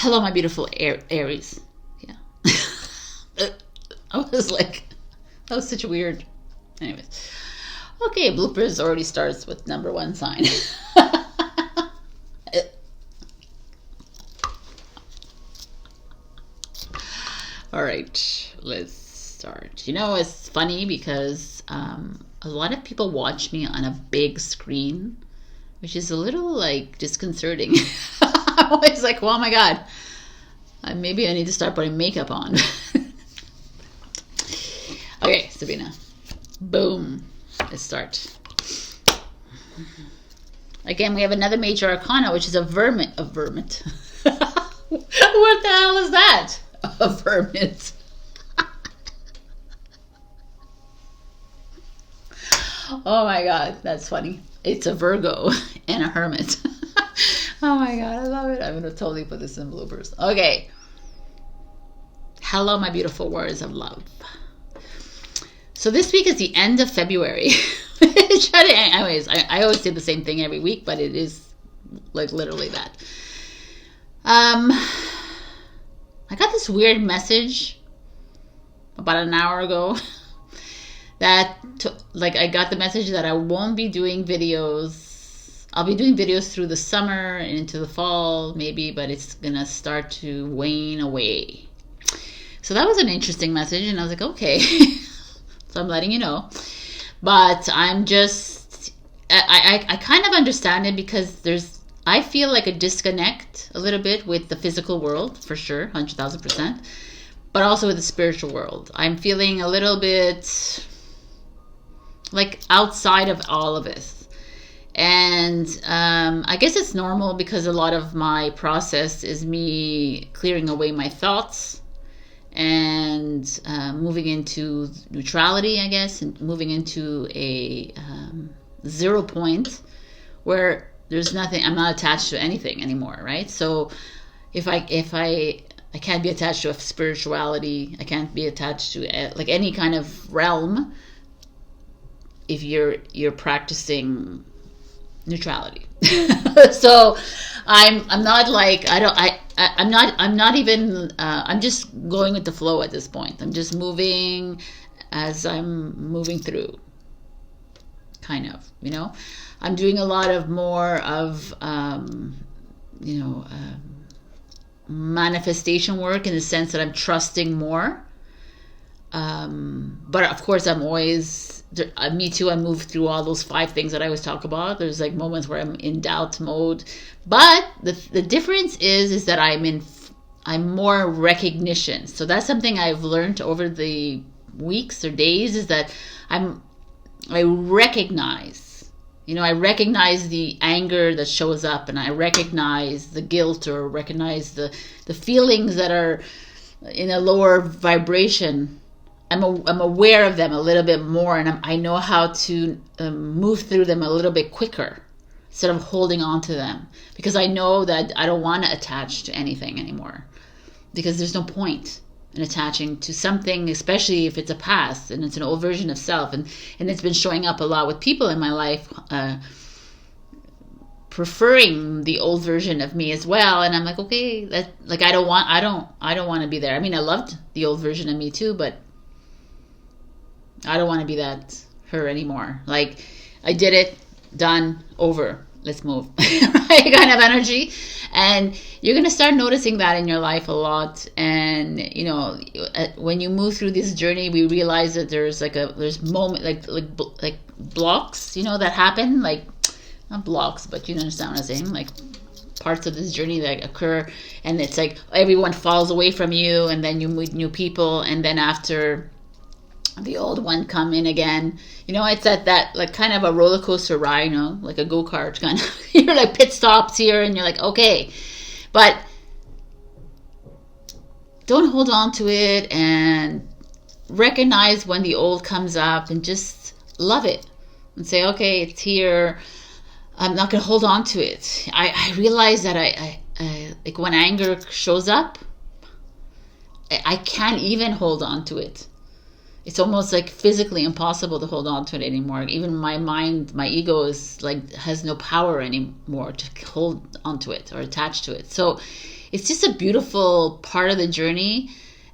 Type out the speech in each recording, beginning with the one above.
Hello, my beautiful Aries. Yeah. I was like, that was such a weird. Anyways. Okay, bloopers already starts with number one sign. All right, let's start. You know, it's funny because a lot of people watch me on a big screen, which is a little like disconcerting. I'm always like, oh my God, maybe I need to start putting makeup on. Okay, Sabrina. Boom. Let's start. Again, we have another major arcana, which is a vermin. A vermin. What the hell is that? A vermin. Oh my God, that's funny. It's a Virgo and a hermit. Oh my God, I love it. I'm going to totally put this in bloopers. Okay. Hello, my beautiful warriors of love. So this week is the end of February. Anyways, I always say the same thing every week, but it is like literally that. I got this weird message about an hour ago that I got the message that I won't be doing videos. I'll be doing videos through the summer and into the fall maybe, but it's gonna start to wane away. So that was an interesting message, and I was like, okay. So I'm letting you know. But I'm just, I kind of understand it because I feel like a disconnect a little bit with the physical world, for sure, 100,000%, but also with the spiritual world. I'm feeling a little bit like outside of all of this. And I guess it's normal because a lot of my process is me clearing away my thoughts and moving into neutrality, I guess, and moving into a 0 point where there's nothing, I'm not attached to anything anymore, right? So if I can't be attached to a spirituality, I can't be attached to like any kind of realm if you're practicing neutrality. So I'm not like, I'm not even, I'm just going with the flow at this point. I'm just moving as I'm moving through, kind of, you know. I'm doing a lot of more of, manifestation work in the sense that I'm trusting more. But of course, I'm always, me too, I move through all those 5 things that I always talk about. There's like moments where I'm in doubt mode. But the difference is that I'm more recognition. So that's something I've learned over the weeks or days, is that I recognize, I recognize the anger that shows up, and I recognize the guilt, or recognize the feelings that are in a lower vibration. I'm aware of them a little bit more, and I know how to move through them a little bit quicker instead of holding on to them, because I know that I don't want to attach to anything anymore, because there's no point in attaching to something, especially if it's a past and it's an old version of self, and it's been showing up a lot with people in my life preferring the old version of me as well. And I'm like, okay, that, like, I don't want to be there. I mean, I loved the old version of me too, but I don't want to be that her anymore. Like, I did it, done, over, let's move. Right, kind of energy. And you're gonna start noticing that in your life a lot. And when you move through this journey, we realize that there's moment like blocks, that happen, like, not blocks, but you understand what I'm saying, like parts of this journey that occur, and it's like everyone falls away from you, and then you meet new people, and then after the old one come in again. It's at that, like, kind of a roller coaster ride, like a go-kart kind of. You're like pit stops here, and you're like, okay, but don't hold on to it, and recognize when the old comes up, and just love it and say, okay, it's here. I'm not going to hold on to it. I realize that I like, when anger shows up, I can't even hold on to it. It's almost like physically impossible to hold on to it anymore. Even my mind, my ego is like, has no power anymore to hold on to it or attach to it. So it's just a beautiful part of the journey.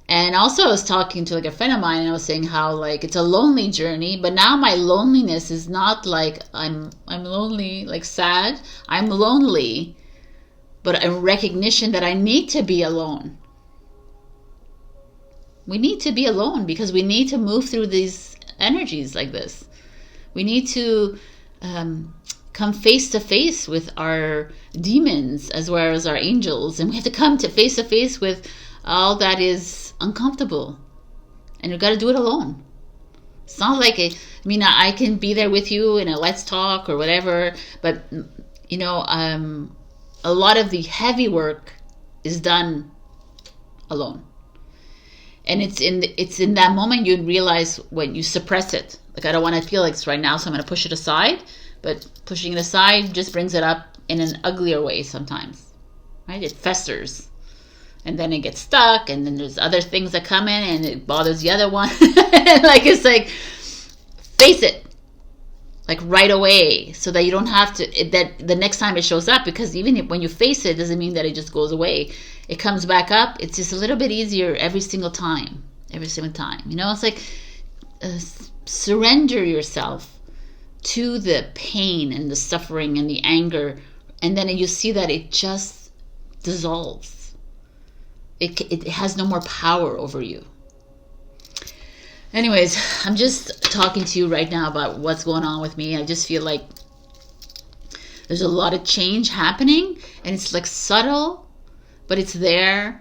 And also I was talking to like a friend of mine, and I was saying how like it's a lonely journey, but now my loneliness is not like I'm lonely, like sad. I'm lonely, but a recognition that I need to be alone. We need to be alone because we need to move through these energies like this. We need to come face to face with our demons as well as our angels, and we have to come to face with all that is uncomfortable, and we've got to do it alone. It's not like I can be there with you in a let's talk or whatever, but you know, a lot of the heavy work is done alone. And it's in that moment you realize when you suppress it. Like, I don't want to feel like it's right now, so I'm going to push it aside. But pushing it aside just brings it up in an uglier way sometimes, right? It festers. And then it gets stuck, and then there's other things that come in, and it bothers the other one. Like, it's like, face it. Like, right away, so that you don't have to, that the next time it shows up, because even when you face it, doesn't mean that it just goes away. It comes back up. It's just a little bit easier every single time. You know, it's like, surrender yourself to the pain and the suffering and the anger, and then you see that it just dissolves. It has no more power over you. Anyways, I'm just talking to you right now about what's going on with me. I just feel like there's a lot of change happening, and it's like subtle, but it's there,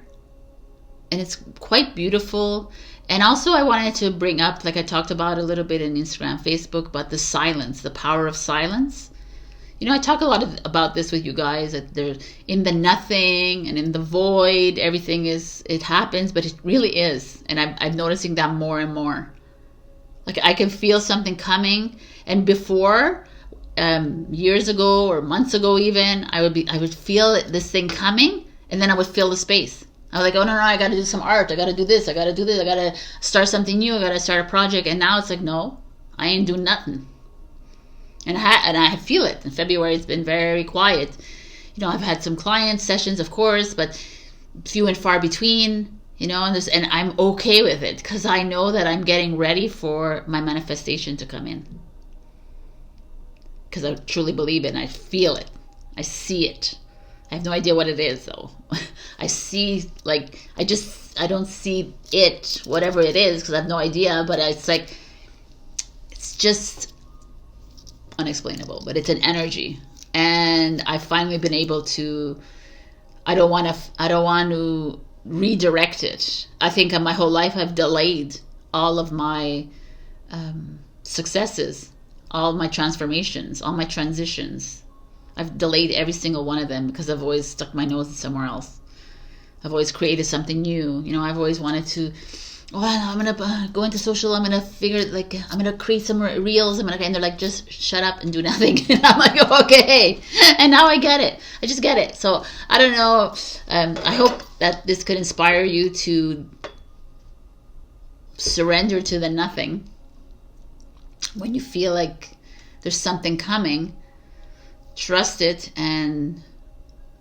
and it's quite beautiful. And also I wanted to bring up, like I talked about a little bit in Instagram, Facebook, about the silence, the power of silence. You know, I talk a lot about this with you guys, that they're in the nothing and in the void, everything it happens, but it really is. And I'm noticing that more and more. Like, I can feel something coming, and before, years ago or months ago even, I would feel this thing coming, and then I would fill the space. I was like, oh no, I got to do some art. I got to do this. I got to do this. I got to start something new. I got to start a project. And now it's like, no, I ain't doing nothing. And I feel it. In February, it's been very quiet. You know, I've had some client sessions, of course, but few and far between. You know, and I'm okay with it, because I know that I'm getting ready for my manifestation to come in. Because I truly believe it, and I feel it. I see it. I have no idea what it is, though. I see, like, I don't see it, whatever it is, because I have no idea, but it's like, it's just unexplainable, but it's an energy. And I've finally been able to, I don't want to redirect it. I think my whole life I've delayed all of my successes, all my transformations, all my transitions. I've delayed every single one of them because I've always stuck my nose somewhere else. I've always created something new. You know, I've always wanted to, I'm going to go into social. I'm going to figure, like, I'm going to create some reels. And they're like, just shut up and do nothing. And I'm like, okay. And now I get it. I just get it. So I don't know. I hope that this could inspire you to surrender to the nothing. When you feel like there's something coming, trust it and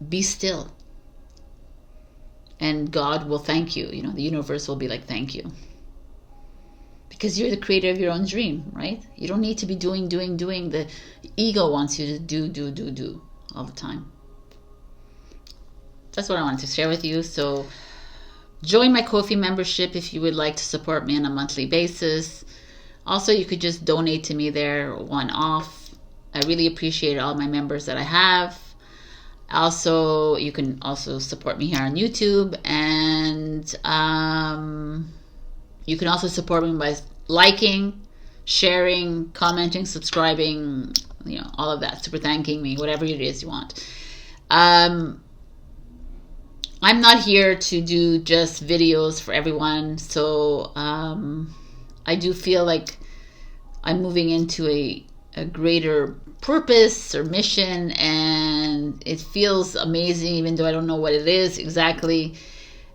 be still. And God will thank you. You know, the universe will be like, thank you. Because you're the creator of your own dream, right? You don't need to be doing. The ego wants you to do all the time. That's what I wanted to share with you. So join my Ko-fi membership if you would like to support me on a monthly basis. Also, you could just donate to me there, one-off. I really appreciate all my members that I have. Also, you can also support me here on YouTube, and you can also support me by liking, sharing, commenting, subscribing, you know, all of that, super thanking me, whatever it is you want. I'm not here to do just videos for everyone, so I do feel like I'm moving into a greater purpose or mission, and it feels amazing, even though I don't know what it is exactly.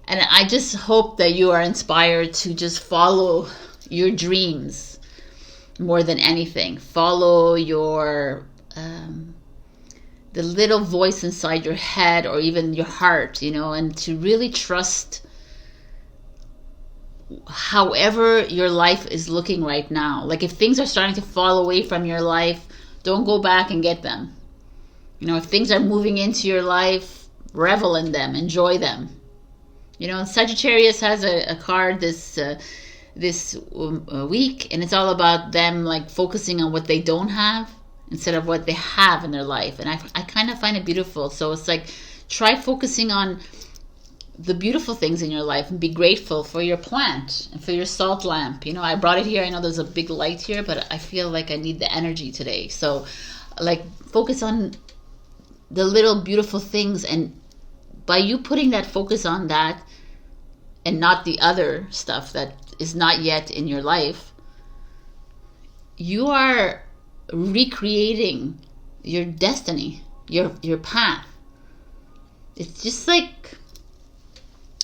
And I just hope that you are inspired to just follow your dreams more than anything. Follow your the little voice inside your head or even your heart, you know, and to really trust however your life is looking right now. Like if things are starting to fall away from your life, don't go back and get them. You know, if things are moving into your life, revel in them, enjoy them. You know, Sagittarius has a card this week, and it's all about them like focusing on what they don't have instead of what they have in their life. And I kind of find it beautiful. So it's like, try focusing on the beautiful things in your life and be grateful for your plant and for your salt lamp. You know, I brought it here. I know there's a big light here, but I feel like I need the energy today. So like focus on the little beautiful things, and by you putting that focus on that and not the other stuff that is not yet in your life, you are recreating your destiny, your path. It's just like,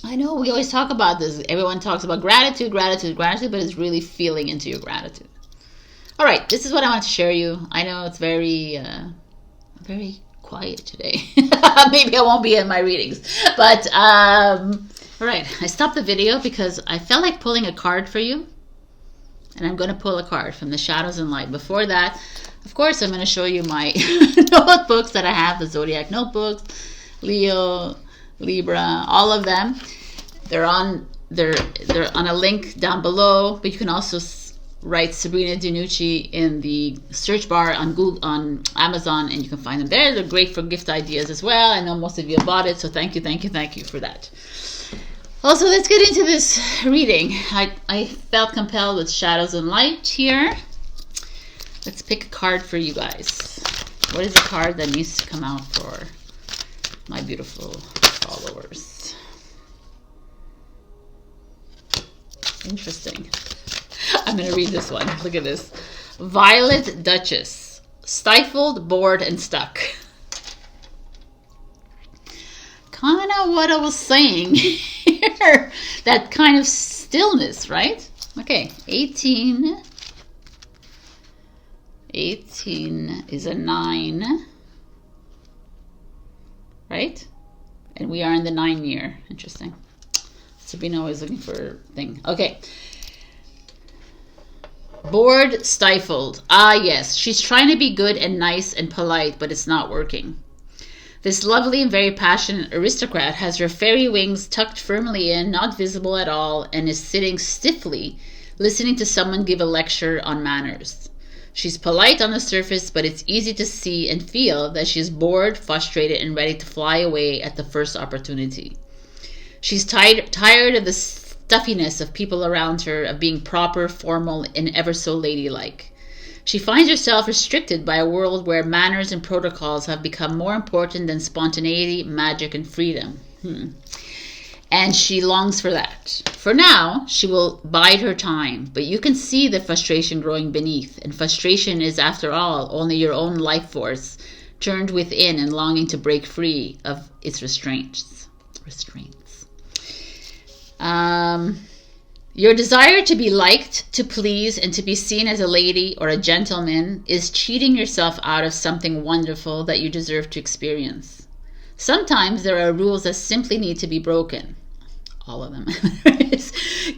I know we always talk about this. Everyone talks about gratitude, gratitude, gratitude, but it's really feeling into your gratitude. All right, this is what I want to share you. I know it's very quiet today. Maybe I won't be in my readings, but all right. I stopped the video because I felt like pulling a card for you, and I'm going to pull a card from the Shadows and Light. Before that, of course, I'm going to show you my notebooks that I have, the Zodiac notebooks, Leo, Libra, all of them. They're on a link down below, but you can also write Sabrina Dinucci in the search bar on Google, on Amazon, and you can find them there. They're great for gift ideas as well. I know most of you have bought it, so thank you for that. Also, let's get into this reading. I felt compelled with Shadows and Light here. Let's pick a card for you guys. What is the card that needs to come out for my beautiful followers? Interesting. I'm going to read this one. Look at this. Violet Duchess. Stifled, bored, and stuck. Kind of what I was saying here. That kind of stillness, right? Okay. 18 is a 9. Right? And we are in the 9 year. Interesting. Sabrina always looking for a thing. Okay. Bored, stifled. Ah, yes. She's trying to be good and nice and polite, but it's not working. This lovely and very passionate aristocrat has her fairy wings tucked firmly in, not visible at all, and is sitting stiffly, listening to someone give a lecture on manners. She's polite on the surface, but it's easy to see and feel that she's bored, frustrated, and ready to fly away at the first opportunity. She's tired of the stuffiness of people around her, of being proper, formal, and ever so ladylike. She finds herself restricted by a world where manners and protocols have become more important than spontaneity, magic, and freedom. And she longs for that. For now, she will bide her time, but you can see the frustration growing beneath, and frustration is, after all, only your own life force, turned within and longing to break free of its restraints. Your desire to be liked, to please, and to be seen as a lady or a gentleman is cheating yourself out of something wonderful that you deserve to experience. Sometimes there are rules that simply need to be broken. All of them.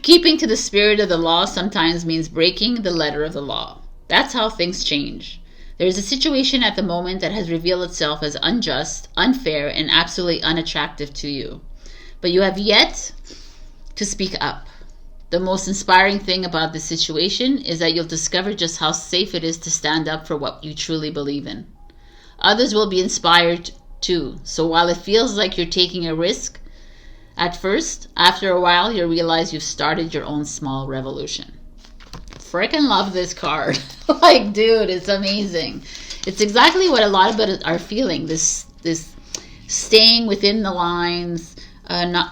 Keeping to the spirit of the law sometimes means breaking the letter of the law. That's how things change. There is a situation at the moment that has revealed itself as unjust, unfair, and absolutely unattractive to you. But you have yet to speak up. The most inspiring thing about this situation is that you'll discover just how safe it is to stand up for what you truly believe in. Others will be inspired too. So while it feels like you're taking a risk at first, after a while you'll realize you've started your own small revolution. Freaking love this card. Like, dude, it's amazing. It's exactly what a lot of us are feeling. This staying within the lines,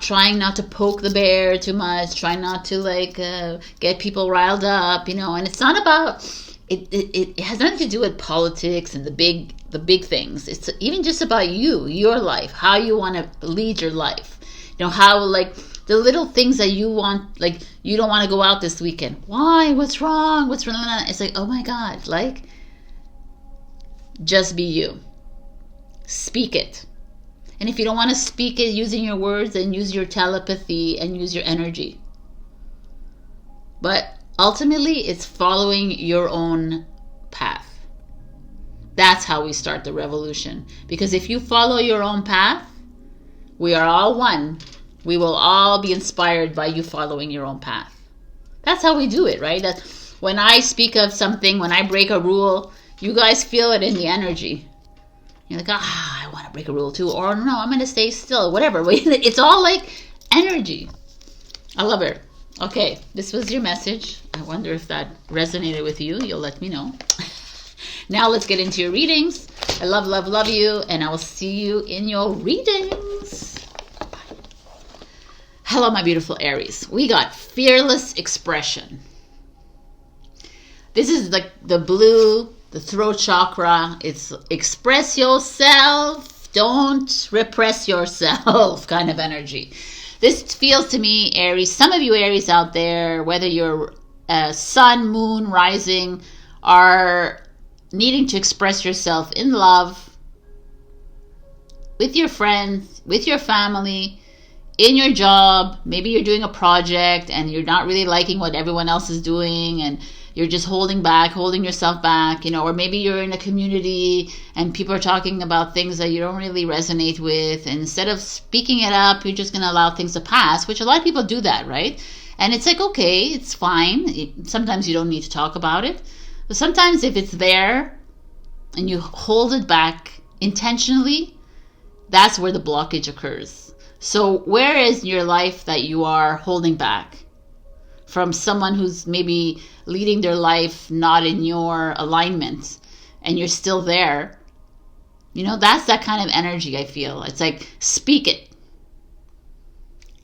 trying not to poke the bear too much, trying not to get people riled up, and it's not about it has nothing to do with politics and the big things. It's even just about your life, how you want to lead your life. How the little things that you want, you don't want to go out this weekend. Why? What's wrong? It's like, oh my God, just be you. speak it. And if you don't want to speak it using your words, then use your telepathy and use your energy. But ultimately, it's following your own path. That's how we start the revolution. Because if you follow your own path, we are all one. We will all be inspired by you following your own path. That's how we do it, right? That when I speak of something, when I break a rule, you guys feel it in the energy. You're like, I want to break a rule too. Or no, I'm going to stay still. Whatever. It's all like energy. I love it. Okay, this was your message. I wonder if that resonated with you. You'll let me know. Now let's get into your readings. I love, love, love you. And I will see you in your readings. Bye. Hello, my beautiful Aries. We got fearless expression. This is like the blue, the throat chakra. It's express yourself. Don't repress yourself kind of energy. This feels to me, Aries, some of you Aries out there, whether you're sun, moon, rising, are needing to express yourself in love, with your friends, with your family, in your job. Maybe you're doing a project and you're not really liking what everyone else is doing and you're just holding yourself back, or maybe you're in a community and people are talking about things that you don't really resonate with. And instead of speaking it up, you're just going to allow things to pass, which a lot of people do that, right? And it's like, okay, it's fine. Sometimes you don't need to talk about it. But sometimes if it's there and you hold it back intentionally, that's where the blockage occurs. So where is your life that you are holding back from someone who's maybe leading their life not in your alignment and you're still there? That's that kind of energy I feel. It's like, speak it,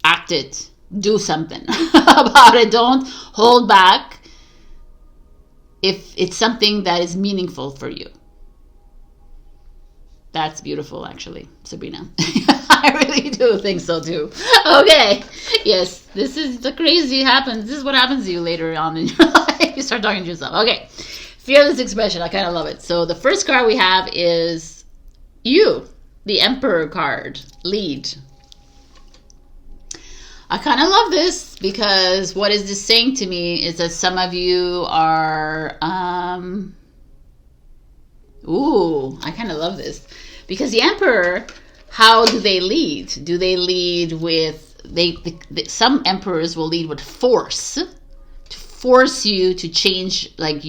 act it, do something about it. Don't hold back if it's something that is meaningful for you. That's beautiful, actually, Sabrina. I really do think so too. Okay. Yes, this is the crazy happens. This is what happens to you later on in your life. You start talking to yourself. Okay. Fearless expression. I kind of love it. So the first card we have is you, the Emperor card. Lead. I kind of love this because what is this saying to me is that some of you are, I kind of love this because the Emperor, how do they lead? Do they lead with, some emperors will lead with force, to force you to change like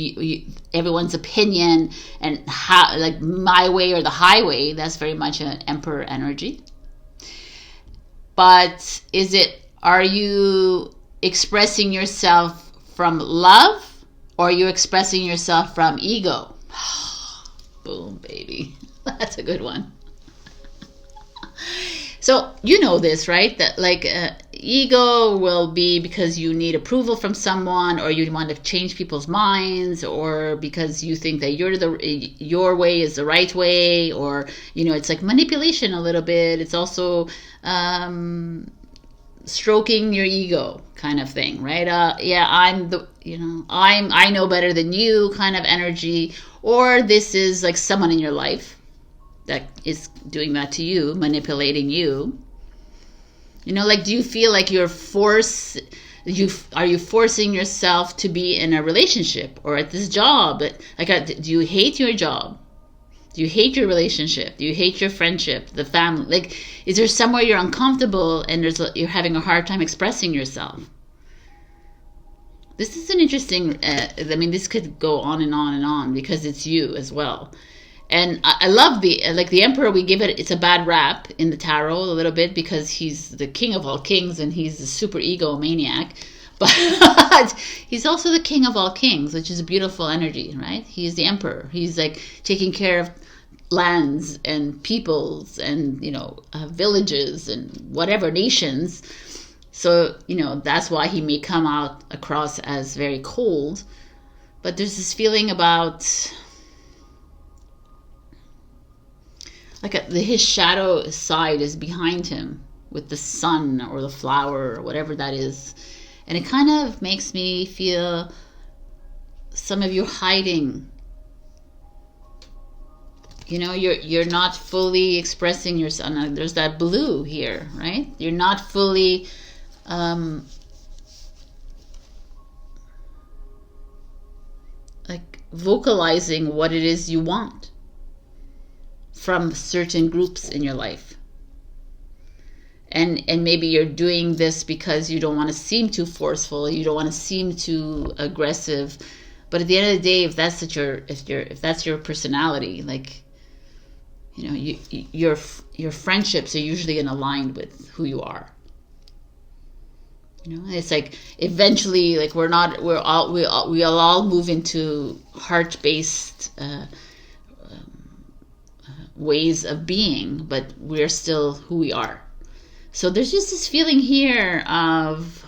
everyone's opinion and how, like my way or the highway. That's very much an Emperor energy. But are you expressing yourself from love or are you expressing yourself from ego? Boom, baby. That's a good one. So you know this, right? That like ego will be because you need approval from someone, or you want to change people's minds, or because you think that your way is the right way, or it's like manipulation a little bit. It's also stroking your ego kind of thing, right? I know better than you kind of energy, or this is like someone in your life that is doing that to you, manipulating you. Like, do you feel like are you forcing yourself to be in a relationship or at this job? Like, do you hate your job? Do you hate your relationship? Do you hate your friendship, the family? Like, is there somewhere you're uncomfortable and you're having a hard time expressing yourself? This is an interesting, this could go on and on and on because it's you as well. And I love the Emperor, it's a bad rap in the tarot a little bit because he's the king of all kings and he's a super egomaniac. But he's also the king of all kings, which is a beautiful energy, right? He's the Emperor. He's like taking care of lands and peoples and, villages and whatever nations. So, that's why he may come out across as very cold. But there's this feeling about his shadow side is behind him with the sun or the flower or whatever that is. And it kind of makes me feel some of you hiding You know, you're not fully expressing yourself. Now, there's that blue here, right? You're not fully like vocalizing what it is you want from certain groups in your life. And maybe you're doing this because you don't want to seem too forceful, you don't want to seem too aggressive. But at the end of the day, if that's your personality, like, you know, your friendships are usually aligned with who you are. You know, it's like eventually, like we'll all move into heart-based ways of being, but we're still who we are. So there's just this feeling here of,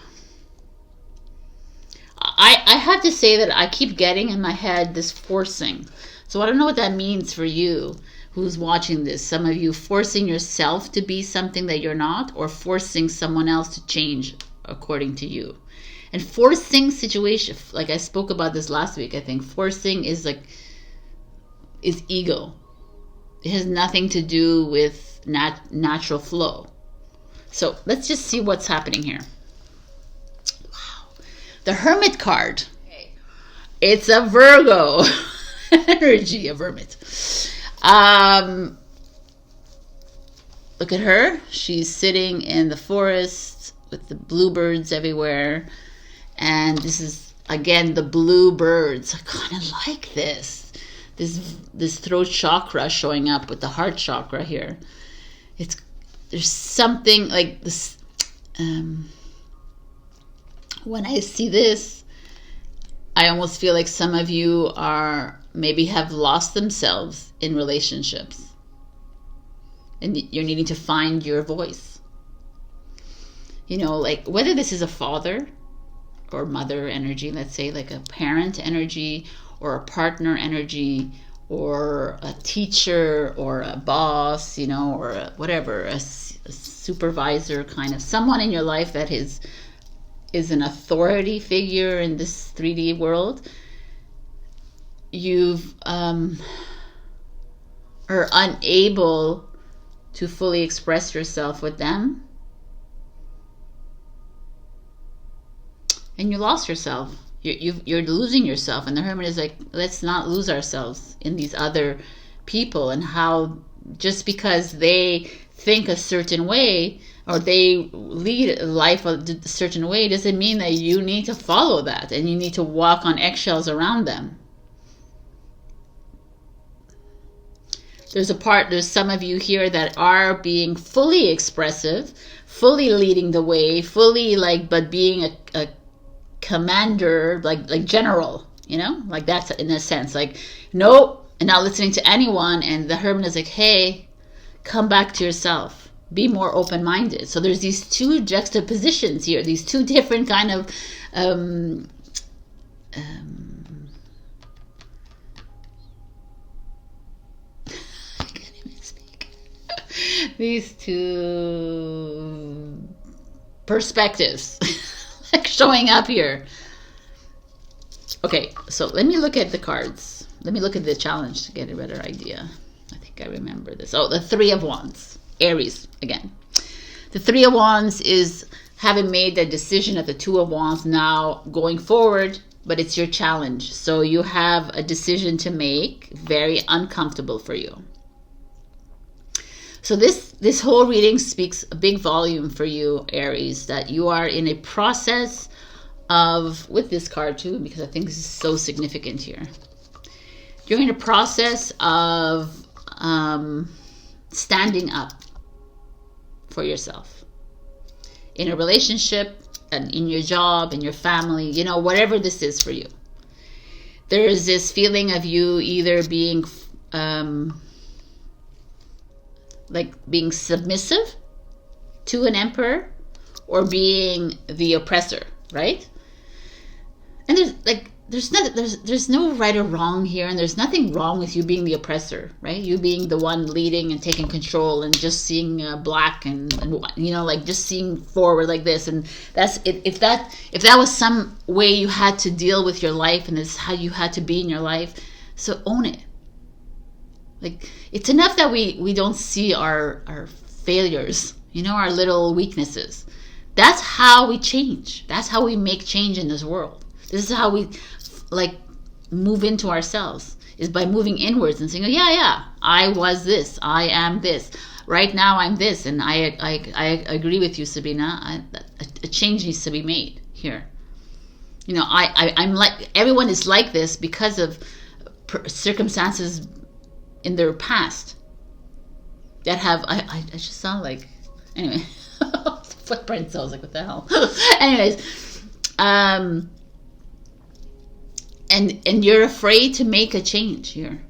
I have to say that I keep getting in my head this forcing. So I don't know what that means for you who's watching this. Some of you forcing yourself to be something that you're not, or forcing someone else to change according to you. And forcing situation, like I spoke about this last week, I think forcing is ego. It has nothing to do with natural flow. So let's just see what's happening here. Wow. The Hermit card. It's a Virgo energy, a Hermit. Look at her. She's sitting in the forest with the bluebirds everywhere. And this is, again, the blue birds. I kind of like this. This throat chakra showing up with the heart chakra here. There's something like this. When I see this, I almost feel like some of you maybe have lost themselves in relationships. And you're needing to find your voice. You know, like whether this is a father or mother energy, let's say like a parent energy or a partner energy, or a teacher or a boss, you know, or whatever, a supervisor, kind of someone in your life that is an authority figure in this 3D world. You've are unable to fully express yourself with them, and you lost yourself. You're losing yourself. And the Hermit is like, let's not lose ourselves in these other people, and how just because they think a certain way or they lead a life a certain way doesn't mean that you need to follow that and you need to walk on eggshells around them. There's some of you here that are being fully expressive, fully leading the way, fully but being a commander, like general, you know, like that's in a sense, like nope, and not listening to anyone. And the Hermit is like, hey, come back to yourself, be more open-minded. So there's these two juxtapositions here, these two different kind of I can't even speak. These two perspectives like showing up here. Okay, so let me look at the cards. Let me look at the challenge to get a better idea. I think I remember this. Oh, the Three of Wands. Aries again. The Three of Wands is having made the decision of the Two of Wands now going forward, but it's your challenge. So you have a decision to make, very uncomfortable for you. So this whole reading speaks a big volume for you, Aries, that you are in a process of, with this card too, because I think this is so significant here. You're in a process of standing up for yourself. In a relationship, and in your job, in your family, you know, whatever this is for you. There is this feeling of you either being like being submissive to an emperor or being the oppressor, right? And there's no right or wrong here, and there's nothing wrong with you being the oppressor, right? You being the one leading and taking control and just seeing black and you know, like just seeing forward like this. And that's it. If that was some way you had to deal with your life and this is how you had to be in your life, so own it. Like, it's enough that we don't see our failures, you know, our little weaknesses. That's how we change. That's how we make change in this world. This is how we, like, move into ourselves, is by moving inwards and saying, oh, yeah, I was this, I am this. Right now I'm this, and I agree with you, Sabrina. A change needs to be made here. You know, I'm like, everyone is like this because of circumstances in their past that have, I just sound like, anyway, footprints, I was like, what the hell? Anyways, and you're afraid to make a change here.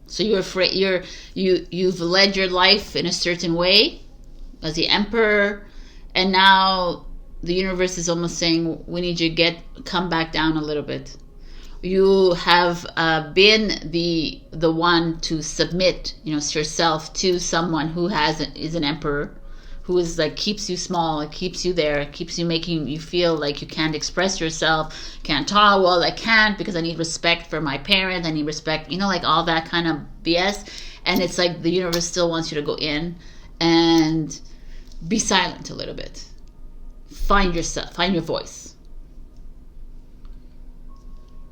So you're afraid, you've led your life in a certain way as the emperor, and now the universe is almost saying, we need you to come back down a little bit. You have been the one to submit, you know, yourself to someone who is an emperor, who is like, keeps you small, it keeps you there, it keeps you, making you feel like you can't express yourself, can't talk. Well, I can't because I need respect for my parent, I need respect, you know, like all that kind of BS. And it's like the universe still wants you to go in and be silent a little bit. Find yourself, find your voice.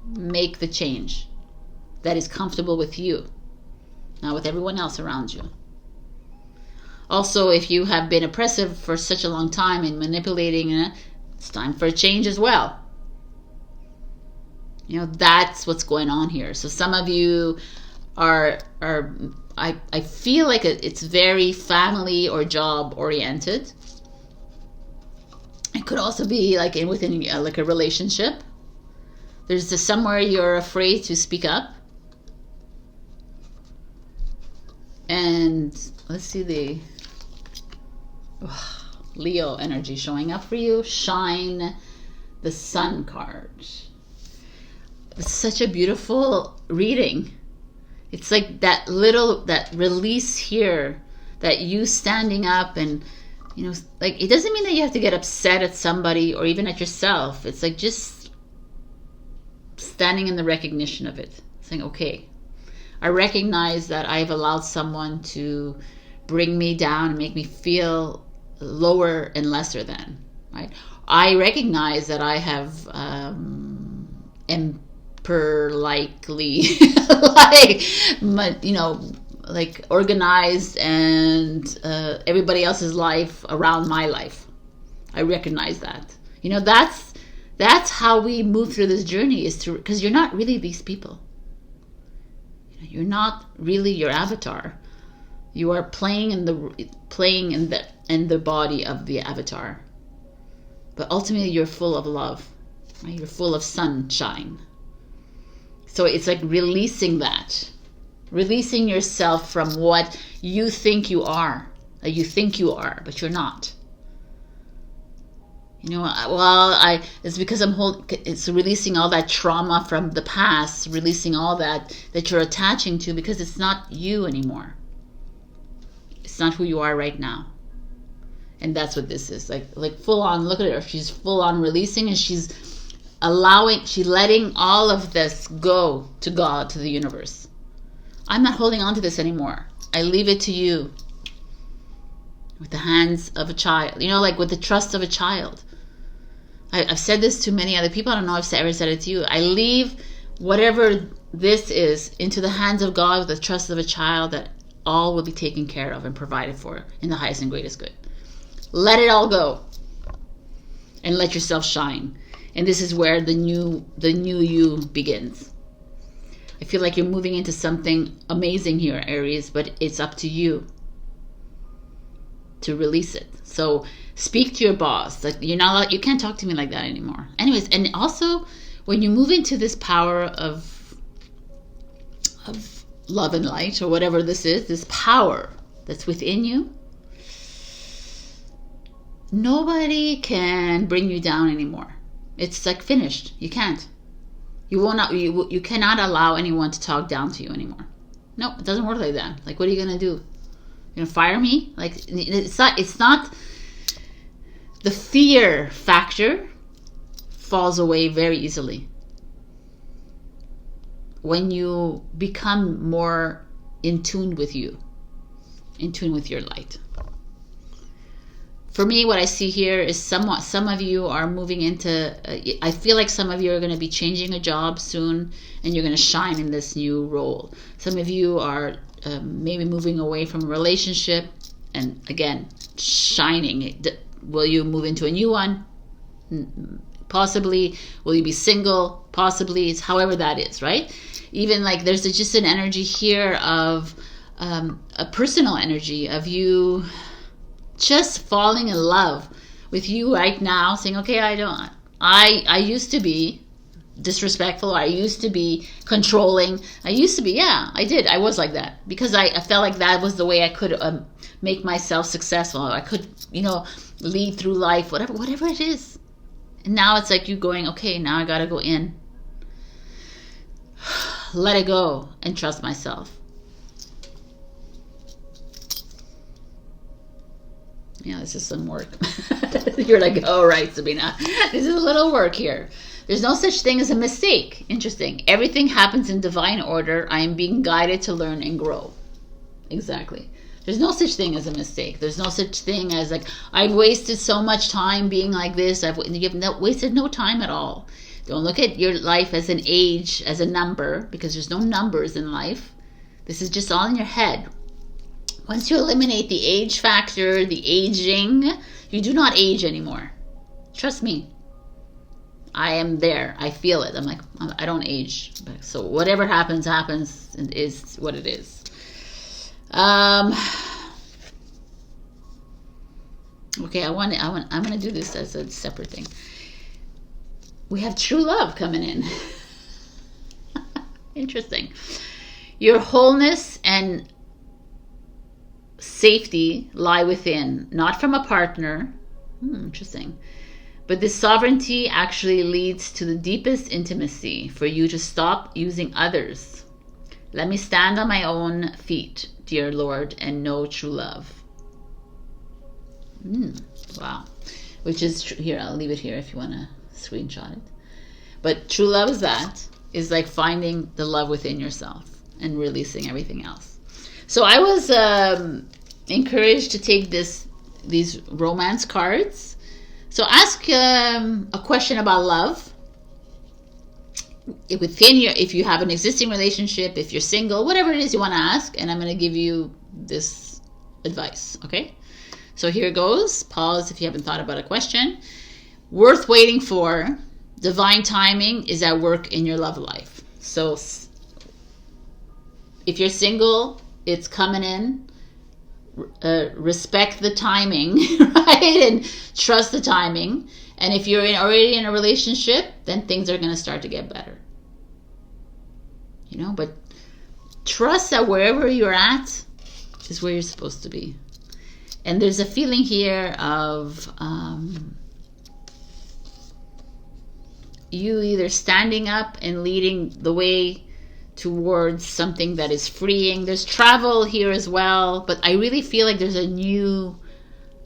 Make the change that is comfortable with you, not with everyone else around you. Also, if you have been oppressive for such a long time and manipulating, it's time for a change as well. You know, that's what's going on here. So some of you are I feel like it's very family or job oriented. It could also be like within like a relationship. There's somewhere you're afraid to speak up. And let's see the Leo energy showing up for you. Shine the Sun card. It's such a beautiful reading. It's like that release here, that you standing up and, you know, like, it doesn't mean that you have to get upset at somebody or even at yourself. It's like just standing in the recognition of it, saying, okay, I recognize that I've allowed someone to bring me down and make me feel lower and lesser than, right? I recognize that I have likely like, you know, like organized and everybody else's life around my life. I recognize that. You know, that's how we move through this journey, is through, because you're not really these people. You're not really your avatar. You are playing in the body of the avatar. But ultimately, you're full of love. Right? You're full of sunshine. So it's like releasing that, releasing yourself from what you think you are, but you're not. You know, well, it's because it's releasing all that trauma from the past, releasing all that you're attaching to, because it's not you anymore. It's not who you are right now. And that's what this is. Like full on, look at her. She's full on releasing, and she's letting all of this go to God, to the universe. I'm not holding on to this anymore. I leave it to you. With the hands of a child. You know, like with the trust of a child. I've said this to many other people. I don't know if I've ever said it to you. I leave whatever this is into the hands of God with the trust of a child, that all will be taken care of and provided for in the highest and greatest good. Let it all go. And let yourself shine. And this is where the new you begins. I feel like you're moving into something amazing here, Aries, but it's up to you to release it. So speak to your boss. Like, you're not allowed, you can't talk to me like that anymore. Anyways, and also when you move into this power of love and light, or whatever this is, this power that's within you, nobody can bring you down anymore. It's like finished. You can't. You cannot allow anyone to talk down to you anymore. No, it doesn't work like that. Like, what are you gonna do? You're gonna fire me? Like, it's not. The fear factor falls away very easily. when you become more in tune with you, in tune with your light. For me, what I see here is some of you are moving into, I feel like some of you are going to be changing a job soon, and you're going to shine in this new role. Some of you are maybe moving away from a relationship, and again, shining. Will you move into a new one? Possibly. Will you be single? Possibly. It's however that is, right? Even like there's just an energy here of a personal energy of you just falling in love with you right now, saying, okay, I used to be disrespectful, I used to be controlling, I was like that, because I felt like that was the way I could make myself successful. I could, lead through life, whatever it is. And now it's like you going, okay, now I gotta go in, let it go, and trust myself. Yeah, this is some work. You're like, oh, right, Sabrina. This is a little work here. There's no such thing as a mistake. Interesting. Everything happens in divine order. I am being guided to learn and grow. Exactly. There's no such thing as a mistake. There's no such thing as like, I've wasted so much time being like this. You've wasted no time at all. Don't look at your life as an age, as a number, because there's no numbers in life. This is just all in your head. Once you eliminate the age factor, the aging, you do not age anymore. Trust me. I am there. I feel it. I'm like, I don't age. So whatever happens, happens, and is what it is. Okay, I'm gonna do this as a separate thing. We have true love coming in. Interesting. Your wholeness and safety lie within, not from a partner. Interesting. But this sovereignty actually leads to the deepest intimacy for you to stop using others. Let me stand on my own feet, dear Lord, and know true love. Wow. Which is here, I'll leave it here if you want to screenshot it. But true love is like finding the love within yourself and releasing everything else. So I was encouraged to take these romance cards. So ask a question about love. If you have an existing relationship, if you're single, whatever it is you want to ask, and I'm going to give you this advice, okay? So here goes. Pause if you haven't thought about a question. Worth waiting for. Divine timing is at work in your love life. So if you're single, it's coming in. Respect the timing, right? And trust the timing. And if you're already in a relationship, then things are going to start to get better. But trust that wherever you're at is where you're supposed to be. And there's a feeling here of you either standing up and leading the way towards something that is freeing. There's travel here as well, but I really feel like there's a new,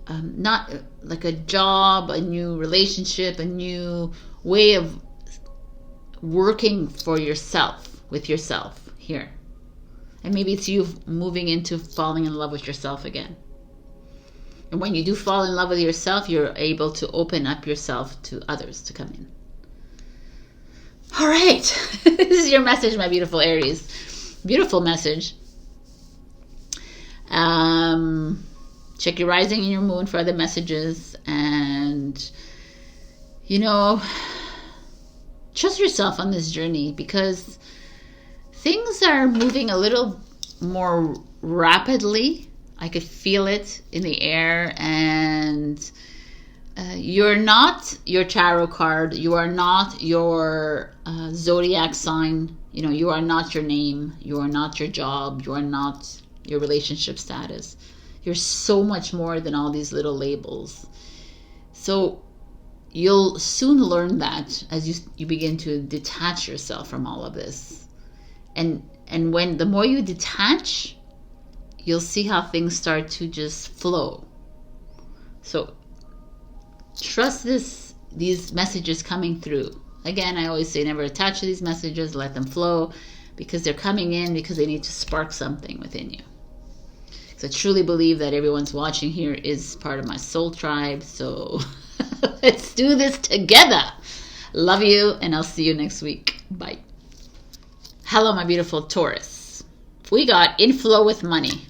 not like a job, a new relationship, a new way of working for yourself, with yourself here. And maybe it's you moving into falling in love with yourself again. And when you do fall in love with yourself, you're able to open up yourself to others to come in. All right. This is your message, my beautiful Aries. Beautiful message. Check your rising and your moon for other messages. And, trust yourself on this journey, because things are moving a little more rapidly. I could feel it in the air, and you're not your tarot card. You are not your zodiac sign. You are not your name. You are not your job. You are not your relationship status. You're so much more than all these little labels. So you'll soon learn that as you begin to detach yourself from all of this. And when the more you detach, you'll see how things start to just flow. So trust these messages coming through. Again, I always say never attach to these messages, let them flow. because they're coming in because they need to spark something within you. So I truly believe that everyone's watching here is part of my soul tribe. So let's do this together. Love you, and I'll see you next week. Bye. Hello, my beautiful Taurus. We got inflow with money.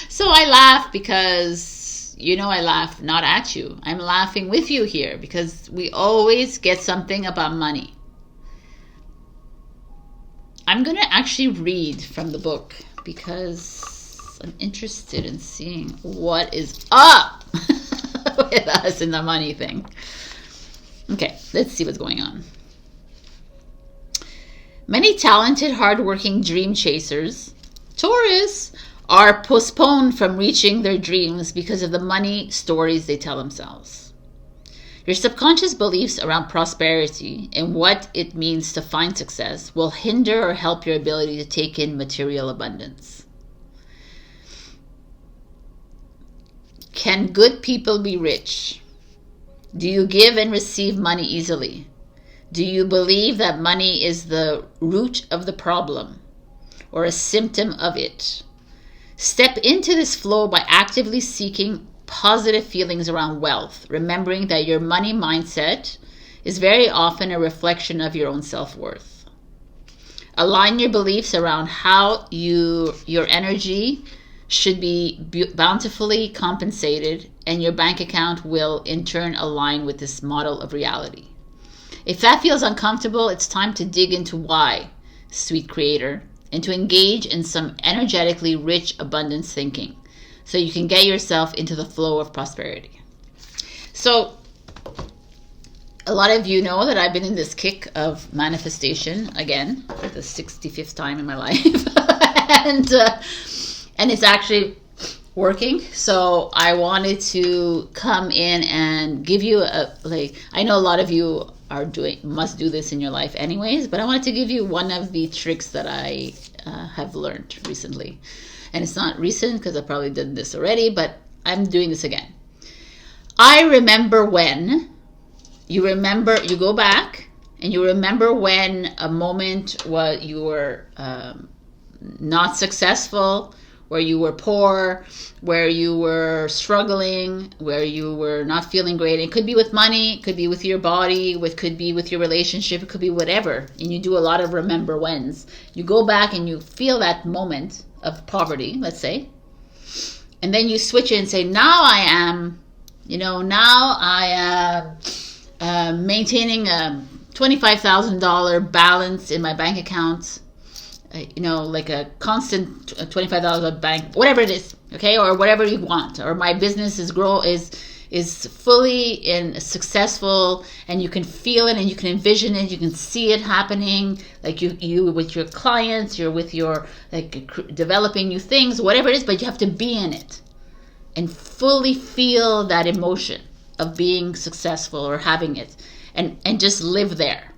So I laugh because, you know, I laugh not at you. I'm laughing with you here because we always get something about money. I'm going to actually read from the book because I'm interested in seeing what is up with us in the money thing. Okay, let's see what's going on. Many talented, hardworking dream chasers, Taurus, are postponed from reaching their dreams because of the money stories they tell themselves. Your subconscious beliefs around prosperity and what it means to find success will hinder or help your ability to take in material abundance. Can good people be rich? Do you give and receive money easily? Do you believe that money is the root of the problem or a symptom of it? Step into this flow by actively seeking positive feelings around wealth, remembering that your money mindset is very often a reflection of your own self-worth. Align your beliefs around how your energy should be bountifully compensated, and your bank account will in turn align with this model of reality. If that feels uncomfortable, it's time to dig into why, sweet creator, and to engage in some energetically rich abundance thinking so you can get yourself into the flow of prosperity. So a lot of you know that I've been in this kick of manifestation again for the 65th time in my life. and it's actually working. So I wanted to come in and give you I know a lot of you must do this in your life anyways, but I wanted to give you one of the tricks that I have learned recently. And it's not recent because I probably did this already, but I'm doing this again. I remember when you go back and you remember when a moment was you were not successful, where you were poor, where you were struggling, where you were not feeling great. It could be with money, it could be with your body, it could be with your relationship, it could be whatever. And you do a lot of remember whens. You go back and you feel that moment of poverty, let's say, and then you switch it and say, now I am maintaining a $25,000 balance in my bank account. Like a constant $25 bank, whatever it is, okay, or whatever you want, or my business is fully successful, and you can feel it and you can envision it, you can see it happening, like you with your clients, you're with your developing new things, whatever it is, but you have to be in it and fully feel that emotion of being successful or having it, and just live there.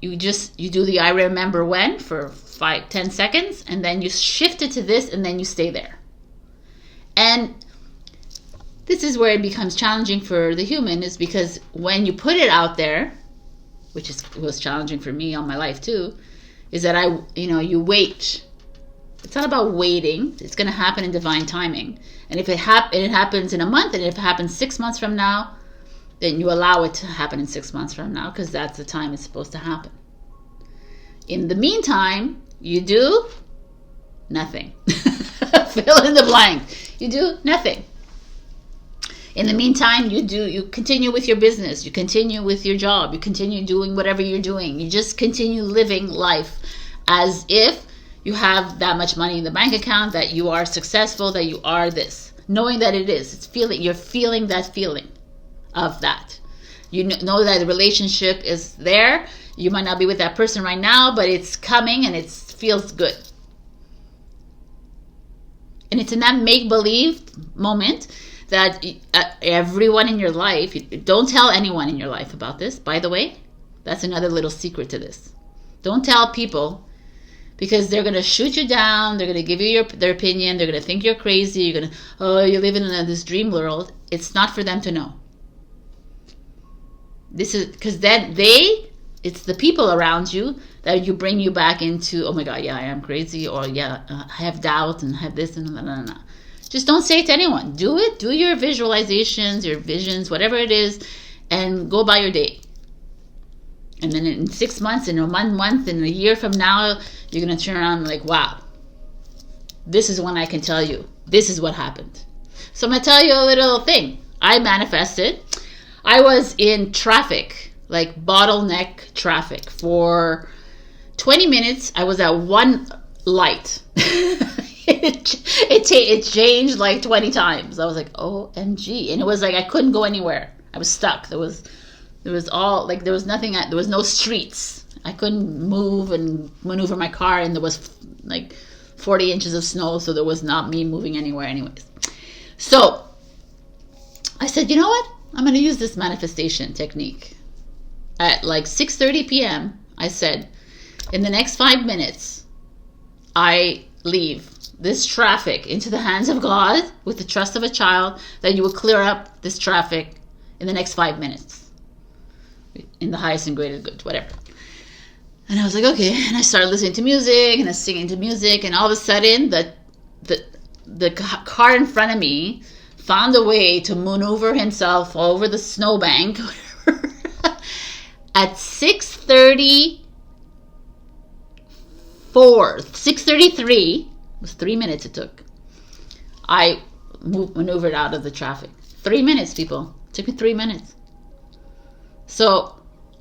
You do the I remember when for 5-10 seconds, and then you shift it to this, and then you stay there. And this is where it becomes challenging for the human, is because when you put it out there, which was challenging for me all my life too, is that you wait. It's not about waiting. It's going to happen in divine timing. And if it happens in a month, and if it happens 6 months from now, then you allow it to happen in 6 months from now, because that's the time it's supposed to happen. In the meantime, you do nothing. Fill in the blank. You do nothing. In the meantime, you continue with your business, you continue with your job, you continue doing whatever you're doing. You just continue living life as if you have that much money in the bank account, that you are successful, that you are this, knowing that it is. You're feeling that feeling of that. You know that the relationship is there. You might not be with that person right now, but it's coming and it feels good. And it's in that make-believe moment that everyone in your life, don't tell anyone in your life about this, by the way. That's another little secret to this. Don't tell people, because they're going to shoot you down. They're going to give you their opinion. They're going to think you're crazy. You're going to, you're living in this dream world. It's not for them to know. This is because then they it's the people around you that you bring you back into, oh my God, yeah, I am crazy, or yeah, I have doubt and I have this and that. Just don't say it to anyone. Do it. Do your visualizations, your visions, whatever it is, and go by your day. And then in 6 months, in a month, in a year from now, you're going to turn around and like, wow, this is when I can tell you, this is what happened. So I'm going to tell you a little thing. I manifested. I was in traffic, like bottleneck traffic for 20 minutes. I was at one light. It changed like 20 times. I was like, OMG. And it was like, I couldn't go anywhere. I was stuck. There was nothing, there was no streets. I couldn't move and maneuver my car, and there was like 40 inches of snow, so there was not me moving anywhere anyways. So I said, you know what? I'm going to use this manifestation technique. At like 6:30 p.m., I said, in the next 5 minutes, I leave this traffic into the hands of God with the trust of a child that you will clear up this traffic in the next 5 minutes. In the highest and greatest good, whatever. And I was like, okay. And I started listening to music and I was singing to music, and all of a sudden the car in front of me found a way to maneuver himself over the snowbank at 6:33. It was 3 minutes it took. I maneuvered out of the traffic. 3 minutes, people. It took me 3 minutes. So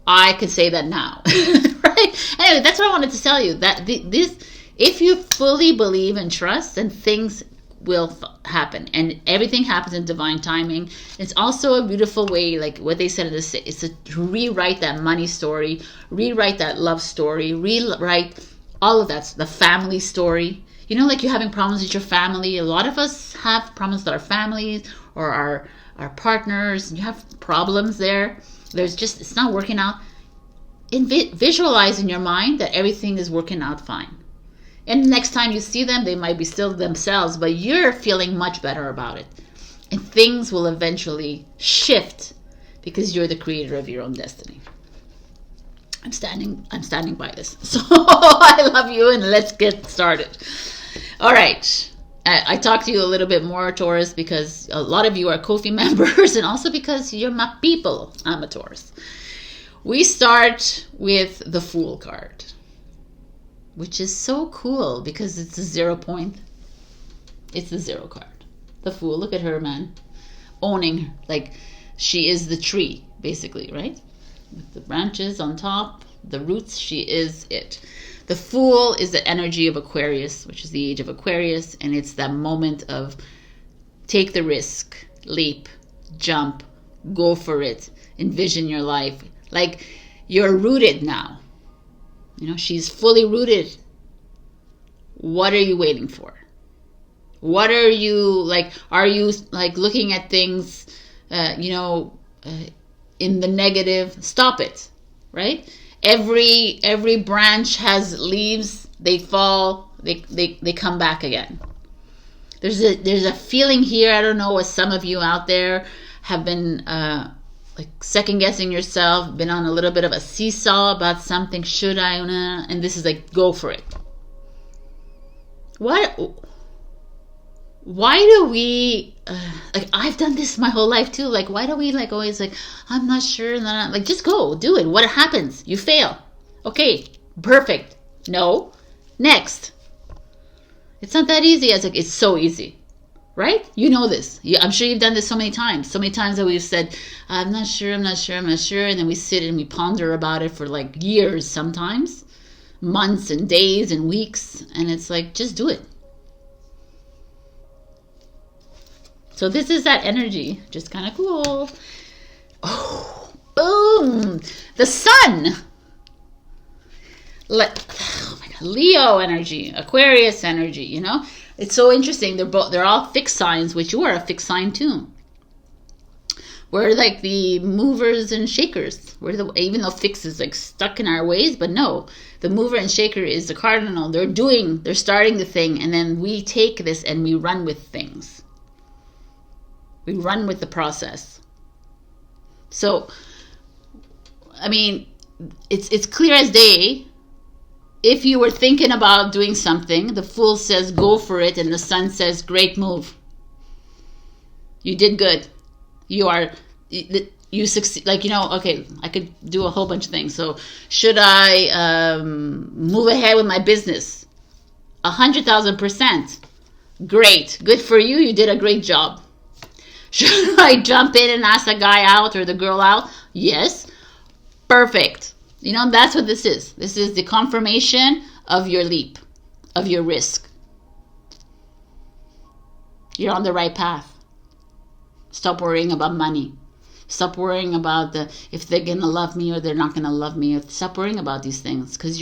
I could say that now. Right? Anyway, that's what I wanted to tell you. That this, if you fully believe and trust, then things will happen, and everything happens in divine timing. It's also a beautiful way, like what they said in this, is to rewrite that money story, rewrite that love story, rewrite all of that, the family story. You know, like you're having problems with your family. A lot of us have problems with our families or our partners. You have problems there. There's just, it's not working out. Visualize in your mind that everything is working out fine. And next time you see them, they might be still themselves, but you're feeling much better about it. And things will eventually shift because you're the creator of your own destiny. I'm standing by this. So I love you, and let's get started. All right. I talked to you a little bit more, Taurus, because a lot of you are Ko-fi members, and also because you're my people. I'm a Taurus. We start with the Fool card, which is so cool because it's a 0 point. It's the 0 card. The Fool, look at her, man. Owning her. Like, she is the tree, basically, right? With the branches on top, the roots, she is it. The Fool is the energy of Aquarius, which is the age of Aquarius, and it's that moment of take the risk, leap, jump, go for it, envision your life. Like, you're rooted now. You know, she's fully rooted. What are you waiting for? What are you, like, are you, like, looking at things, in the negative? Stop it, right? Every branch has leaves. They fall. They come back again. There's a feeling here. I don't know what some of you out there have been like second guessing yourself, been on a little bit of a seesaw about something. Should I? And this is like, go for it. What? Why do we like? I've done this my whole life too. Like, why do we like always like? I'm not sure. Like, just go, do it. What happens? You fail. Okay, perfect. No, next. It's not that easy. It's so easy, right? You know this. I'm sure you've done this so many times. So many times that we've said, I'm not sure, and then we sit and we ponder about it for like years, sometimes months and days and weeks, and it's like, just do it. So this is that energy, just kind of cool. Oh, boom! The sun. Oh my God, Leo energy, Aquarius energy. You know, it's so interesting. They're all fixed signs, which you are a fixed sign too. We're like the movers and shakers. Even though fixed is like stuck in our ways, but no, the mover and shaker is the cardinal. They're starting the thing, and then we take this and we run with things. We run with the process. So, I mean, it's clear as day. If you were thinking about doing something, the Fool says go for it, and the Sun says great move. You did good. You succeed. Like, you know, okay, I could do a whole bunch of things. So should I move ahead with my business? 100,000%. Great. Good for you. You did a great job. Should I jump in and ask the guy out or the girl out? Yes. Perfect. You know, that's what this is. This is the confirmation of your leap, of your risk. You're on the right path. Stop worrying about money. Stop worrying about if they're going to love me or they're not going to love me. Stop worrying about these things, because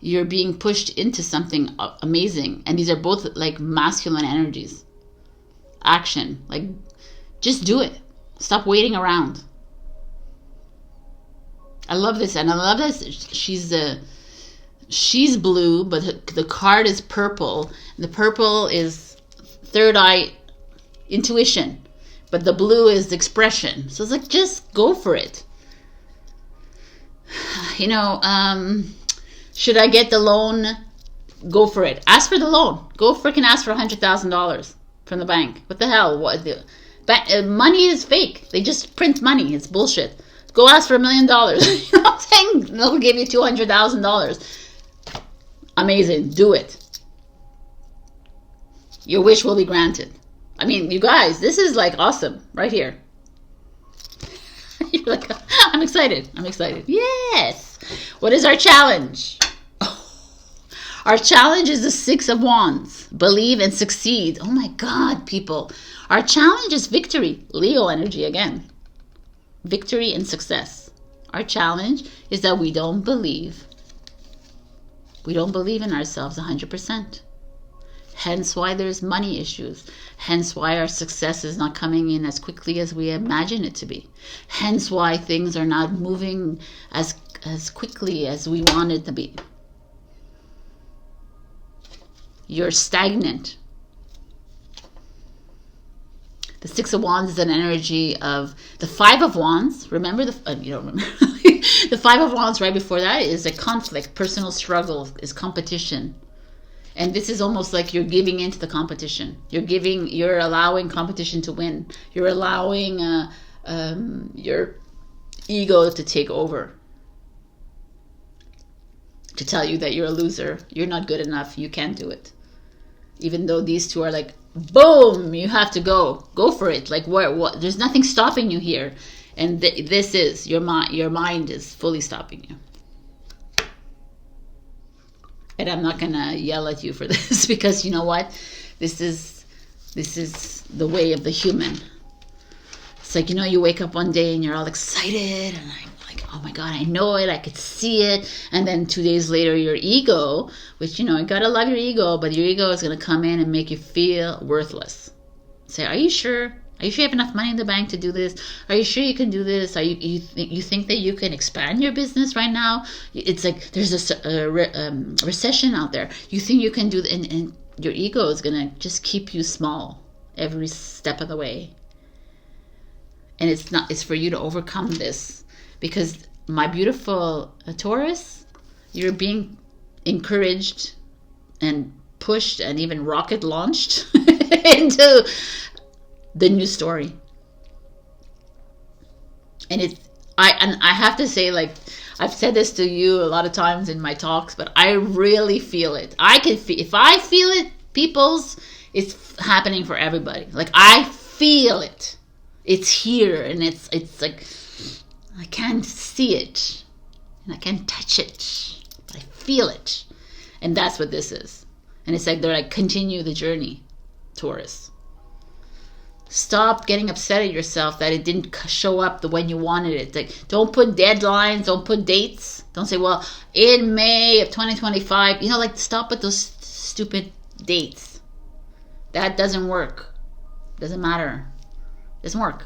you're being pushed into something amazing. And these are both like masculine energies. Action. Like, just do it. Stop waiting around. I love this, and I love this. She's blue, but the card is purple. The purple is third eye intuition, but the blue is expression. So it's like, just go for it. You know, should I get the loan? Go for it. Ask for the loan. Go freaking ask for $100,000 from the bank. What the hell? Money is fake. They just print money. It's bullshit. Go ask for $1 million. You know what I'm saying? They'll give you $200,000. Amazing. Do it. Your wish will be granted. I mean, you guys, this is like awesome right here. You're like, I'm excited. I'm excited. Yes. What is our challenge? Our challenge is the 6 of Wands. Believe and succeed. Oh my God, people. Our challenge is victory. Leo energy again. Victory and success. Our challenge is that we don't believe. We don't believe in ourselves 100%. Hence why there's money issues. Hence why our success is not coming in as quickly as we imagine it to be. Hence why things are not moving as quickly as we want it to be. You're stagnant. The 6 of Wands is an energy of the 5 of Wands. Remember you don't remember. The 5 of Wands right before that is a conflict, personal struggle, is competition. And this is almost like you're giving into the competition. You're allowing competition to win. You're allowing your ego to take over. To tell you that you're a loser. You're not good enough. You can't do it. Even though these two are like, boom, you have to go for it. Like, what there's nothing stopping you here, and this is your mind is fully stopping you. And I'm not gonna yell at you for this, because you know what, this is the way of the human. It's like, you know, you wake up one day and you're all excited, and I'm like, oh my God, I know it, I could see it. And then 2 days later, your ego, which, you know, you gotta love your ego, but your ego is gonna come in and make you feel worthless. Say, are you sure? Are you sure you have enough money in the bank to do this? Are you sure you can do this? You think that you can expand your business right now? It's like there's a recession out there. You think you can do that, and your ego is gonna just keep you small every step of the way. And it's for you to overcome this. Because my beautiful Taurus, you're being encouraged and pushed and even rocket launched into the new story. And I have to say, like, I've said this to you a lot of times in my talks, but I really feel it. If I feel it, peoples, it's happening for everybody. Like, I feel it. It's here, and it's like, I can't see it, and I can't touch it, but I feel it. And that's what this is. And it's like, they're like, continue the journey, Taurus. Stop getting upset at yourself that it didn't show up the way you wanted it. Like, don't put deadlines, don't put dates. Don't say, well, in May of 2025, you know, like, stop with those stupid dates. That doesn't work. Doesn't matter. Doesn't work.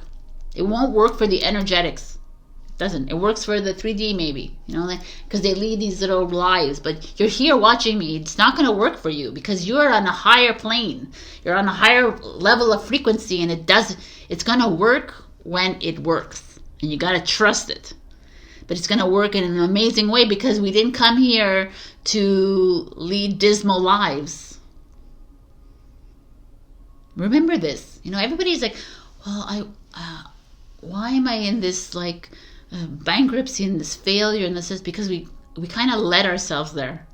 It won't work for the energetics. Doesn't. It works for the 3D maybe, you know, because they lead these little lives. But you're here watching me. It's not going to work for you because you're on a higher plane. You're on a higher level of frequency, and it's going to work when it works, and you got to trust it. but it's going to work in an amazing way because we didn't come here to lead dismal lives. Remember this. You know, everybody's like, well, why am I in this like bankruptcy and this failure and this is because we kind of led ourselves there.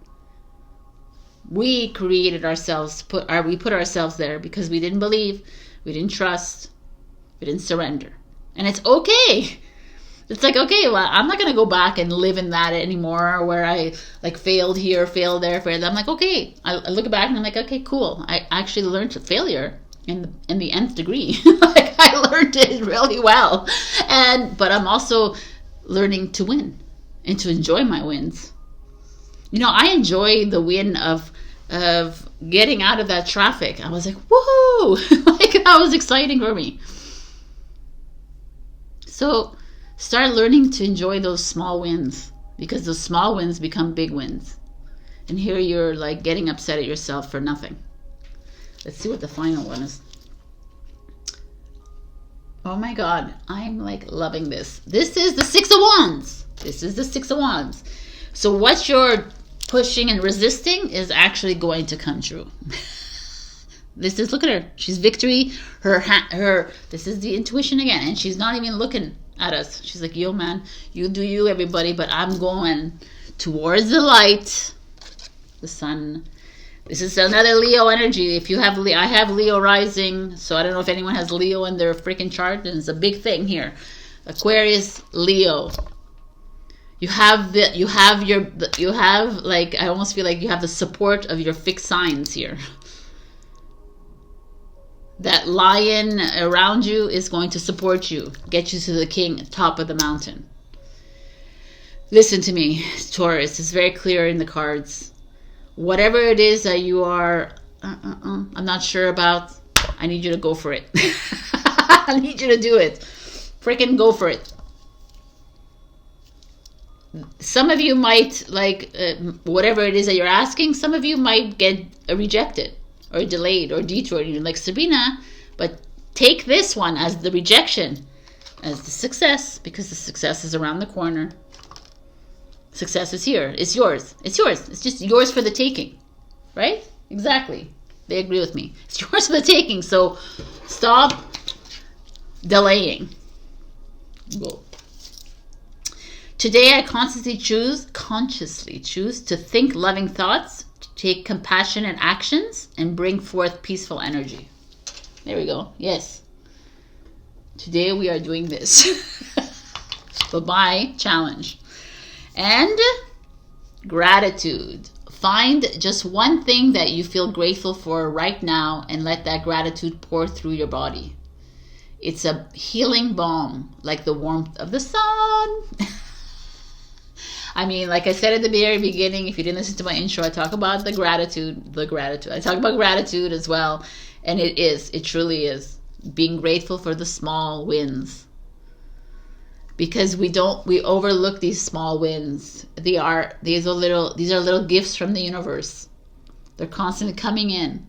We created ourselves, we put ourselves there because we didn't believe, we didn't trust, we didn't surrender. And it's okay. It's like, okay, well, I'm not going to go back and live in that anymore where I like failed here, failed there, failed. I'm like, okay. I look back and I'm like, okay, cool. I actually learned failure in the nth degree. Like I learned it really well. But I'm also learning to win and to enjoy my wins. You know, I enjoy the win of getting out of that traffic. I was like, woohoo! Like that was exciting for me. So start learning to enjoy those small wins because those small wins become big wins. And here you're like getting upset at yourself for nothing. Let's see what the final one is. Oh my God, I'm like loving this. This is the Six of Wands. This is the Six of Wands. So what you're pushing and resisting is actually going to come true. This is, look at her. She's victory. This is the intuition again. And she's not even looking at us. She's like, yo man, you do you, everybody, but I'm going towards the light. The sun. This is another Leo energy. If you have I have Leo rising, so I don't know if anyone has Leo in their freaking chart, and it's a big thing here. Aquarius, Leo. You have like, I almost feel like you have the support of your fixed signs here. That lion around you is going to support you, get you to the king, top of the mountain. Listen to me, Taurus. It's very clear in the cards. Whatever it is that you are, I'm not sure about, I need you to go for it. I need you to do it. Freaking go for it. Some of you might, like, whatever it is that you're asking, some of you might get rejected or delayed or detoured. You're like, Sabrina, but take this one as the rejection, as the success, because the success is around the corner. Success is here. It's yours. It's yours. It's just yours for the taking. Right? Exactly. They agree with me. It's yours for the taking. So stop delaying. Go. Today I consciously choose to think loving thoughts, to take compassionate actions, and bring forth peaceful energy. There we go. Yes. Today we are doing this. Bye-bye challenge. And gratitude. Find just one thing that you feel grateful for right now and let that gratitude pour through your body. It's a healing balm, like the warmth of the sun. I mean, like I said at the very beginning, if you didn't listen to my intro, I talk about the gratitude. I talk about gratitude as well. And it truly is. Being grateful for the small wins. Because we overlook these small wins. These are little gifts from the universe. They're constantly coming in.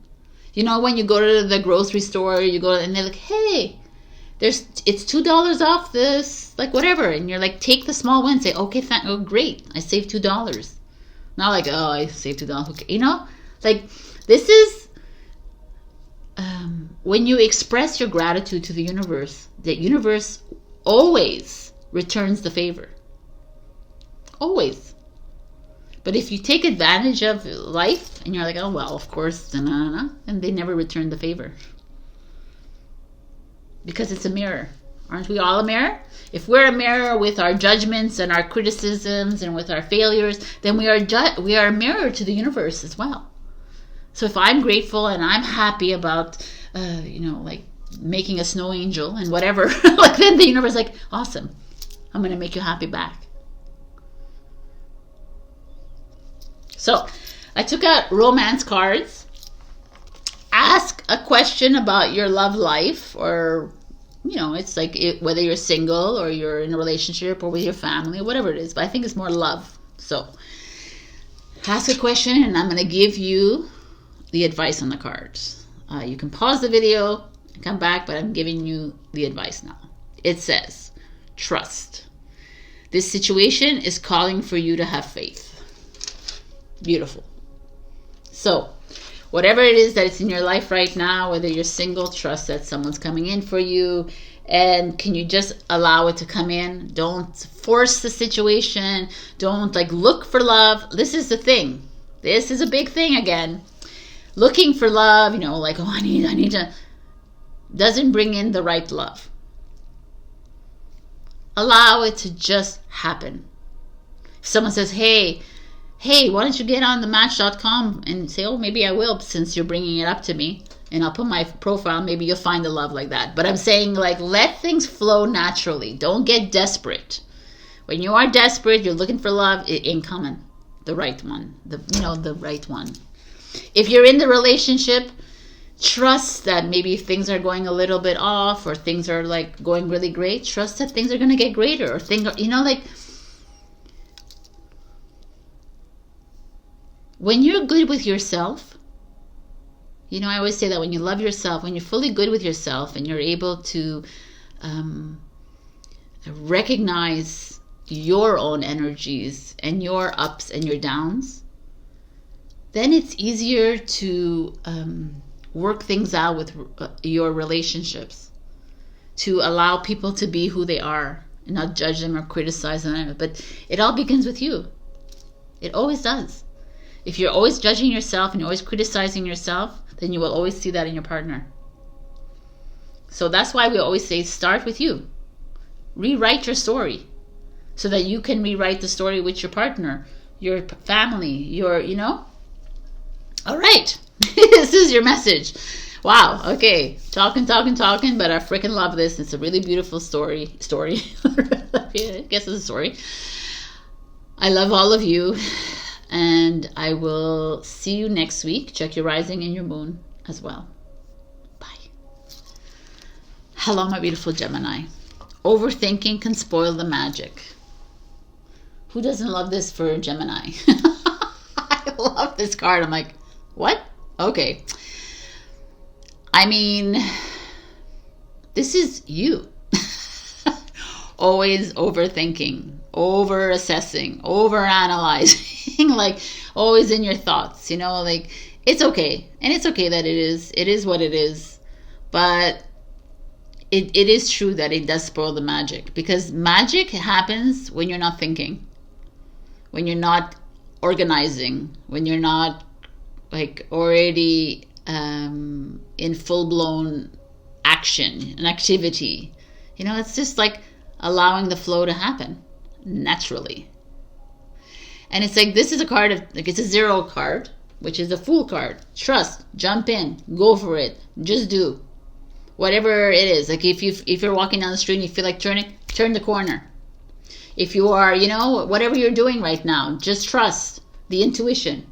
You know, when you go to the grocery store, you go and they're like, hey, it's $2 off this, like whatever. And you're like, take the small win. Say, okay, great. I saved $2. Not like, oh, I saved $2. Okay. You know, like this is when you express your gratitude to the universe, the universe always returns the favor. Always. But if you take advantage of life and you're like, oh, well, of course, and they never return the favor. Because it's a mirror. Aren't we all a mirror? If we're a mirror with our judgments and our criticisms and with our failures, then we are a mirror to the universe as well. So if I'm grateful and I'm happy about, like making a snow angel and whatever, like then the universe is like, awesome. I'm going to make you happy back. So I took out romance cards. Ask a question about your love life, or, it's like whether you're single or you're in a relationship or with your family or whatever it is. But I think it's more love. So ask a question and I'm going to give you the advice on the cards. You can pause the video and come back, but I'm giving you the advice now. It says, trust. This situation is calling for you to have faith. Beautiful. So, whatever it is that is in your life right now, whether you're single, trust that someone's coming in for you. And can you just allow it to come in? Don't force the situation. Don't like look for love. This is the thing. This is a big thing again. Looking for love, you know, like, oh, I need to, doesn't bring in the right love. Allow it to just happen. If someone says, hey, why don't you get on the Match.com and say, oh, maybe I will, since you're bringing it up to me, and I'll put my profile, maybe you'll find the love like that. But I'm saying, like, let things flow naturally. Don't get desperate. When you are desperate, you're looking for love, it ain't coming. The right one. The right one. If you're in the relationship, trust that maybe if things are going a little bit off, or things are like going really great, trust that things are going to get greater, or things are, you know, like, when you're good with yourself, you know, I always say that when you love yourself, when you're fully good with yourself and you're able to recognize your own energies and your ups and your downs, then it's easier to work things out with your relationships, to allow people to be who they are and not judge them or criticize them. But it all begins with you. It always does. If you're always judging yourself and you're always criticizing yourself, then you will always see that in your partner. So that's why we always say, start with you. Rewrite your story so that you can rewrite the story with your partner, your family, your, you know. All right. This is your message. Wow. Okay. Talking, but I freaking love this. It's a really beautiful story. I guess it's a story. I love all of you. And I will see you next week. Check your rising and your moon as well. Bye. Hello, my beautiful Gemini. Overthinking can spoil the magic. Who doesn't love this for Gemini? I love this card. I'm like, what? Okay. I mean, this is you. Always overthinking, over assessing, over analyzing, like always in your thoughts, you know, like it's okay. And it's okay that it is what it is. But it is true that it does spoil the magic, because magic happens when you're not thinking, when you're not organizing, when you're not like already in full-blown action and activity. You know, it's just like allowing the flow to happen naturally. And it's like, this is a card of, like, it's a 0 card, which is a Fool card. Trust, jump in, go for it, just do whatever it is. Like if you're walking down the street and you feel like turning, turn the corner. If you are, you know, whatever you're doing right now, just trust the intuition.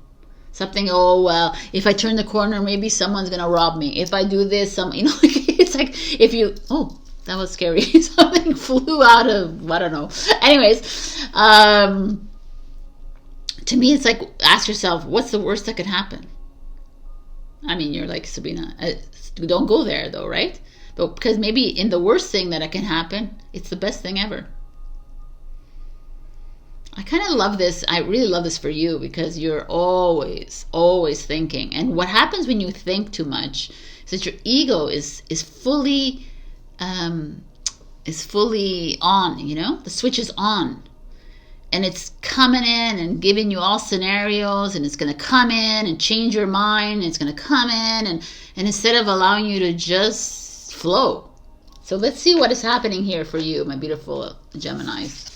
Something, oh, well, if I turn the corner, maybe someone's gonna rob me. If I do this, you know, it's like, if you, oh, that was scary. Something flew out of, I don't know. Anyways, to me, it's like, ask yourself, what's the worst that could happen? I mean, you're like, Sabrina, don't go there though, right? But because maybe in the worst thing that can happen, it's the best thing ever. I kind of love this. I really love this for you, because you're always thinking. And what happens when you think too much is that your ego is fully on, you know? The switch is on. And it's coming in and giving you all scenarios, and it's going to come in and change your mind. And it's going to come in and instead of allowing you to just flow. So let's see what is happening here for you, my beautiful Geminis.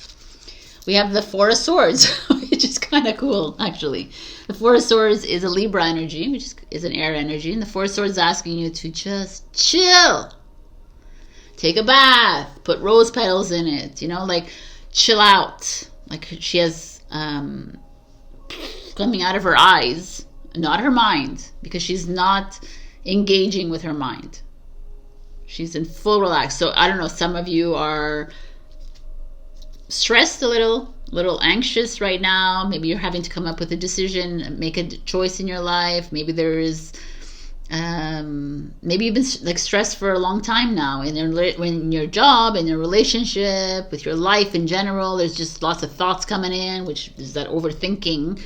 We have the Four of Swords, which is kind of cool, actually. The Four of Swords is a Libra energy, which is an air energy. And the Four of Swords is asking you to just chill. Take a bath. Put rose petals in it. You know, like chill out. Like she has coming out of her eyes, not her mind, because she's not engaging with her mind. She's in full relax. So I don't know, some of you are stressed a little anxious right now. Maybe you're having to come up with a decision, make a choice in your life. Maybe there is Maybe you've been like stressed for a long time now in your job, in your relationship, with your life in general. There's just lots of thoughts coming in, which is that overthinking.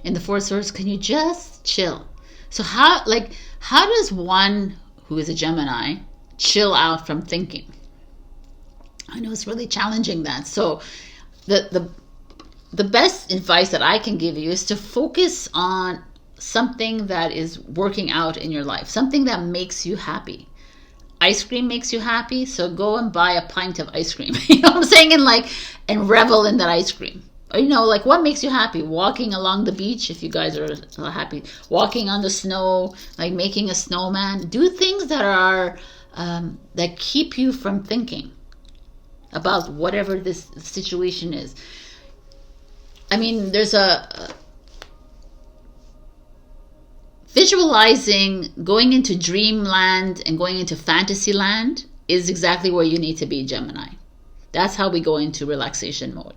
In the Four Swords, can you just chill? So how does one who is a Gemini chill out from thinking? I know it's really challenging that. So the best advice that I can give you is to focus on something that is working out in your life, something that makes you happy. Ice cream makes you happy, so go and buy a pint of ice cream. You know what I'm saying? And revel in that ice cream. Or, like what makes you happy? Walking along the beach, if you guys are happy. Walking on the snow, like making a snowman. Do things that are that keep you from thinking about whatever this situation is. I mean, there's visualizing, going into dreamland and going into fantasy land is exactly where you need to be, Gemini. That's how we go into relaxation mode.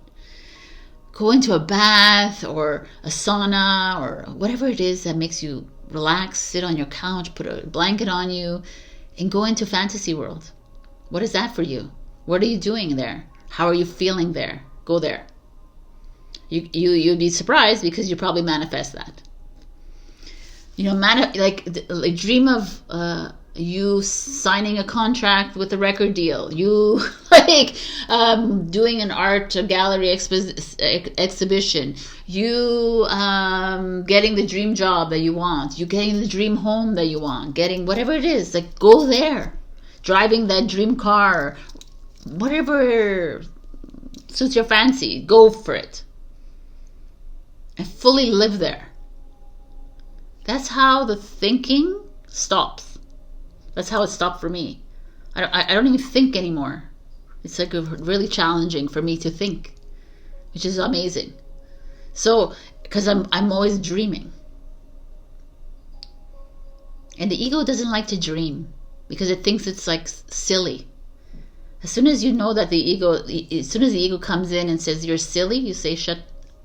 Go into a bath or a sauna or whatever it is that makes you relax. Sit on your couch, put a blanket on you, and go into fantasy world. What is that for you? What are you doing there? How are you feeling there? Go there. You'd be surprised because you probably manifest that. Dream of you signing a contract with a record deal. You doing an art gallery exhibition. You getting the dream job that you want. You getting the dream home that you want. Getting whatever it is. Like go there. Driving that dream car. Whatever suits your fancy. Go for it. And fully live there. That's how the thinking stops. That's how it stopped for me. I don't even think anymore. It's like really challenging for me to think, which is amazing. So, because I'm always dreaming. And the ego doesn't like to dream because it thinks it's like silly. As soon as you know that as soon as the ego comes in and says you're silly, you say shut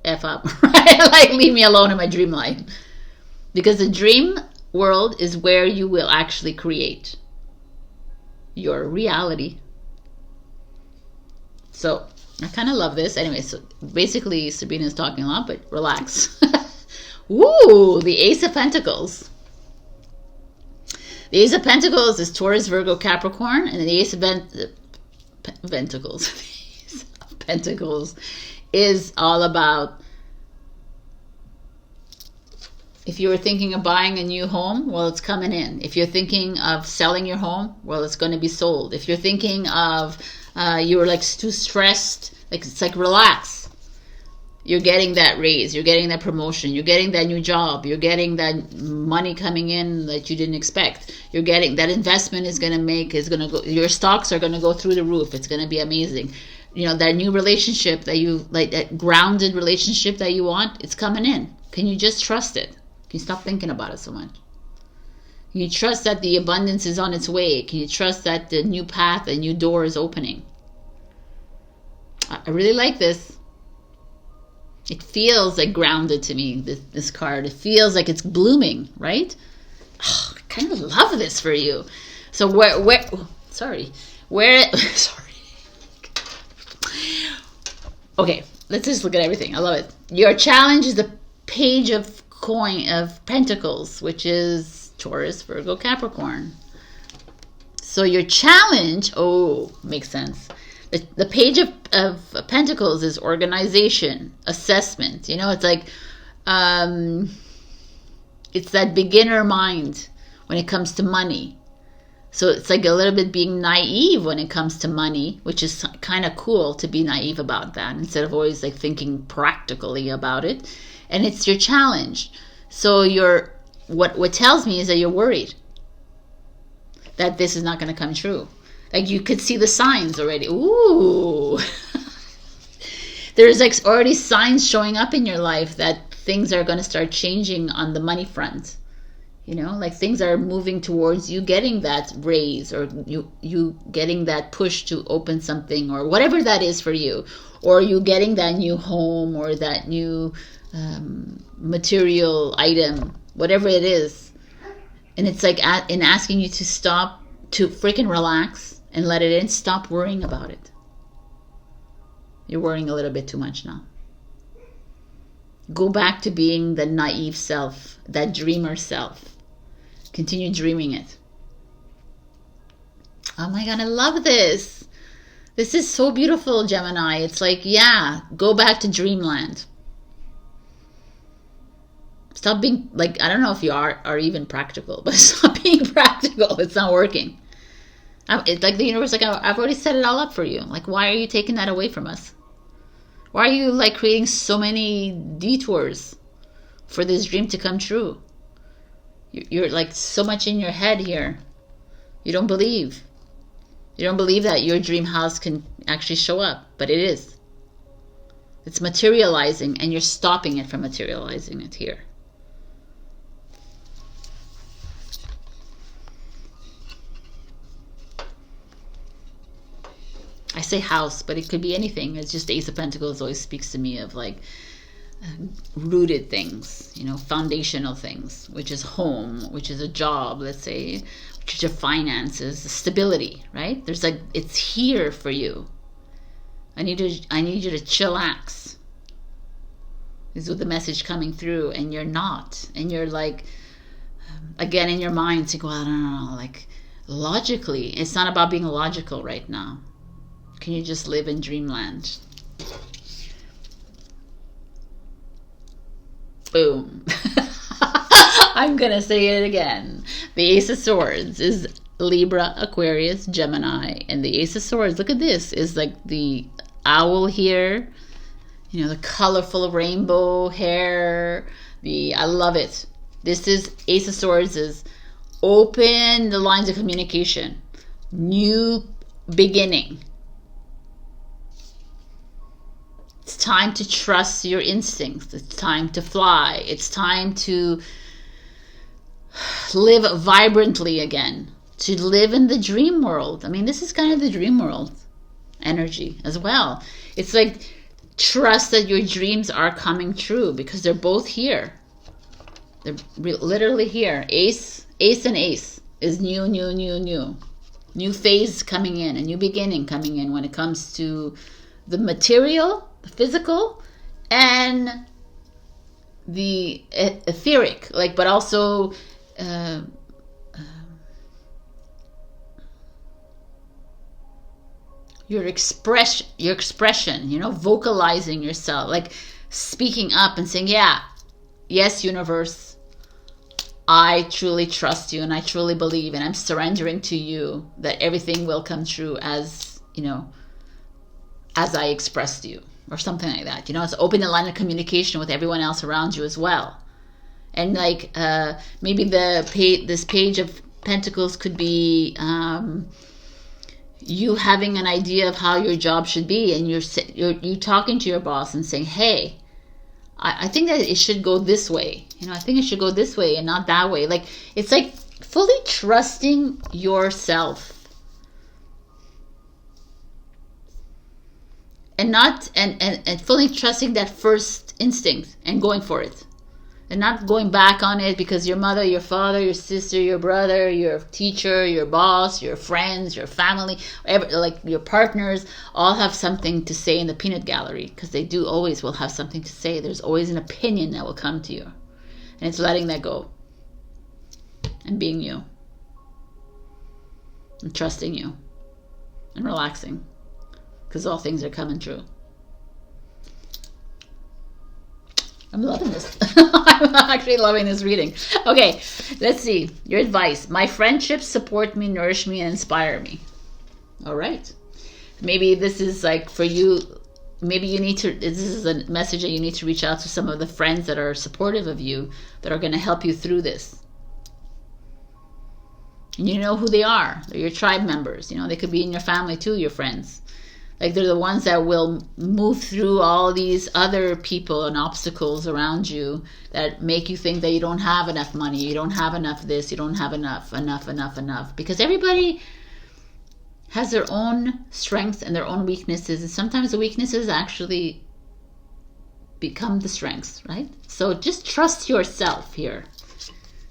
F up, right? Like leave me alone in my dream life. Because the dream world is where you will actually create your reality. So I kind of love this. Anyway, so basically Sabrina is talking a lot, but relax. Woo! The Ace of Pentacles. The Ace of Pentacles is Taurus, Virgo, Capricorn, and the Ace of Pentacles. The Ace of Pentacles is all about, if you were thinking of buying a new home, well, it's coming in. If you're thinking of selling your home, well, it's going to be sold. If you're thinking of, you were like too stressed, it's like relax. You're getting that raise. You're getting that promotion. You're getting that new job. You're getting that money coming in that you didn't expect. You're getting that investment is going to go, your stocks are going to go through the roof. It's going to be amazing. That new relationship that you, like that grounded relationship that you want, it's coming in. Can you just trust it? Can you stop thinking about it so much? Can you trust that the abundance is on its way? Can you trust that the new path, a new door is opening? I really like this. It feels like grounded to me, this card. It feels like it's blooming, right? Oh, I kind of love this for you. So sorry. Okay, let's just look at everything. I love it. Your challenge is the Page of Pentacles, which is Taurus, Virgo, Capricorn. So your challenge, makes sense. The Page of Pentacles is organization, assessment. It's like, it's that beginner mind when it comes to money. So it's like a little bit being naive when it comes to money, which is kind of cool to be naive about that instead of always like thinking practically about it. And it's your challenge. So what tells me is that you're worried that this is not going to come true. Like you could see the signs already. Ooh. There's like already signs showing up in your life that things are going to start changing on the money front. Like things are moving towards you getting that raise, or you getting that push to open something, or whatever that is for you, or you getting that new home, or that new material item, whatever it is. And it's like in asking you to stop, to freaking relax and let it in. Stop worrying about it. You're worrying a little bit too much now. Go back to being the naive self, that dreamer self. Continue dreaming it. Oh my God, I love this. This is so beautiful, Gemini. It's like, yeah, go back to dreamland. Stop being, like, I don't know if you are even practical, but stop being practical. It's not working. It's like the universe, like, I've already set it all up for you. Like, why are you taking that away from us? Why are you, like, creating so many detours for this dream to come true? You're, like, so much in your head here. You don't believe. You don't believe that your dream house can actually show up, but it is. It's materializing, and you're stopping it from materializing it here. I say house, but it could be anything. It's just Ace of Pentacles always speaks to me of like rooted things, you know, foundational things, which is home, which is a job, let's say, which is your finances, stability, right? There's like, it's here for you. I need you to chillax. This is the message coming through, and you're not, and you're like, again in your mind, think, well, I don't know, like logically, it's not about being logical right now. Can you just live in dreamland? Boom. I'm gonna say it again. The Ace of Swords is Libra, Aquarius, Gemini, and the Ace of Swords, look at this, is like the owl here, you know, the colorful rainbow hair, I love it. This is Ace of Swords is open the lines of communication, new beginning. It's time to trust your instincts. It's time to fly. It's time to live vibrantly again. To live in the dream world. I mean, this is kind of the dream world energy as well. It's like trust that your dreams are coming true because they're both here. They're literally here. Ace and ace is new. New phase coming in, a new beginning coming in when it comes to the material, the physical, and the etheric, like, but also your expression, you know, vocalizing yourself, like speaking up and saying, yeah, yes, universe, I truly trust you and I truly believe and I'm surrendering to you that everything will come true as, you know, as I expressed you, or something like that. You know, it's open the line of communication with everyone else around you as well. And like maybe this page of Pentacles could be you having an idea of how your job should be, and you're talking to your boss and saying, hey, I think that it should go this way. You know, I think it should go this way and not that way. Like, it's like fully trusting yourself. And not and fully trusting that first instinct and going for it, and not going back on it because your mother, your father, your sister, your brother, your teacher, your boss, your friends, your family, like your partners, all have something to say in the peanut gallery, because they do always will have something to say. There's always an opinion that will come to you, and it's letting that go and being you and trusting you and relaxing. Because all things are coming true. I'm loving this. I'm actually loving this reading. Okay, let's see. Your advice. My friendships support me, nourish me, and inspire me. All right. Maybe this is like for you. Maybe you need to, this is a message that you need to reach out to some of the friends that are supportive of you, that are going to help you through this. And you know who they are. They're your tribe members. You know, they could be in your family too, your friends. Like, they're the ones that will move through all these other people and obstacles around you that make you think that you don't have enough money, you don't have enough this, you don't have enough. Because everybody has their own strengths and their own weaknesses, and sometimes the weaknesses actually become the strengths, right? So just trust yourself here.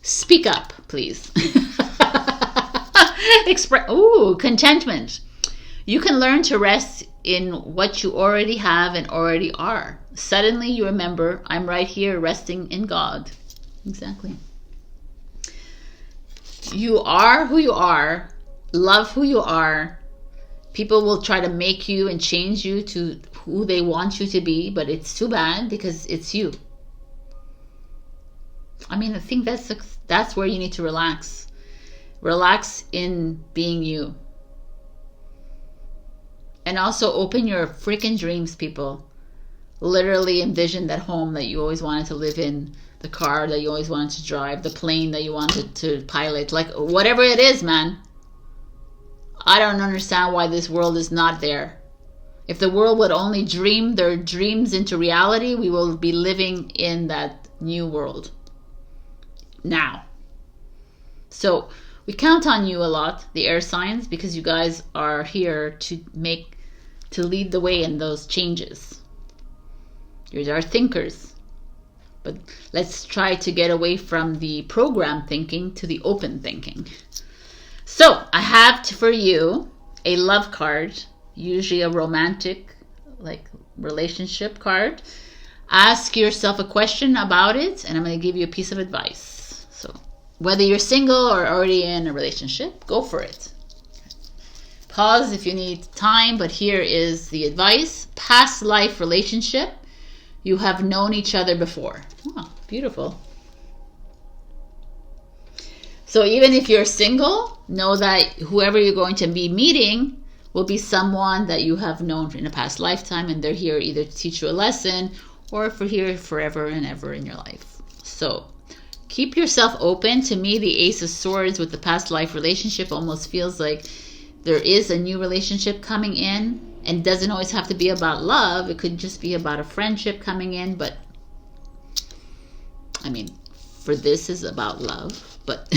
Speak up, please. Ooh, contentment. You can learn to rest in what you already have and already are. Suddenly you remember, I'm right here resting in God. Exactly. You are who you are. Love who you are. People will try to make you and change you to who they want you to be, but it's too bad because it's you. I mean, I think that's where you need to relax. Relax in being you. And also open your freaking dreams, people. Literally envision that home that you always wanted to live in, the car that you always wanted to drive, the plane that you wanted to pilot, like whatever it is, man. I don't understand why this world is not there. If the world would only dream their dreams into reality, we will be living in that new world now. So we count on you a lot, the air signs, because you guys are here to lead the way in those changes. You're our thinkers. But let's try to get away from the program thinking to the open thinking. So I have for you a love card, usually a romantic relationship card. Ask yourself a question about it, and I'm going to give you a piece of advice. So whether you're single or already in a relationship, go for it. Pause if you need time, but here is the advice. Past life relationship. You have known each other before. Oh, beautiful. So even if you're single, know that whoever you're going to be meeting will be someone that you have known in a past lifetime, and they're here either to teach you a lesson or for here forever and ever in your life. So keep yourself open. To me, the Ace of Swords with the past life relationship almost feels like there is a new relationship coming in, and doesn't always have to be about love. It could just be about a friendship coming in, but I mean, for this is about love, but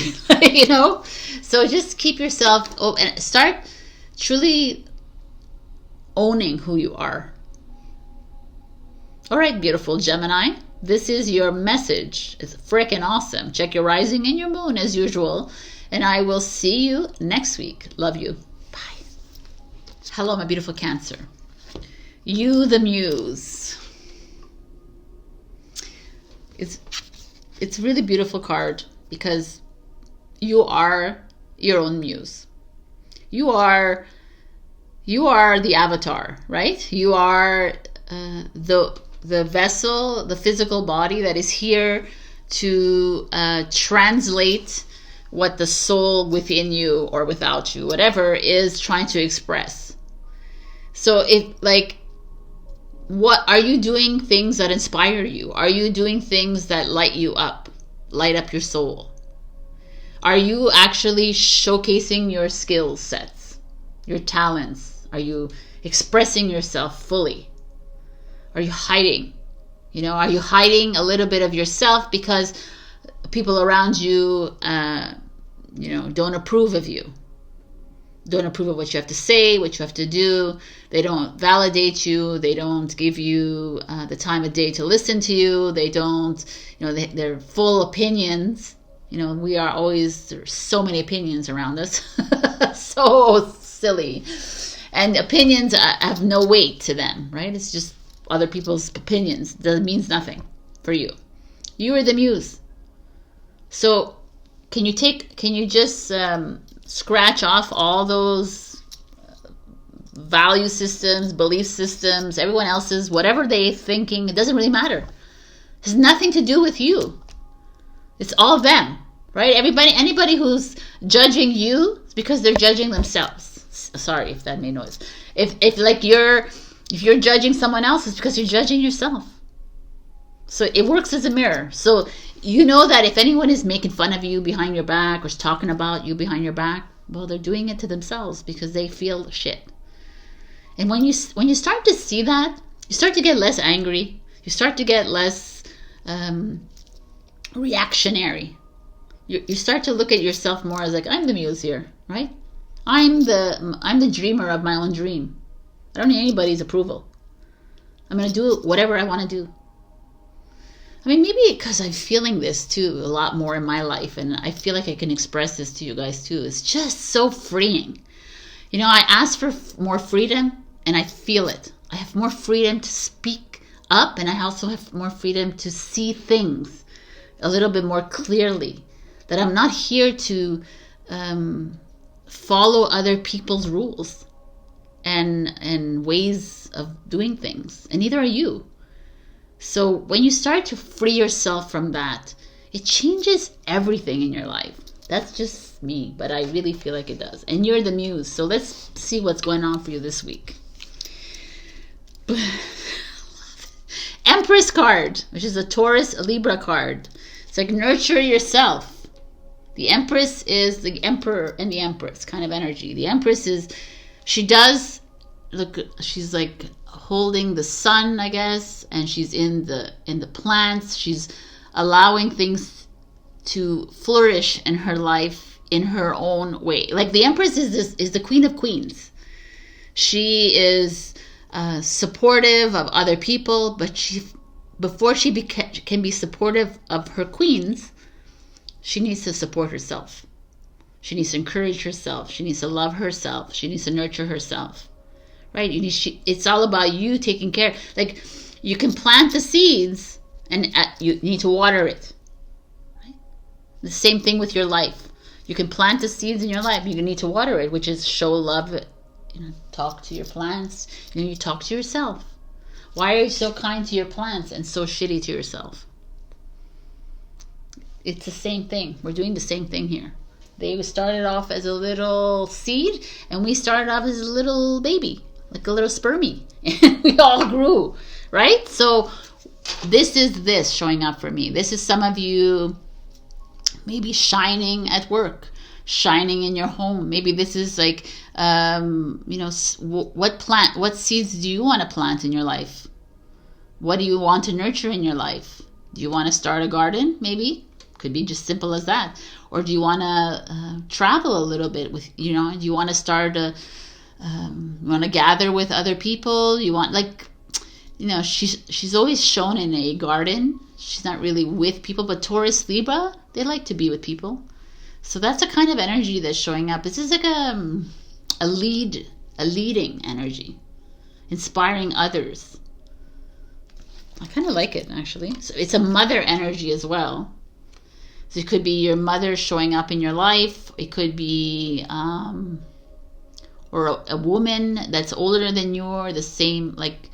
you know, so just keep yourself open and start truly owning who you are. All right, beautiful Gemini, this is your message. It's freaking awesome. Check your rising and your moon as usual, and I will see you next week. Love you. Hello, my beautiful Cancer. You, the Muse. It's really beautiful card because you are your own muse. You are the avatar, right? You are the vessel, the physical body that is here to translate what the soul within you or without you, whatever, is trying to express. So what are you doing? Things that inspire you? Are you doing things that light you up, light up your soul? Are you actually showcasing your skill sets, your talents? Are you expressing yourself fully? Are you hiding? You know, are you hiding a little bit of yourself because people around you, don't approve of you? Don't approve of what you have to say, what you have to do. They don't validate you. They don't give you the time of day to listen to you. They don't, they're full opinions. We are always, there's so many opinions around us. So silly. And opinions have no weight to them, right? It's just other people's opinions. That means nothing for you. You are the muse. So can you just scratch off all those value systems, belief systems, everyone else's, whatever they're thinking, it doesn't really matter. It has nothing to do with you. It's all them, right? Anybody who's judging you, it's because they're judging themselves. Sorry if that made noise. If you're judging someone else, it's because you're judging yourself. So it works as a mirror. So you know that if anyone is making fun of you behind your back or is talking about you behind your back, well, they're doing it to themselves because they feel shit. And when you start to see that, you start to get less angry. You start to get less reactionary. You start to look at yourself more as like, I'm the muse here, right? I'm the dreamer of my own dream. I don't need anybody's approval. I'm going to do whatever I want to do. I mean, maybe because I'm feeling this too a lot more in my life, and I feel like I can express this to you guys too. It's just so freeing. You know, I ask for more freedom, and I feel it. I have more freedom to speak up, and I also have more freedom to see things a little bit more clearly. That I'm not here to follow other people's rules and ways of doing things, and neither are you. So when you start to free yourself from that, it changes everything in your life. That's just me, but I really feel like it does. And you're the muse, so let's see what's going on for you this week. Empress card, which is a Taurus, a Libra card. It's like nurture yourself. The Empress is the Emperor and the Empress kind of energy. The Empress is, she does look, she's like holding the sun, I guess, and she's in the plants. She's allowing things to flourish in her life in her own way. Like the Empress is the Queen of Queens. She is supportive of other people, but before she can be supportive of her queens, she needs to support herself. She needs to encourage herself. She needs to love herself. She needs to nurture herself. Right? It's all about you taking care. Like, you can plant the seeds and you need to water it. Right? The same thing with your life. You can plant the seeds in your life. You need to water it, which is show love. You know, talk to your plants. You talk to yourself. Why are you so kind to your plants and so shitty to yourself? It's the same thing. We're doing the same thing here. They started off as a little seed, and we started off as a little baby, like a little spermie, and we all grew, right? So this is showing up for me. This is some of you maybe shining at work, shining in your home. Maybe this is like, you know, what seeds do you want to plant in your life? What do you want to nurture in your life? Do you want to start a garden? Maybe. Could be just simple as that. Or do you want to travel a little bit with, you know, do you want to start you want to gather with other people? You want, like, you know, she's always shown in a garden. She's not really with people, but Taurus, Libra, they like to be with people. So that's a kind of energy that's showing up. This is like a leading energy, inspiring others. I kind of like it, actually. So it's a mother energy as well. So it could be your mother showing up in your life. It could be, or a woman that's older than you, or the same, like,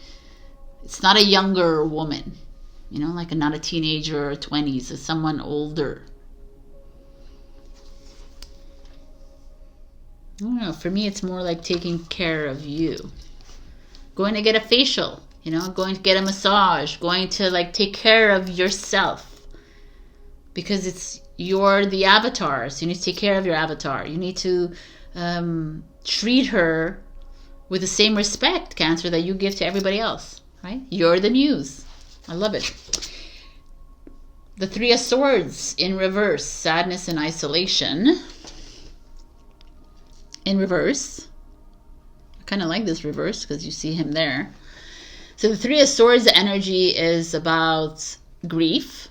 it's not a younger woman, you know, like not a teenager or 20s. It's someone older. I don't know. For me, it's more like taking care of you. Going to get a facial, you know, going to get a massage, going to like take care of yourself. Because you're the avatar, so you need to take care of your avatar. You need to treat her with the same respect, Cancer, that you give to everybody else, right? You're the muse. I love it. The Three of Swords in reverse, sadness and isolation. In reverse. I kind of like this reverse because you see him there. So the Three of Swords energy is about grief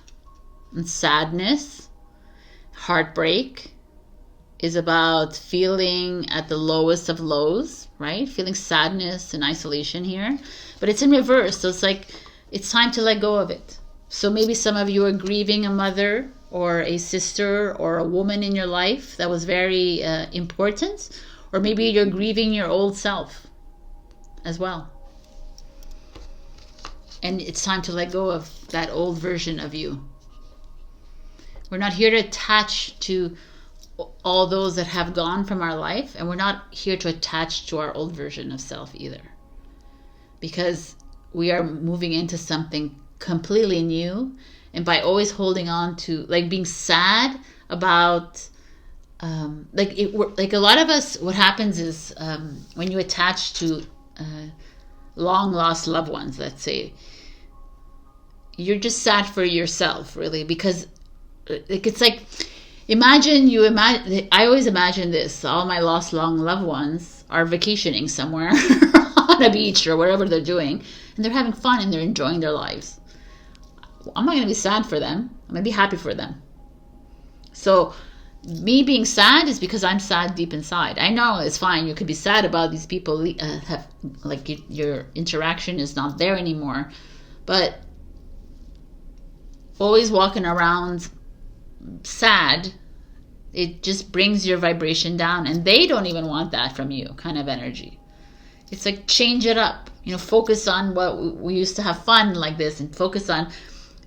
and sadness. Heartbreak is about feeling at the lowest of lows, right? Feeling sadness and isolation here. But it's in reverse, so it's like it's time to let go of it. So maybe some of you are grieving a mother or a sister or a woman in your life that was very important. Or maybe you're grieving your old self as well. And it's time to let go of that old version of you. We're not here to attach to all those that have gone from our life, and we're not here to attach to our old version of self either. Because we are moving into something completely new, and by always holding on to, like, being sad about, like a lot of us, what happens is when you attach to long lost loved ones, let's say, you're just sad for yourself, really, because it's like, I always imagine this, all my lost long loved ones are vacationing somewhere on a beach or wherever they're doing, and they're having fun and they're enjoying their lives. I'm not going to be sad for them. I'm going to be happy for them. So me being sad is because I'm sad deep inside. I know it's fine. You could be sad about these people have like your interaction is not there anymore, but always walking around sad, it just brings your vibration down, and they don't even want that from you kind of energy. It's like, change it up, you know, focus on what we used to have fun like this, and focus on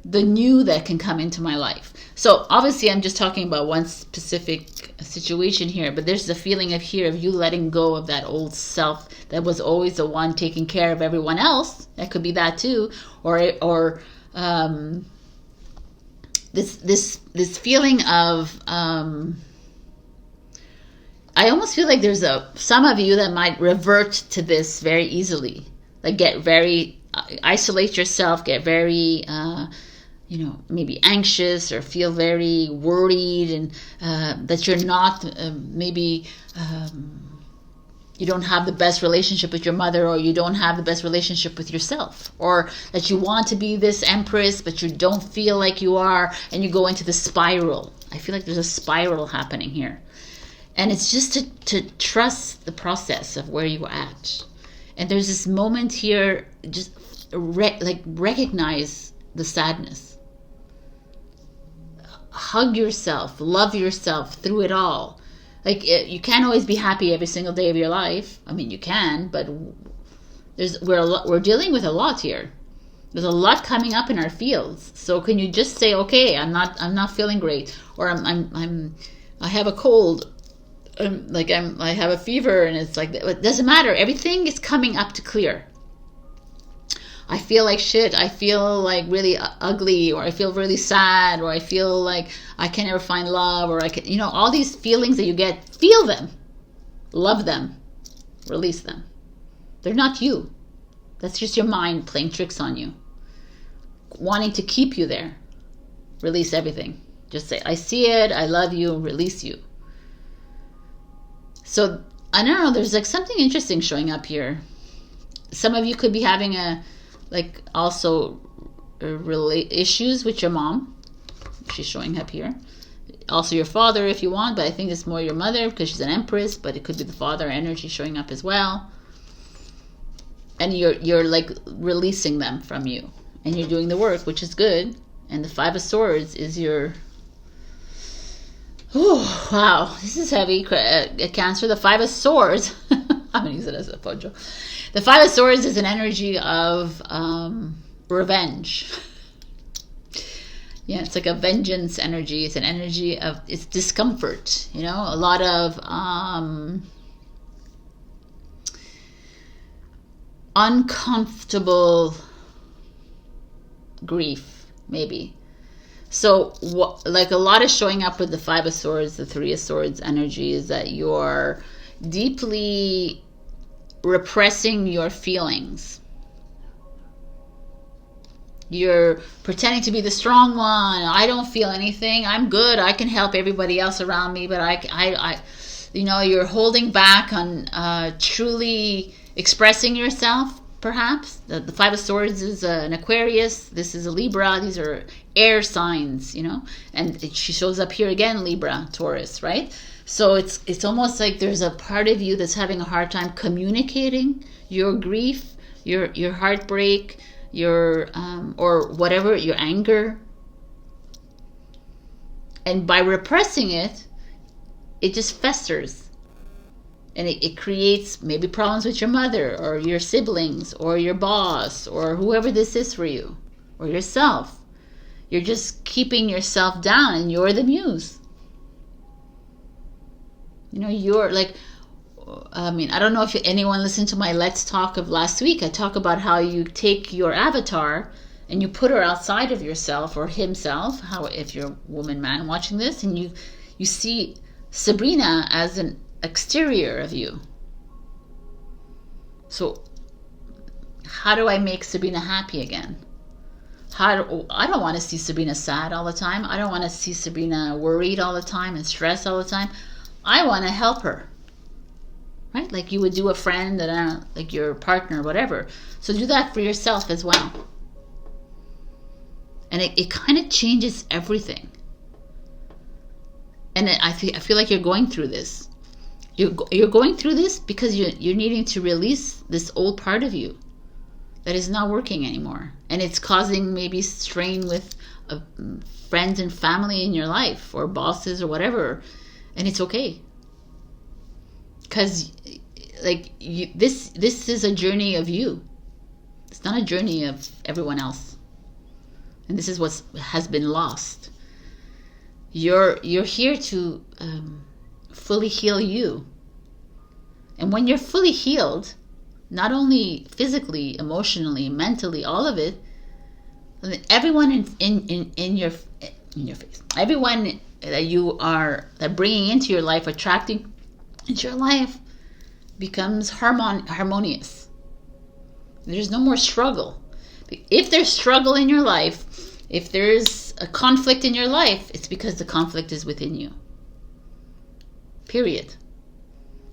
the new that can come into my life. So obviously I'm just talking about one specific situation here, but there's the feeling of here of you letting go of that old self that was always the one taking care of everyone else. That could be that too, or this feeling of I almost feel like there's some of you that might revert to this very easily, like get very isolate yourself, get very you know, maybe anxious or feel very worried, and that you're not maybe you don't have the best relationship with your mother, or you don't have the best relationship with yourself, or that you want to be this empress but you don't feel like you are, and you go into the spiral. I feel like there's a spiral happening here, and it's just to trust the process of where you're at. And there's this moment here, just recognize the sadness, hug yourself, love yourself through it all. Like, you can't always be happy every single day of your life. I mean, you can, but we're dealing with a lot here. There's a lot coming up in our fields. So can you just say, okay, I'm not feeling great, or I have a cold, I have a fever, and it's like, it doesn't matter. Everything is coming up to clear. I feel like shit, I feel like really ugly, or I feel really sad, or I feel like I can never find love, or I can, you know, all these feelings that you get, feel them, love them, release them. They're not you. That's just your mind playing tricks on you, wanting to keep you there. Release everything. Just say, I see it, I love you, release you. So, I don't know, there's like something interesting showing up here. Some of you could be having also issues with your mom. She's showing up here. Also your father if you want, but I think it's more your mother because she's an empress, but it could be the father energy showing up as well. And you're like releasing them from you, and you're doing the work, which is good. And the Five of Swords is your, oh wow, this is heavy. Cancer. The Five of Swords, I'm gonna use it as a poncho. The Five of Swords is an energy of revenge. Yeah, it's like a vengeance energy. It's an energy of, it's discomfort, you know, a lot of uncomfortable grief, maybe. So like a lot is showing up with the Five of Swords, the Three of Swords energy, is that you're deeply repressing your feelings. You're pretending to be the strong one. I don't feel anything. I'm good. I can help everybody else around me, but I you know, you're holding back on truly expressing yourself. Perhaps the Five of Swords is an Aquarius. This is a Libra. These are air signs, you know. And she shows up here again, Libra, Taurus, right? So it's almost like there's a part of you that's having a hard time communicating your grief, your heartbreak, your or whatever, your anger. And by repressing it, it just festers. And it creates maybe problems with your mother or your siblings or your boss or whoever this is for you, or yourself. You're just keeping yourself down, and you're the muse. You know, you're like, I mean, I don't know if anyone listened to my Let's Talk of last week. I talk about how you take your avatar and you put her outside of yourself or himself, how, if you're a woman, man watching this, and you see Sabrina as an exterior of you. So how do I make Sabrina happy again? I don't want to see Sabrina sad all the time. I don't want to see Sabrina worried all the time and stressed all the time. I want to help her, right? Like you would do a friend, and like your partner, whatever. So do that for yourself as well. And it kind of changes everything. And I feel like you're going through this. You're going through this because you're needing to release this old part of you that is not working anymore. And it's causing maybe strain with friends and family in your life, or bosses or whatever. And it's okay. Because like this is a journey of you. It's not a journey of everyone else. And this is what has been lost. You're here to fully heal you. And when you're fully healed, not only physically, emotionally, mentally, all of it, everyone in your face, everyone that you are bringing into your life, attracting into your life, becomes harmonious. There's no more struggle. If there's struggle in your life, if there's a conflict in your life, it's because the conflict is within you. Period.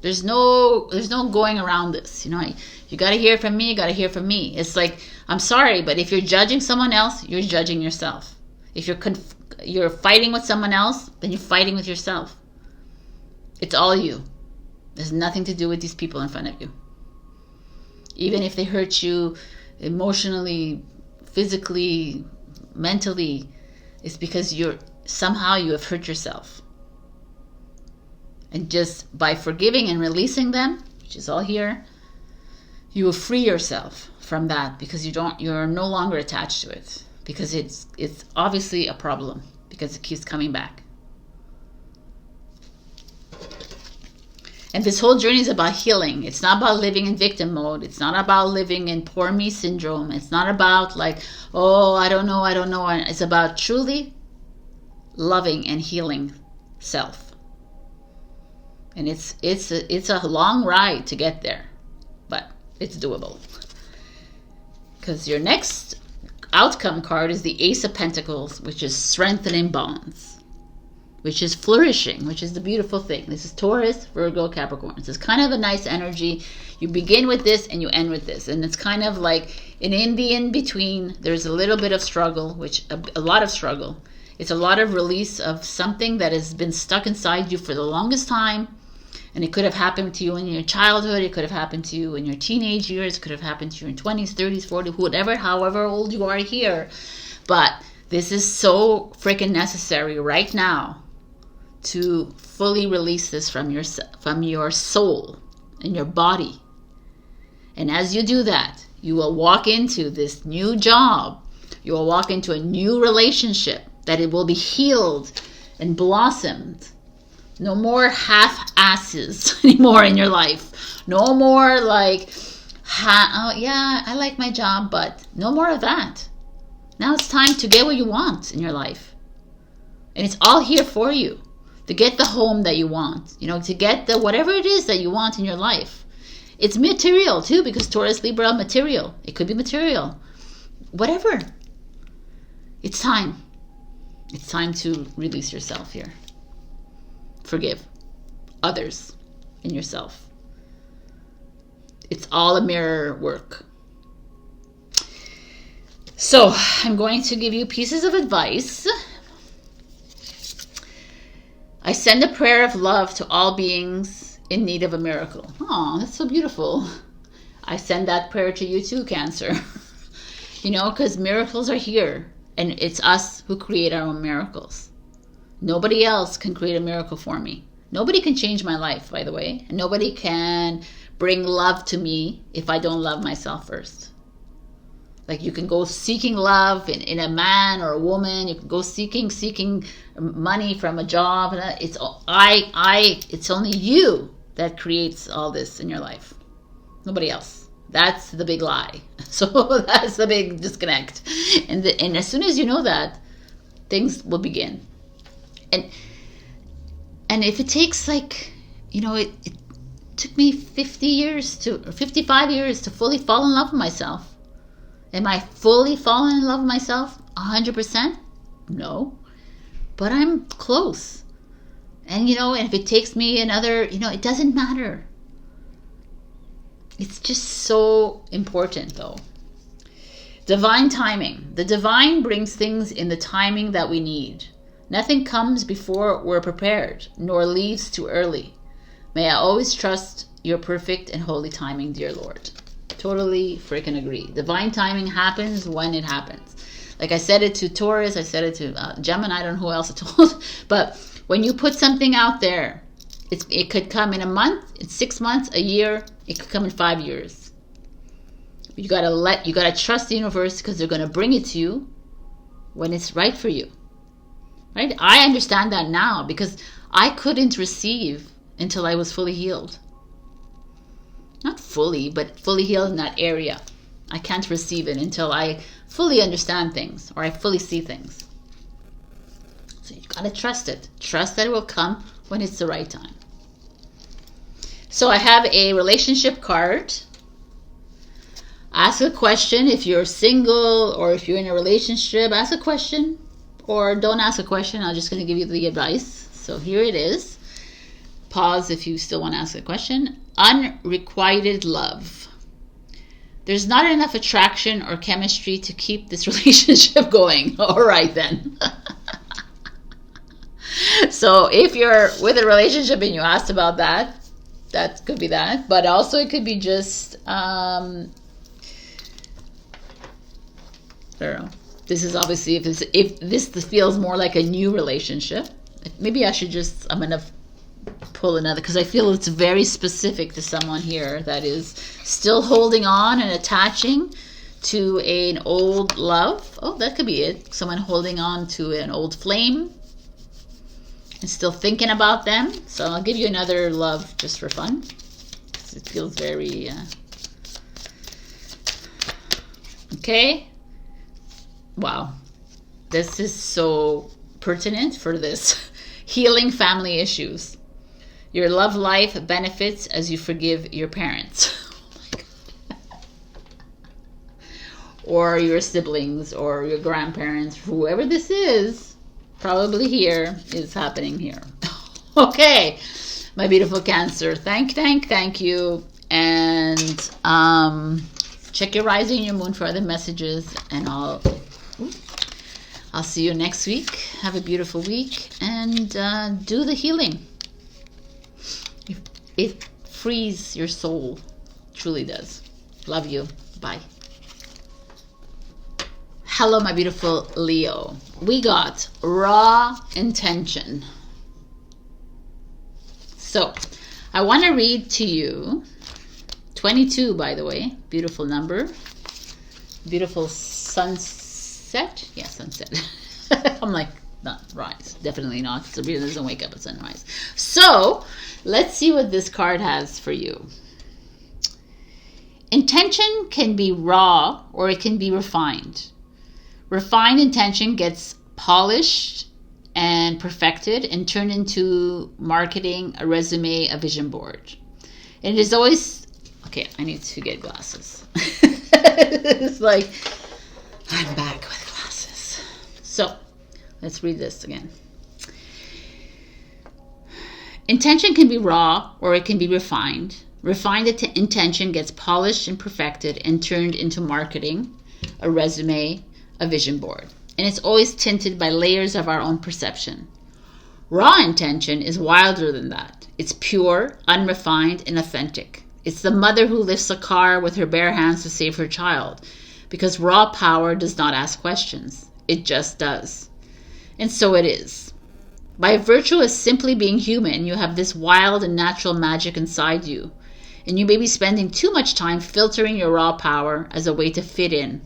There's no going around this. You know, you got to hear from me, you got to hear from me. It's like, I'm sorry, but if you're judging someone else, you're judging yourself. If you're fighting with someone else, then you're fighting with yourself. It's all you. There's nothing to do with these people in front of you. Even if they hurt you emotionally, physically, mentally, it's because somehow you have hurt yourself. And just by forgiving and releasing them, which is all here, you will free yourself from that, because you're no longer attached to it, because it's obviously a problem, because it keeps coming back. And this whole journey is about healing. It's not about living in victim mode. It's not about living in poor me syndrome. It's not about like, oh, I don't know. It's about truly loving and healing self. And it's a long ride to get there, but it's doable. Because your next outcome card is the Ace of Pentacles, which is strengthening bonds, which is flourishing, which is the beautiful thing. This is Taurus, Virgo, Capricorn. It's kind of a nice energy. You begin with this and you end with this. And it's kind of like in the in-between, there's a little bit of struggle, a lot of struggle. It's a lot of release of something that has been stuck inside you for the longest time. And it could have happened to you in your childhood. It could have happened to you in your teenage years. It could have happened to you in 20s, 30s, 40s, whatever, however old you are here. But this is so freaking necessary right now to fully release this from your soul and your body. And as you do that, you will walk into this new job. You will walk into a new relationship that it will be healed and blossomed. No more half-asses anymore in your life. No more like, oh yeah, I like my job, but no more of that. Now it's time to get what you want in your life. And it's all here for you. To get the home that you want. You know, to get the whatever it is that you want in your life. It's material too, because Taurus, Libra, material. It could be material. Whatever. It's time. It's time to release yourself here. Forgive others and yourself. It's all a mirror work. So I'm going to give you pieces of advice. I send a prayer of love to all beings in need of a miracle. Oh, that's so beautiful. I send that prayer to you too, Cancer. You know, because miracles are here. And it's us who create our own miracles. Nobody else can create a miracle for me. Nobody can change my life, by the way. And nobody can bring love to me if I don't love myself first. Like you can go seeking love in a man or a woman. You can go seeking money from a job. It's only you that creates all this in your life. Nobody else. That's the big lie. So that's the big disconnect. And as soon as you know that, things will begin. And if it takes like, you know, it took me 55 years to fully fall in love with myself. Am I fully fallen in love with myself 100%? No. But I'm close. And, you know, if it takes me another, you know, it doesn't matter. It's just so important, though. Divine timing. The divine brings things in the timing that we need. Nothing comes before we're prepared, nor leaves too early. May I always trust your perfect and holy timing, dear Lord. Totally freaking agree. Divine timing happens when it happens. Like I said it to Taurus, I said it to Gemini, I don't know who else I told. But when you put something out there, it could come in a month, in 6 months, a year, it could come in 5 years. You gotta trust the universe, because they're gonna bring it to you when it's right for you. Right? I understand that now, because I couldn't receive until I was fully healed. Not fully, but fully healed in that area. I can't receive it until I fully understand things, or I fully see things. So you gotta trust it. Trust that it will come when it's the right time. So I have a relationship card. Ask a question. If you're single or if you're in a relationship, ask a question. Or don't ask a question. I'm just going to give you the advice. So here it is. Pause if you still want to ask a question. Unrequited love. There's not enough attraction or chemistry to keep this relationship going. All right then. So if you're with a relationship and you asked about that, that could be that. But also it could be just... I don't know. This is obviously if this feels more like a new relationship. Maybe I should just, I'm gonna pull another, because I feel it's very specific to someone here that is still holding on and attaching to an old love. Oh, that could be it. Someone holding on to an old flame and still thinking about them. So I'll give you another love just for fun. It feels very okay. Wow, this is so pertinent for this. Healing family issues. Your love life benefits as you forgive your parents. Or your siblings or your grandparents. Whoever this is, probably here is happening here. Okay, my beautiful Cancer. Thank you. And check your rising and your moon for other messages. And I'll see you next week. Have a beautiful week, and do the healing. It frees your soul. Truly does. Love you. Bye. Hello, my beautiful Leo. We got raw intention. So I want to read to you 22, by the way. Beautiful number. Beautiful sunset. Yeah, sunset. I'm like, not rise. Definitely not. Sabrina doesn't wake up at sunrise. So let's see what this card has for you. Intention can be raw or it can be refined. Refined intention gets polished and perfected and turned into marketing, a resume, a vision board. And it is always... Okay, I need to get glasses. It's like, I'm back with glasses. So, let's read this again. Intention can be raw or it can be refined. Refined intention gets polished and perfected and turned into marketing, a resume, a vision board. And it's always tinted by layers of our own perception. Raw intention is wilder than that. It's pure, unrefined, and authentic. It's the mother who lifts a car with her bare hands to save her child, because raw power does not ask questions. It just does. And so it is. By virtue of simply being human, you have this wild and natural magic inside you. And you may be spending too much time filtering your raw power as a way to fit in,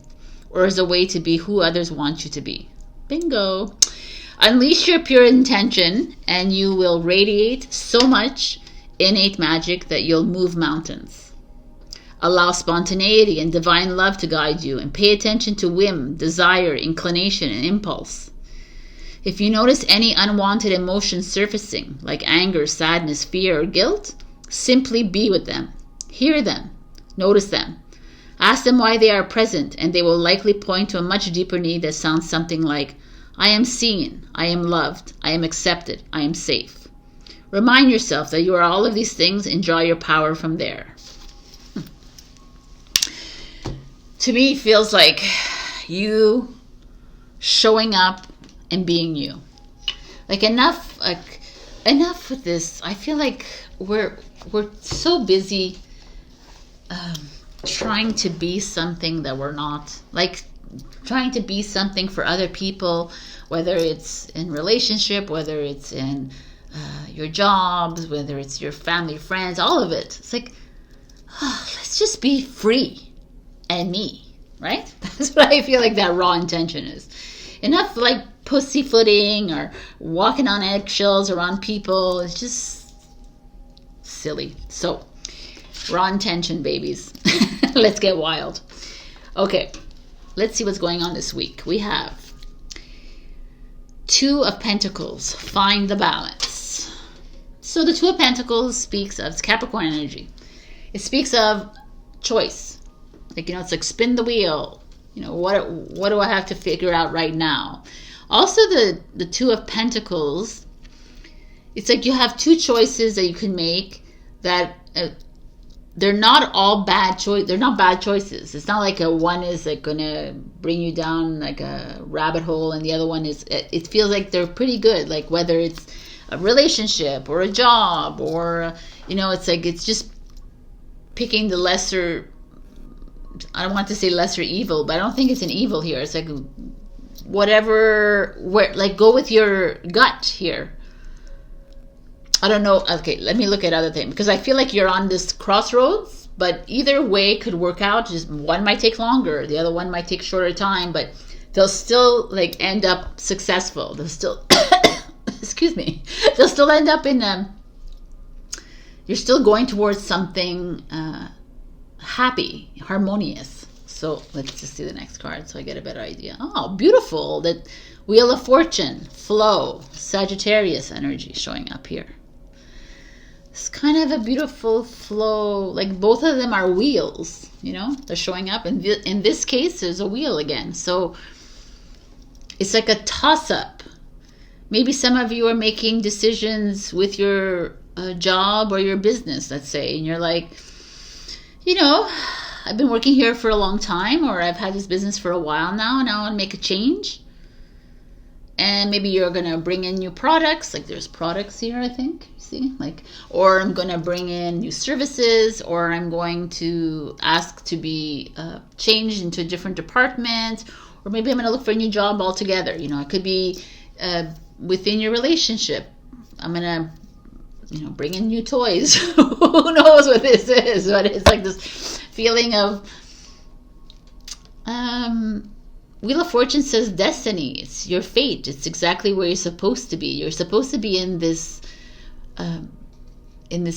or as a way to be who others want you to be. Bingo. Unleash your pure intention and you will radiate so much innate magic that you'll move mountains. Allow spontaneity and divine love to guide you, and pay attention to whim, desire, inclination, and impulse. If you notice any unwanted emotions surfacing, like anger, sadness, fear, or guilt, simply be with them. Hear them. Notice them. Ask them why they are present, and they will likely point to a much deeper need that sounds something like, I am seen, I am loved, I am accepted, I am safe. Remind yourself that you are all of these things and draw your power from there. to me feels like you showing up and being you. Like enough with this. I feel like we're so busy trying to be something that we're not. Like trying to be something for other people, whether it's in relationship, whether it's in your jobs, whether it's your family, friends, all of it. It's like, let's just be free and me, right? That's what I feel like that raw intention is. Enough like pussyfooting or walking on eggshells around people. It's just silly. So, raw intention, babies. Let's get wild. Okay, let's see what's going on this week. We have Two of Pentacles. Find the balance. So the Two of Pentacles speaks of, it's Capricorn energy. It speaks of choice. Like, it's like spin the wheel. What do I have to figure out right now? Also, the Two of Pentacles, it's like you have two choices that you can make that they're not all bad choice. They're not bad choices. It's not like one is like gonna bring you down like a rabbit hole, and the other one is. It feels like they're pretty good. Like whether it's a relationship or a job or it's like it's just picking the lesser. I don't want to say lesser evil, but I don't think it's an evil here. It's like whatever, like go with your gut here. I don't know. Okay, let me look at other things because I feel like you're on this crossroads, but either way could work out. Just one might take longer, the other one might take shorter time, but they'll still like end up successful. They'll still, excuse me, they'll still end up in you're still going towards something happy, harmonious. So let's just see the next card so I get a better idea. Oh, beautiful. That Wheel of Fortune, flow, Sagittarius energy showing up here. It's kind of a beautiful flow. Like both of them are wheels, they're showing up. And in this case, there's a wheel again. So it's like a toss-up. Maybe some of you are making decisions with your job or your business, let's say, and you're like, I've been working here for a long time, or I've had this business for a while now, and I want to make a change. And maybe you're going to bring in new products, like there's products here, I think, see, like, or I'm going to bring in new services, or I'm going to ask to be changed into a different department, or maybe I'm going to look for a new job altogether. It could be within your relationship. I'm going to bring in new toys. Who knows what this is? But it's like this feeling of Wheel of Fortune says destiny. It's your fate. It's exactly where you're supposed to be. You're supposed to be in this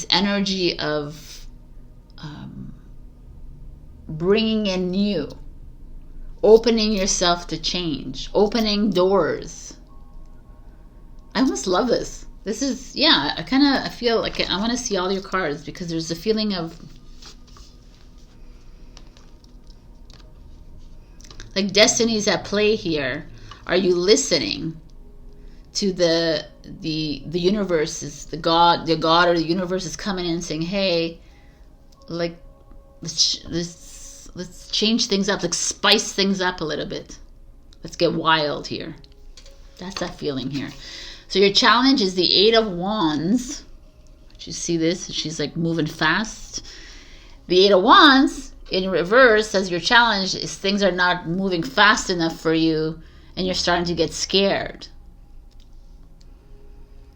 energy of bringing in new, opening yourself to change, opening doors. I almost love this. This is, I feel like I want to see all your cards because there's a feeling of like destiny's at play here. Are you listening to the universe? Is the God or the universe is coming in and saying, hey, like let's change things up, like spice things up a little bit. Let's get wild here. That's that feeling here. So your challenge is the Eight of Wands. You see this? She's like moving fast. The Eight of Wands in reverse says your challenge is things are not moving fast enough for you and you're starting to get scared.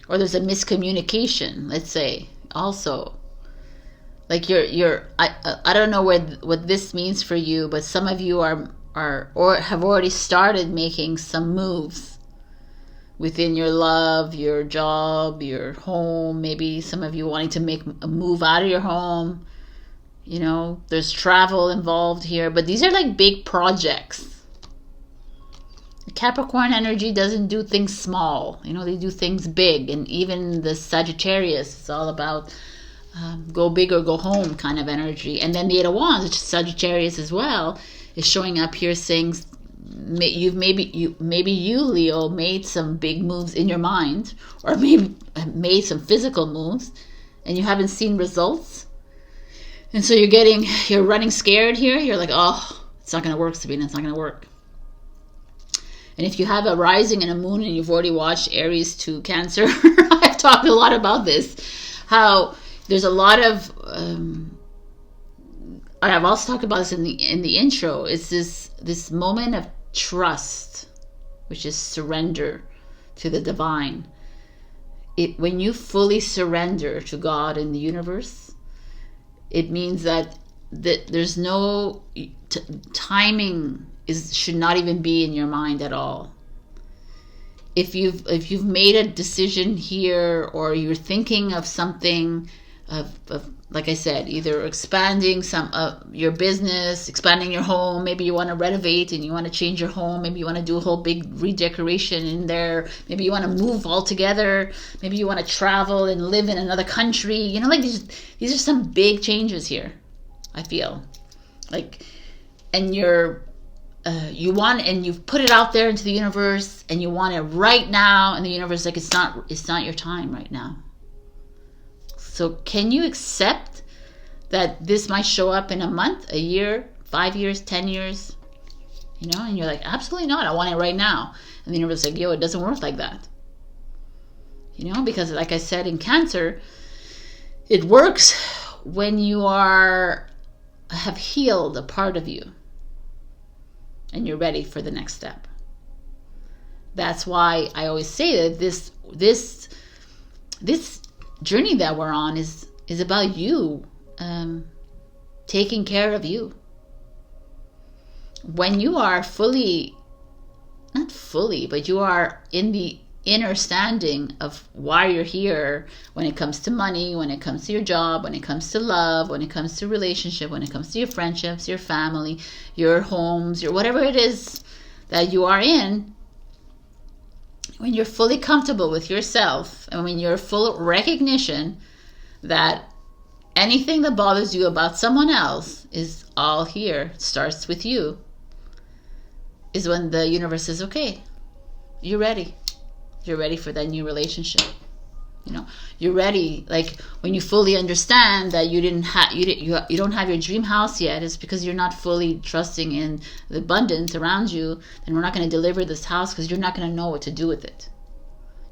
Or there's a miscommunication, let's say, also. Like I don't know what this means for you, but some of you are or have already started making some moves within your love, your job, your home. Maybe some of you wanting to make a move out of your home. There's travel involved here, but these are like big projects. Capricorn energy doesn't do things small. They do things big. And even the Sagittarius is all about go big or go home kind of energy. And then the Eight of Wands, which is Sagittarius as well, is showing up here saying maybe you Leo made some big moves in your mind, or maybe made some physical moves and you haven't seen results, and so you're running scared here. You're like, oh, It's not going to work, Sabrina. It's not going to work. And if you have a rising and a moon and you've already watched Aries to Cancer, I've talked a lot about this. How there's a lot of... I've also talked about this in the intro. It's this moment of trust, which is surrender to the divine. When you fully surrender to God and the universe, it means that there's no timing should not even be in your mind at all. If you've made a decision here, or you're thinking of something of like I said, either expanding your business, expanding your home, maybe you want to renovate and you want to change your home, maybe you want to do a whole big redecoration in there, maybe you want to move altogether, maybe you want to travel and live in another country, you know, like these are some big changes here, I feel like. And you want, and you've put it out there into the universe, and you want it right now, and the universe is like, it's not your time right now. So can you accept that this might show up in a month, a year, 5 years, 10 years? You know, and you're like, absolutely not. I want it right now. And the universe is like, yo, it doesn't work like that. You know, because like I said, in Cancer, it works when you have healed a part of you and you're ready for the next step. That's why I always say that this journey that we're on is about you taking care of you. When you are not fully, but you are in the understanding of why you're here, when it comes to money, when it comes to your job, when it comes to love, when it comes to relationship, when it comes to your friendships, your family, your homes, your whatever it is that you are in, when you're fully comfortable with yourself, and when you're full recognition that anything that bothers you about someone else is all here, starts with you, is when the universe says, okay, you're ready. You're ready for that new relationship. You know, you're ready. Like when you fully understand that you don't have your dream house yet, it's because you're not fully trusting in the abundance around you. Then we're not going to deliver this house because you're not going to know what to do with it.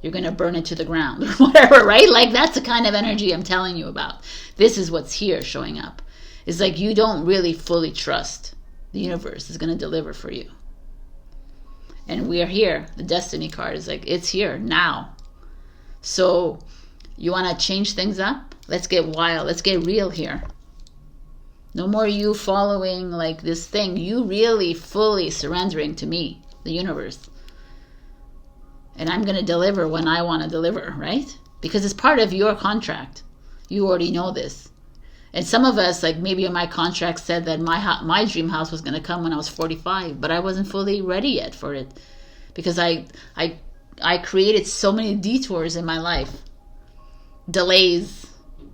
You're going to burn it to the ground or whatever, right? Like that's the kind of energy I'm telling you about. This is what's here showing up. It's like you don't really fully trust the universe is going to deliver for you. And we are here. The destiny card is like, it's here now. So you want to change things up? Let's get wild. Let's get real here. No more you following like this thing. You really fully surrendering to me, the universe. And I'm going to deliver when I want to deliver, right? Because it's part of your contract. You already know this. And some of us, like maybe in my contract said that my dream house was going to come when I was 45, but I wasn't fully ready yet for it because I created so many detours in my life, delays,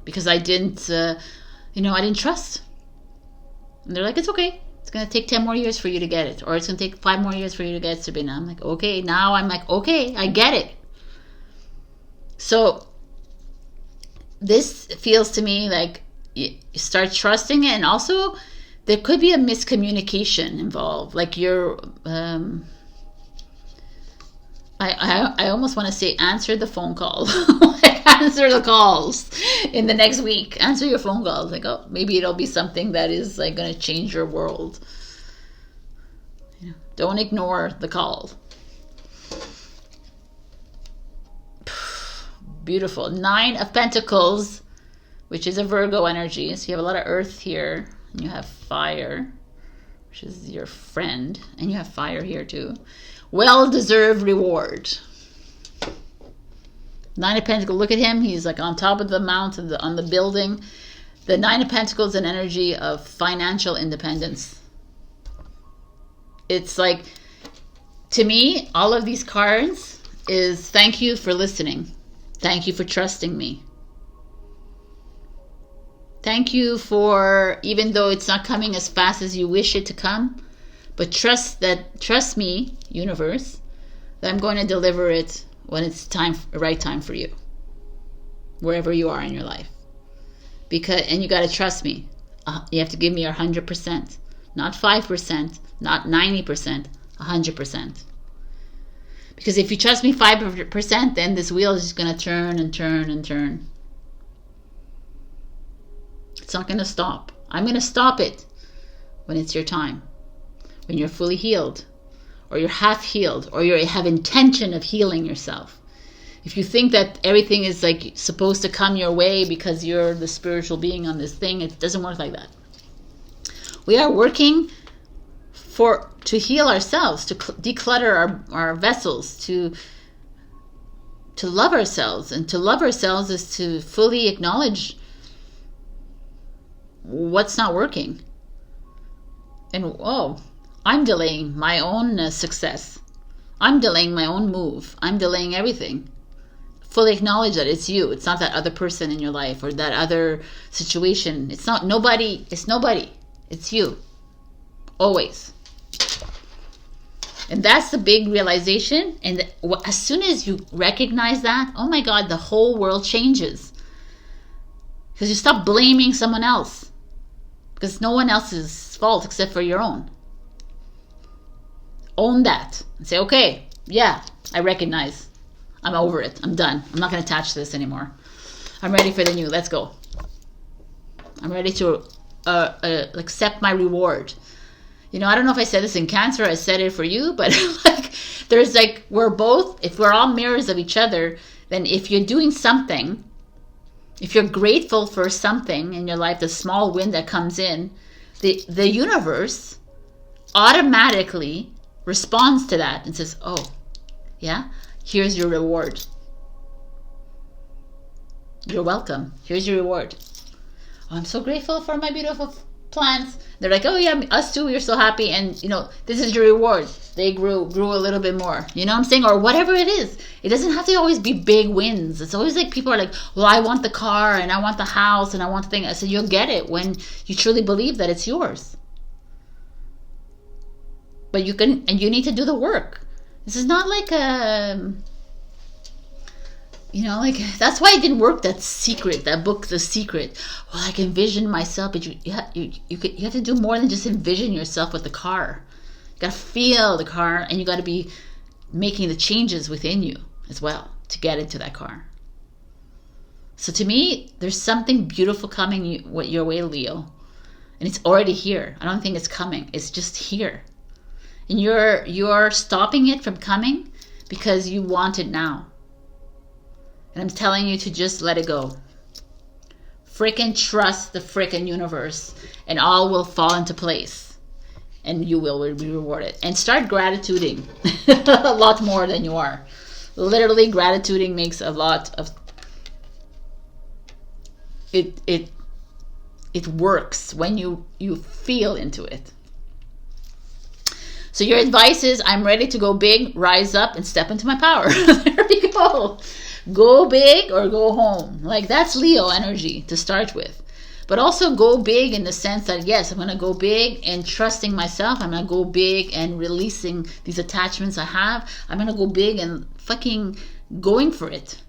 because I didn't, I didn't trust. And they're like, it's okay. It's going to take 10 more years for you to get it, or it's going to take 5 more years for you to get it, Sabrina. I'm like, okay. Now I'm like, okay, I get it. So this feels to me like you start trusting it, and also there could be a miscommunication involved. Like you're, I almost want to say answer the phone call, like answer the calls in the next week. Answer your phone calls. Like, oh, maybe it'll be something that is like going to change your world. Don't ignore the call. Beautiful. 9 of Pentacles, which is a Virgo energy. So you have a lot of earth here. And you have fire, which is your friend. And you have fire here too. Well-deserved reward. 9 of Pentacles. Look at him. He's like on top of the mountain, on the building. The 9 of Pentacles is an energy of financial independence. It's like, to me, all of these cards is thank you for listening. Thank you for trusting me. Thank you for, even though it's not coming as fast as you wish it to come, but trust me, universe, that I'm going to deliver it when it's the right time for you, wherever you are in your life. And you got to trust me. You have to give me your 100%. Not 5%, not 90%, 100%. Because if you trust me 5%, then this wheel is just going to turn and turn and turn. It's not going to stop. I'm going to stop it when it's your time. When you're fully healed, or you're half healed, or you have intention of healing yourself. If you think that everything is like supposed to come your way because you're the spiritual being on this thing, it doesn't work like that. We are working to heal ourselves, to declutter our vessels, to love ourselves. And to love ourselves is to fully acknowledge what's not working. And I'm delaying my own success. I'm delaying my own move. I'm delaying everything. Fully acknowledge that it's you. It's not that other person in your life or that other situation. It's not nobody. It's nobody. It's you. Always. And that's the big realization. And as soon as you recognize that, oh my God, the whole world changes. Because you stop blaming someone else. Because it's no one else's fault except for your own. Own that. And say, okay, yeah, I recognize. I'm over it. I'm done. I'm not going to attach to this anymore. I'm ready for the new. Let's go. I'm ready to accept my reward. You know, I don't know if I said this in Cancer, I said it for you, but like, there's like, if we're all mirrors of each other, then if you're doing something, if you're grateful for something in your life, the small win that comes in, the universe automatically responds to that and says, oh, yeah, here's your reward. You're welcome. Here's your reward. Oh, I'm so grateful for my beautiful plants. They're like, oh yeah, us too, we're so happy, and you know, this is your reward. They grew a little bit more. You know what I'm saying? Or whatever it is. It doesn't have to always be big wins. It's always like people are like, well, I want the car and I want the house and I want the thing. I said, you'll get it when you truly believe that it's yours. But you can, and you need to do the work. This is not like a, you know, like, that's why it didn't work, that secret, that book, The Secret. Well, I can envision myself, but you have to do more than just envision yourself with the car. You got to feel the car, and you got to be making the changes within you as well to get into that car. So to me, there's something beautiful coming your way, Leo. And it's already here. I don't think it's coming. It's just here. And you're stopping it from coming because you want it now. And I'm telling you to just let it go. Frickin' trust the frickin' universe, and all will fall into place. And you will be rewarded. And start gratituding a lot more than you are. Literally, gratituding makes a lot of it works when you feel into it. So your advice is, I'm ready to go big, rise up, and step into my power. There we go. Go big or go home. Like, that's Leo energy to start with. But also go big in the sense that, yes, I'm going to go big and trusting myself. I'm going to go big and releasing these attachments I have. I'm going to go big and fucking going for it.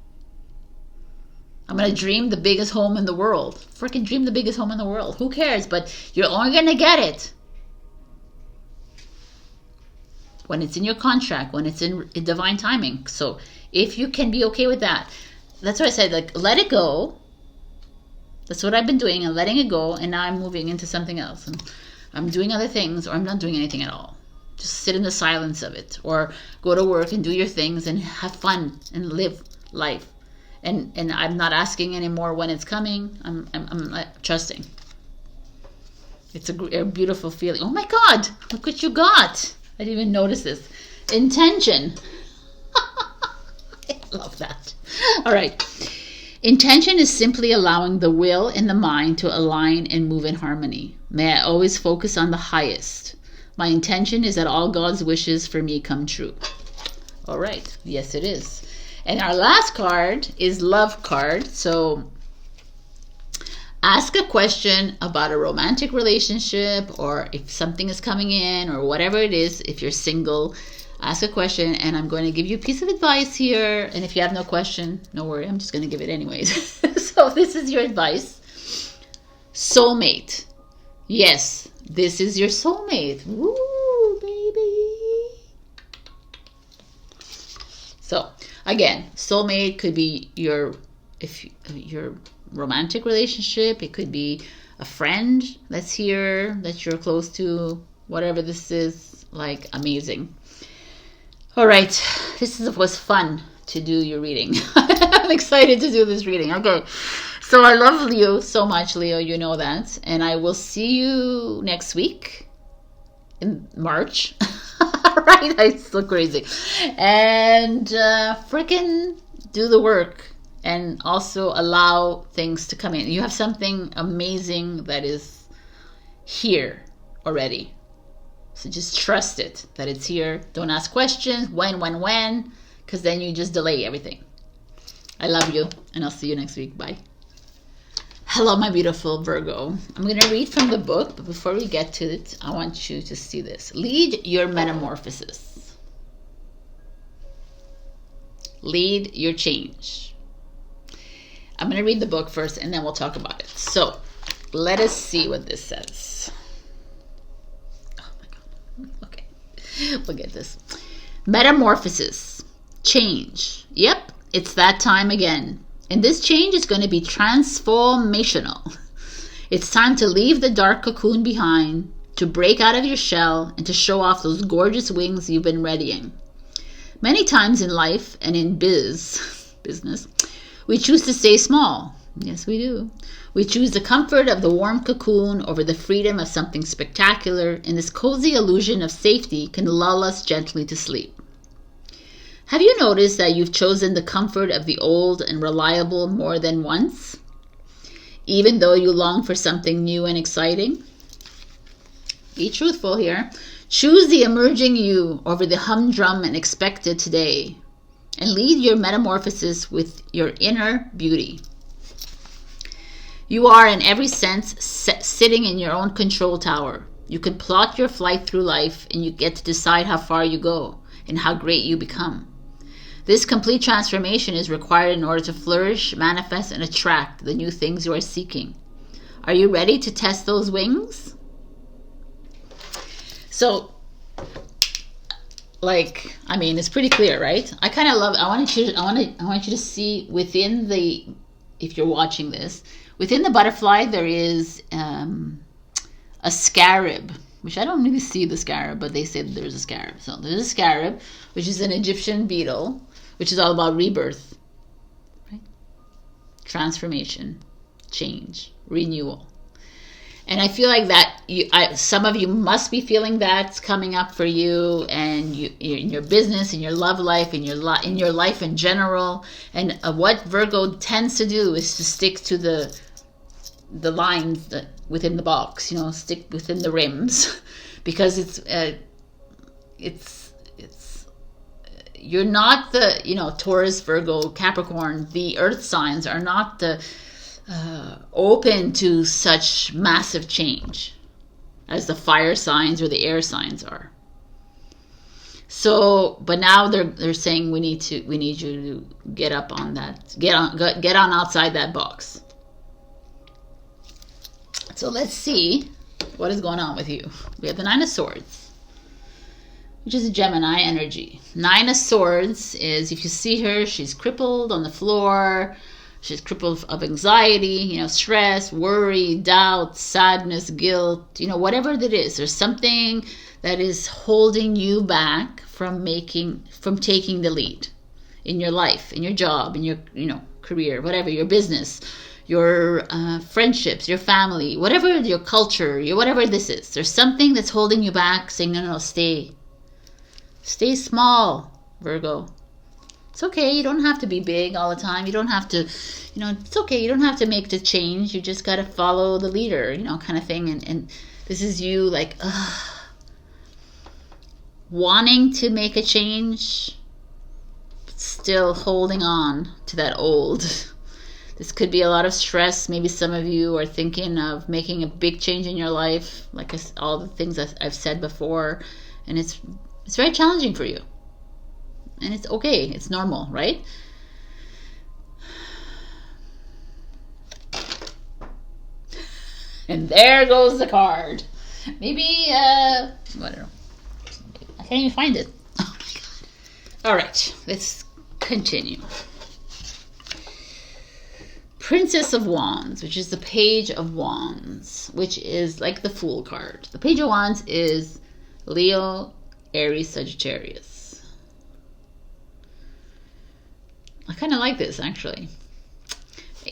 I'm going to dream the biggest home in the world. Freaking dream the biggest home in the world. Who cares? But you're only going to get it when it's in your contract, when it's in divine timing. So if you can be okay with that, that's what I said, like, let it go. That's what I've been doing, and letting it go, and now I'm moving into something else. And I'm doing other things, or I'm not doing anything at all. Just sit in the silence of it, or go to work and do your things and have fun and live life. And I'm not asking anymore when it's coming. I'm trusting. It's a beautiful feeling. Oh my God, look what you got. I didn't even notice this. Intention. I love that. All right. Intention is simply allowing the will and the mind to align and move in harmony. May I always focus on the highest. My intention is that all God's wishes for me come true. All right. Yes, it is. And our last card is love card. So ask a question about a romantic relationship, or if something is coming in, or whatever it is. If you're single, ask a question, and I'm going to give you a piece of advice here. And if you have no question, no worry, I'm just going to give it anyways. So this is your advice. Soulmate. Yes, this is your soulmate. Woo, baby. So again, soulmate could be your romantic relationship. It could be a friend that's here that you're close to. Whatever this is, like, amazing. All right, was fun to do your reading. I'm excited to do this reading. Okay, so I love Leo so much, Leo. You know that, and I will see you next week in March. Right? It's so crazy, and freaking do the work. And also allow things to come in. You have something amazing that is here already. So just trust it, that it's here. Don't ask questions. When? Because then you just delay everything. I love you, and I'll see you next week. Bye. Hello, my beautiful Virgo. I'm going to read from the book, but before we get to it, I want you to see this. Lead your metamorphosis. Lead your change. I'm going to read the book first, and then we'll talk about it. So, let us see what this says. Oh my God. Okay. We'll get this. Metamorphosis. Change. Yep, it's that time again. And this change is going to be transformational. It's time to leave the dark cocoon behind, to break out of your shell, and to show off those gorgeous wings you've been readying. Many times in life and in business, we choose to stay small. Yes, we do. We choose the comfort of the warm cocoon over the freedom of something spectacular, and this cozy illusion of safety can lull us gently to sleep. Have you noticed that you've chosen the comfort of the old and reliable more than once, even though you long for something new and exciting? Be truthful here. Choose the emerging you over the humdrum and expected today, and lead your metamorphosis with your inner beauty. You are, in every sense, sitting in your own control tower. You can plot your flight through life, and you get to decide how far you go and how great you become. This complete transformation is required in order to flourish, manifest, and attract the new things you are seeking. Are you ready to test those wings? So, like, I mean, it's pretty clear, right? I kind of love. I want you to see within the, if you're watching this, within the butterfly there is a scarab, which I don't really see the scarab, but they say that there's a scarab. So there's a scarab, which is an Egyptian beetle, which is all about rebirth, right? Transformation, change, renewal. And I feel like that some of you must be feeling that's coming up for you, and in your business, in your love life, in your life in general. And what Virgo tends to do is to stick to the lines that within the box, stick within the rims, because it's you're not the Taurus, Virgo, Capricorn. The earth signs are not the open to such massive change as the fire signs or the air signs are. So, but now they're saying we need you to get up on that, get on outside that box. So let's see what is going on with you. We have the Nine of Swords, which is a Gemini energy. Nine of Swords is, if you see her, she's crippled on the floor. She's crippled of anxiety, stress, worry, doubt, sadness, guilt, whatever it is. There's something that is holding you back from taking the lead in your life, in your job, in your, career, whatever, your business, your friendships, your family, whatever, your culture, whatever this is. There's something that's holding you back, saying, no, stay small, Virgo. It's okay. You don't have to be big all the time. You don't have to, it's okay. You don't have to make the change. You just got to follow the leader, kind of thing. And this is you like, wanting to make a change, but still holding on to that old. This could be a lot of stress. Maybe some of you are thinking of making a big change in your life, like all the things that I've said before. And it's very challenging for you. And it's okay. It's normal, right? And there goes the card. Maybe, I don't know. I can't even find it. Oh my god. All right, let's continue. Princess of Wands, which is the Page of Wands, which is like the Fool card. The Page of Wands is Leo, Aries, Sagittarius. I kind of like this, actually.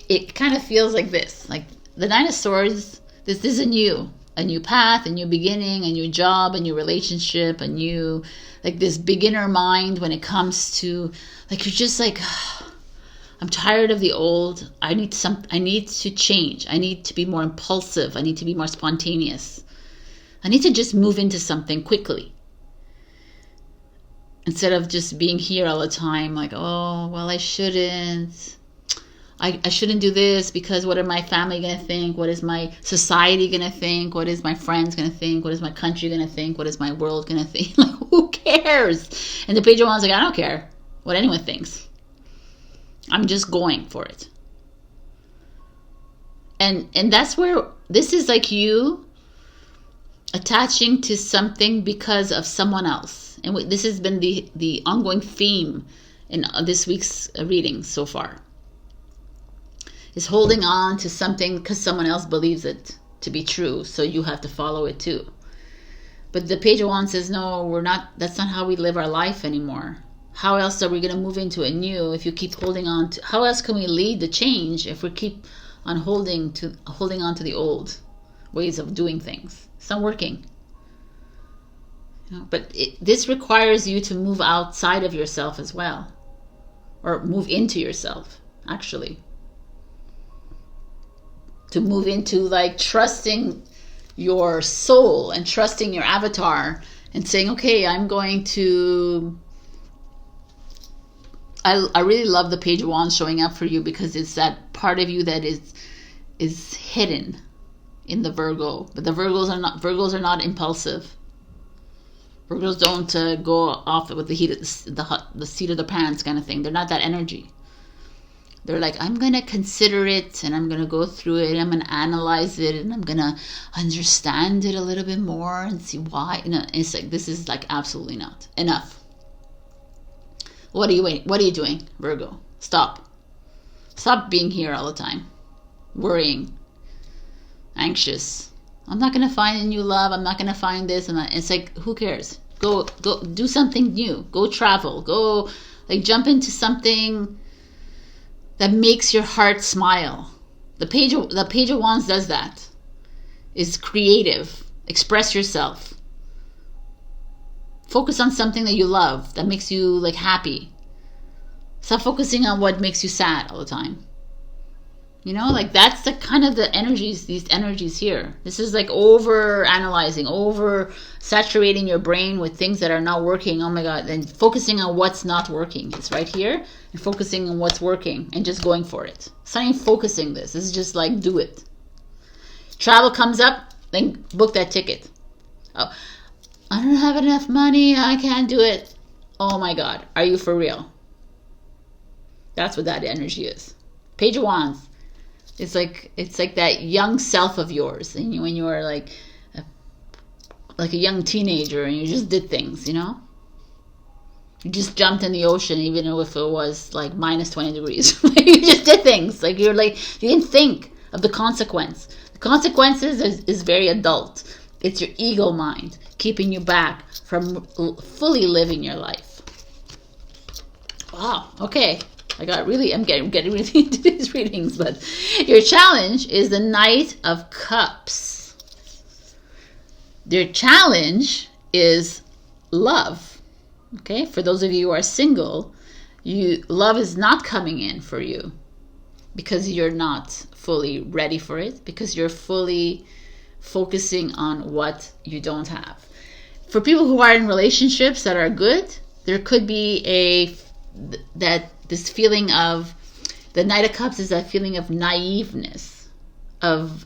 It kind of feels like this. Like the Nine of Swords, this is a new path, a new beginning, a new job, a new relationship, a new, like this beginner mind when it comes to, like, you're just like, I'm tired of the old. I need to change. I need to be more impulsive. I need to be more spontaneous. I need to just move into something quickly. Instead of just being here all the time, like, oh, well, I shouldn't. I shouldn't do this because what are my family going to think? What is my society going to think? What is my friends going to think? What is my country going to think? What is my world going to think? Like, who cares? And the Page of Wands like, I don't care what anyone thinks. I'm just going for it. And that's where this is like you attaching to something because of someone else. And this has been the ongoing theme in this week's reading so far. Is holding on to something because someone else believes it to be true, so you have to follow it too. But the Page of Wands says, no, we're not. That's not how we live our life anymore. How else are we going to move into a new if you keep holding on to? How else can we lead the change if we keep on holding on to the old ways of doing things? It's not working. But this requires you to move outside of yourself as well, or move into yourself, actually. To move into like trusting your soul and trusting your avatar and saying, okay, I'm going to... I really love the Page of Wands showing up for you because it's that part of you that is hidden in the Virgo. But the Virgos are not impulsive. Virgos don't go off with the seat of the pants kind of thing. They're not that energy. They're like, I'm going to consider it and I'm going to go through it and I'm going to analyze it and I'm going to understand it a little bit more and see why. No, it's like, this is like absolutely not enough. What are you waiting? What are you doing, Virgo? Stop. Stop being here all the time. Worrying. Anxious. I'm not going to find a new love. I'm not going to find this. And it's like, who cares? Go do something new. Go travel. Go like jump into something that makes your heart smile. The Page of Wands does that. Is creative. Express yourself. Focus on something that you love, that makes you like happy. Stop focusing on what makes you sad all the time. You know, like that's the kind of the energies, these energies here. This is like over analyzing, over saturating your brain with things that are not working. Oh my God. Then focusing on what's not working. It's right here. And focusing on what's working and just going for it. It's not even focusing this. This is just like do it. Travel comes up, then book that ticket. Oh, I don't have enough money. I can't do it. Oh my God. Are you for real? That's what that energy is. Page of Wands. It's like that young self of yours, and when you were like a young teenager, and you just did things, you know. You just jumped in the ocean, even if it was like minus 20 degrees. You just did things. Like you didn't think of the consequence. The consequences is very adult. It's your ego mind keeping you back from fully living your life. Wow. Okay. I'm getting really into these readings, but your challenge is the Knight of Cups. Your challenge is love. Okay, for those of you who are single, love is not coming in for you because you're not fully ready for it, because you're fully focusing on what you don't have. For people who are in relationships that are good, there could be this feeling of, the Knight of Cups is that feeling of naiveness, of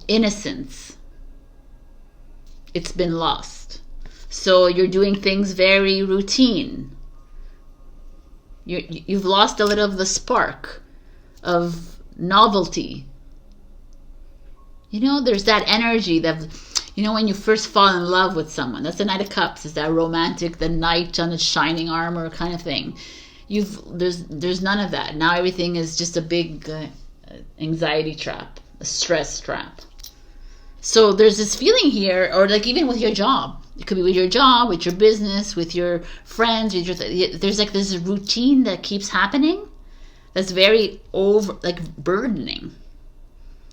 innocence. It's been lost. So you're doing things very routine. You've lost a little of the spark of novelty. You know, there's that energy that, you know, when you first fall in love with someone, that's the Knight of Cups. It's that romantic, the knight on the shining armor kind of thing. There's none of that. Now everything is just a big anxiety trap, a stress trap. So there's this feeling here, or like even with your job. It could be with your job, with your business, with your friends. There's like this routine that keeps happening that's very burdening.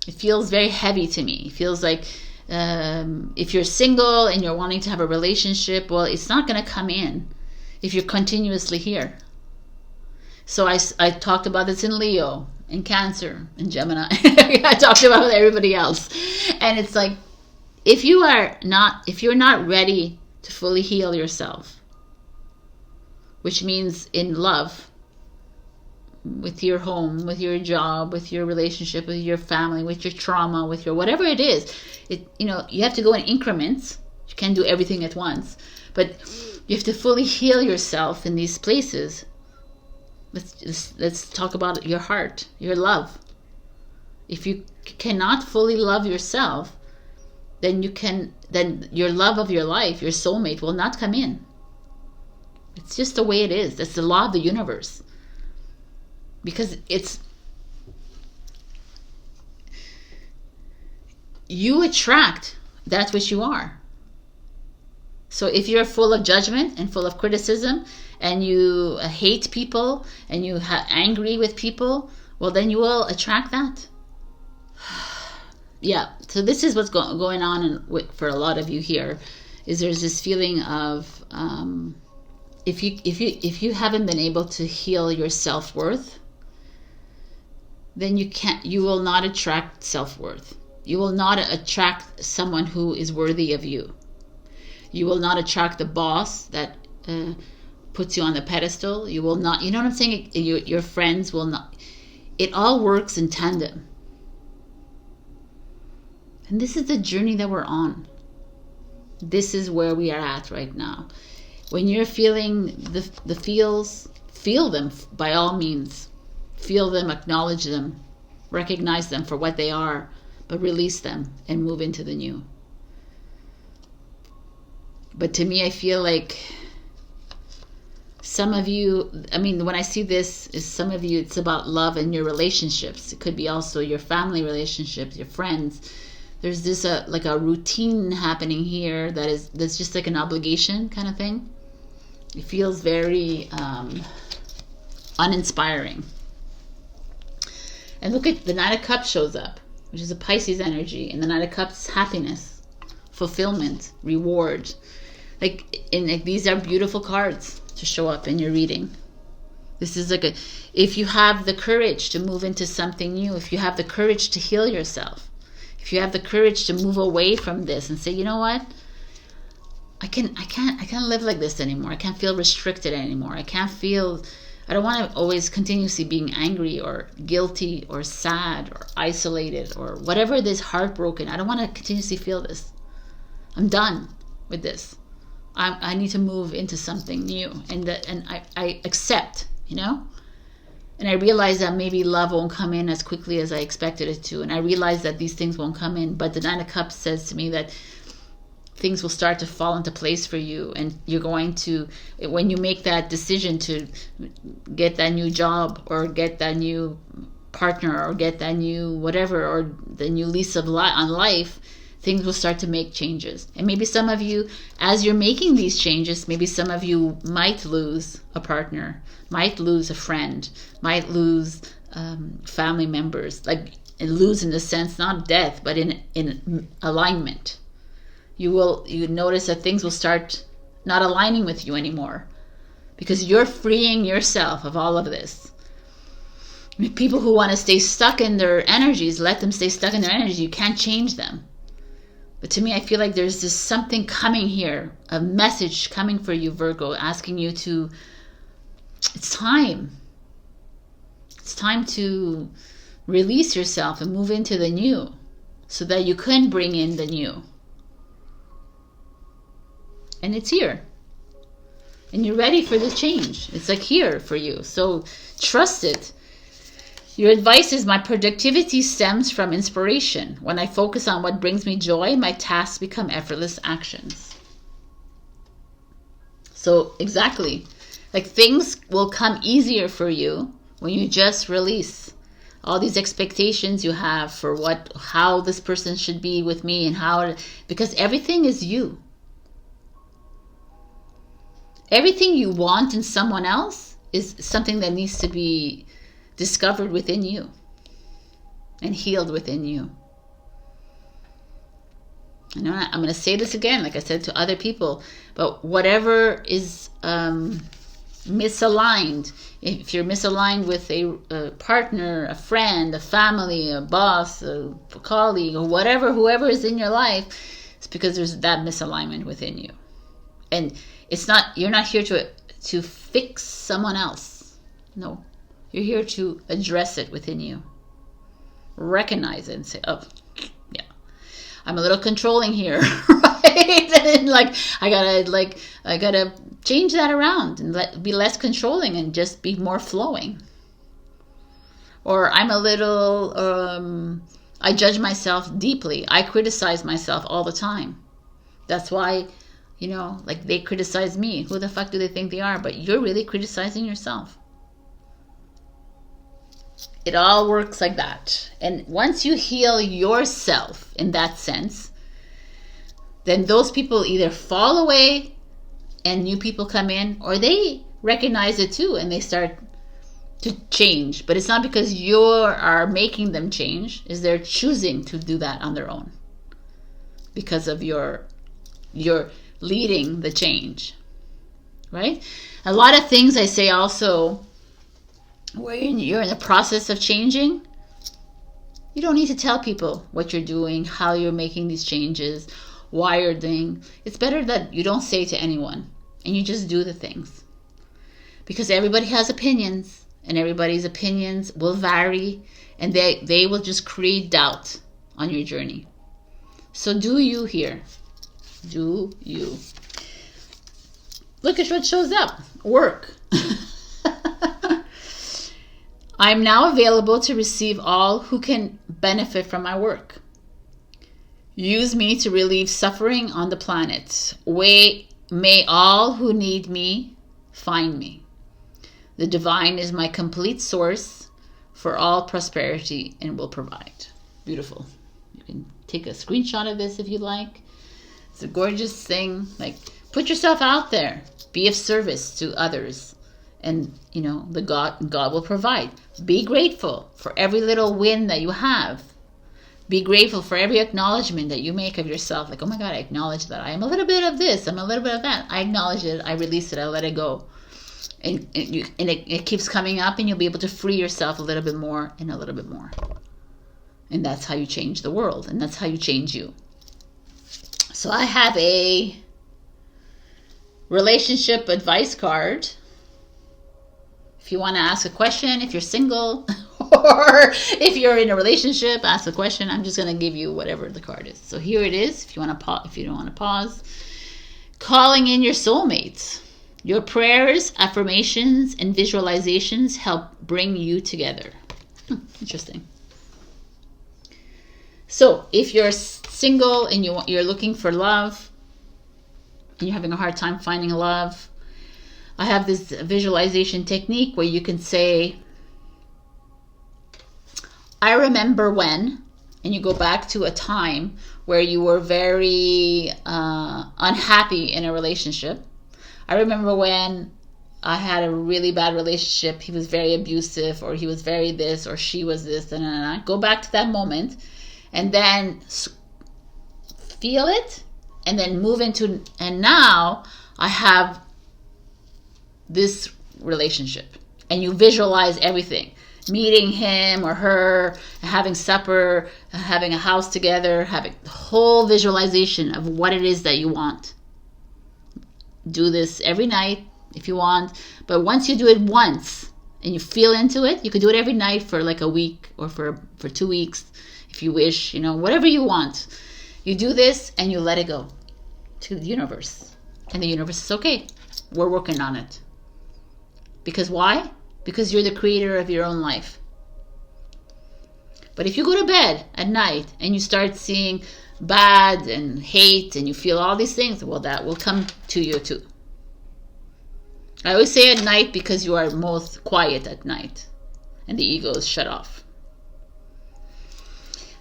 It feels very heavy to me. It feels like if you're single and you're wanting to have a relationship, well, it's not going to come in if you're continuously here. So I talked about this in Leo, in Cancer, in Gemini. I talked about it with everybody else. And it's like, if you're not ready to fully heal yourself, which means in love, with your home, with your job, with your relationship, with your family, with your trauma, with your whatever it is, you have to go in increments. You can't do everything at once, but you have to fully heal yourself in these places. Let's talk about your heart, your love. If you cannot fully love yourself, then your love of your life, your soulmate, will not come in. It's just the way it is. That's the law of the universe. Because you attract that which you are. So if you're full of judgment and full of criticism, and you hate people, and you angry with people, well, then you will attract that. Yeah, so this is what's going on for a lot of you here, is there's this feeling of if you haven't been able to heal your self-worth, then you will not attract self-worth. You will not attract someone who is worthy of you. You will not attract the boss that puts you on the pedestal. You will not, you know what I'm saying? Your friends will not. It all works in tandem. And this is the journey that we're on. This is where we are at right now. When you're feeling the feels, feel them by all means. Feel them, acknowledge them, recognize them for what they are, but release them and move into the new. But to me, I feel like some of you, when I see this, is some of you, it's about love and your relationships. It could be also your family relationships, your friends. There's this like a routine happening here that's just like an obligation kind of thing. It feels very uninspiring. And look at the Knight of Cups shows up, which is a Pisces energy, and the Knight of Cups, happiness, fulfillment, reward. These are beautiful cards to show up in your reading. This is if you have the courage to move into something new, if you have the courage to heal yourself, if you have the courage to move away from this and say, you know what, I can't live like this anymore. I can't feel restricted anymore. I don't want to always continuously being angry or guilty or sad or isolated or whatever it is, heartbroken. I don't want to continuously feel this. I'm done with this. I need to move into something new, and I accept, and I realize that maybe love won't come in as quickly as I expected it to, and I realize that these things won't come in, but the Nine of Cups says to me that things will start to fall into place for you, and you're going to, when you make that decision to get that new job or get that new partner or get that new whatever, or the new lease of on life, things will start to make changes. And maybe some of you, as you're making these changes, maybe some of you might lose a partner, might lose a friend, might lose family members, lose in the sense, not death, but in alignment. You notice that things will start not aligning with you anymore, because you're freeing yourself of all of this. People who want to stay stuck in their energies, let them stay stuck in their energies. You can't change them. But to me, I feel like there's this something coming here, a message coming for you, Virgo, asking you to, it's time. It's time to release yourself and move into the new so that you can bring in the new. And it's here. And you're ready for the change. It's here for you. So trust it. Your advice is, my productivity stems from inspiration. When I focus on what brings me joy, my tasks become effortless actions. So exactly, like things will come easier for you when you just release all these expectations you have for how this person should be with me, and because everything is you. Everything you want in someone else is something that needs to be discovered within you and healed within you. I know I'm going to say this again, like I said to other people, but whatever is misaligned, if you're misaligned with a partner, a friend, a family, a boss, a colleague, or whoever is in your life, it's because there's that misalignment within you. And you're not here to fix someone else. No, you're here to address it within you. Recognize it and say, oh, yeah, I'm a little controlling here, right? And I gotta change that around and be less controlling and just be more flowing. Or I'm a little, I judge myself deeply. I criticize myself all the time. That's why, like they criticize me. Who the fuck do they think they are? But you're really criticizing yourself. It all works like that. And once you heal yourself in that sense, then those people either fall away and new people come in, or they recognize it too and they start to change. But it's not because you are making them change, is they're choosing to do that on their own because of your leading the change, right? A lot of things I say also, where you're in the process of changing, you don't need to tell people what you're doing, how you're making these changes, why you're doing. It's better that you don't say to anyone and you just do the things, because everybody has opinions and everybody's opinions will vary, and they will just create doubt on your journey. So do you here? Do you? Look at what shows up. Work. I'm now available to receive all who can benefit from my work. Use me to relieve suffering on the planet. May all who need me find me. The divine is my complete source for all prosperity and will provide. Beautiful. You can take a screenshot of this if you like. It's a gorgeous thing. Like, put yourself out there. Be of service to others. And, the God will provide. Be grateful for every little win that you have. Be grateful for every acknowledgement that you make of yourself. Like, oh my God, I acknowledge that I am a little bit of this. I'm a little bit of that. I acknowledge it. I release it. I let it go. And it keeps coming up, and you'll be able to free yourself a little bit more and a little bit more. And that's how you change the world. And that's how you change you. So I have a relationship advice card. If you want to ask a question, if you're single, or if you're in a relationship, ask a question. I'm just going to give you whatever the card is. So here it is. If you want to if you don't want to pause. Calling in your soulmates. Your prayers, affirmations, and visualizations help bring you together. Interesting. So if you're single and you're looking for love, and you're having a hard time finding love, I have this visualization technique where you can say, I remember when, and you go back to a time where you were very unhappy in a relationship. I remember when I had a really bad relationship. He was very abusive, or he was very this, or she was this, and go back to that moment, and then feel it, and then move into, and now I have this relationship, and you visualize everything. Meeting him or her, having supper, having a house together, having the whole visualization of what it is that you want. Do this every night if you want, but once you do it once and you feel into it, you could do it every night for like a week or for 2 weeks if you wish, whatever you want. You do this and you let it go to the universe, and the universe is okay. We're working on it. Because why? Because you're the creator of your own life. But if you go to bed at night and you start seeing bad and hate and you feel all these things, well, that will come to you too. I always say at night because you are most quiet at night and the ego is shut off.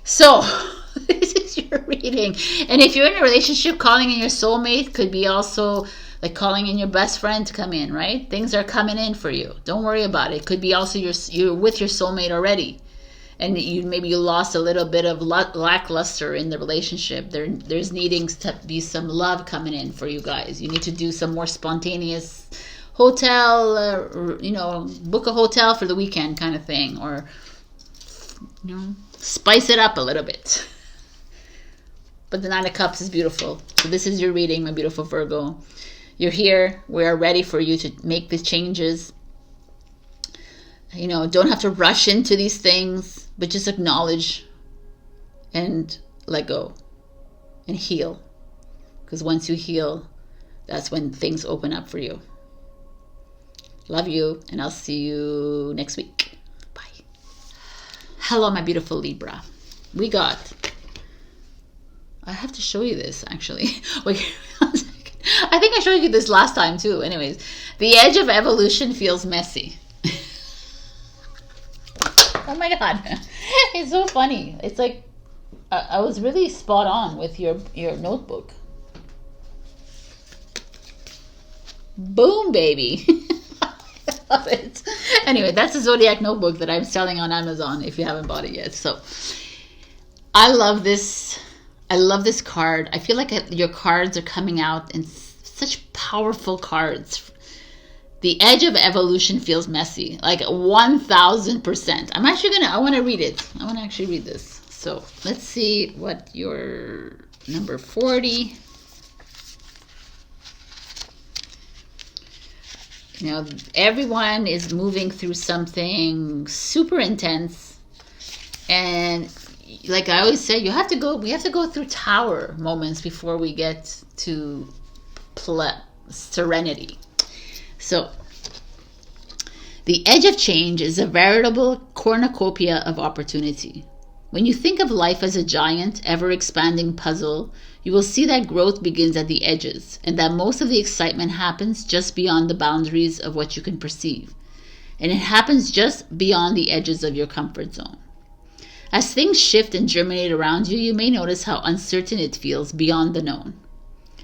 So this is your reading. And if you're in a relationship, calling in your soulmate could be also like calling in your best friend to come in, right? Things are coming in for you. Don't worry about it. It could be also you're with your soulmate already. And maybe you lost a little bit of lackluster in the relationship. There's needing to be some love coming in for you guys. You need to do some more spontaneous hotel, book a hotel for the weekend kind of thing, or spice it up a little bit. But the Nine of Cups is beautiful. So this is your reading, my beautiful Virgo. You're here. We are ready for you to make the changes. Don't have to rush into these things, but just acknowledge and let go and heal. Because once you heal, that's when things open up for you. Love you, and I'll see you next week. Bye. Hello, my beautiful Libra. I have to show you this, actually. Wait, one second. I think I showed you this last time, too. Anyways, the edge of evolution feels messy. Oh my God. It's so funny. It's like I was really spot on with your notebook. Boom, baby. I love it. Anyway, that's the Zodiac notebook that I'm selling on Amazon if you haven't bought it yet. So I love this. I love this card. I feel like your cards are coming out in such powerful cards. The edge of evolution feels messy, like 1000%. I want to read it. I want to actually read this. So let's see what your number 40. Everyone is moving through something super intense. And like I always say, we have to go through tower moments before we get to serenity. So, the edge of change is a veritable cornucopia of opportunity. When you think of life as a giant, ever-expanding puzzle, you will see that growth begins at the edges, and that most of the excitement happens just beyond the boundaries of what you can perceive. And it happens just beyond the edges of your comfort zone. As things shift and germinate around you, you may notice how uncertain it feels beyond the known.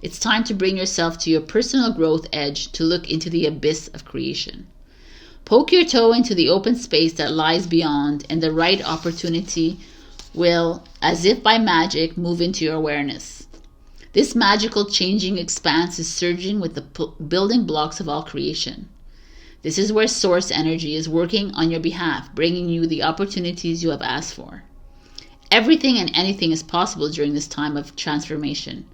It's time to bring yourself to your personal growth edge to look into the abyss of creation. Poke your toe into the open space that lies beyond, and the right opportunity will, as if by magic, move into your awareness. This magical changing expanse is surging with the building blocks of all creation. This is where source energy is working on your behalf, bringing you the opportunities you have asked for. Everything and anything is possible during this time of transformation.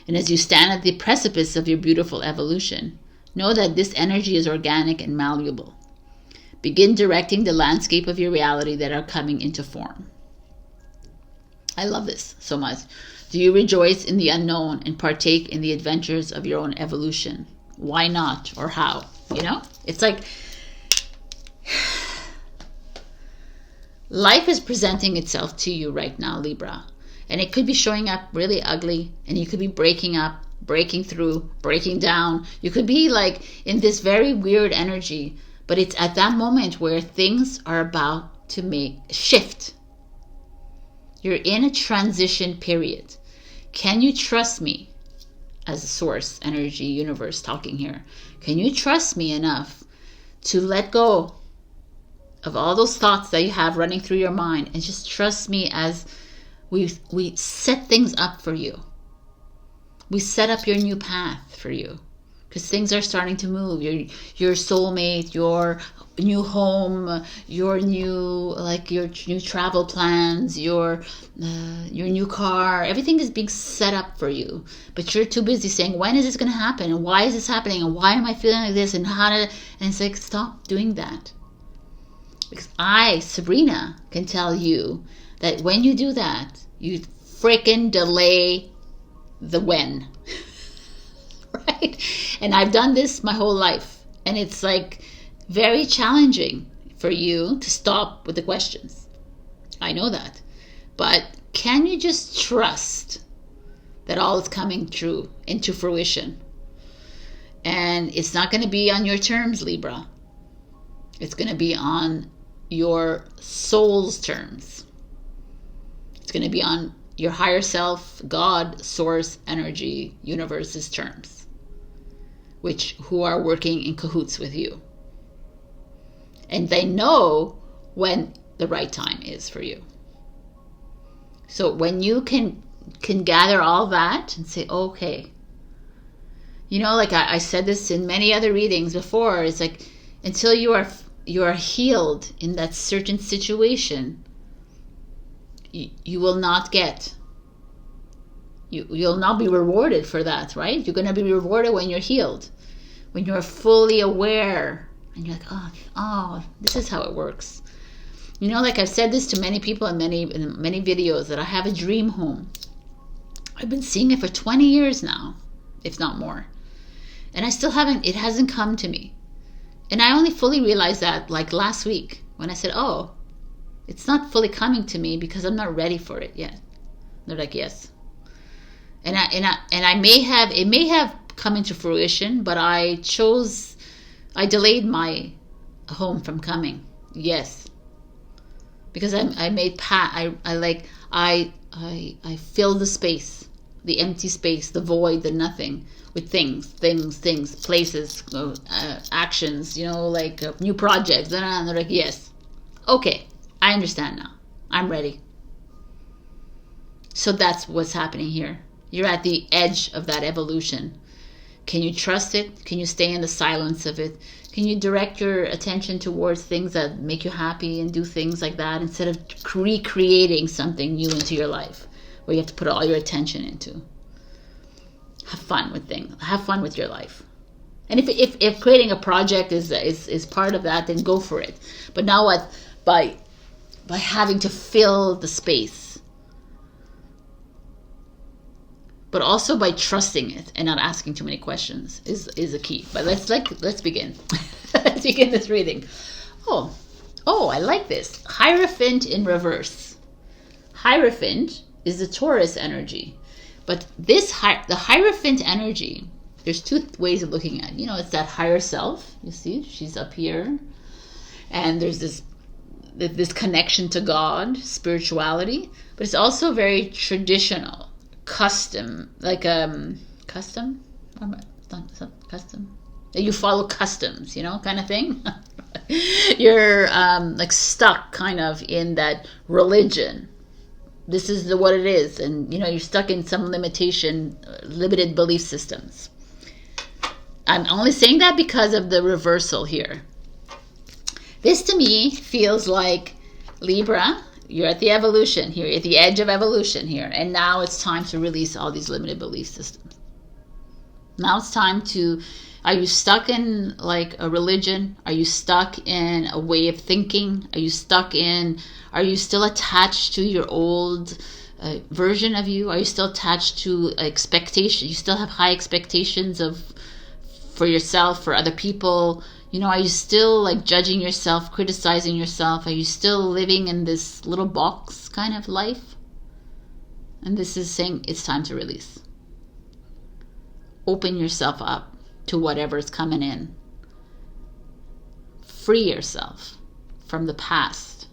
And as you stand at the precipice of your beautiful evolution, know that this energy is organic and malleable. Begin directing the landscape of your reality that are coming into form. I love this so much. Do you rejoice in the unknown and partake in the adventures of your own evolution? Why not, or how? It's like life is presenting itself to you right now, Libra. And it could be showing up really ugly, and you could be breaking up, breaking through, breaking down. You could be like in this very weird energy, but it's at that moment where things are about to shift. You're in a transition period. Can you trust me as a source, energy, universe talking here? Can you trust me enough to let go of all those thoughts that you have running through your mind and just trust me as we set things up for you. We set up your new path for you because things are starting to move. Your soulmate, your new home, your new travel plans, your new car, everything is being set up for you. But you're too busy saying, when is this going to happen? And why is this happening? And why am I feeling like this? And and it's like, stop doing that. Because I, Sabrina, can tell you that when you do that, you freaking delay the when. Right? And I've done this my whole life. And it's like very challenging for you to stop with the questions. I know that. But can you just trust that all is coming true into fruition? And it's not going to be on your terms, Libra. It's going to be on your soul's terms. It's going to be on your higher self, God, source, energy, universe's terms, who are working in cahoots with you. And they know when the right time is for you. So when you can gather all that and say, okay, you know, like I said this in many other readings before, it's like until you are healed in that certain situation, you will not get, you'll not be rewarded for that, right? You're going to be rewarded when you're healed, when you're fully aware, and you're like, oh, this is how it works. You know, like I've said this to many people in many videos, that I have a dream home. I've been seeing it for 20 years now, if not more. And I still it hasn't come to me. And I only fully realized that like last week when I said, oh, it's not fully coming to me because I'm not ready for it yet. They're like, yes. And it may have come into fruition, but I delayed my home from coming. Yes. Because I filled the space, the empty space, the void, the nothing, with things, places, actions, you know, like new projects. And they're like, yes, okay, I understand now. I'm ready. So that's what's happening here. You're at the edge of that evolution. Can you trust it? Can you stay in the silence of it? Can you direct your attention towards things that make you happy and do things like that instead of recreating something new into your life where you have to put all your attention into? Have fun with things. Have fun with your life. And if creating a project is part of that, then go for it. But now what? By having to fill the space, but also by trusting it and not asking too many questions is a key. But let's begin. Let's begin this reading. Oh, I like this. Hierophant in reverse. Hierophant is the Taurus energy, but the Hierophant energy, there's two ways of looking at it. You know, it's that higher self. You see, she's up here, and there's this connection to God, spirituality, but it's also very traditional. Custom, like custom, custom. You follow customs, you know, kind of thing. You're like stuck, kind of, in that religion. This is what it is, and you know you're stuck in some limited belief systems. I'm only saying that because of the reversal here. This to me feels like Libra. You're at the evolution here, at the edge of evolution here. And now it's time to release all these limited belief systems. Now it's time to, are you stuck in like a religion? Are you stuck in a way of thinking? Are you still attached to your old version of you? Are you still attached to expectation? You still have high expectations for yourself, for other people? You know, are you still like judging yourself, criticizing yourself? Are you still living in this little box kind of life? And this is saying it's time to release. Open yourself up to whatever's coming in. Free yourself from the past.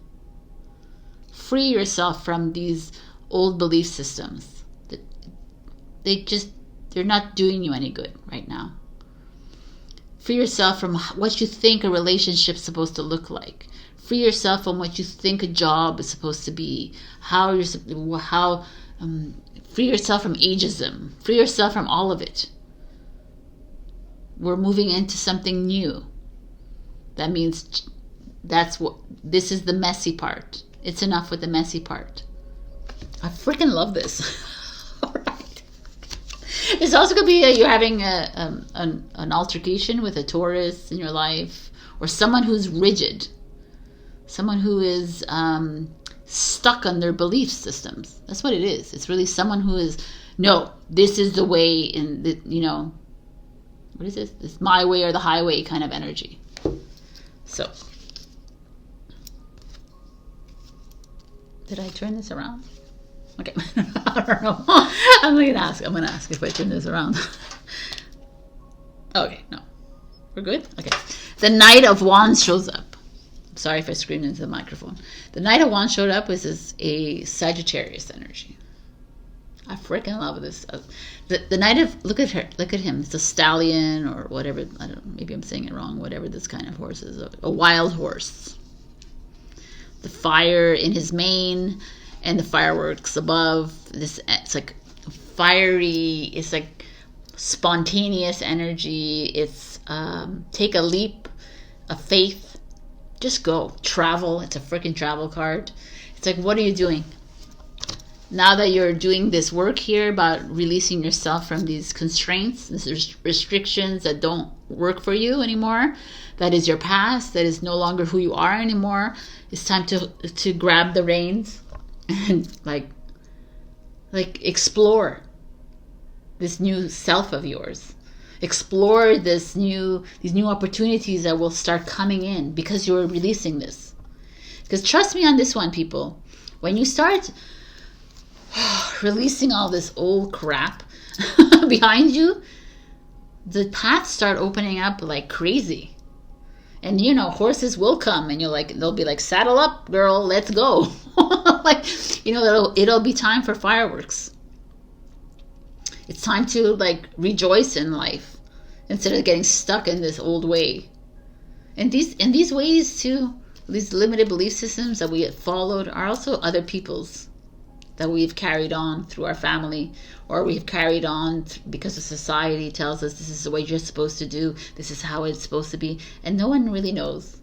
Free yourself from these old belief systems. They're not doing you any good right now. Free yourself from what you think a relationship's supposed to look like. Free yourself from what you think a job is supposed to be. Free yourself from ageism. Free yourself from all of it. We're moving into something new. That means this is the messy part. It's enough with the messy part. I freaking love this. All right. It's also going to be you're having an altercation with a Taurus in your life, or someone who's rigid, someone who is stuck on their belief systems. That's what it is. It's really someone who is, no, this is the way, you know, what is this? It's my way or the highway kind of energy. So Did I turn this around? Okay. I don't know. I'm gonna ask if I turn this around. Okay, no. We're good? Okay. The Knight of Wands shows up. Sorry if I screamed into the microphone. The Knight of Wands showed up. This is a Sagittarius energy. I freaking love this. The Knight of, look at her, look at him. It's a stallion or whatever. I don't know, maybe I'm saying it wrong. Whatever this kind of horse is, a wild horse. The fire in his mane and the fireworks above. This, it's like fiery. It's like spontaneous energy. It's take a leap of faith. Just go. Travel. It's a freaking travel card. It's like, what are you doing? Now that you're doing this work here about releasing yourself from these constraints, these restrictions that don't work for you anymore, that is your past, that is no longer who you are anymore, it's time to grab the reins and like explore this new self of yours. Explore these new opportunities that will start coming in because you're releasing this. Because trust me on this one, people, when you start releasing all this old crap behind you, the paths start opening up like crazy. And you know, horses will come and they'll be like, saddle up, girl, let's go. Like, you know, it'll be time for fireworks. It's time to like rejoice in life instead of getting stuck in this old way. And these ways too, these limited belief systems that we have followed are also other people's, that we've carried on through our family, or we've carried on because of society tells us this is the way you're supposed to do, this is how it's supposed to be, and no one really knows.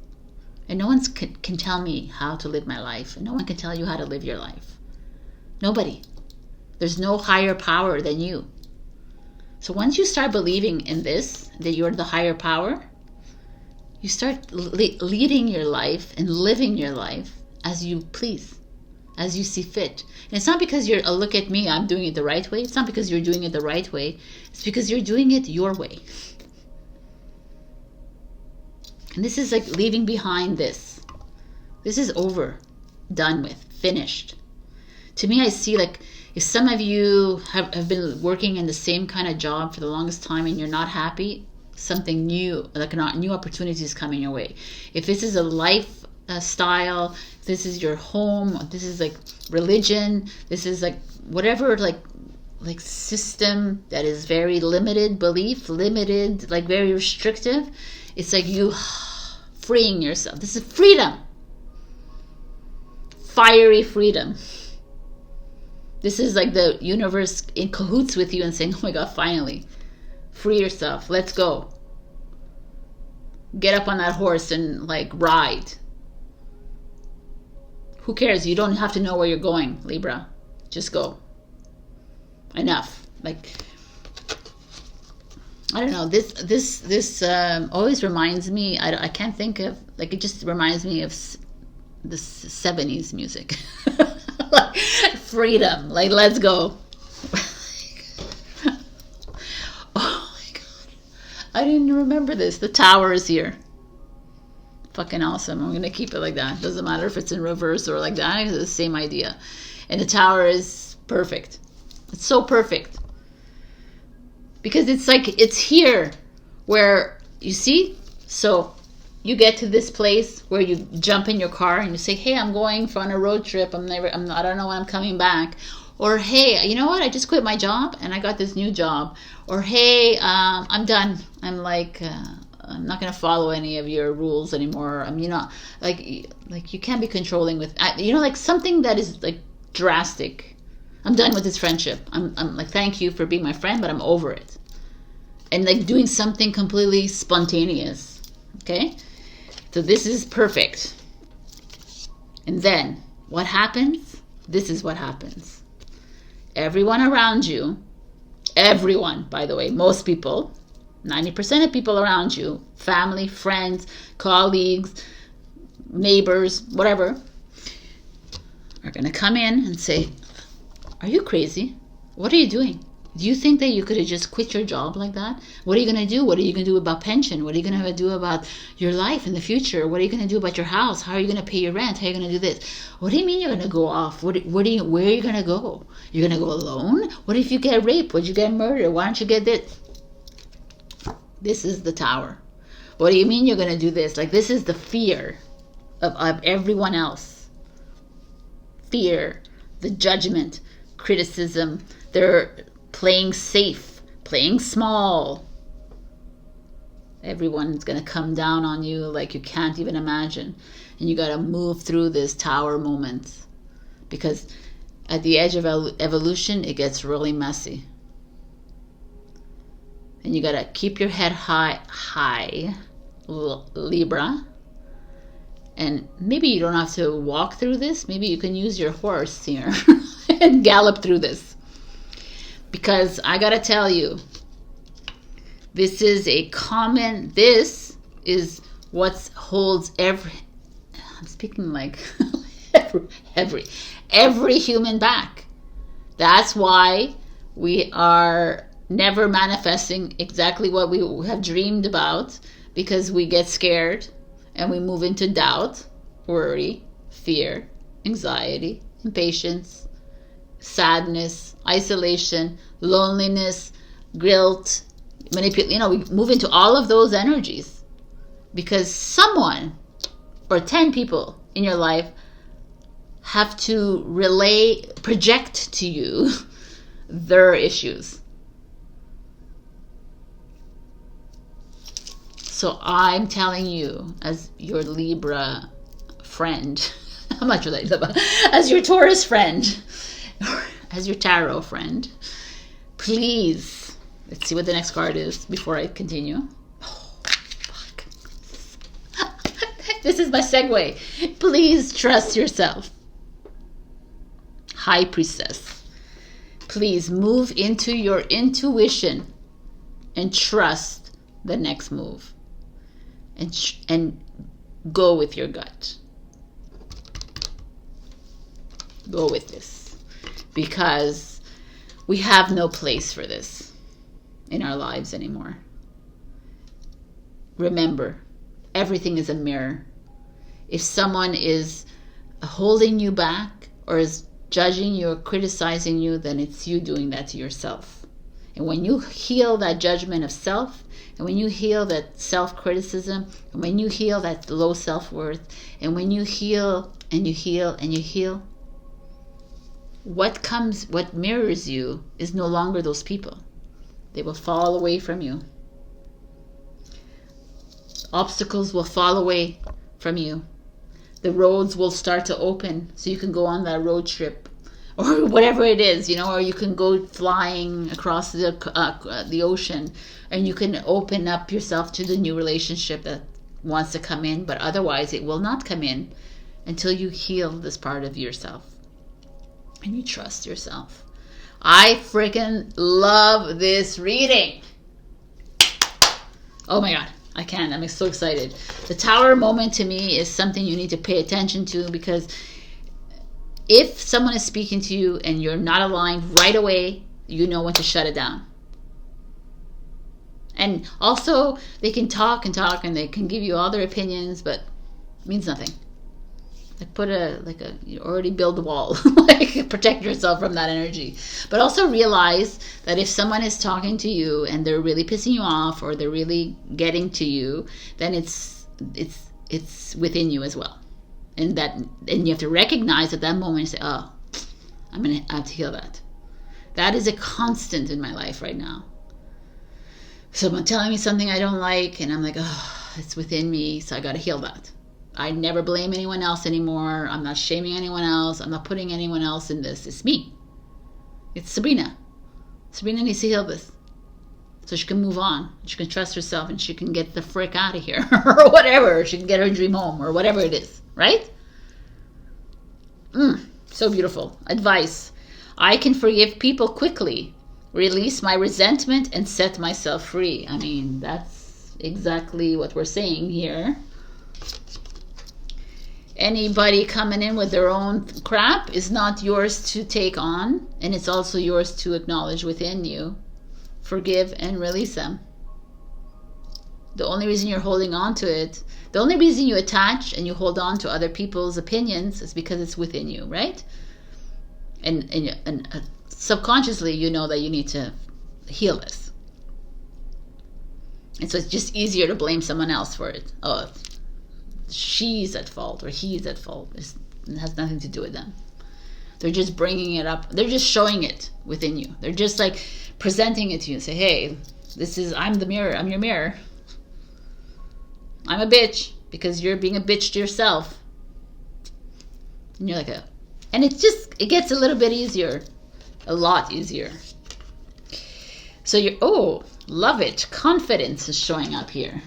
And no one can tell me how to live my life, and no one can tell you how to live your life. Nobody. There's no higher power than you. So once you start believing in this, that you're the higher power, you start leading your life and living your life as you please, as you see fit. And it's not because you're, oh, look at me, I'm doing it the right way. It's not because you're doing it the right way. It's because you're doing it your way. And this is like leaving behind this. This is over, done with, finished. To me, I see like, if some of you have been working in the same kind of job for the longest time and you're not happy, something new, like new opportunities coming your way. If this is a lifestyle, this is your home, this is like religion, this is like whatever, like system that is very limited belief, limited, like very restrictive, it's like you freeing yourself. This is freedom. Fiery freedom. This is like the universe in cahoots with you and saying, oh my God, finally, free yourself. Let's go. Get up on that horse and like ride. Who cares? You don't have to know where you're going, Libra. Just go. Enough. Like, I don't know. This always reminds me. I can't think of, like, it just reminds me of the 70s music. Like, freedom. Like, let's go. Oh my God. I didn't remember this. The tower is here. Fucking awesome. I'm going to keep it like that. Doesn't matter if it's in reverse or like that. It's the same idea. And the tower is perfect. It's so perfect. Because it's like, it's here where, you see? So you get to this place where you jump in your car and you say, hey, I'm going on a road trip. I don't know when I'm coming back. Or, hey, you know what? I just quit my job and I got this new job. Or, hey, I'm done. I'm like, I'm not going to follow any of your rules anymore. I'm, you know, like you can't be controlling with, you know, like something that is like drastic. I'm done with this friendship. I'm like, thank you for being my friend, but I'm over it. And like doing something completely spontaneous. Okay? So this is perfect. And then what happens? This is what happens. Everyone around you, everyone, by the way, most people, 90% of people around you, family, friends, colleagues, neighbors, whatever, are going to come in and say, are you crazy? What are you doing? Do you think that you could have just quit your job like that? What are you going to do? What are you going to do about pension? What are you going to do about your life in the future? What are you going to do about your house? How are you going to pay your rent? How are you going to do this? What do you mean you're going to go off? Where are you going to go? You're going to go alone? What if you get raped? What if you get murdered? Why don't you get this? This is the Tower. What do you mean you're going to do this? Like, this is the fear of everyone else. Fear, the judgment, criticism. They're playing safe, playing small. Everyone's going to come down on you like you can't even imagine. And you got to move through this Tower moment. Because at the edge of evolution, it gets really messy. And you got to keep your head high, Libra. And maybe you don't have to walk through this. Maybe you can use your horse here and gallop through this. Because I gotta tell you, this is what holds I'm speaking like every human back. That's why we are never manifesting exactly what we have dreamed about, because we get scared and we move into doubt, worry, fear, anxiety, impatience, sadness, isolation, loneliness, guilt, manipulation. We move into all of those energies because someone or 10 people in your life have to project to you their issues. So I'm telling you, as your Libra friend, I'm not sure that, as your Taurus friend, as your tarot friend, please, let's see what the next card is before I continue. Oh, fuck. This is my segue. Please trust yourself. High Priestess. Please move into your intuition and trust the next move. And go with your gut. Go with this. Because we have no place for this in our lives anymore. Remember, everything is a mirror. If someone is holding you back or is judging you or criticizing you, then it's you doing that to yourself. And when you heal that judgment of self, and when you heal that self-criticism, and when you heal that low self-worth, and when you heal and you heal and you heal, what mirrors you is no longer those people. They will fall away from you. Obstacles will fall away from you. The roads will start to open so you can go on that road trip or whatever it is, or you can go flying across the ocean, and you can open up yourself to the new relationship that wants to come in, but otherwise it will not come in until you heal this part of yourself and you trust yourself. I freaking love this reading. Oh my God. I can't. I'm so excited. The Tower moment to me is something you need to pay attention to, because if someone is speaking to you and you're not aligned right away, you know when to shut it down. And also, they can talk and talk and they can give you all their opinions, but it means nothing. Like you already build the wall, like protect yourself from that energy. But also realize that if someone is talking to you and they're really pissing you off or they're really getting to you, then it's within you as well. And you have to recognize at that moment and say, oh, I'm gonna have to heal that. That is a constant in my life right now. Someone telling me something I don't like, and I'm like, oh, it's within me, so I gotta heal that. I never blame anyone else anymore. I'm not shaming anyone else. I'm not putting anyone else in this. It's me. It's Sabrina. Sabrina needs to heal this so she can move on. She can trust herself and she can get the frick out of here or whatever. She can get her dream home or whatever it is. Right? So beautiful. Advice. I can forgive people quickly, release my resentment, and set myself free. I mean, that's exactly what we're saying here. anybody coming in with their own crap is not yours to take on, and it's also yours to acknowledge within you, forgive, and release them. The only reason you're holding on to it, the only reason you attach and you hold on to other people's opinions is because it's within you, right? And subconsciously, you know that you need to heal this. And so it's just easier to blame someone else for it. Oh, she's at fault or he's at fault. It has nothing to do with them. They're just bringing it up. They're just showing it within you. They're just like presenting it to you and say, hey, I'm the mirror. I'm your mirror. I'm a bitch because you're being a bitch to yourself. And you're like and it gets a little bit easier. A lot easier. So love it. Confidence is showing up here.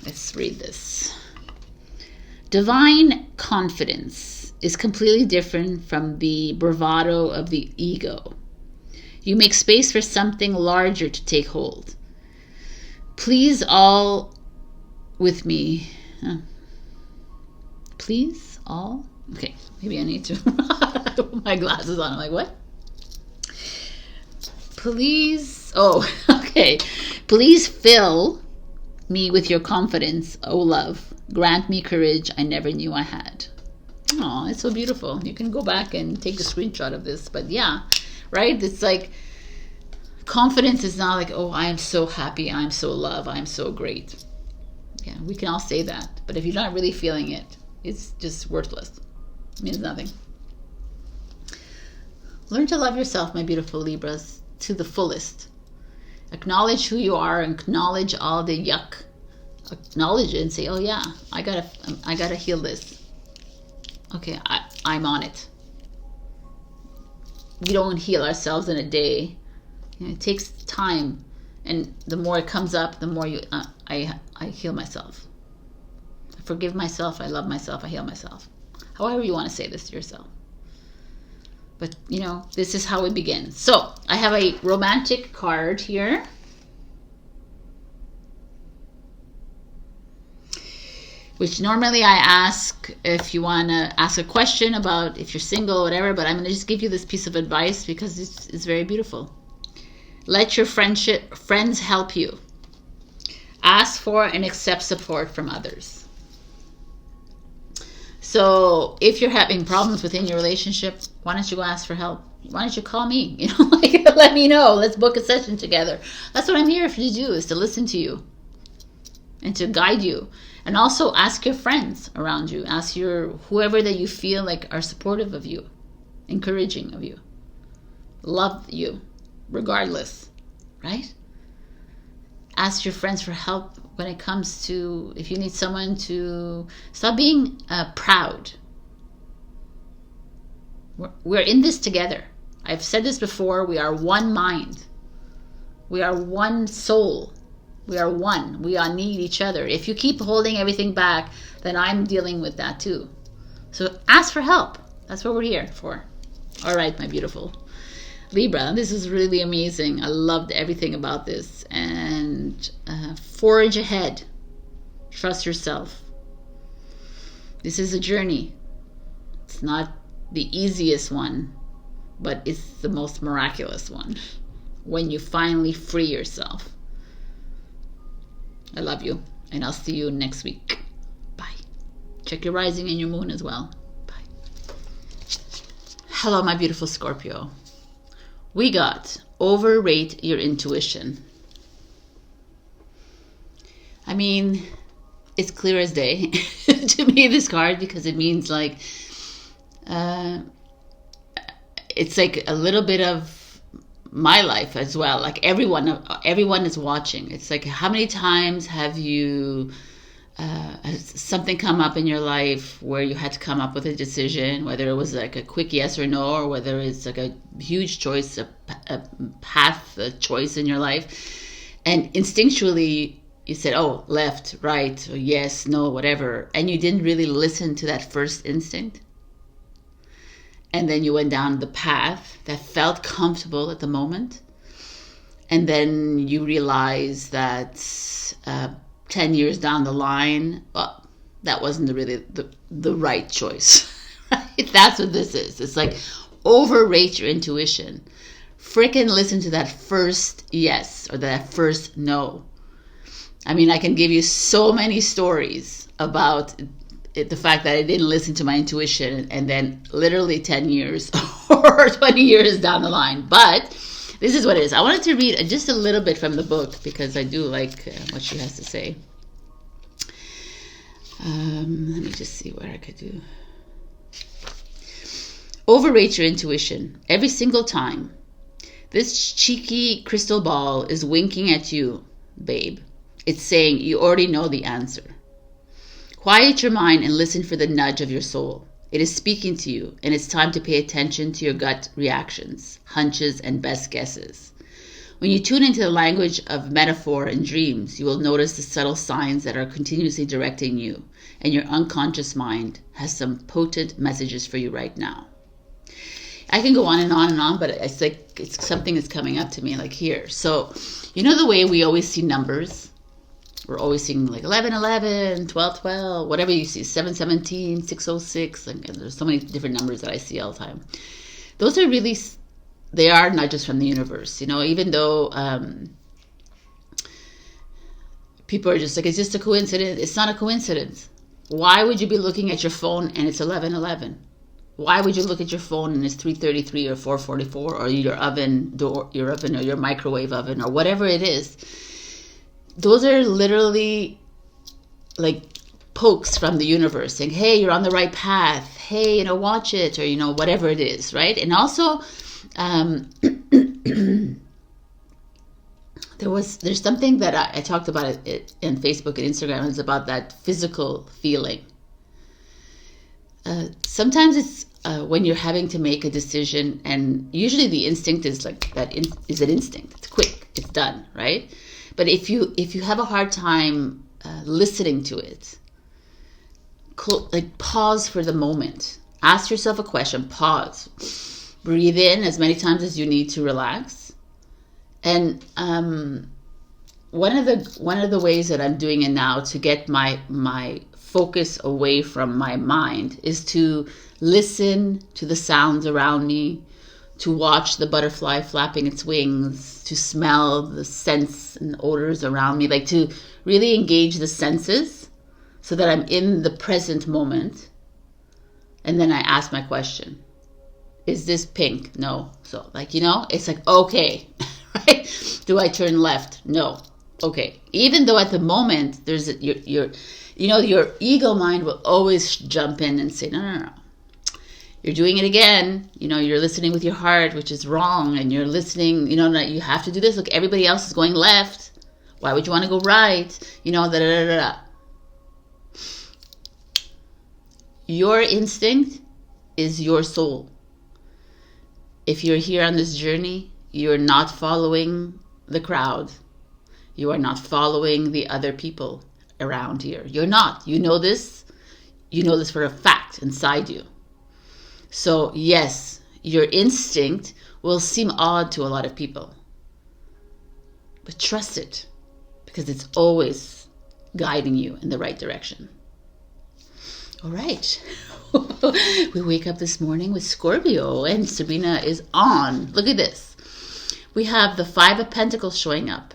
Let's read this. Divine confidence is completely different from the bravado of the ego. You make space for something larger to take hold. Please all with me. Please all? Okay, maybe I need to put my glasses on. I'm like, what? Please, okay. Please fill me with your confidence, oh love. Grant me courage I never knew I had. Oh, it's so beautiful. You can go back and take a screenshot of this. But yeah, right? It's like, confidence is not like, oh, I am so happy, I'm so loved, I'm so great. Yeah, we can all say that. But if you're not really feeling it, it's just worthless. It means nothing. Learn to love yourself, my beautiful Libras, to the fullest. Acknowledge who you are, acknowledge all the yuck. Acknowledge it and say, oh yeah, I gotta heal this. Okay, I'm on it. We don't heal ourselves in a day. It takes time, and the more it comes up, the more I heal myself. I forgive myself, I love myself, I heal myself. However you want to say this to yourself. But, this is how it begins. So, I have a romantic card here. Which normally I ask if you want to ask a question about if you're single or whatever, but I'm going to just give you this piece of advice because it's very beautiful. Let your friends help you. Ask for and accept support from others. So if you're having problems within your relationship, why don't you go ask for help? Why don't you call me? Let me know. Let's book a session together. That's what I'm here to do, is to listen to you and to guide you. And also ask your friends around you. Ask whoever that you feel like are supportive of you, encouraging of you, love you, regardless, right? Ask your friends for help when it comes to, if you need someone to stop being proud. We're in this together. I've said this before. We are one mind. We are one soul. We are one. We all need each other. If you keep holding everything back, then I'm dealing with that too. So ask for help. That's what we're here for. All right, my beautiful Libra, this is really amazing. I loved everything about this. And forge ahead. Trust yourself. This is a journey. It's not the easiest one, but it's the most miraculous one. When you finally free yourself. I love you, and I'll see you next week. Bye. Check your rising and your moon as well. Bye. Hello, my beautiful Scorpio. We got overrate your intuition. I mean, it's clear as day to me, this card, because it means like, it's like a little bit of my life as well. Like everyone is watching. It's like, how many times have you something come up in your life where you had to come up with a decision, whether it was like a quick yes or no, or whether it's like a huge choice, a path, a choice in your life, and instinctually you said, oh, left, right, or yes, no, whatever, and you didn't really listen to that first instinct. And then you went down the path that felt comfortable at the moment. And then you realize that 10 years down the line, well, that wasn't really the right choice. Right? That's what this is. It's like, overrate your intuition. Freaking listen to that first yes or that first no. I mean, I can give you so many stories about the fact that I didn't listen to my intuition, and then literally 10 years or 20 years down the line. But this is what it is. I wanted to read just a little bit from the book because I do like what she has to say. Let me just see what I could do. Overrate your intuition every single time. This cheeky crystal ball is winking at you, babe. It's saying you already know the answer. Quiet your mind and listen for the nudge of your soul. It is speaking to you, and it's time to pay attention to your gut reactions, hunches, and best guesses. When you tune into the language of metaphor and dreams, you will notice the subtle signs that are continuously directing you, and your unconscious mind has some potent messages for you right now. I can go on and on and on, but it's like it's something that's coming up to me, like here. So, you know the way we always see numbers? We're always seeing like 11, 11, 12, 12, whatever you see, 7, 17, 606. And there's so many different numbers that I see all the time. Those are really, they are nudges from the universe. You know, even though people are just like, it's just a coincidence. It's not a coincidence. Why would you be looking at your phone and it's 11, 11? Why would you look at your phone and it's 3:33 or 4:44 or your oven or your microwave oven or whatever it is? Those are literally like pokes from the universe saying, hey, you're on the right path. Hey, watch it, or, whatever it is, right? And also, there's something that I talked about it in Facebook and Instagram. It's about that physical feeling. Sometimes it's when you're having to make a decision, and usually the instinct is like that. Is an instinct. It's quick. It's done, right? But if you have a hard time listening to it, like pause for the moment. Ask yourself a question. Pause. Breathe in as many times as you need to relax. And one of the ways that I'm doing it now to get my focus away from my mind is to listen to the sounds around me, to watch the butterfly flapping its wings, to smell the scents and odors around me, like to really engage the senses so that I'm in the present moment. And then I ask my question. Is this pink? No. So it's like, okay, right? Do I turn left? No. Okay. Even though at the moment there's your ego mind will always jump in and say, no. You're doing it again. You're listening with your heart, which is wrong. And you're listening, that you have to do this. Look, everybody else is going left. Why would you want to go right? Your instinct is your soul. If you're here on this journey, you're not following the crowd. You are not following the other people around here. You're not. You know this. You know this for a fact inside you. So yes, your instinct will seem odd to a lot of people. But trust it, because it's always guiding you in the right direction. All right. We wake up this morning with Scorpio, and Sabrina is on. Look at this. We have the 5 of Pentacles showing up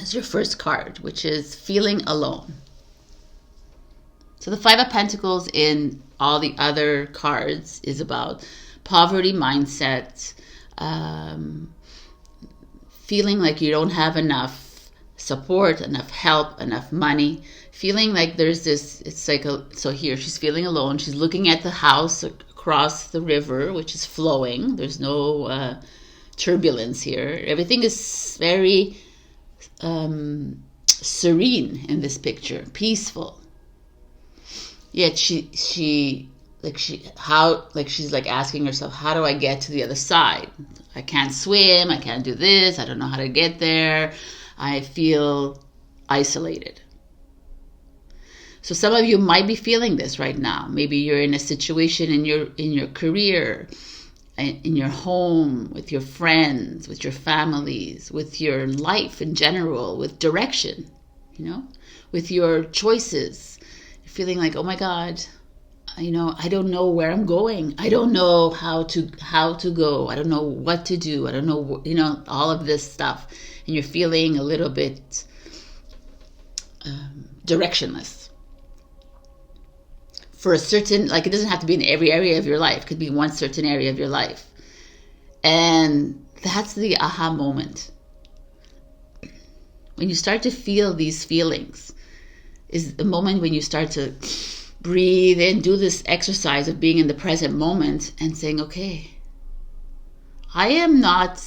as your first card, which is feeling alone. So the 5 of Pentacles in all the other cards is about poverty mindset, feeling like you don't have enough support, enough help, enough money, feeling like there's this, it's like, so here she's feeling alone. She's looking at the house across the river, which is flowing. There's no turbulence here. Everything is very serene in this picture, peaceful. Yet she's like asking herself, how do I get to the other side? I can't swim. I can't do this. I don't know how to get there. I feel isolated. So some of you might be feeling this right now. Maybe you're in a situation in your career, in your home, with your friends, with your families, with your life in general, with direction. you know, with your choices. You're feeling like, oh my God, you know, I don't know where I'm going. I don't know how to go. I don't know what to do. I don't know, you know, all of this stuff. And you're feeling a little bit directionless. For a certain, like, it doesn't have to be in every area of your life. It could be one certain area of your life. And that's the aha moment. When you start to feel these feelings is the moment when you start to breathe in, do this exercise of being in the present moment and saying, okay, I am not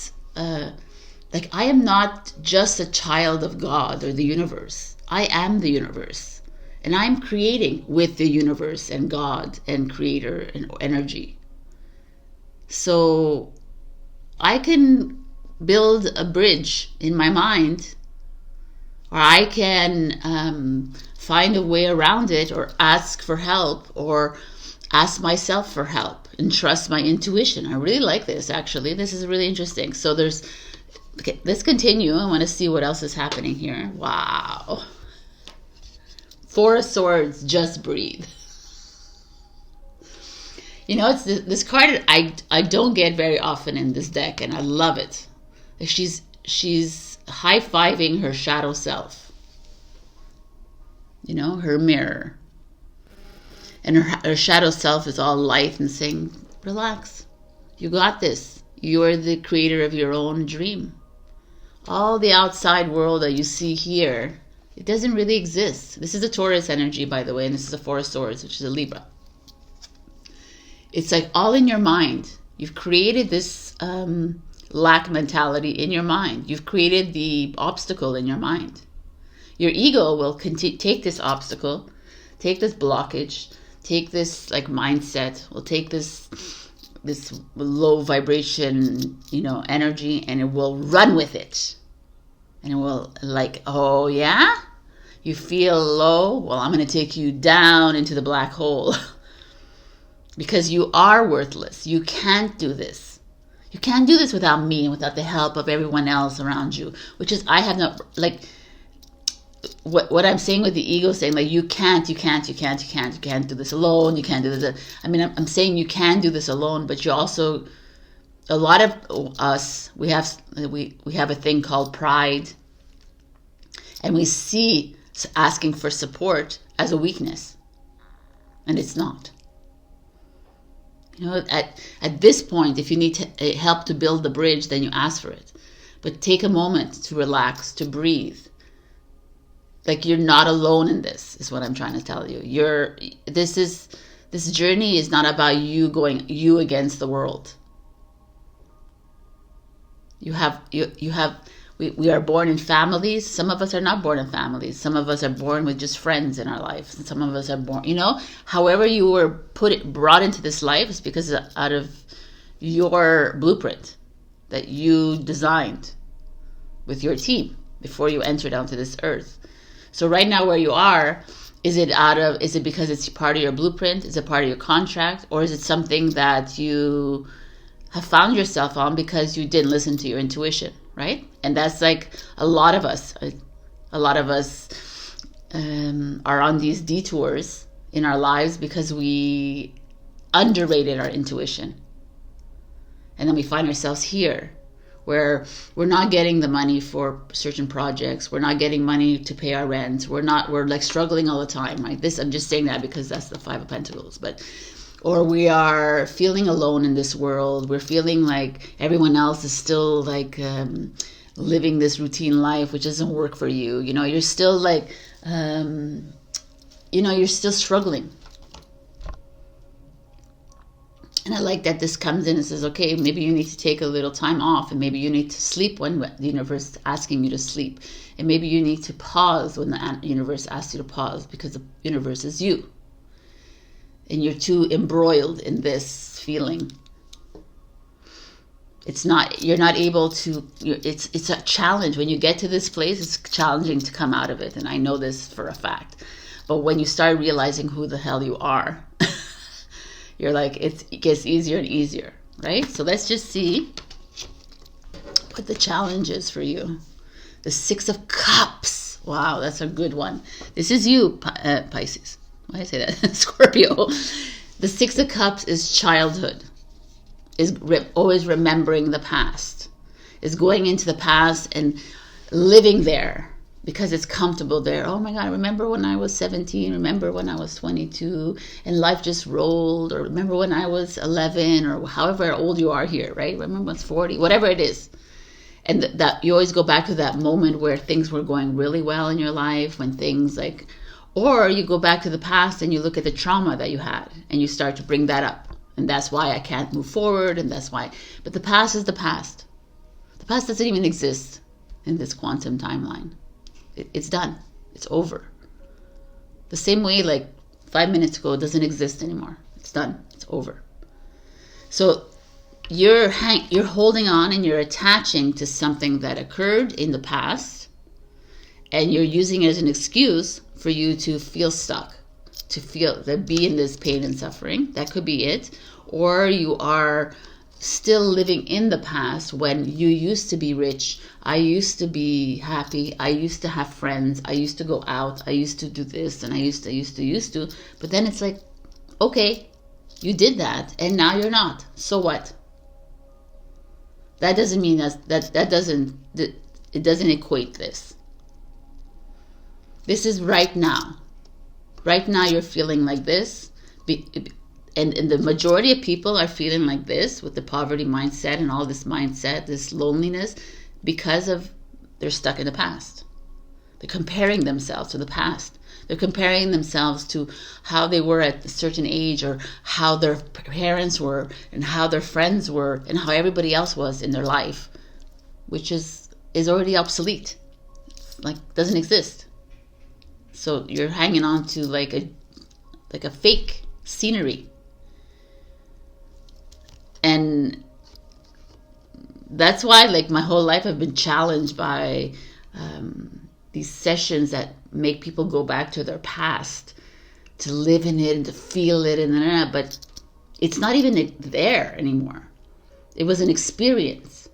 just a child of God or the universe. I am the universe, and I'm creating with the universe and God and creator and energy. So I can build a bridge in my mind, or I can find a way around it, or ask for help, or ask myself for help and trust my intuition. I really like this, actually. This is really interesting. So okay, let's continue. I want to see what else is happening here. Wow. 4 of Swords, just breathe. You know, it's this card I don't get very often in this deck, and I love it. She's high-fiving her shadow self. You know, her mirror. And her shadow self is all light and saying, relax. You got this. You're the creator of your own dream. All the outside world that you see here, it doesn't really exist. This is a Taurus energy, by the way, and this is a 4 of Swords, which is a Libra. It's like all in your mind. You've created this lack mentality in your mind. You've created the obstacle in your mind. Your ego will take this obstacle, take this blockage, take this like mindset, will take this low vibration, you know, energy, and it will run with it. And it will like, oh yeah? You feel low? Well, I'm going to take you down into the black hole. Because you are worthless. You can't do this. You can't do this without me and without the help of everyone else around you. Which is, I have no, like, what I'm saying with the ego, saying like, you can't do this alone. You can't do this. I mean, I'm saying you can do this alone, but you also, a lot of us, we have a thing called pride. And we see asking for support as a weakness. And it's not. You know, at this point, if you need help to build the bridge, then you ask for it. But take a moment to relax, to breathe. Like, you're not alone in this, is what I'm trying to tell you. This journey is not about you against the world. We are born in families. Some of us are not born in families. Some of us are born with just friends in our lives. And some of us are born, you know, however you were brought into this life is because out of your blueprint that you designed with your team before you entered onto this earth. So right now where you are, is it because it's part of your blueprint? Is it part of your contract? Or is it something that you have found yourself on because you didn't listen to your intuition, right? And that's like a lot of us are on these detours in our lives because we underrated our intuition. And then we find ourselves here where we're not getting the money for certain projects. We're not getting money to pay our rent. We're like struggling all the time, right? I'm just saying that because that's the 5 of Pentacles. Or we are feeling alone in this world. We're feeling like everyone else is still like living this routine life, which doesn't work for you. You know, you're still like, you're still struggling. And I like that this comes in and says, okay, maybe you need to take a little time off, and maybe you need to sleep when the universe is asking you to sleep. And maybe you need to pause when the universe asks you to pause, because the universe is you. And you're too embroiled in this feeling. You're not able to, it's a challenge. When you get to this place, it's challenging to come out of it. And I know this for a fact. But when you start realizing who the hell you are, you're like, it gets easier and easier, right? So let's just see what the challenge is for you. The 6 of Cups. Wow, that's a good one. This is you, Pisces. Why did I say that? Scorpio. The Six of Cups is childhood. Is always remembering the past. Is going into the past and living there because it's comfortable there. Oh my God, remember when I was 17? Remember when I was 22 and life just rolled? Or remember when I was 11 or however old you are here, right? Remember when it's 40, whatever it is. And that you always go back to that moment where things were going really well in your life, when things like, or you go back to the past and you look at the trauma that you had and you start to bring that up. And that's why I can't move forward, and that's why. But the past is the past. The past doesn't even exist in this quantum timeline. It's done. It's over. The same way like 5 minutes ago, it doesn't exist anymore. It's done. It's over. So you're holding on and you're attaching to something that occurred in the past, and you're using it as an excuse for you to feel stuck, to be in this pain and suffering. That could be it. Or you are still living in the past when you used to be rich. I used to be happy. I used to have friends. I used to go out. I used to do this, and I used to. But then it's like, okay, you did that, and now you're not. So what? That doesn't mean it doesn't equate this. This is right now. Right now you're feeling like this. And the majority of people are feeling like this with the poverty mindset and all this mindset, this loneliness, because of they're stuck in the past. They're comparing themselves to the past. They're comparing themselves to how they were at a certain age, or how their parents were, and how their friends were, and how everybody else was in their life, which is already obsolete. Like, doesn't exist. So you're hanging on to like a fake scenery. And that's why, like, my whole life I've been challenged by these sessions that make people go back to their past, to live in it and to feel it, but it's not even there anymore. It was an experience,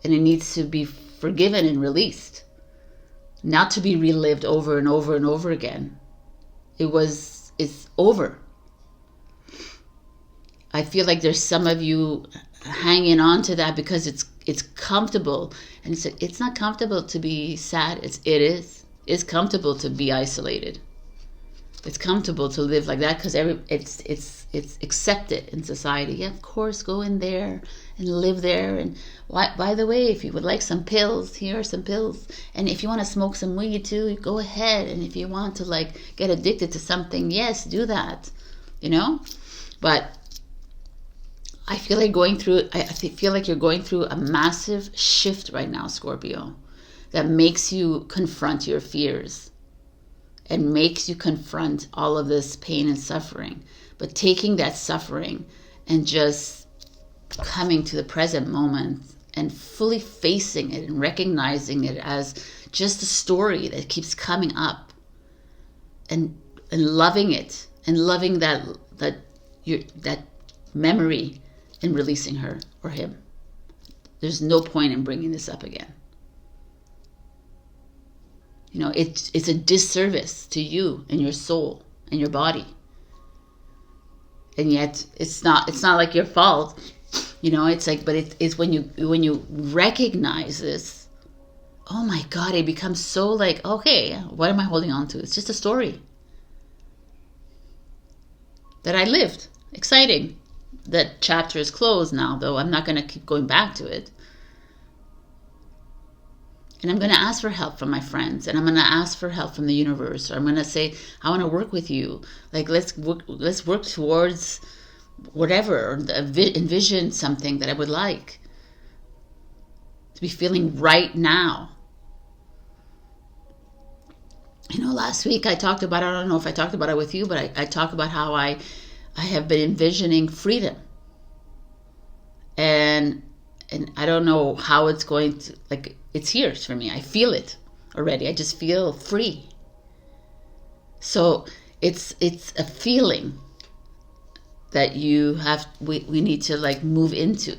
and it needs to be forgiven and released, not to be relived over and over and over again. It's over. I feel like there's some of you hanging on to that because it's comfortable, and it's not comfortable to be sad. It's comfortable to be isolated. It's comfortable to live like that because it's accepted in society. Yeah, of course, go in there and live there. And by the way, if you would like some pills, here are some pills. And if you want to smoke some weed too, go ahead. And if you want to like get addicted to something, yes, do that. But I feel like feel like you're going through a massive shift right now, Scorpio, that makes you confront your fears and makes you confront all of this pain and suffering. But taking that suffering and just coming to the present moment and fully facing it and recognizing it as just a story that keeps coming up, and loving it, and loving that memory, and releasing her or him. There's no point in bringing this up again. It's a disservice to you and your soul and your body. And yet it's not like your fault. It's like, but it's when you recognize this, oh my God, it becomes so like, okay, what am I holding on to? It's just a story that I lived. Exciting. That chapter is closed now, though. I'm not going to keep going back to it. And I'm going to ask for help from my friends, and I'm going to ask for help from the universe, or I'm going to say, I want to work with you. Like, let's work towards whatever, or envision something that I would like to be feeling right now. Last week I talked about, I don't know if I talked about it with you, but I talked about how I have been envisioning freedom. And I don't know how it's going to, like, it's here for me. I feel it already. I just feel free. So it's a feeling that we need to like move into.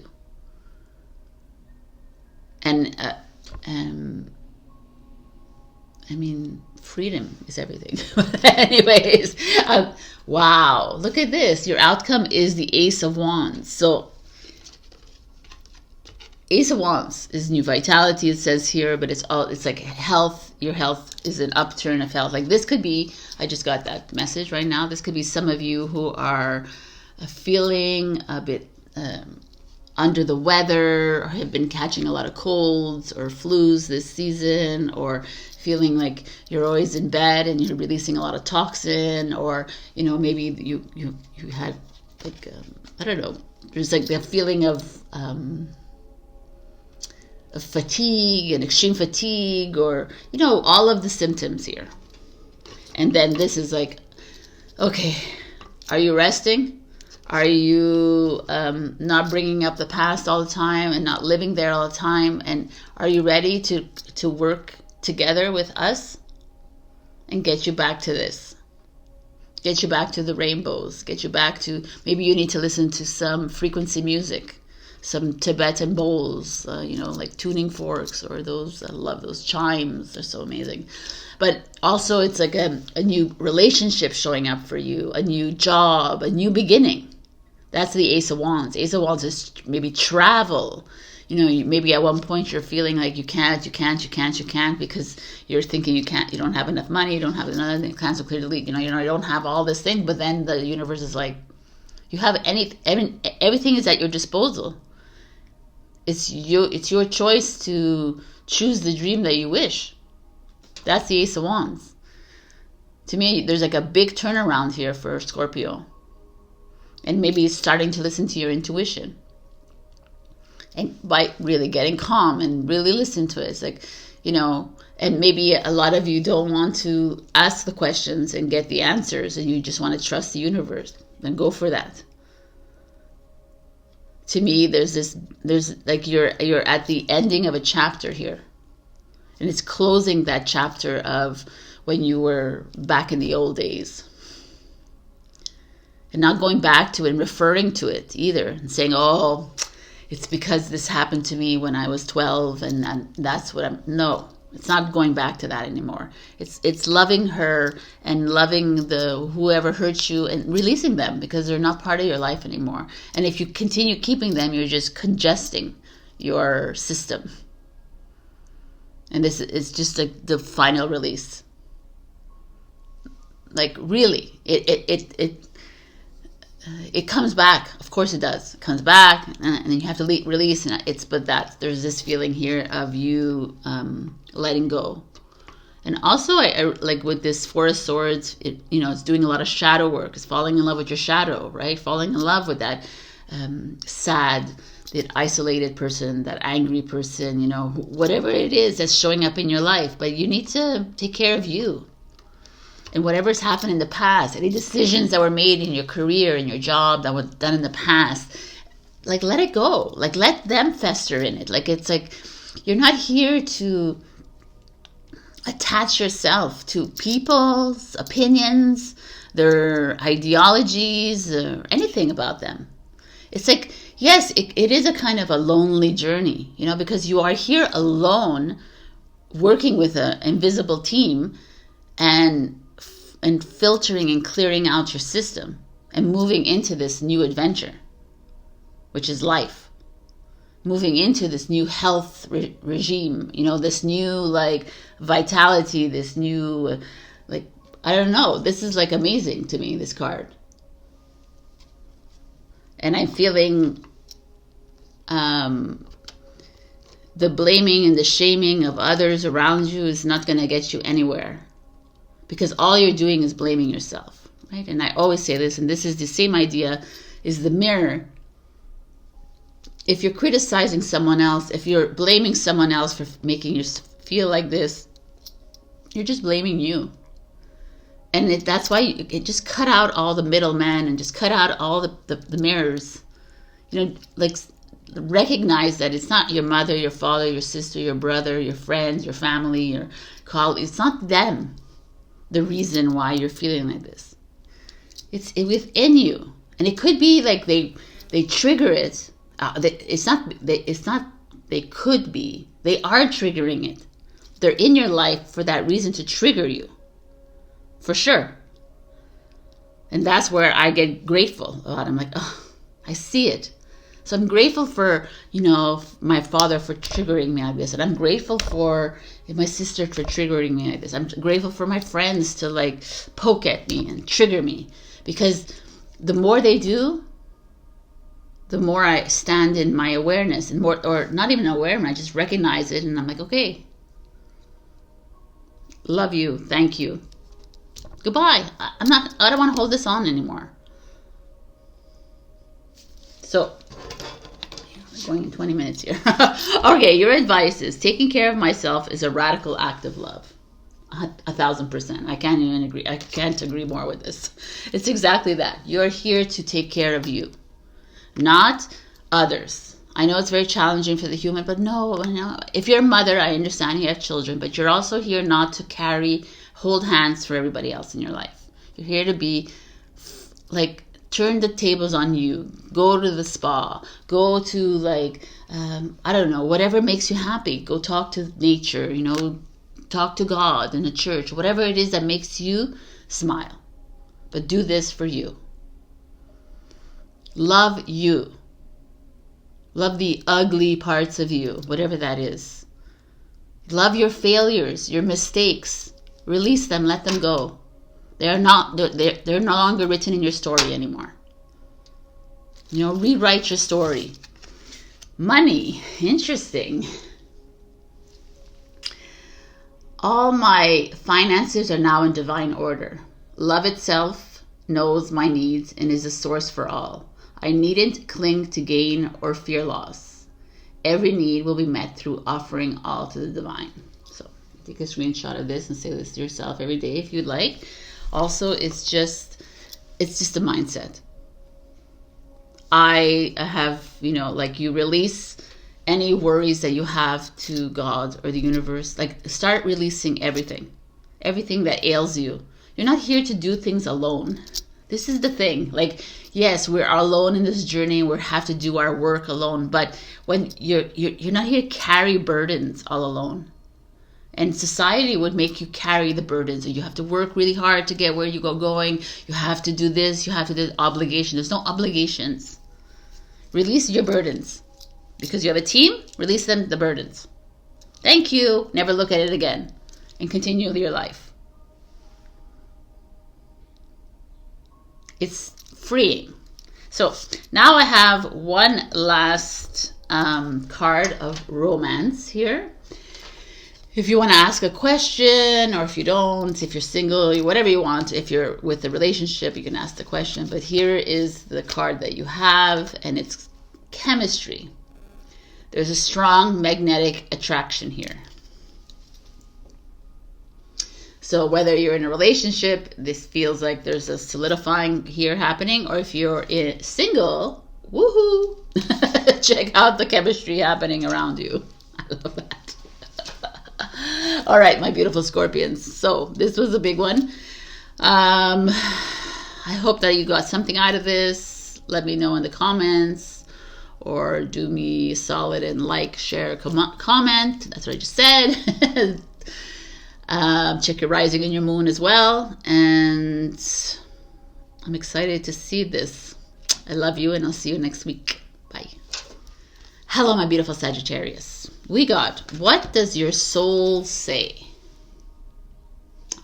And I mean, freedom is everything. Anyways, wow, look at this. Your outcome is the Ace of Wands. So Ace of Wands is new vitality, it says here, but it's like health. Your health is an upturn of health. Like this could be, I just got that message right now. This could be some of you who are feeling a bit under the weather, or have been catching a lot of colds or flus this season, or feeling like you're always in bed and you're releasing a lot of toxin, or maybe you had like I don't know, there's like the feeling of fatigue and extreme fatigue, or all of the symptoms here. And then this is like, okay, are you resting? Are you not bringing up the past all the time and not living there all the time? And are you ready to work together with us and get you back to this? Get you back to the rainbows. Get you back to, maybe you need to listen to some frequency music, some Tibetan bowls, like tuning forks, or those, I love those chimes. They're so amazing. But also it's like a new relationship showing up for you, a new job, a new beginning. That's the Ace of Wands. Ace of Wands is maybe travel. Maybe at one point you're feeling like you can't because you're thinking you don't have enough money, you don't have another, you can't so clearly, you don't have all this thing, but then the universe is like, you have everything is at your disposal. It's your choice to choose the dream that you wish. That's the Ace of Wands. To me, there's like a big turnaround here for Scorpio. And maybe it's starting to listen to your intuition. And by really getting calm and really listen to it. It's like, and maybe a lot of you don't want to ask the questions and get the answers, and you just want to trust the universe. Then go for that. To me, there's like you're at the ending of a chapter here. And it's closing that chapter of when you were back in the old days. And not going back to it and referring to it either. And saying, oh, it's because this happened to me when I was 12 and that's what I'm... No, it's not going back to that anymore. It's loving her and loving whoever hurt you and releasing them, because they're not part of your life anymore. And if you continue keeping them, you're just congesting your system. And this is just like the final release. Like really, it comes back. Of course it does. It comes back, and then you have to release. And there's this feeling here of you letting go. And also, I like with this Four of Swords, it's doing a lot of shadow work. It's falling in love with your shadow, right? Falling in love with that sad, that isolated person, that angry person, whatever it is that's showing up in your life. But you need to take care of you. And whatever's happened in the past, any decisions that were made in your career, in your job, that were done in the past, like let it go. Like let them fester in it. Like it's like you're not here to attach yourself to people's opinions, their ideologies, or anything about them. It's like, yes, it is a kind of a lonely journey, because you are here alone, working with an invisible team, and filtering and clearing out your system and moving into this new adventure, which is life. Moving into this new health regime, this new like vitality, this new like, I don't know, this is like amazing to me, this card. And I'm feeling the blaming and the shaming of others around you is not going to get you anywhere. Because all you're doing is blaming yourself, right? And I always say this, and this is the same idea, is the mirror. If you're criticizing someone else, if you're blaming someone else for making you feel like this, you're just blaming you. And that's why it just cut out all the middlemen and just cut out all the mirrors. Like recognize that it's not your mother, your father, your sister, your brother, your friends, your family, your colleagues. It's not them. The reason why you're feeling like this, it's within you, and it could be like they trigger it. It's not. They could be. They are triggering it. they're in your life for that reason, to trigger you. For sure. And that's where I get grateful about it. I'm like, oh, I see it. So I'm grateful for, my father for triggering me like this. And I'm grateful for my sister for triggering me like this. I'm grateful for my friends to like poke at me and trigger me. Because the more they do, the more I stand in my awareness, and more, or not even awareness, I just recognize it, and I'm like, okay, love you, thank you, goodbye. I don't want to hold this on anymore. So, we're going in 20 minutes here. Okay, your advice is taking care of myself is a radical act of love. 1,000%. I can't even agree. I can't agree more with this. It's exactly that. You're here to take care of you, not others. I know it's very challenging for the human, but no. If you're a mother, I understand you have children, but you're also here not to hold hands for everybody else in your life. You're here to be like, turn the tables on you. Go to the spa. Go to I don't know, whatever makes you happy. Go talk to nature, talk to God in a church, whatever it is that makes you smile. But do this for you. Love you. Love the ugly parts of you, whatever that is. Love your failures, your mistakes. Release them, let them go. They're no longer written in your story anymore. Rewrite your story. Money, interesting. All my finances are now in divine order. Love itself knows my needs and is a source for all. I needn't cling to gain or fear loss. Every need will be met through offering all to the divine. So take a screenshot of this and say this to yourself every day if you'd like. Also, it's just a mindset. I have, you release any worries that you have to God or the universe. Start releasing everything that ails you. You're not here to do things alone. This is the thing. Yes, we're alone in this journey. We have to do our work alone. But when you're not here to carry burdens all alone. And society would make you carry the burdens. You have to work really hard to get where you go going. You have to do this. You have to do obligation. There's no obligations. Release your burdens. Because you have a team, release them the burdens. Thank you. Never look at it again. And continue your life. It's freeing. So now I have one last card of romance here. If you want to ask a question, or if you don't, if you're single, whatever you want, if you're with a relationship, you can ask the question. But here is the card that you have, and it's chemistry. There's a strong magnetic attraction here. So whether you're in a relationship, this feels like there's a solidifying here happening, or if you're single, woohoo! Check out the chemistry happening around you. I love that. All right, my beautiful Scorpions. So this was a big one. I hope that you got something out of this. Let me know in the comments, or do me a solid and share, comment. That's what I just said. Check your rising and your moon as well. And I'm excited to see this. I love you, and I'll see you next week. Bye. Hello, my beautiful Sagittarius. We got, what does your soul say?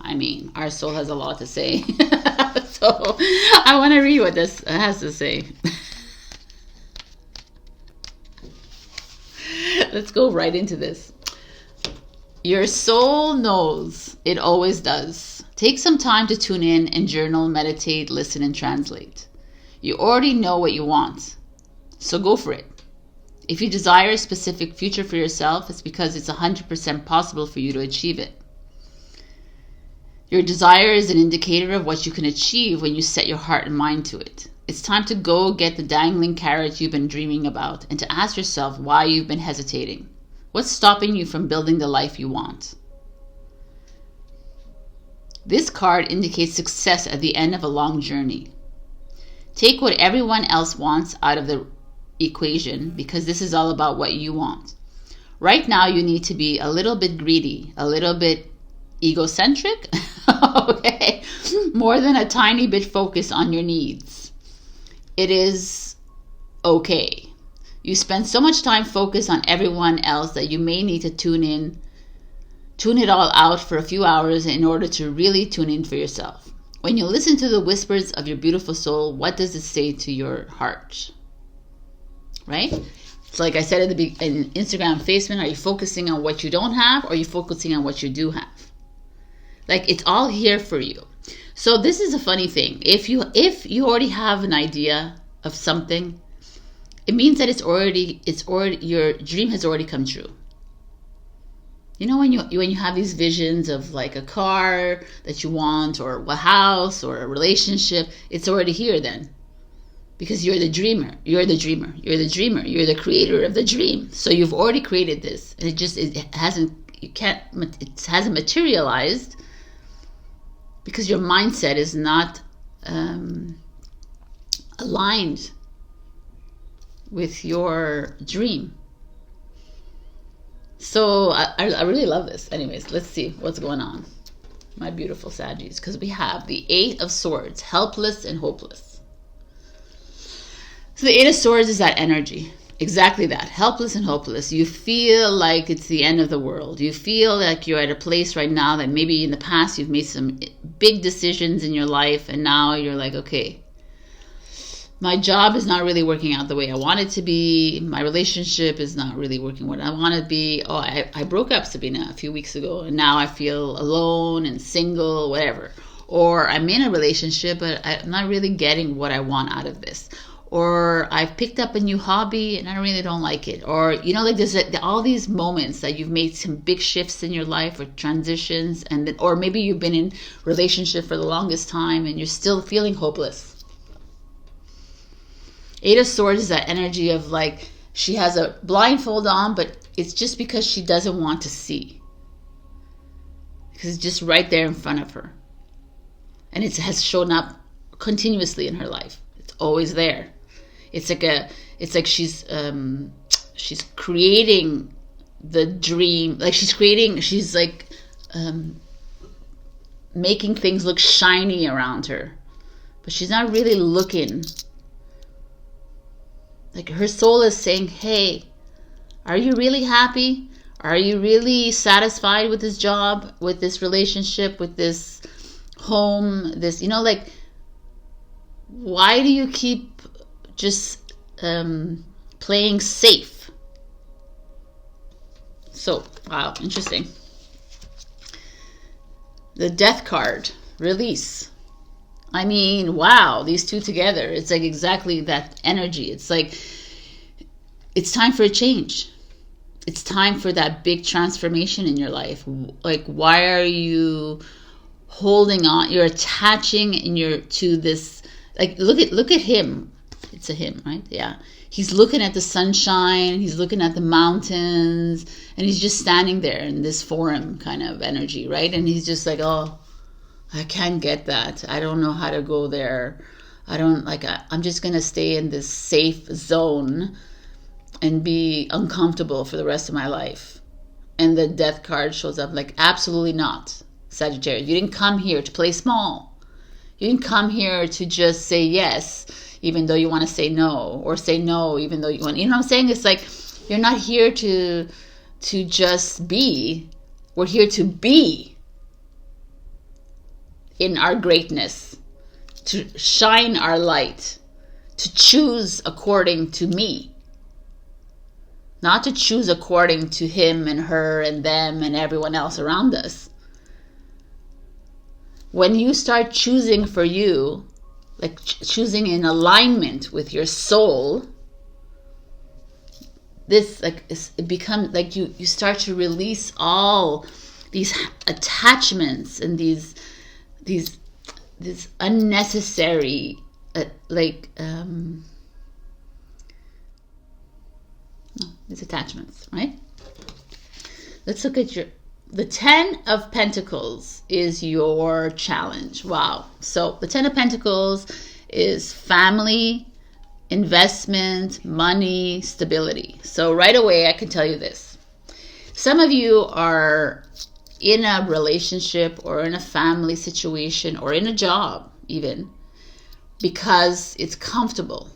I mean, our soul has a lot to say. So I want to read what this has to say. Let's go right into this. Your soul knows. It always does. Take some time to tune in and journal, meditate, listen, and translate. You already know what you want, so go for it. If you desire a specific future for yourself, it's because it's 100% possible for you to achieve it. Your desire is an indicator of what you can achieve when you set your heart and mind to it. It's time to go get the dangling carrot you've been dreaming about, and to ask yourself why you've been hesitating. What's stopping you from building the life you want? This card indicates success at the end of a long journey. Take what everyone else wants out of the equation, because this is all about what you want. Right now, you need to be a little bit greedy, a little bit egocentric, okay? More than a tiny bit focused on your needs. It is okay. You spend so much time focused on everyone else that you may need to tune it all out for a few hours in order to really tune in for yourself. When you listen to the whispers of your beautiful soul, what does it say to your heart? Right? It's like I said in Instagram, Facebook, are you focusing on what you don't have, or are you focusing on what you do have? Like, it's all here for you. So this is a funny thing. If you already have an idea of something, it means that it's already your dream has already come true. You know, when you have these visions of like a car that you want, or a house, or a relationship, it's already here then. Because you're the dreamer. You're the dreamer. You're the dreamer. You're the creator of the dream. So you've already created this, and it hasn't materialized because your mindset is not aligned with your dream. So I really love this. Anyways, let's see what's going on, my beautiful Saggies, because we have the 8 of Swords, helpless and hopeless. So the 8 of Swords is that energy. Exactly that. Helpless and hopeless. You feel like it's the end of the world. You feel like you're at a place right now that maybe in the past you've made some big decisions in your life, and now you're like, okay, my job is not really working out the way I want it to be. My relationship is not really working what I want it to be. Oh, I broke up, Sabrina, a few weeks ago, and now I feel alone and single, whatever. Or I'm in a relationship, but I'm not really getting what I want out of this. Or I've picked up a new hobby and I really don't like it. Or, you know, like there's all these moments that you've made some big shifts in your life or transitions, and then, or maybe you've been in relationship for the longest time and you're still feeling hopeless. 8 of Swords is that energy of like, she has a blindfold on, but it's just because she doesn't want to see. Because it's just right there in front of her. And it has shown up continuously in her life. It's always there. It's like she's creating the dream. Like she's like making things look shiny around her. But she's not really looking. Like her soul is saying, hey, are you really happy? Are you really satisfied with this job, with this relationship, with this home, this, you know, like, why do you keep just playing safe? So, wow, interesting. The Death card, release. I mean, wow, these two together, it's like exactly that energy. It's like, it's time for a change. It's time for that big transformation in your life. Like, why are you holding on? You're attaching to this. Like, look at him. It's a him, right? Yeah. He's looking at the sunshine. He's looking at the mountains, and he's just standing there in this forum kind of energy, right? And he's just like, oh, I can't get that. I don't know how to go there. I'm just gonna stay in this safe zone and be uncomfortable for the rest of my life. And the Death card shows up like, absolutely not, Sagittarius. You didn't come here to play small. You didn't come here to just say yes, even though you want to say no, or say no, even though you want, you know what I'm saying? It's like, you're not here to just be. We're here to be in our greatness, to shine our light, to choose according to me. Not to choose according to him and her and them and everyone else around us. When you start choosing for you, like choosing in alignment with your soul, this like it becomes like you start to release all these attachments and these unnecessary these attachments, right? Let's look at the 10 of Pentacles is your challenge. Wow. So the 10 of Pentacles is family, investment, money, stability. So right away I can tell you this. Some of you are in a relationship or in a family situation or in a job even because it's comfortable.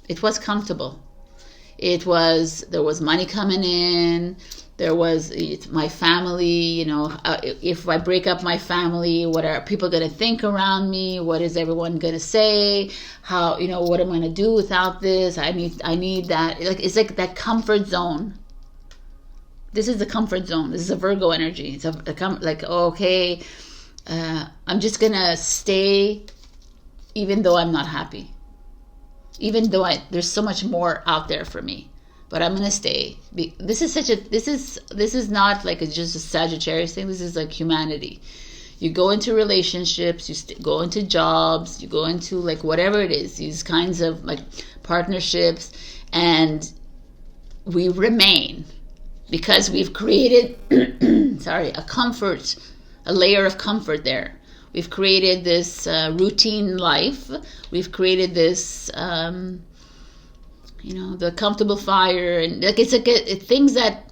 It was comfortable. There was money coming in. It's my family, you know, if I break up my family, what are people going to think around me? What is everyone going to say? How, you know, what am I going to do without this? I need that. It's like that comfort zone. This is the comfort zone. This is a Virgo energy. It's like, okay, I'm just going to stay even though I'm not happy. Even though there's so much more out there for me. But I'm gonna stay. This is not like just a Sagittarius thing. This is like humanity. You go into relationships, you go into jobs, you go into like whatever it is, these kinds of like partnerships, and we remain because we've created, a layer of comfort there. We've created this routine life. We've created this. You know, the comfortable fire, and like it's things that,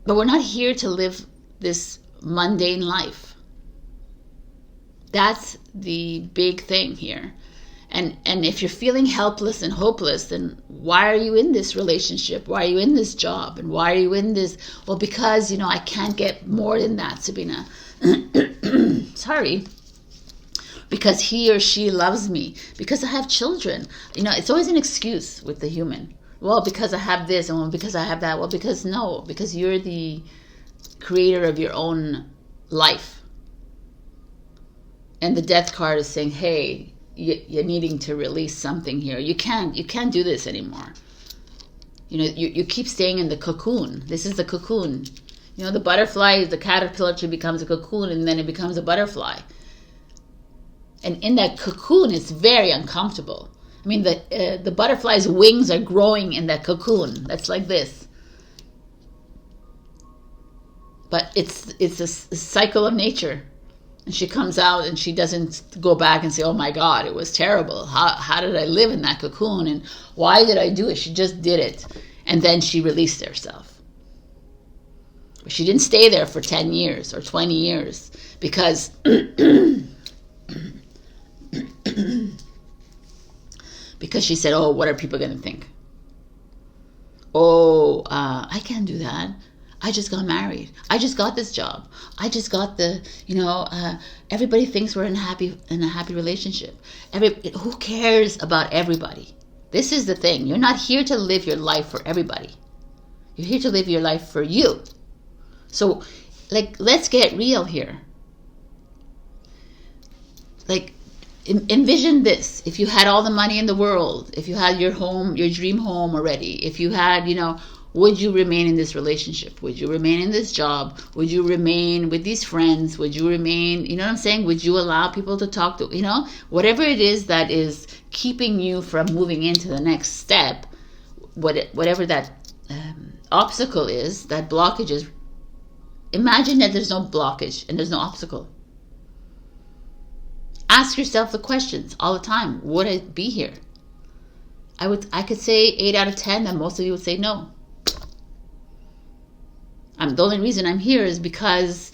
but we're not here to live this mundane life. That's the big thing here. And if you're feeling helpless and hopeless, then why are you in this relationship? Why are you in this job? And why are you in this? Well, because, you know, I can't get more than that, Sabrina. Sorry. Because he or she loves me, because I have children. You know, it's always an excuse with the human. Well, because I have this, and because I have that. Well, because you're the creator of your own life. And the death card is saying, hey, you're needing to release something here. You can't do this anymore. You know, you keep staying in the cocoon. This is the cocoon. You know, the butterfly, the caterpillar becomes a cocoon, and then it becomes a butterfly. And in that cocoon, it's very uncomfortable. I mean, the butterfly's wings are growing in that cocoon. That's like this. But it's a cycle of nature. And she comes out and she doesn't go back and say, oh my God, it was terrible. How did I live in that cocoon? And why did I do it? She just did it. And then she released herself. She didn't stay there for 10 years or 20 years because... because she said, oh, what are people going to think? Oh, I can't do that. I just got married. I just got this job. I just got everybody thinks we're in a happy relationship. Who cares about everybody? This is the thing. You're not here to live your life for everybody. You're here to live your life for you. So, like, let's get real here. Like, envision this. If you had all the money in the world, if you had your home, your dream home already, if you had, you know, would you remain in this relationship? Would you remain in this job? Would you remain with these friends? Would you remain, you know what I'm saying? Would you allow people to talk to, you know, whatever it is that is keeping you from moving into the next step, whatever that obstacle is, that blockage is, imagine that there's no blockage and there's no obstacle. Ask yourself the questions all the time. Would I be here? I could say 8 out of 10 that most of you would say no. The only reason I'm here is because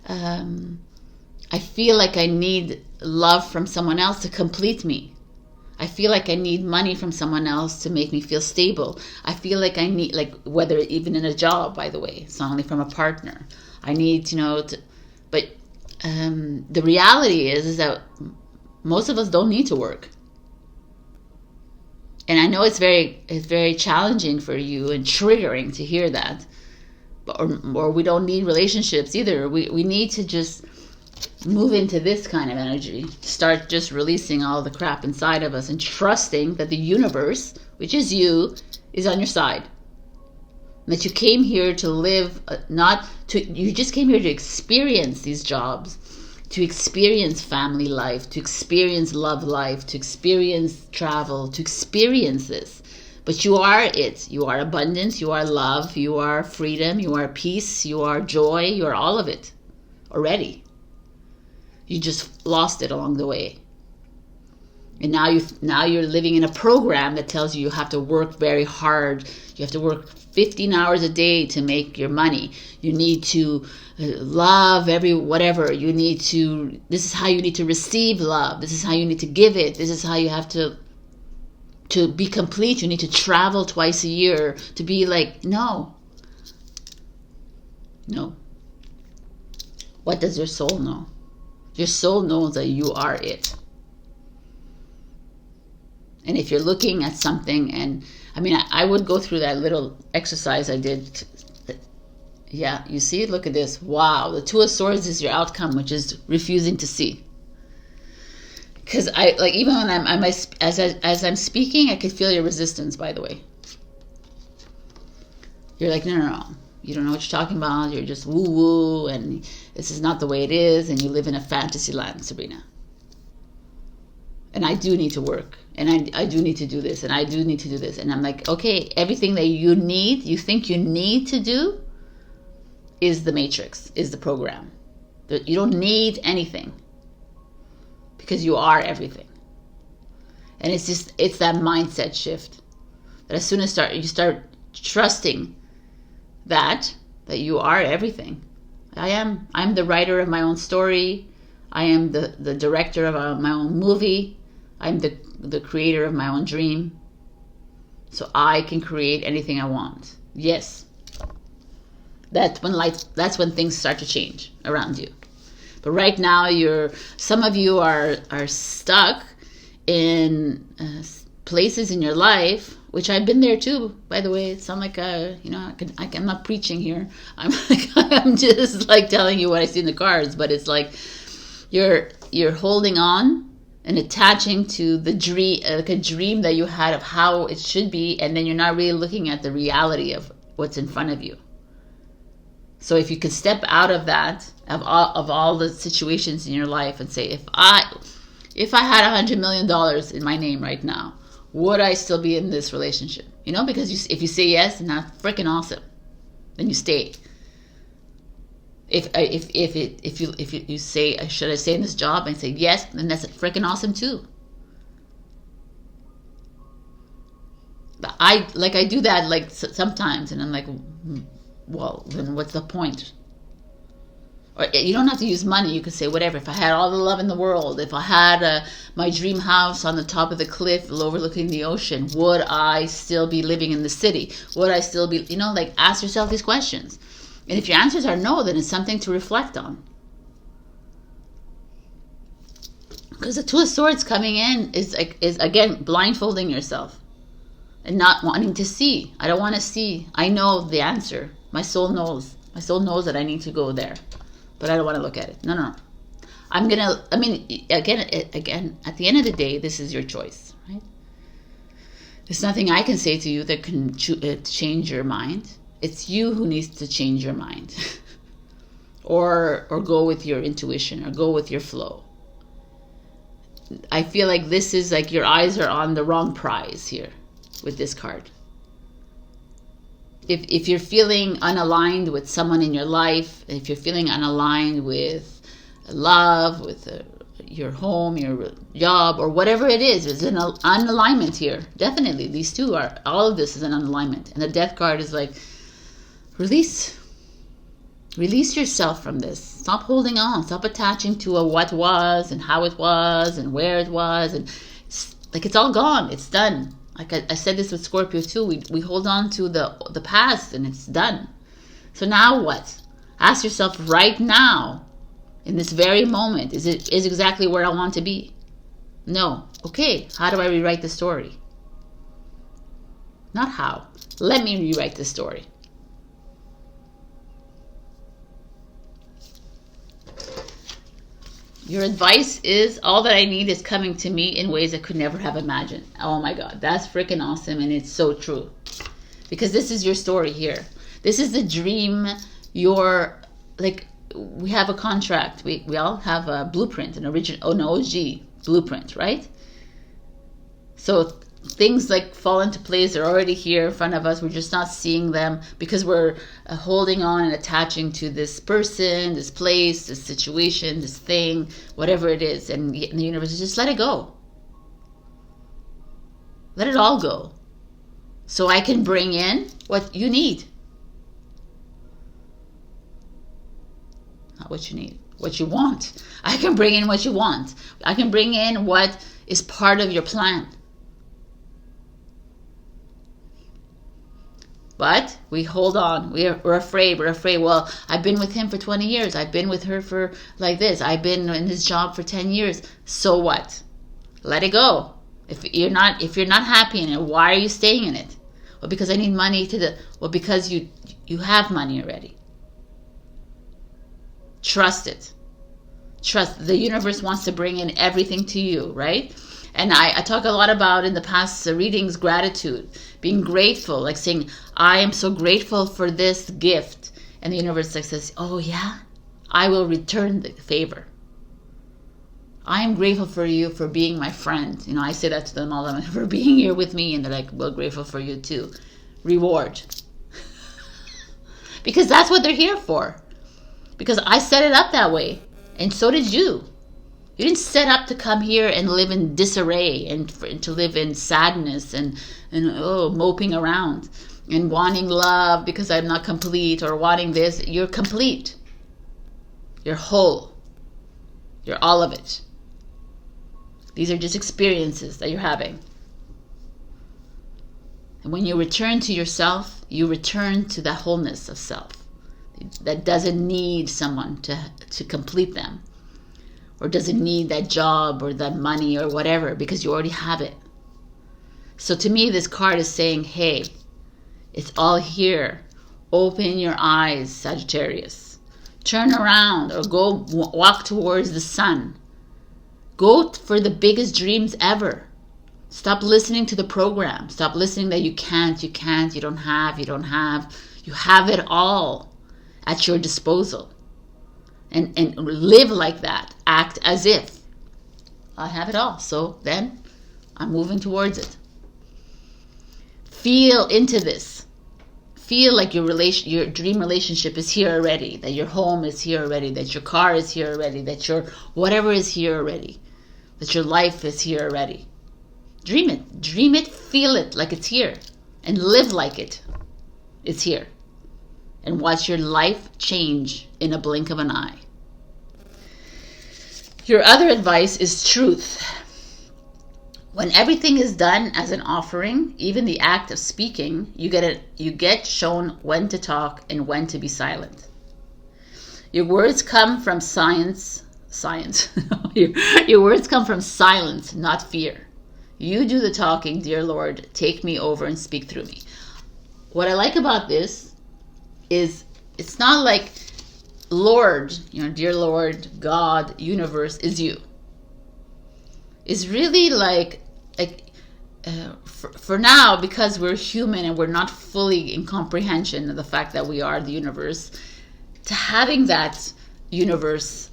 I feel like I need love from someone else to complete me. I feel like I need money from someone else to make me feel stable. I feel like I need, like, whether even in a job, by the way, it's not only from a partner. I need, you know, but the reality is that most of us don't need to work. And I know it's very challenging for you and triggering to hear that. Or we don't need relationships either. We need to just move into this kind of energy. Start just releasing all the crap inside of us and trusting that the universe, which is you, is on your side. That you came here to live, you just came here to experience these jobs, to experience family life, to experience love life, to experience travel, to experience this. But you are it. You are abundance, you are love, you are freedom, you are peace, you are joy, you are all of it already. You just lost it along the way. And now you're living in a program that tells you have to work very hard. You have to work 15 hours a day to make your money. You need to love whatever. You need to, this is how you need to receive love. This is how you need to give it. This is how you have to be complete. You need to travel twice a year to be like, no. No. What does your soul know? Your soul knows that you are it. And if you're looking at something, and I mean, I would go through that little exercise I did. Yeah, you see, look at this. Wow, the Two of Swords is your outcome, which is refusing to see. Because I like, even when as I'm speaking, I could feel your resistance. By the way, you're like, no. You don't know what you're talking about. You're just woo woo, and this is not the way it is, and you live in a fantasy land, Sabrina. And I do need to work, and I do need to do this, and I do need to do this. And I'm like, okay, everything that you think you need to do is the matrix, is the program. You don't need anything because you are everything. And it's that mindset shift that as soon as you start trusting that you are everything. I'm the writer of my own story. I am the director of my own movie. I'm the creator of my own dream. So I can create anything I want. Yes. That's when things start to change around you. But right now some of you are stuck in places in your life, which I've been there too, by the way. It sounds like I'm not preaching here. I'm just like telling you what I see in the cards, but it's like you're holding on and attaching to the dream, like a dream that you had of how it should be, and then you're not really looking at the reality of what's in front of you. So if you could step out of that, of all the situations in your life, and say, if I had $100 million in my name right now, would I still be in this relationship? Because if you say yes, and that's freaking awesome, then you stay. If you say, should I stay in this job, and say yes, then that's freaking awesome too. But I do that like sometimes, and I'm like, well, then what's the point? Or you don't have to use money. You could say whatever. If I had all the love in the world, if I had my dream house on the top of the cliff overlooking the ocean, would I still be living in the city? Would I still be, ask yourself these questions. And if your answers are no, then it's something to reflect on. Because the Two of Swords coming in is again blindfolding yourself and not wanting to see. I don't want to see. I know the answer. My soul knows. My soul knows that I need to go there, but I don't want to look at it. No. Again, at the end of the day, this is your choice, right? There's nothing I can say to you that can change your mind. It's you who needs to change your mind. or go with your intuition, or go with your flow. I feel like this is like your eyes are on the wrong prize here with this card. If you're feeling unaligned with someone in your life, if you're feeling unaligned with love, with your home, your job, or whatever it is, there's an unalignment here. Definitely, these two are, all of this is an unalignment. And the Death card is like, release yourself from this. Stop holding on. Stop attaching to a what was and how it was and where it was, and it's all gone. It's done. Like I said this with Scorpio too. We hold on to the past, and it's done. So now what? Ask yourself right now, in this very moment, is exactly where I want to be? No. Okay. How do I rewrite the story? Not how. Let me rewrite the story. Your advice is, all that I need is coming to me in ways I could never have imagined. Oh my God, that's freaking awesome, and it's so true. Because this is your story here. This is the dream. We have a contract. We all have a blueprint, an OG blueprint, right? So things fall into place. They're already here in front of us. We're just not seeing them because we're holding on and attaching to this person, this place, this situation, this thing, whatever it is. And the universe is just let it go. Let it all go. So I can bring in what you need. Not what you need, what you want. I can bring in what you want. I can bring in what is part of your plan. But we hold on. We're afraid. We're afraid. Well, I've been with him for 20 years. I've been with her for like this. I've been in his job for 10 years. So what? Let it go. If you're not happy in it, why are you staying in it? Well, because I need money because you have money already. Trust it. Trust. The universe wants to bring in everything to you, right? And I talk a lot about in the past readings, gratitude, being grateful, like saying, I am so grateful for this gift. And the universe like says, oh yeah, I will return the favor. I am grateful for you for being my friend. You know, I say that to them all the time, for being here with me. And they're like, well, grateful for you too. Reward. Because that's what they're here for. Because I set it up that way. And so did you. You didn't set up to come here and live in disarray and to live in sadness and moping around and wanting love because I'm not complete or wanting this. You're complete. You're whole. You're all of it. These are just experiences that you're having. And when you return to yourself, you return to the wholeness of self that doesn't need someone to complete them. Or doesn't need that job or that money or whatever because you already have it. So to me, this card is saying, hey, it's all here. Open your eyes, Sagittarius. Turn around or go walk towards the sun. Go for the biggest dreams ever. Stop listening to the program. Stop listening that you can't, you don't have. You have it all at your disposal. And live like that. Act as if I have it all. So then I'm moving towards it. Feel into this. Feel like your dream relationship is here already. That your home is here already. That your car is here already. That your whatever is here already. That your life is here already. Dream it. Dream it. Feel it like it's here. And live like it's here. And watch your life change in a blink of an eye. Your other advice is truth. When everything is done as an offering, even the act of speaking, you get shown when to talk and when to be silent. Your words come from science. Your words come from silence, not fear. You do the talking, dear Lord. Take me over and speak through me. What I like about this is it's not like Lord, dear Lord, God, universe is you. It's really like for now, because we're human and we're not fully in comprehension of the fact that we are the universe, to having that universe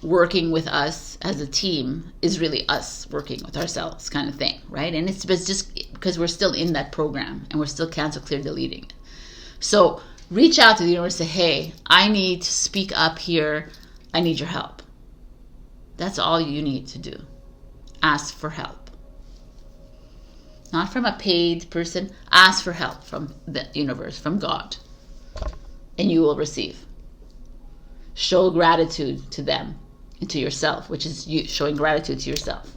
working with us as a team is really us working with ourselves kind of thing, right? And it's just because we're still in that program and we're still cancel, clear, deleting it. So reach out to the universe and say, hey, I need to speak up here. I need your help. That's all you need to do. Ask for help. Not from a paid person. Ask for help from the universe, from God. And you will receive. Show gratitude to them and to yourself, which is you showing gratitude to yourself.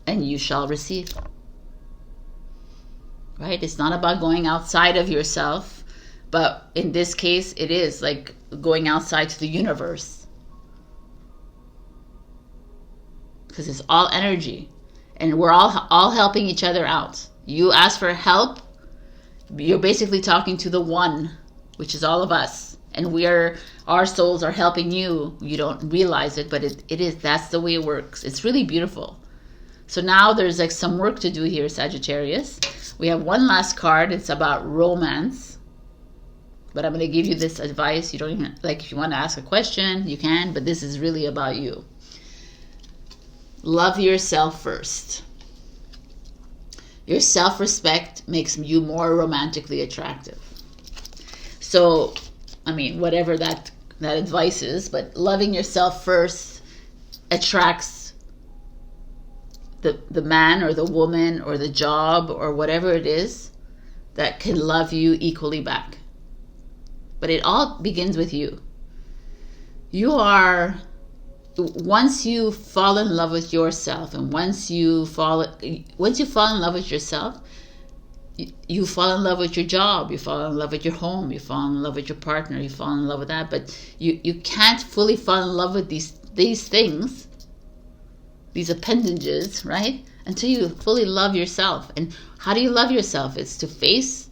And you shall receive. Right? It's not about going outside of yourself, but in this case, it is like going outside to the universe. Because it's all energy. And we're all helping each other out. You ask for help, you're basically talking to the one, which is all of us. And our souls are helping you. You don't realize it, but it is. That's the way it works. It's really beautiful. So now there's like some work to do here, Sagittarius. We have one last card. It's about romance. But I'm going to give you this advice. You don't even, like, if you want to ask a question, you can. But this is really about you. Love yourself first. Your self-respect makes you more romantically attractive. So, I mean, whatever that advice is, but loving yourself first attracts the man or the woman or the job or whatever it is that can love you equally back. But it all begins with you. Once you fall in love with yourself, and once you fall in love with yourself, you fall in love with your job, you fall in love with your home, you fall in love with your partner, you fall in love with that. But you can't fully fall in love with these things, these appendages, right? Until you fully love yourself. And how do you love yourself? It's to face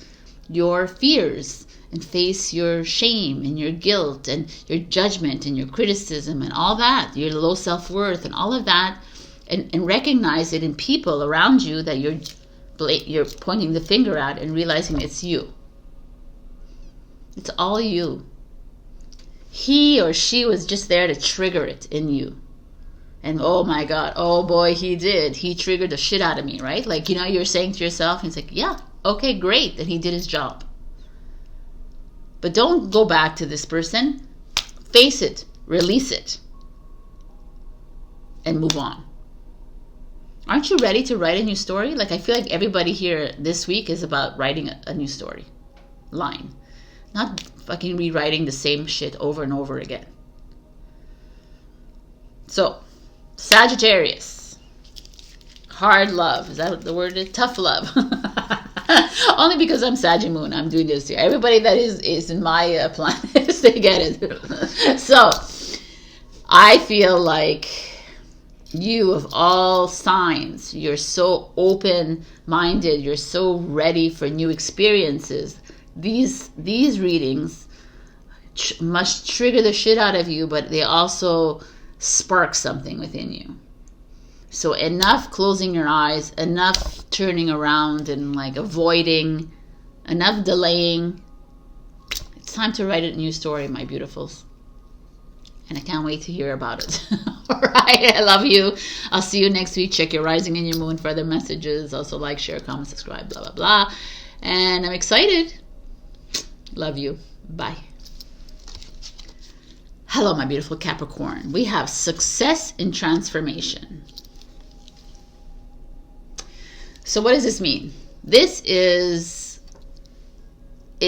your fears and face your shame and your guilt and your judgment and your criticism and all that, your low self-worth and all of that, and recognize it in people around you that you're pointing the finger at, and realizing it's you. It's all you. He or she was just there to trigger it in you. And oh my God, oh boy, he did. He triggered the shit out of me, right? Like, you're saying to yourself, it's like, yeah, okay, great that he did his job. But don't go back to this person. Face it, release it, and move on. Aren't you ready to write a new story? Like, I feel like everybody here this week is about writing a new story line. Not fucking rewriting the same shit over and over again. So, Sagittarius. Hard love. Is that what the word is? Tough love. Only because I'm Sagittarius Moon, I'm doing this here. Everybody that is in my planets, they get it. So, I feel like you, of all signs, you're so open-minded, you're so ready for new experiences. These readings must trigger the shit out of you, but they also spark something within you. So enough closing your eyes, enough turning around and like avoiding, enough delaying. It's time to write a new story, my beautifuls. And I can't wait to hear about it. All right, I love you. I'll see you next week. Check your rising and your moon for other messages. Also like, share, comment, subscribe, blah, blah, blah. And I'm excited. Love you. Bye. Hello, my beautiful Capricorn. We have success in transformation. So what does this mean? It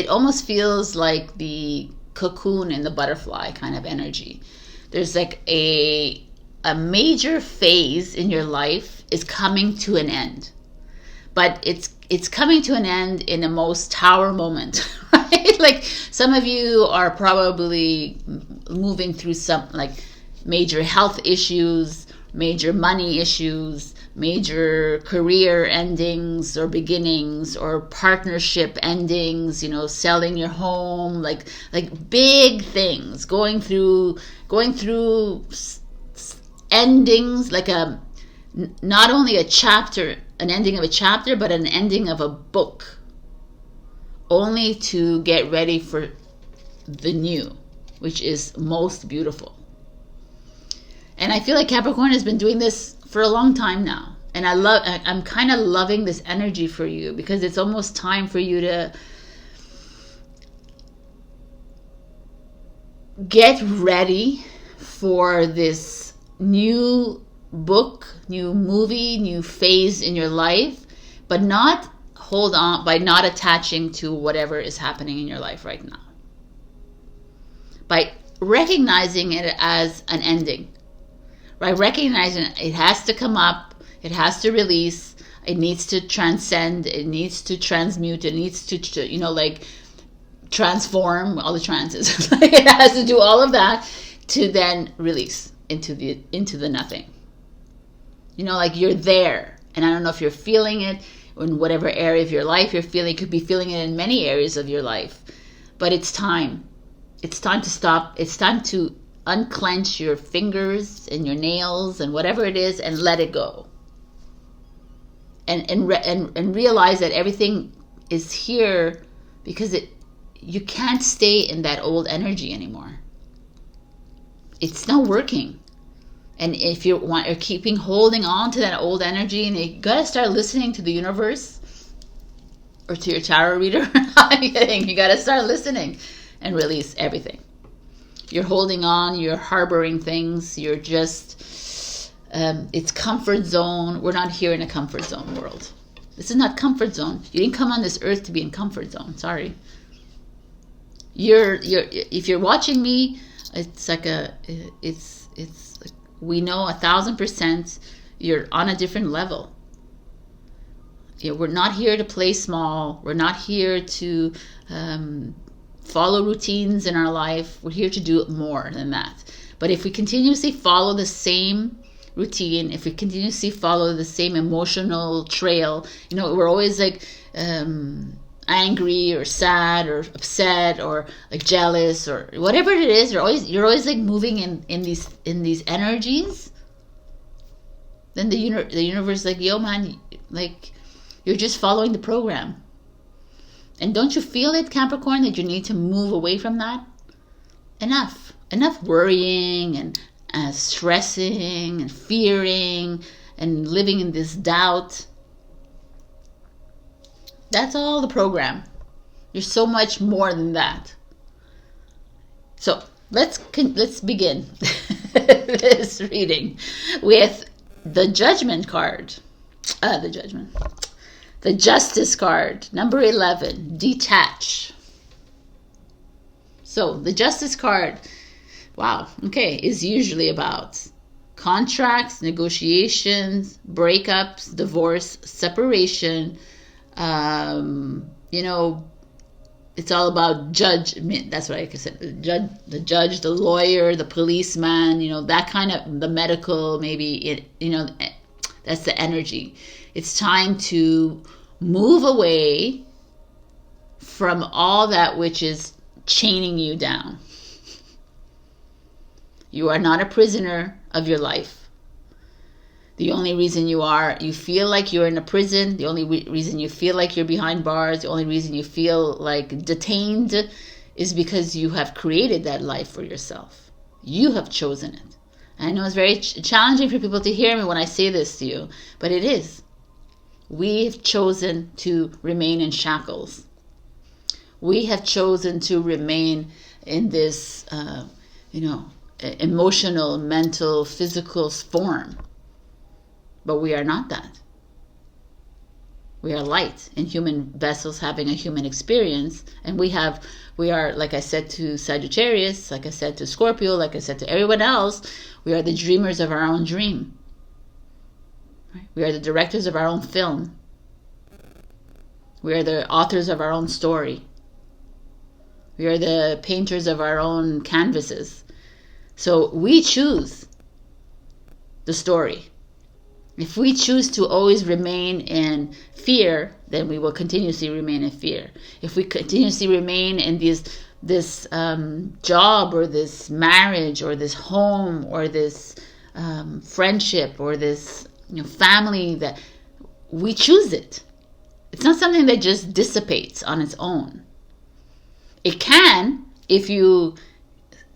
almost feels like the cocoon and the butterfly kind of energy. There's like a major phase in your life is coming to an end. But it's coming to an end in the most tower moment, right? Like some of you are probably moving through some like major health issues, major money issues, major career endings or beginnings, or partnership endings, selling your home, like big things, going through endings, like not only an ending of a chapter, but an ending of a book, only to get ready for the new, which is most beautiful. And I feel like Capricorn has been doing this for a long time now. And I'm kind of loving this energy for you, because it's almost time for you to get ready for this new book, new movie, new phase in your life, but not hold on by not attaching to whatever is happening in your life right now. By recognizing it as an ending. By recognizing it has to come up, it has to release, it needs to transcend, it needs to transmute, it needs to transform, all the trances. It has to do all of that to then release into the nothing. Like you're there. And I don't know if you're feeling it in whatever area of your life you're feeling. You could be feeling it in many areas of your life. But it's time. It's time to stop. It's time to unclench your fingers and your nails and whatever it is and let it go. And realize that everything is here because you can't stay in that old energy anymore. It's not working. And if you're holding on to that old energy, and you gotta start listening to the universe or to your tarot reader. I'm kidding. You gotta start listening and release everything. You're holding on, you're harboring things, you're just it's comfort zone. We're not here in a comfort zone world. This is not comfort zone. You didn't come on this earth to be in comfort zone. Sorry. If you're watching me, it's like we know 1,000% you're on a different level. We're not here to play small. We're not here to follow routines in our life. We're here to do more than that. But if we continuously follow the same routine, if we continuously follow the same emotional trail, we're always like angry or sad or upset or like jealous or whatever it is. You're always like moving in these energies. Then the universe is like, yo man, like you're just following the program. And don't you feel it, Capricorn, that you need to move away from that? Enough worrying and stressing and fearing and living in this doubt. That's all the program. You're so much more than that. So let's begin this reading with the Judgment card. The Justice card, number 11, detach. So the Justice card, wow, okay, is usually about contracts, negotiations, breakups, divorce, separation. It's all about judgment. That's what I said. The judge, the lawyer, the policeman, that kind of, the medical, maybe, that's the energy. It's time to move away from all that which is chaining you down. You are not a prisoner of your life. The only reason you feel like you're in a prison, the only reason you feel like you're behind bars, the only reason you feel like detained is because you have created that life for yourself. You have chosen it. And I know it's very challenging for people to hear me when I say this to you, but it is. We have chosen to remain in shackles. We have chosen to remain in this, emotional, mental, physical form. But we are not that. We are light in human vessels having a human experience. And we are, like I said to Sagittarius, like I said to Scorpio, like I said to everyone else, we are the dreamers of our own dream. Right? We are the directors of our own film. We are the authors of our own story. We are the painters of our own canvases. So we choose the story. If we choose to always remain in fear, then we will continuously remain in fear. If we continuously remain in this job or this marriage or this home or this friendship or this family, that we choose it. It's not something that just dissipates on its own. It can if you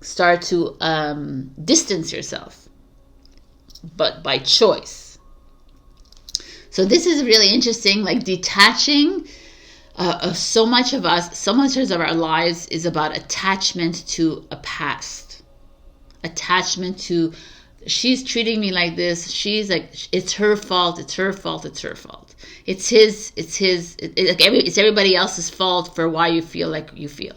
start to distance yourself, but by choice. So this is really interesting, like detaching. So much of our lives is about attachment to a past. Attachment to, she's treating me like this. She's like, it's her fault. It's her fault. It's her fault. It's everybody else's fault for why you feel like you feel.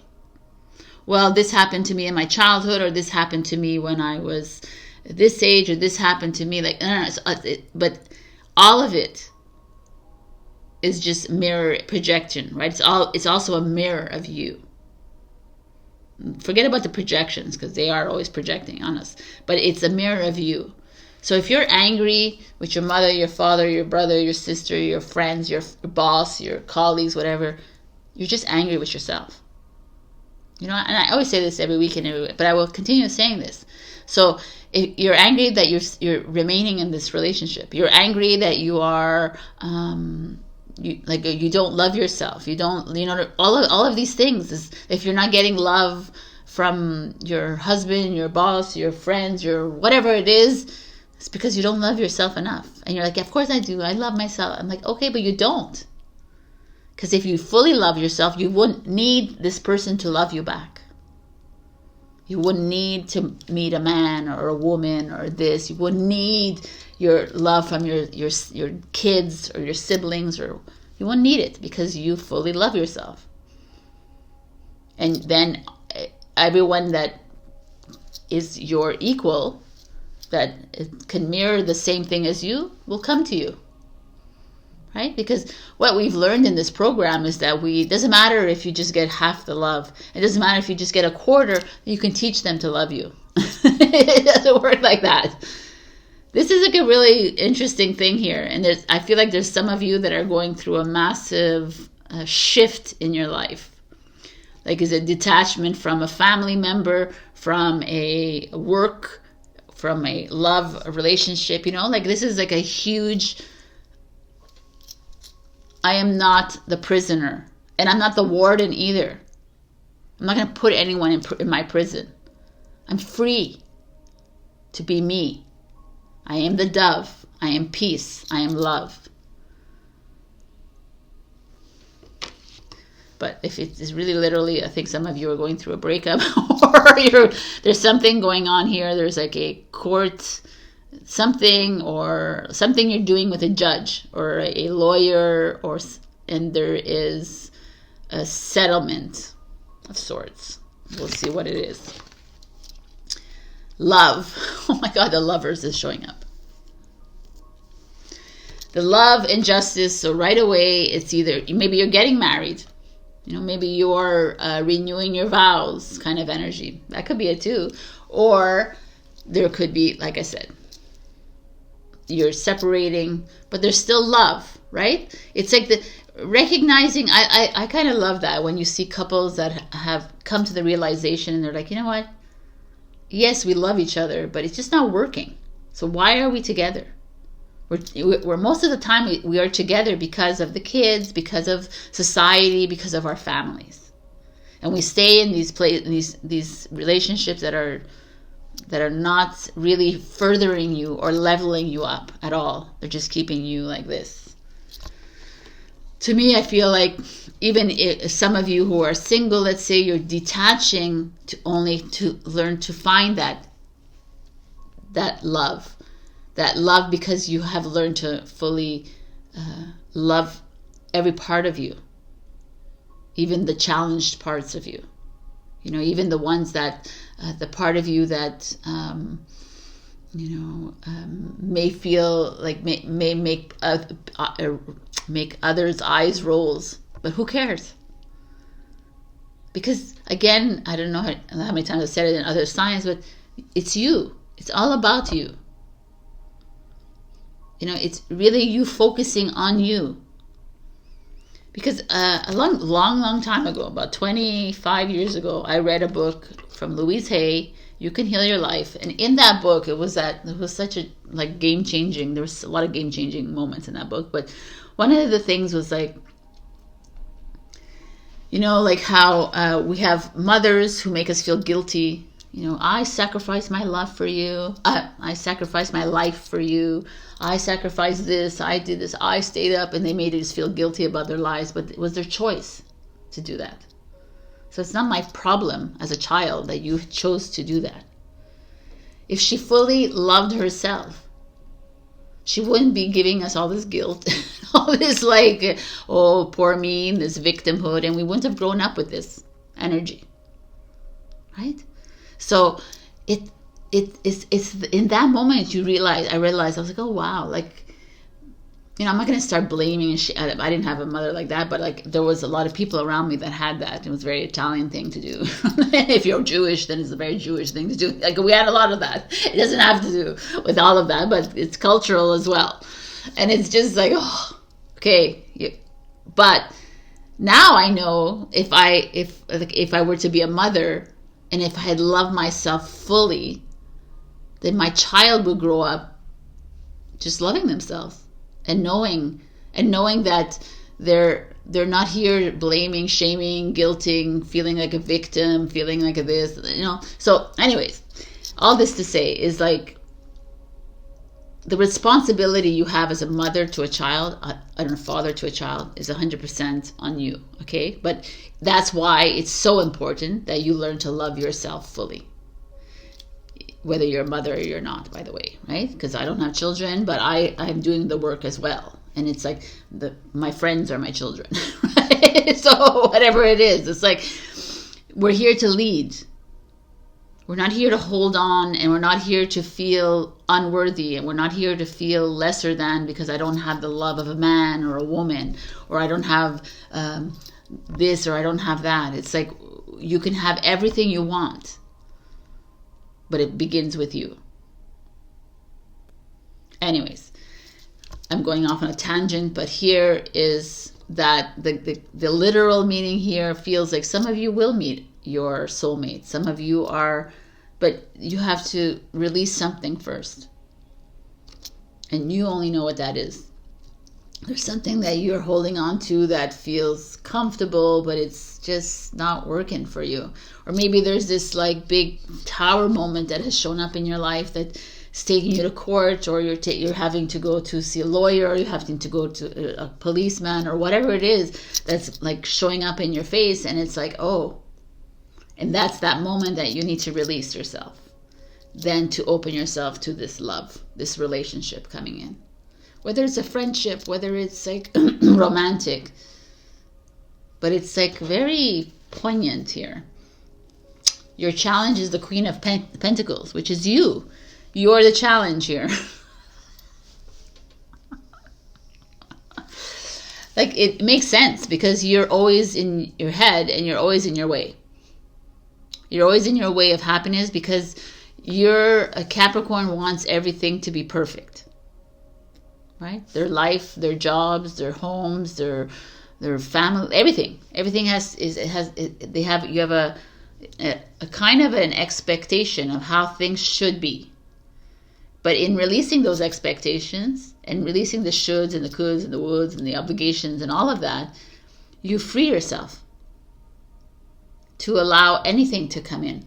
Well, this happened to me in my childhood, or this happened to me when I was this age, or this happened to me but all of it is just mirror projection, right? It's also a mirror of you. Forget about the projections, because they are always projecting on us, but it's a mirror of you. So if you're angry with your mother, your father, your brother, your sister, your friends, your boss, your colleagues, you're just angry with yourself. And I always say this every week and every week, but I will continue saying this. So if you're angry that you're remaining in this relationship, you're angry that you are you don't love yourself, you don't, all of these things is, if you're not getting love from your husband, your boss, your friends, your whatever it is, it's because you don't love yourself enough. And you're like, of course I do, I love myself. I'm like, okay, but you don't. Because if you fully love yourself, you wouldn't need this person to love you back. You wouldn't need to meet a man or a woman or this. You wouldn't need, your love from your kids or your siblings, or you won't need it because you fully love yourself. And then everyone that is your equal, that can mirror the same thing as you, will come to you. Right? Because what we've learned in this program is that it doesn't matter if you just get half the love. It doesn't matter if you just get a quarter, you can teach them to love you. It doesn't work like that. This is like a really interesting thing here. And I feel like there's some of you that are going through a massive shift in your life. Like, is it detachment from a family member, from a work, from a love relationship, like this is like a huge, I am not the prisoner, and I'm not the warden either. I'm not going to put anyone in my prison. I'm free to be me. I am the dove. I am peace. I am love. But if it's really literally, I think some of you are going through a breakup, or there's something going on here. There's like a court something, or something you're doing with a judge or a lawyer, and there is a settlement of sorts. We'll see what it is. Love. Oh my God, the lovers is showing up. The love and justice. So right away, it's either maybe you're getting married. Maybe you're renewing your vows kind of energy. That could be it too. Or there could be, like I said, you're separating, but there's still love, right? It's like the recognizing, I kind of love that when you see couples that have come to the realization and they're like, you know what? Yes, we love each other, but it's just not working. So why are we together? We're most of the time we are together because of the kids, because of society, because of our families, and we stay in these relationships that are not really furthering you or leveling you up at all. They're just keeping you like this. To me, I feel like even if some of you who are single, let's say, you're detaching to learn to find that love. That love, because you have learned to fully love every part of you, even the challenged parts of you. Even the ones that, the part of you that, may feel like may make others' eyes rolls, but who cares? Because again, I don't know how many times I've said it in other signs, but it's you. It's all about you. It's really you focusing on you. Because a long time ago, about 25 years ago, I read a book from Louise Hay, You Can Heal Your Life. And in that book, it was such a game-changing, there was a lot of game-changing moments in that book. But one of the things was how we have mothers who make us feel guilty. I sacrificed my love for you. I sacrificed my life for you. I sacrificed this. I did this. I stayed up, and they made us feel guilty about their lives. But it was their choice to do that. So it's not my problem as a child that you chose to do that. If she fully loved herself, she wouldn't be giving us all this guilt, all this oh, poor me, this victimhood, and we wouldn't have grown up with this energy, right? So it's in that moment I realized, I was like, oh wow, I'm not going to start blaming. I didn't have a mother like that, but there was a lot of people around me that had that. It was a very Italian thing to do. If you're Jewish, then it's a very Jewish thing to do. We had a lot of that. It doesn't have to do with all of that, but it's cultural as well. And it's just okay. But now I know if I were to be a mother, and if I had loved myself fully, then my child would grow up just loving themselves and knowing that they're not here blaming, shaming, guilting, feeling like a victim, feeling like this, So anyways, all this to say is the responsibility you have as a mother to a child and a father to a child is 100% on you, okay? But that's why it's so important that you learn to love yourself fully. whether you're a mother or you're not, by the way, right? Because I don't have children, but I'm doing the work as well. And it's like my friends are my children, right? So whatever it is, it's like we're here to lead. We're not here to hold on, and we're not here to feel unworthy, and we're not here to feel lesser than because I don't have the love of a man or a woman, or I don't have this, or I don't have that. It's like you can have everything you want, but it begins with you. Anyways, I'm going off on a tangent, but here is that the literal meaning here feels like some of you will meet your soulmate. Some of you are, but you have to release something first. And you only know what that is. There's something that you're holding on to that feels comfortable, but it's just not working for you. Or maybe there's this like big tower moment that has shown up in your life that is taking you to court, or you're having to go to see a lawyer, or you're having to go to a policeman, or whatever it is that's like showing up in your face, and it's like, oh. And that's that moment that you need to release yourself. Then to open yourself to this love, this relationship coming in. Whether it's a friendship, whether it's like romantic. But it's like very poignant here. Your challenge is the Queen of Pentacles, which is you. You're the challenge here. Like it makes sense because you're always in your head and you're always in your way. You're always in your way of happiness because a Capricorn wants everything to be perfect. Right? Their life, their jobs, their homes, their family, everything. Everything you have a kind of an expectation of how things should be. But in releasing those expectations and releasing the shoulds and the coulds and the woulds and the obligations and all of that, you free yourself to allow anything to come in.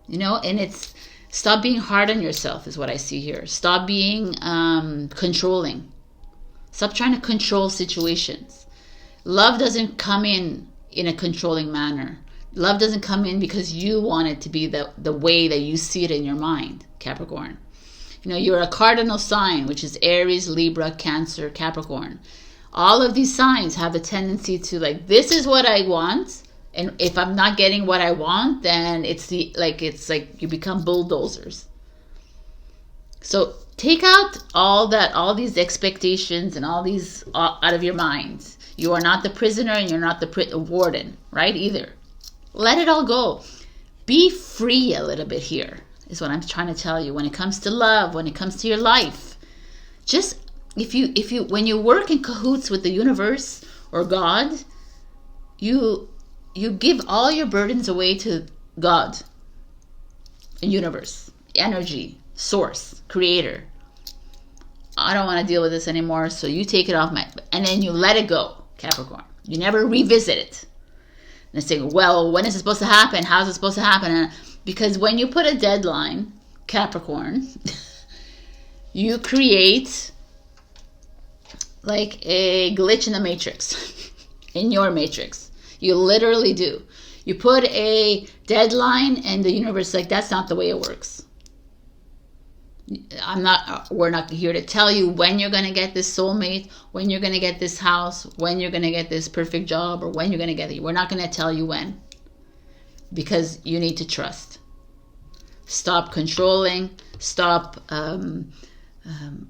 You know, and it's stop being hard on yourself is what I see here. Stop being controlling. Stop trying to control situations. Love doesn't come in a controlling manner. Love doesn't come in because you want it to be the way that you see it in your mind, Capricorn. You know, you're a cardinal sign, which is Aries, Libra, Cancer, Capricorn. All of these signs have a tendency to like, this is what I want. And if I'm not getting what I want, then it's like you become bulldozers. So take out all these expectations and all these out of your minds. You are not the prisoner and you're not the warden, right? Either. Let it all go. Be free a little bit here is what I'm trying to tell you. When it comes to love, when it comes to your life, just if you when you work in cahoots with the universe or God, you give all your burdens away to God, the universe, energy, source, creator. I don't want to deal with this anymore, so you take it off and then you let it go, Capricorn. You never revisit it. And say, well, when is it supposed to happen? How is it supposed to happen? Because when you put a deadline, Capricorn, you create like a glitch in the matrix, in your matrix. You literally do. You put a deadline and the universe is like, that's not the way it works. We're not here to tell you when you're going to get this soulmate, when you're going to get this house, when you're going to get this perfect job, or when you're going to get it. We're not going to tell you when. Because you need to trust. Stop controlling. Stop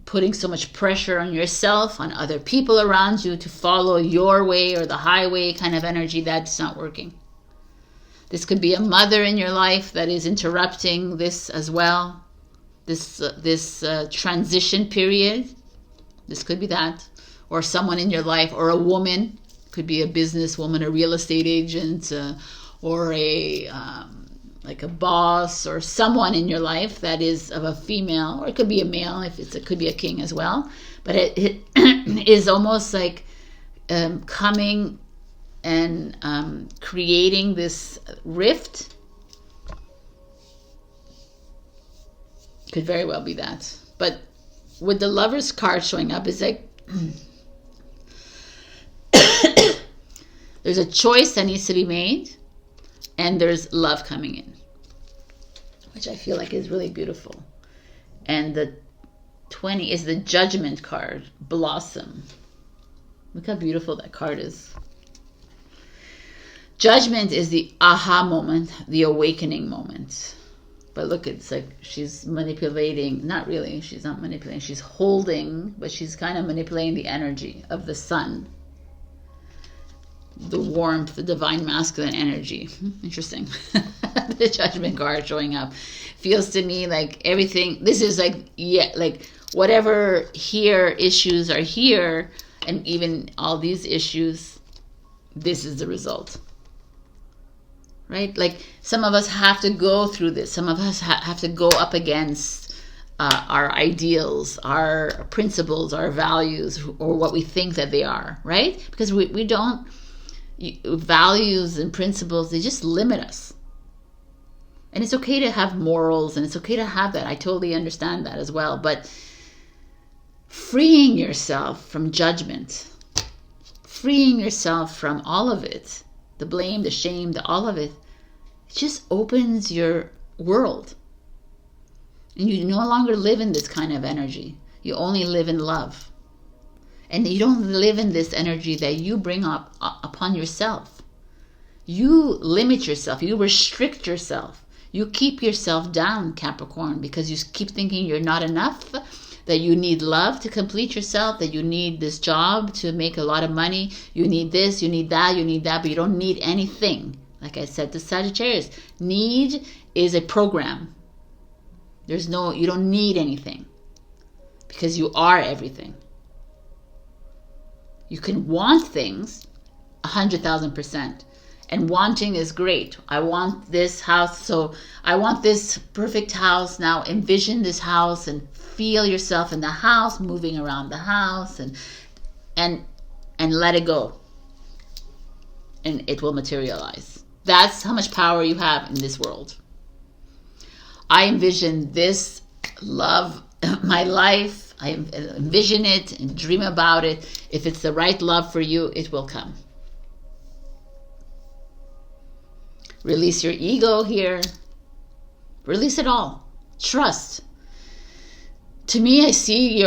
putting so much pressure on yourself, on other people around you to follow your way or the highway kind of energy. That's not working. This could be a mother in your life that is interrupting this as well. This transition period. This could be that. Or someone in your life, or a woman. Could be a businesswoman, a real estate agent, or a like a boss, or someone in your life that is of a female, or it could be a male, it could be a king as well. But it is almost like coming and creating this rift. Could very well be that. But with the Lover's card showing up, it's like there's a choice that needs to be made, and there's love coming in. which I feel like is really beautiful. And the 20 is the Judgment card, Blossom. Look how beautiful that card is. Judgment is the aha moment, the awakening moment. But look, it's like she's manipulating. Not really, she's not manipulating. She's holding, but she's kind of manipulating the energy of the sun. The warmth, the divine masculine energy. Interesting. The Judgment card showing up. Feels to me like everything, this is like, yeah, like whatever here issues are here, and even all these issues, this is the result. Right? Like some of us have to go through this. Some of us have to go up against our ideals, our principles, our values, or what we think that they are, right? Because we don't, values and principles, they just limit us. And it's okay to have morals, and it's okay to have that. I totally understand that as well. But freeing yourself from judgment, freeing yourself from all of it, the blame, the shame, all of it, it just opens your world. And you no longer live in this kind of energy. You only live in love. And you don't live in this energy that you bring up upon yourself. You limit yourself. You restrict yourself. You keep yourself down, Capricorn, because you keep thinking you're not enough, that you need love to complete yourself, that you need this job to make a lot of money, you need this, you need that, but you don't need anything. Like I said to Sagittarius, need is a program. You don't need anything because you are everything. You can want things 100,000%. And wanting is great. I want this house, so I want this perfect house. Now envision this house and feel yourself in the house, moving around the house, and let it go. And it will materialize. That's how much power you have in this world. I envision this love, my life. I envision it and dream about it. If it's the right love for you, it will come. Release your ego here. Release it all. Trust. To me, I see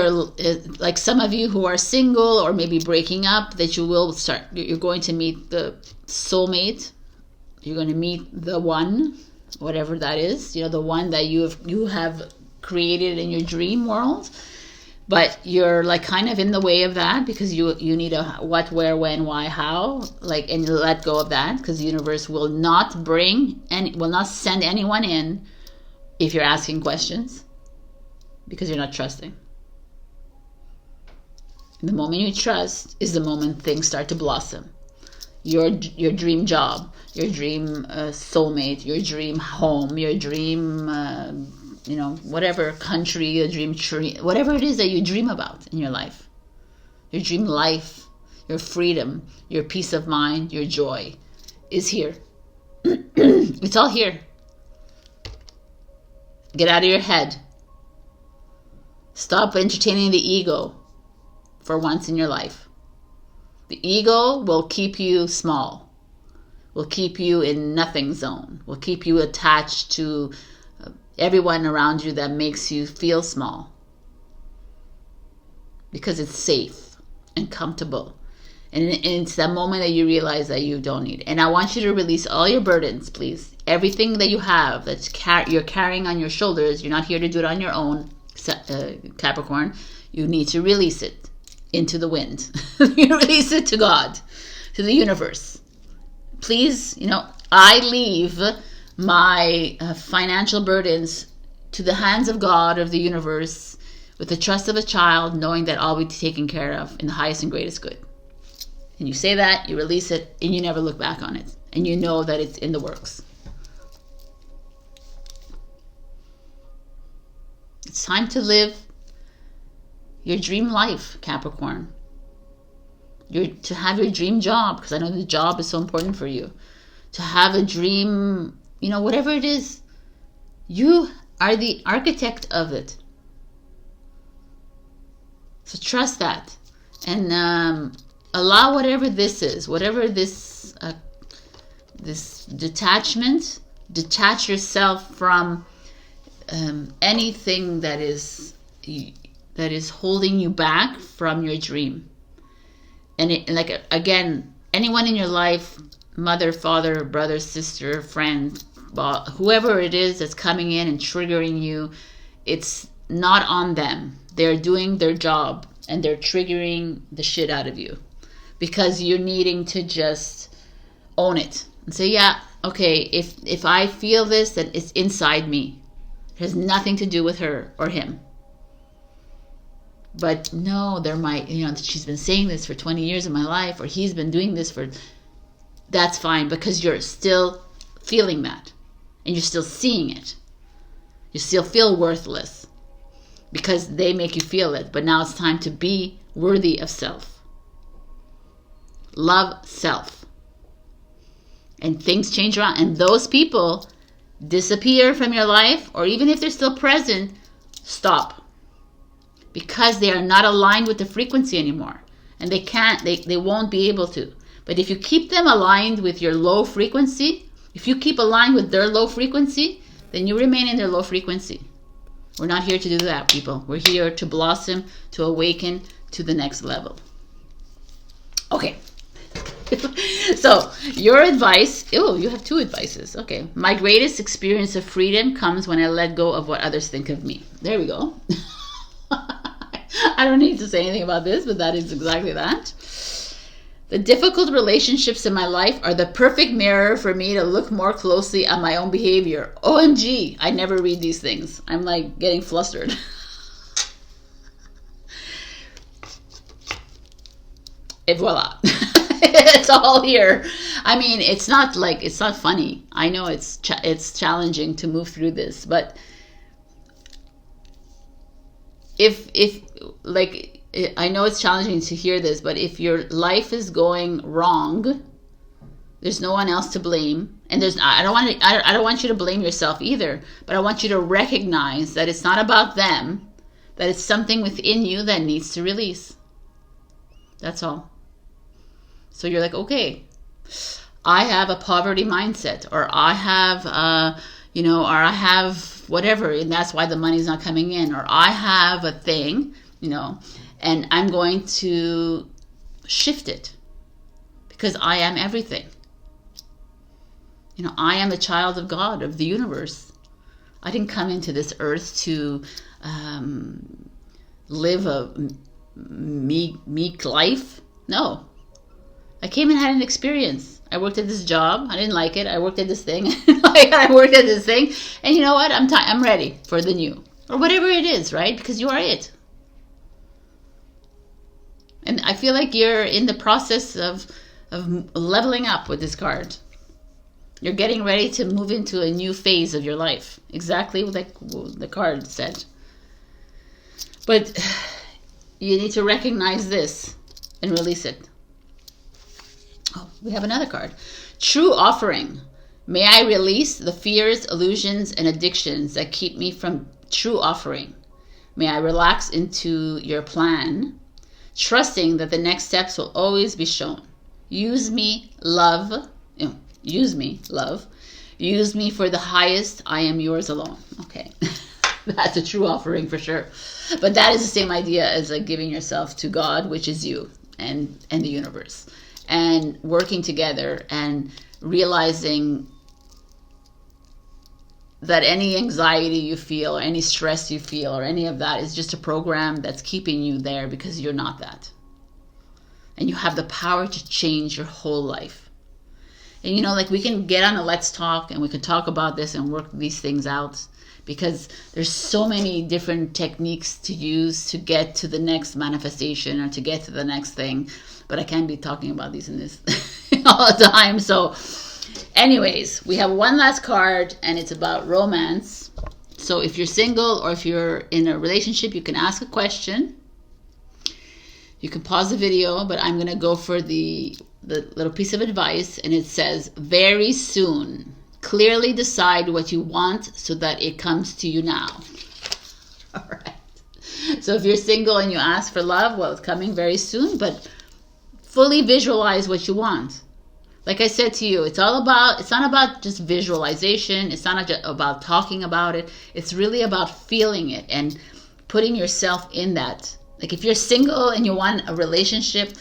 like some of you who are single or maybe breaking up, that you're going to meet the soulmate. You're going to meet the one, whatever that is, the one that you have created in your dream world. But you're like kind of in the way of that because you need a what, where, when, why, how, and let go of that, because the universe will not send anyone in if you're asking questions, because you're not trusting. The moment you trust is the moment things start to blossom. Your dream job, your dream soulmate, your dream home, your dream whatever country, your dream tree, whatever it is that you dream about in your life. Your dream life, your freedom, your peace of mind, your joy is here. It's all here. Get out of your head. Stop entertaining the ego for once in your life. The ego will keep you small, will keep you in nothing zone, will keep you attached to everyone around you that makes you feel small, because it's safe and comfortable. And it's that moment that you realize that you don't need. And I want you to release all your burdens, please. Everything that you have you're carrying on your shoulders, you're not here to do it on your own, Capricorn. You need to release it into the wind. You release it to God, to the universe. Please, I leave my financial burdens to the hands of God, of the universe, with the trust of a child, knowing that all will be taken care of in the highest and greatest good. And you say that, you release it, and you never look back on it. And you know that it's in the works. It's time to live your dream life, Capricorn. To have your dream job, because I know the job is so important for you. To have a dream, whatever it is, you are the architect of it. So trust that, and allow whatever this is, whatever this detach yourself from anything that is holding you back from your dream. And like, again, anyone in your life, mother, father, brother, sister, friend, whoever it is that's coming in and triggering you, it's not on them. They're doing their job and they're triggering the shit out of you because you're needing to just own it and say, yeah, okay, if I feel this, then it's inside me. It has nothing to do with her or him. But no, there might, she's been saying this for 20 years of my life, or he's been doing this for, that's fine, because you're still feeling that and you're still seeing it. You still feel worthless because they make you feel it. But now it's time to be worthy of self. Love self. And things change around. And those people disappear from your life, or even if they're still present, stop. Because they are not aligned with the frequency anymore. And they won't be able to. But if you keep them aligned with your low frequency, if you keep aligned with their low frequency, then you remain in their low frequency. We're not here to do that, people. We're here to blossom, to awaken to the next level. Okay. So, your advice, you have 2 advices. Okay. My greatest experience of freedom comes when I let go of what others think of me. There we go. I don't need to say anything about this, but that is exactly that. The difficult relationships in my life are the perfect mirror for me to look more closely at my own behavior. OMG, I never read these things. I'm like getting flustered. Et voila. It's all here. I mean, it's not funny. I know it's challenging to move through this, but if I know it's challenging to hear this, but if your life is going wrong, there's no one else to blame, and I don't want you to blame yourself either, but I want you to recognize that it's not about them, that it's something within you that needs to release. That's all. So you're like, okay, I have a poverty mindset, or I have or I have whatever, and that's why the money's not coming in, or I have a thing, and I'm going to shift it because I am everything. I am a child of God, of the universe. I didn't come into this earth to live a meek life. No. I came and had an experience. I worked at this job. I didn't like it. I worked at this thing. I worked at this thing. And you know what? I'm ready for the new. Or whatever it is, right? Because you are it. And I feel like you're in the process of leveling up with this card. You're getting ready to move into a new phase of your life. Exactly like the card said. But you need to recognize this and release it. Oh, we have another card. True offering. May I release the fears, illusions, and addictions that keep me from true offering. May I relax into your plan, trusting that the next steps will always be shown. Use me, love. Use me, love. Use me for the highest. I am yours alone. Okay. That's a true offering for sure. But that is the same idea as like giving yourself to God, which is you and the universe. And working together and realizing that any anxiety you feel or any stress you feel or any of that is just a program that's keeping you there because you're not that. And you have the power to change your whole life. And like we can get on a Let's Talk and we can talk about this and work these things out because there's so many different techniques to use to get to the next manifestation or to get to the next thing. But I can't be talking about these in this all the time. So anyways, we have one last card and it's about romance. So if you're single or if you're in a relationship, you can ask a question. You can pause the video, but I'm going to go for the little piece of advice. And it says, very soon, clearly decide what you want so that it comes to you now. All right. So if you're single and you ask for love, well, it's coming very soon, but fully visualize what you want. like I said to you, it's not about just visualization. It's not just about talking about it. It's really about feeling it and putting yourself in that. Like if you're single and you want a relationship,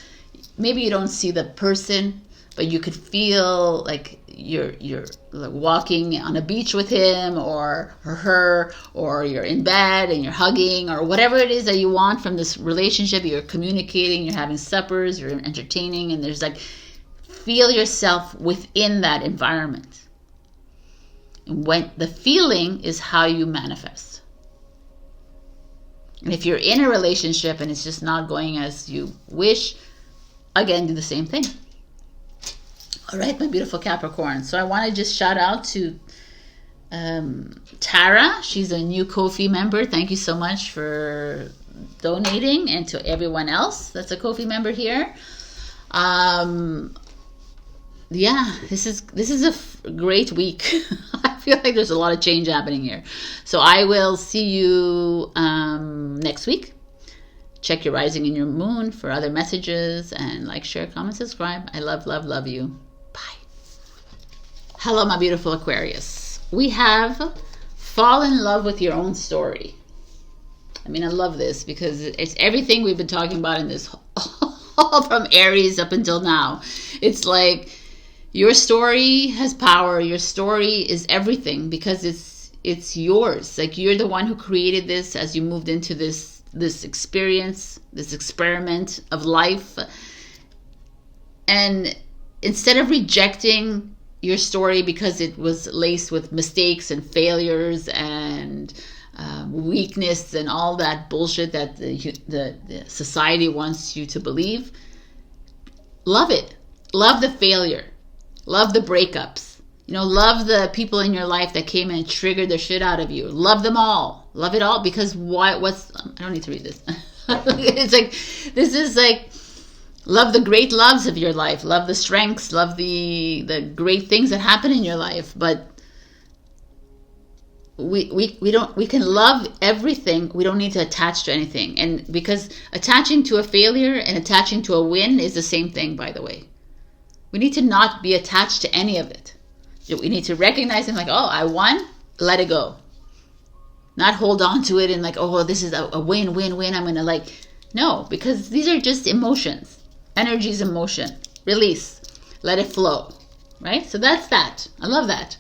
maybe you don't see the person, but you could feel like you're like walking on a beach with him or her, or you're in bed and you're hugging, or whatever it is that you want from this relationship. You're communicating, you're having suppers, you're entertaining, and there's like, feel yourself within that environment. And when the feeling is how you manifest. And if you're in a relationship and it's just not going as you wish, again, do the same thing. All right, my beautiful Capricorn. So I want to just shout out to Tara. She's a new Ko-fi member. Thank you so much for donating, and to everyone else that's a Ko-fi member here. Yeah, this is a great week. I feel like there's a lot of change happening here. So I will see you next week. Check your rising and your moon for other messages, and like, share, comment, subscribe. I love you. Bye. Hello, my beautiful Aquarius. We have fall in love with your own story. I mean, I love this because it's everything we've been talking about in this from Aries up until now. It's like your story has power. Your story is everything because it's yours. Like you're the one who created this as you moved into this experience, this experiment of life. And instead of rejecting your story because it was laced with mistakes and failures and weakness and all that bullshit that the society wants you to believe, love it. Love the failure. Love the breakups. Love the people in your life that came and triggered the shit out of you. Love them all. Love it all, because I don't need to read this. It's like, this is like, love the great loves of your life. Love the strengths. Love the great things that happen in your life. But we can love everything. We don't need to attach to anything. And because attaching to a failure and attaching to a win is the same thing, by the way. We need to not be attached to any of it. We need to recognize it like, oh, I won, let it go. Not hold on to it and like, oh, this is a win. I'm going to no, because these are just emotions. Energy is emotion. Release. Let it flow. Right? So that's that. I love that.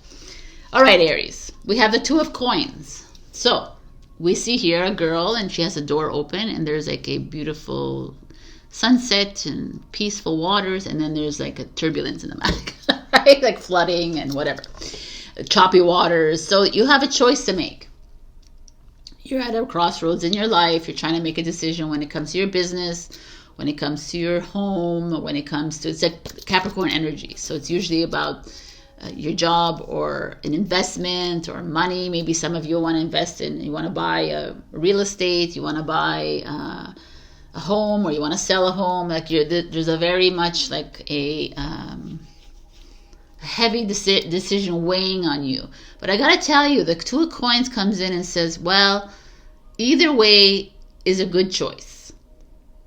All right, Aries. We have the Two of Coins. So we see here a girl and she has a door open and there's like a beautiful sunset and peaceful waters, and then there's like a turbulence in the back, right? Like flooding and whatever, choppy waters. So you have a choice to make. You're at a crossroads in your life. You're trying to make a decision when it comes to your business, when it comes to your home, when it comes to, it's a Capricorn energy. So it's usually about your job or an investment or money. Maybe some of you want to invest in, you want to buy a real estate, you want to buy a home, or you want to sell a home. Like there's a very much like a heavy decision weighing on you. But I gotta tell you, the Two of Coins comes in and says, well, either way is a good choice.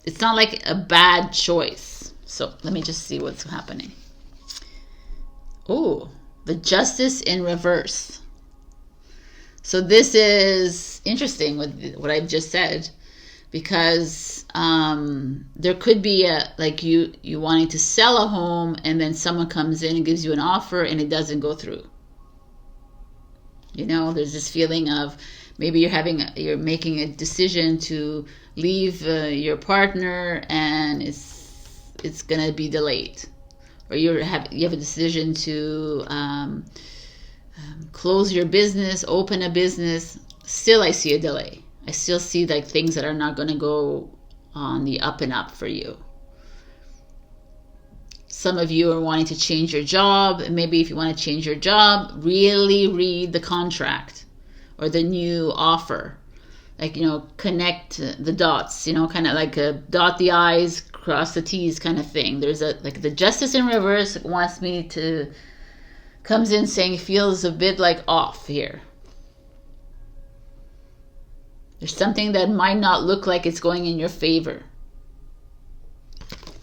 It's not like a bad choice. So let me just see what's happening. Oh, the Justice in reverse. So this is interesting with what I've just said, because there could be like you wanting to sell a home and then someone comes in and gives you an offer and it doesn't go through. There's this feeling of maybe you're making a decision to leave your partner and it's gonna be delayed, or you have a decision to close your business, open a business. Still, I see a delay. I still see like things that are not going to go on the up and up for you. Some of you are wanting to change your job. And maybe if you want to change your job, really read the contract or the new offer. Like, connect the dots, kind of like a dot the I's, cross the T's kind of thing. There's like the Justice in reverse comes in saying feels a bit like off here. There's something that might not look like it's going in your favor.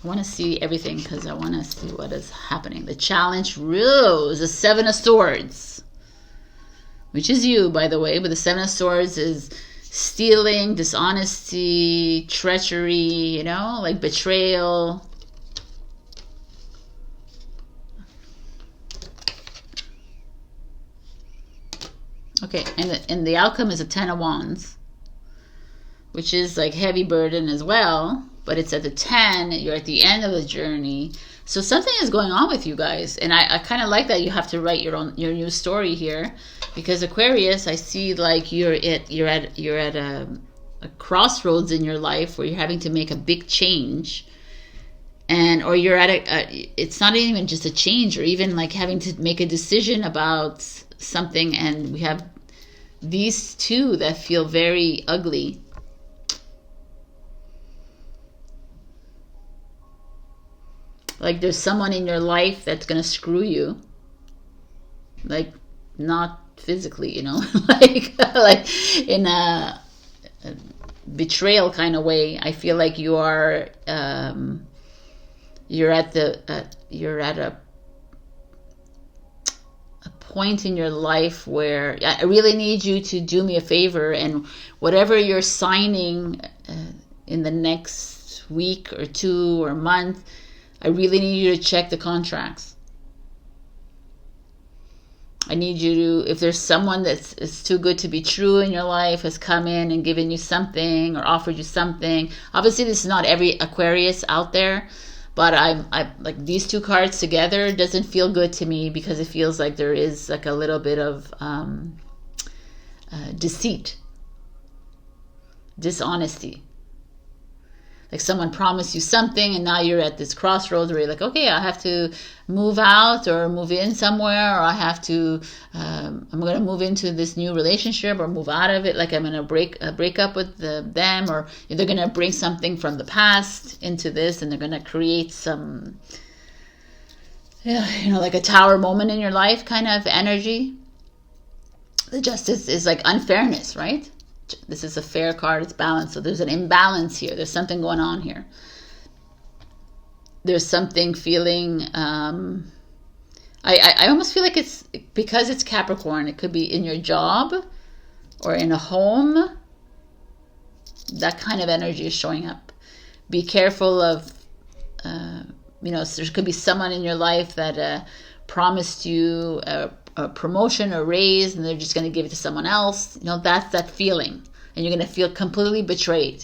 want to see everything because I want to see what is happening. The challenge rose, the Seven of Swords, which is you, by the way. But the Seven of Swords is stealing, dishonesty, treachery, you know, like betrayal. Okay, and the outcome is a Ten of Wands, which is like heavy burden as well, but it's at the 10, you're at the end of the journey. So something is going on with you guys, and I kind of like that you have to write your new story here, because Aquarius, I see like you're at a crossroads in your life where you're having to make a big change, or you're at it's not even just a change, or even like having to make a decision about something, and we have these two that feel very ugly. Like there's someone in your life that's gonna screw you, like not physically, you know, like in a betrayal kind of way. I feel like you are you're at a point in your life where I really need you to do me a favor, and whatever you're signing in the next week or 2 or month, I really need you to check the contracts. I need you to, if there's someone that's too good to be true in your life, has come in and given you something or offered you something. Obviously, this is not every Aquarius out there, but I like these two cards together doesn't feel good to me, because it feels like there is like a little bit of deceit, dishonesty. Like someone promised you something, and now you're at this crossroads where you're like, okay, I have to move out or move in somewhere, or I have to, I'm going to move into this new relationship or move out of it. Like I'm going to break up with them, or they're going to bring something from the past into this, and they're going to create some, you know, like a tower moment in your life kind of energy. The Justice is like unfairness, right? This is a fair card, it's balanced. So there's an imbalance here. There's something going on here. There's something feeling, I almost feel like it's, because it's Capricorn, it could be in your job or in a home. That kind of energy is showing up. Be careful of, you know, there could be someone in your life that promised you a promotion or raise, and they're just going to give it to someone else. You know, that's that feeling, and you're going to feel completely betrayed.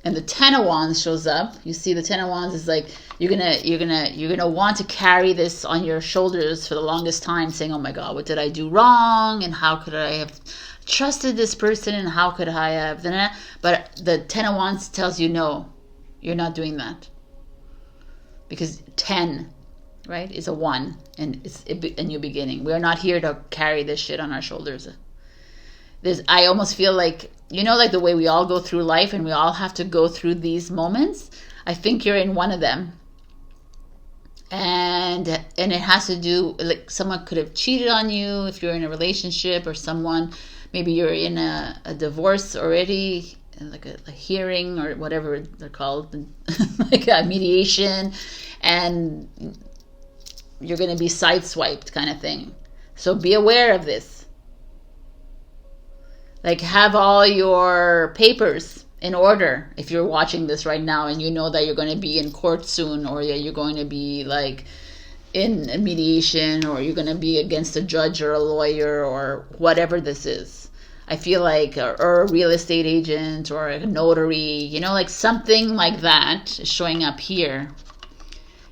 And the Ten of Wands shows up. You see, the Ten of Wands is like you're gonna want to carry this on your shoulders for the longest time, saying, "Oh my God, what did I do wrong? And how could I have trusted this person? And how could I have?" But the Ten of Wands tells you, no, you're not doing that, because 10. Right, is a 1, and it's a new beginning. We're not here to carry this shit on our shoulders. I almost feel like, you know, like the way we all go through life, and we all have to go through these moments. I think you're in one of them, and it has to do, like someone could have cheated on you if you're in a relationship, or someone, maybe you're in a divorce already, like a hearing or whatever they're called, like a mediation, and you're going to be sideswiped kind of thing. So be aware of this. Like have all your papers in order if you're watching this right now and you know that you're going to be in court soon, or you're going to be like in a mediation, or you're going to be against a judge or a lawyer or whatever this is. I feel like, or a real estate agent or a notary, you know, like something like that is showing up here.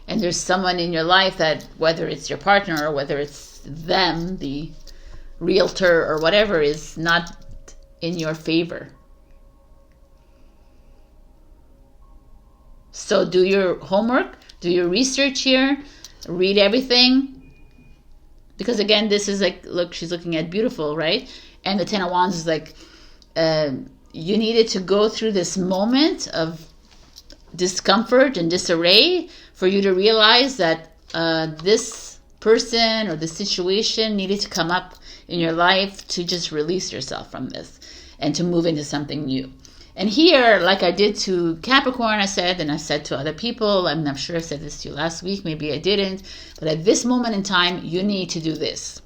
And there's someone in your life that, whether it's your partner or whether it's them, the realtor or whatever, is not in your favor. So do your homework, do your research here, read everything. Because again, this is like, look, she's looking at beautiful, right? And the Ten of Wands is like, you needed to go through this moment of discomfort and disarray for you to realize that this person or the situation needed to come up in your life to just release yourself from this and to move into something new. And here, like I did to Capricorn, I said, and I said to other people, I'm not sure I said this to you last week, maybe I didn't, but at this moment in time, you need to do this.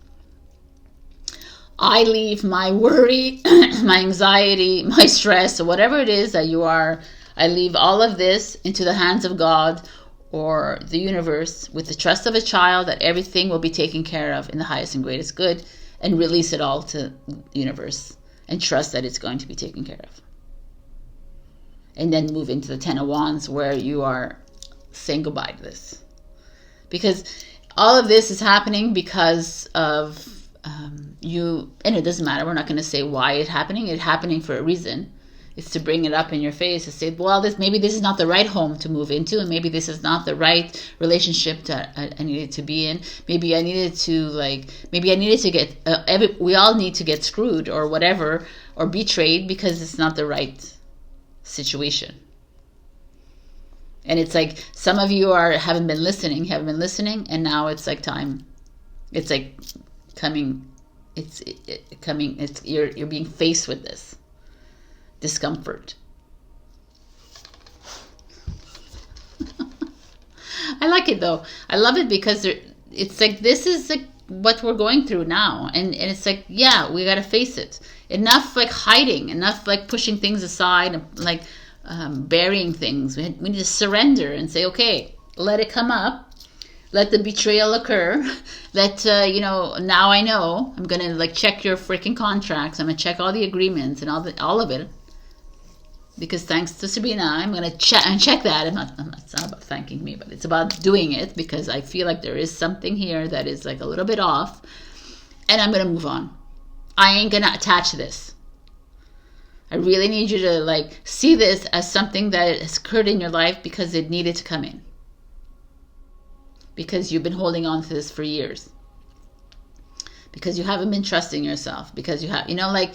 I leave my worry, my anxiety, my stress, or whatever it is that you are, I leave all of this into the hands of God or the universe with the trust of a child that everything will be taken care of in the highest and greatest good, and release it all to the universe and trust that it's going to be taken care of. And then move into the Ten of Wands where you are saying goodbye to this. Because all of this is happening because of you, and it doesn't matter, we're not going to say why it's happening for a reason. It's to bring it up in your face, to say, well, maybe this is not the right home to move into, and maybe this is not the right relationship that I needed to be in. Maybe I needed to get, we all need to get screwed or whatever, or betrayed because it's not the right situation. And it's like some of you haven't been listening, and now it's like time. It's like coming. You're being faced with this discomfort. I like it though. I love it because it's like this is like what we're going through now, and it's like, yeah, we got to face it. Enough like hiding, enough like pushing things aside, and like burying things. We need to surrender and say, okay, let it come up, let the betrayal occur, let now I know I'm gonna like check your freaking contracts, I'm gonna check all the agreements and all of it, because thanks to Sabrina, I'm gonna check that. It's not about thanking me, but it's about doing it because I feel like there is something here that is like a little bit off, and I'm gonna move on. I ain't gonna attach this. I really need you to like see this as something that has occurred in your life because it needed to come in. Because you've been holding on to this for years. Because you haven't been trusting yourself. Because you have, like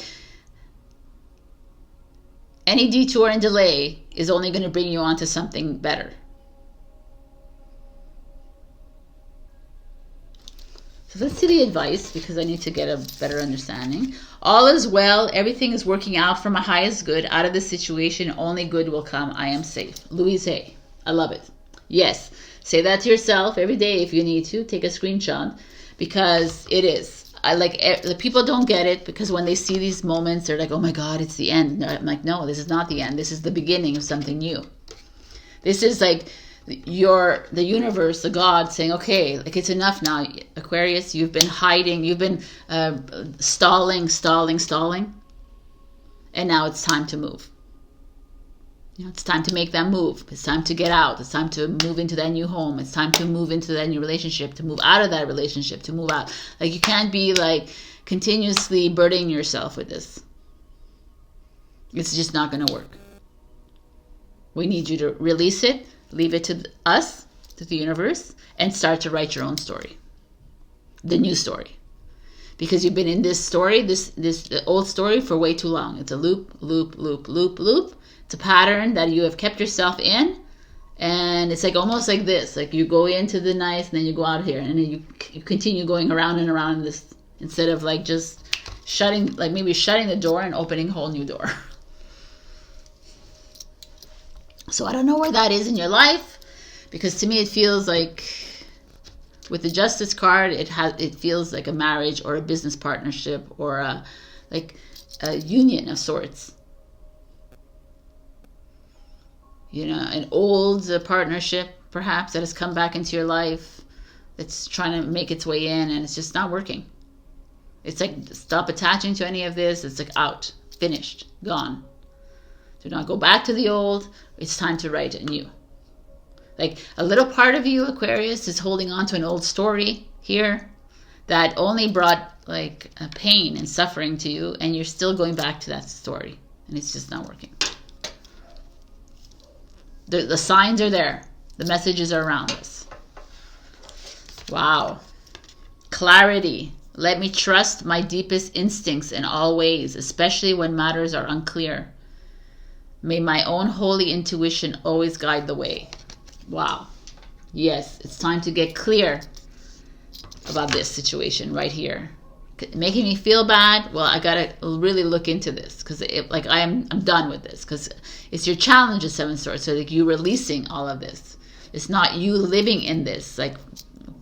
any detour and delay is only going to bring you onto something better. So let's see the advice, because I need to get a better understanding. All is well. Everything is working out for my highest good. Out of this situation, only good will come. I am safe. Louise Hay. I love it. Yes. Say that to yourself every day if you need to. Take a screenshot, because it is. The people don't get it, because when they see these moments, they're like, oh my God, it's the end. I'm like, no, this is not the end. This is the beginning of something new. This is like the universe, the God saying, okay, like it's enough now, Aquarius. You've been hiding, you've been stalling, and now it's time to move. It's time to make that move. It's time to get out. It's time to move into that new home. It's time to move into that new relationship, to move out of that relationship, to move out. Like you can't be like continuously burdening yourself with this. It's just not going to work. We need you to release it. Leave it to us, to the universe, and start to write your own story. The new story. Because you've been in this story, this old story for way too long. It's a loop. It's a pattern that you have kept yourself in. And it's like almost like this. Like you go into the nice and then you go out here. And then you continue going around and around this, instead of like just shutting the door and opening a whole new door. So I don't know where that is in your life, because to me it feels like with the Justice card, it feels like a marriage or a business partnership or a union of sorts. An old partnership perhaps that has come back into your life, that's trying to make its way in, and it's just not working. It's like, stop attaching to any of this. It's like out, finished, gone. Do not go back to the old. It's time to write a new. Like a little part of you, Aquarius, is holding on to an old story here that only brought like a pain and suffering to you, and you're still going back to that story, and it's just not working. The signs are there. The messages are around us. Wow. Clarity. Let me trust my deepest instincts in all ways, especially when matters are unclear. May my own holy intuition always guide the way. Wow. Yes, it's time to get clear about this situation right here. making me feel bad. Well, I gotta really look into this, because like I'm done with this, because it's your challenge of 7 Swords. So like you releasing all of this. It's not you living in this. Like,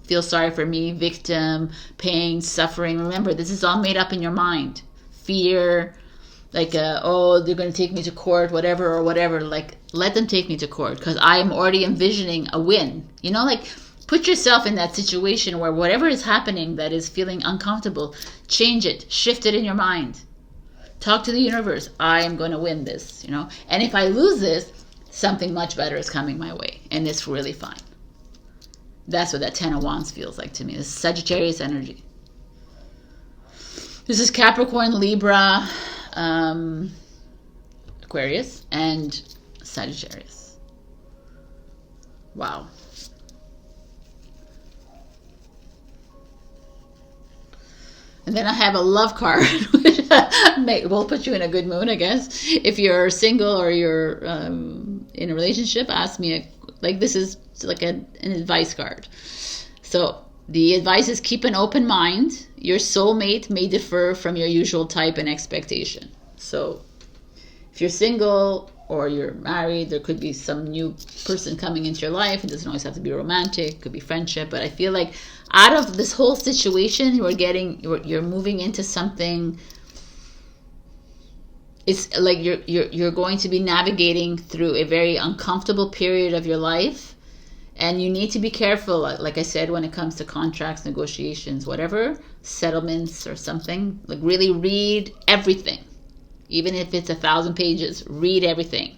feel sorry for me, victim, pain, suffering. Remember, this is all made up in your mind. Fear, like, oh, they're going to take me to court, whatever, or whatever. Like, let them take me to court, because I am already envisioning a win. You know, like, put yourself in that situation where whatever is happening that is feeling uncomfortable, change it, shift it in your mind. Talk to the universe. I am going to win this, you know. And if I lose this, something much better is coming my way, and it's really fine. That's what that 10 of Wands feels like to me. This is Sagittarius energy. This is Capricorn, Libra, Aquarius, and Sagittarius. Wow. And then I have a love card, which will put you in a good mood, I guess. If you're single or you're in a relationship, ask me. Like, this is like an advice card. So the advice is keep an open mind. Your soulmate may differ from your usual type and expectation. So if you're single or you're married, there could be some new person coming into your life. It doesn't always have to be romantic. It could be friendship. But I feel like out of this whole situation, you're moving into something. It's like you're going to be navigating through a very uncomfortable period of your life, and you need to be careful. Like I said, when it comes to contracts, negotiations, whatever, settlements or something, like really read everything. Even if it's 1,000 pages, read everything.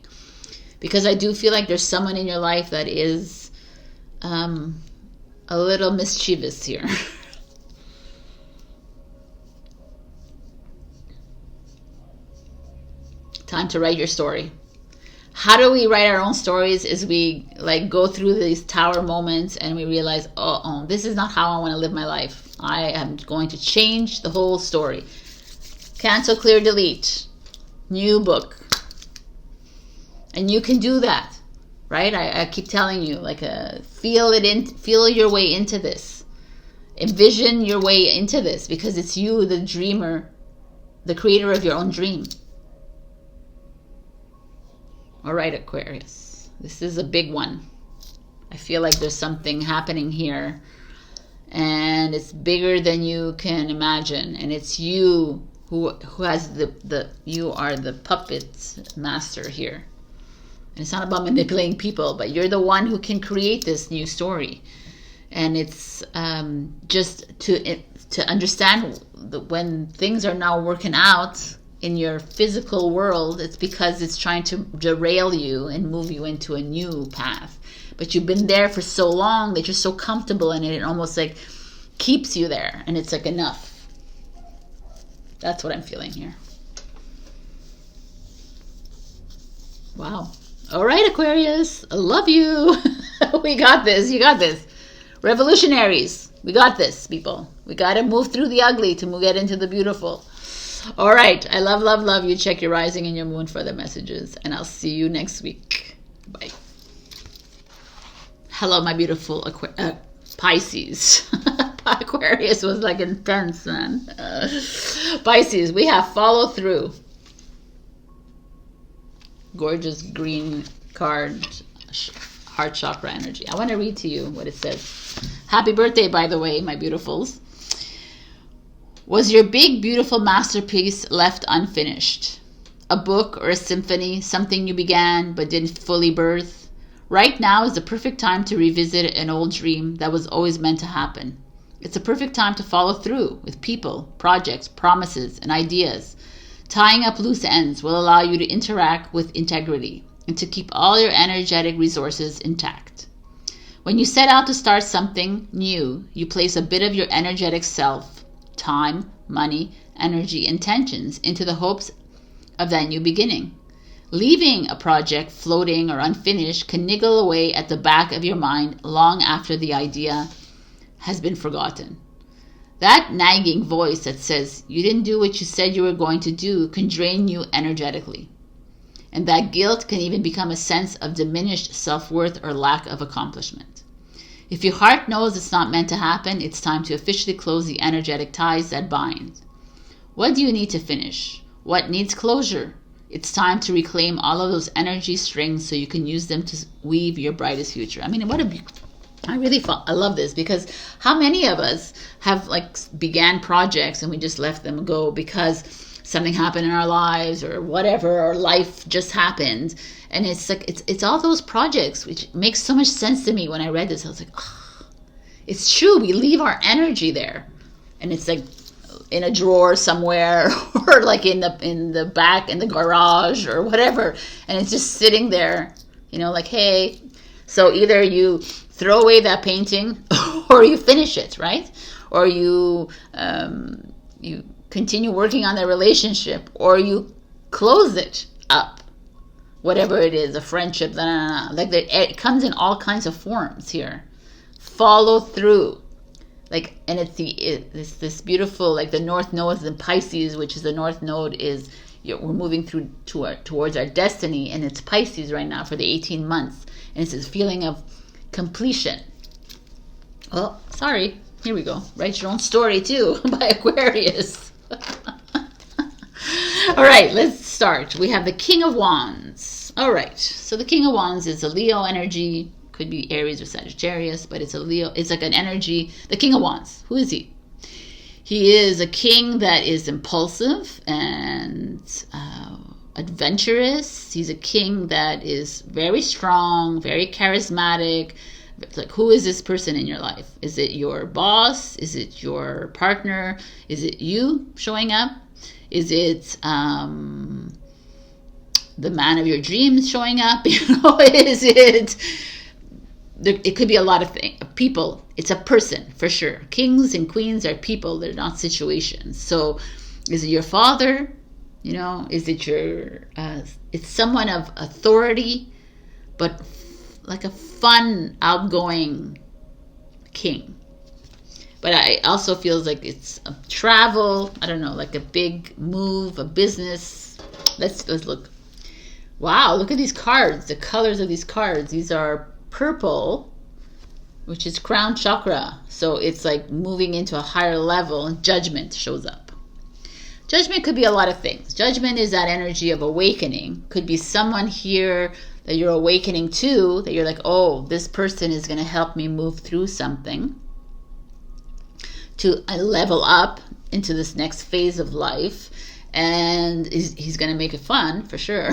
Because I do feel like there's someone in your life that is a little mischievous here. Time to write your story. How do we write our own stories? Is we like go through these tower moments and we realize, oh, this is not how I want to live my life. I am going to change the whole story. Cancel, clear, delete. New book. And you can do that, right? I keep telling you, like, feel your way into this. Envision your way into this, because it's you, the dreamer, the creator of your own dream. All right, Aquarius. This is a big one. I feel like there's something happening here, and it's bigger than you can imagine, and it's you who has you are the puppet master here. And it's not about manipulating people, but you're the one who can create this new story. And it's just to understand that when things are not working out in your physical world, it's because it's trying to derail you and move you into a new path. But you've been there for so long that you're so comfortable in it, it almost like keeps you there, and it's like enough. That's what I'm feeling here. Wow. All right, Aquarius. I love you. We got this. You got this. Revolutionaries. We got this, people. We got to move through the ugly to get into the beautiful. All right. I love, love, love you. Check your rising and your moon for the messages. And I'll see you next week. Bye. Hello, my beautiful Pisces. Aquarius was like intense, man. Pisces, we have follow through. Gorgeous green card, heart chakra energy. I want to read to you what it says. Happy birthday, by the way, my beautifuls. Was your big, beautiful masterpiece left unfinished? A book or a symphony, something you began but didn't fully birth? Right now is the perfect time to revisit an old dream that was always meant to happen. It's a perfect time to follow through with people, projects, promises, and ideas. Tying up loose ends will allow you to interact with integrity and to keep all your energetic resources intact. When you set out to start something new, you place a bit of your energetic self, time, money, energy, intentions into the hopes of that new beginning. Leaving a project floating or unfinished can niggle away at the back of your mind long after the idea has been forgotten. That nagging voice that says you didn't do what you said you were going to do can drain you energetically. And that guilt can even become a sense of diminished self-worth or lack of accomplishment. If your heart knows it's not meant to happen, it's time to officially close the energetic ties that bind. What do you need to finish? What needs closure? It's time to reclaim all of those energy strings so you can use them to weave your brightest future. I mean, I love this, because how many of us have like began projects and we just left them go because something happened in our lives or whatever, or life just happened. And it's like, it's all those projects, which makes so much sense to me. When I read this, I was like, oh, it's true. We leave our energy there, and it's like in a drawer somewhere, or like in the back in the garage or whatever, and it's just sitting there, like, hey. So either you throw away that painting or you finish it, right? Or you continue working on the relationship, or you close it up, whatever it is, a friendship, like it comes in all kinds of forms here. Follow through, like, and it's this beautiful, like the North Node is in Pisces, which is the North Node is we're moving through towards our destiny, and it's Pisces right now for the 18 months, and it's this feeling of completion. Oh, sorry. Here we go. Write your own story too by Aquarius. All right, let's start. We have the King of Wands. All right, so the King of Wands is a Leo energy. Could be Aries or Sagittarius, but it's a Leo. It's like an energy. The King of Wands. Who is he? He is a king that is impulsive and adventurous. He's a king that is very strong, very charismatic. Like, who is this person in your life? Is it your boss? Is it your partner? Is it you showing up? Is it the man of your dreams showing up? Is it? It could be a lot of people. It's a person for sure. Kings and queens are people. They're not situations. So, is it your father? Is it your? It's someone of authority, but like a fun, outgoing king. But I also feels like it's a travel. I don't know, like a big move, a business. Let's look. Wow, look at these cards. The colors of these cards. These are purple, which is crown chakra. So it's like moving into a higher level, and judgment shows up. Judgment could be a lot of things. Judgment is that energy of awakening. Could be someone here that you're awakening to, that you're like, oh, this person is going to help me move through something to level up into this next phase of life, and he's going to make it fun for sure.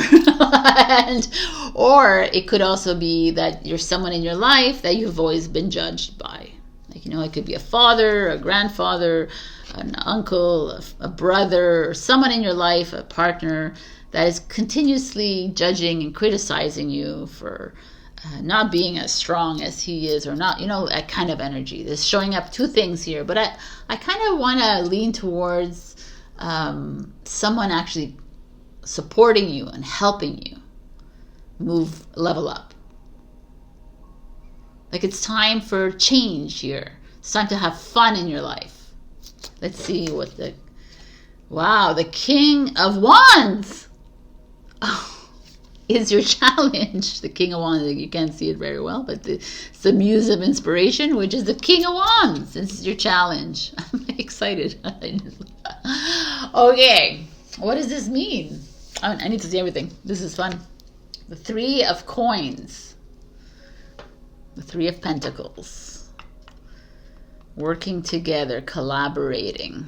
Or it could also be that you're someone in your life that you've always been judged by. Like, it could be a father, a grandfather, an uncle, a brother, or someone in your life, a partner that is continuously judging and criticizing you for not being as strong as he is, or not, that kind of energy. There's showing up two things here, but I kind of want to lean towards someone actually supporting you and helping you level up. Like, it's time for change here. It's time to have fun in your life. Let's see what the King of Wands is your challenge. The King of Wands, you can't see it very well, but it's the Muse of Inspiration, which is the King of Wands. This is your challenge. I'm excited. Okay, what does this mean? I need to see everything. This is fun. The Three of Coins. The Three of Pentacles. Working together, collaborating.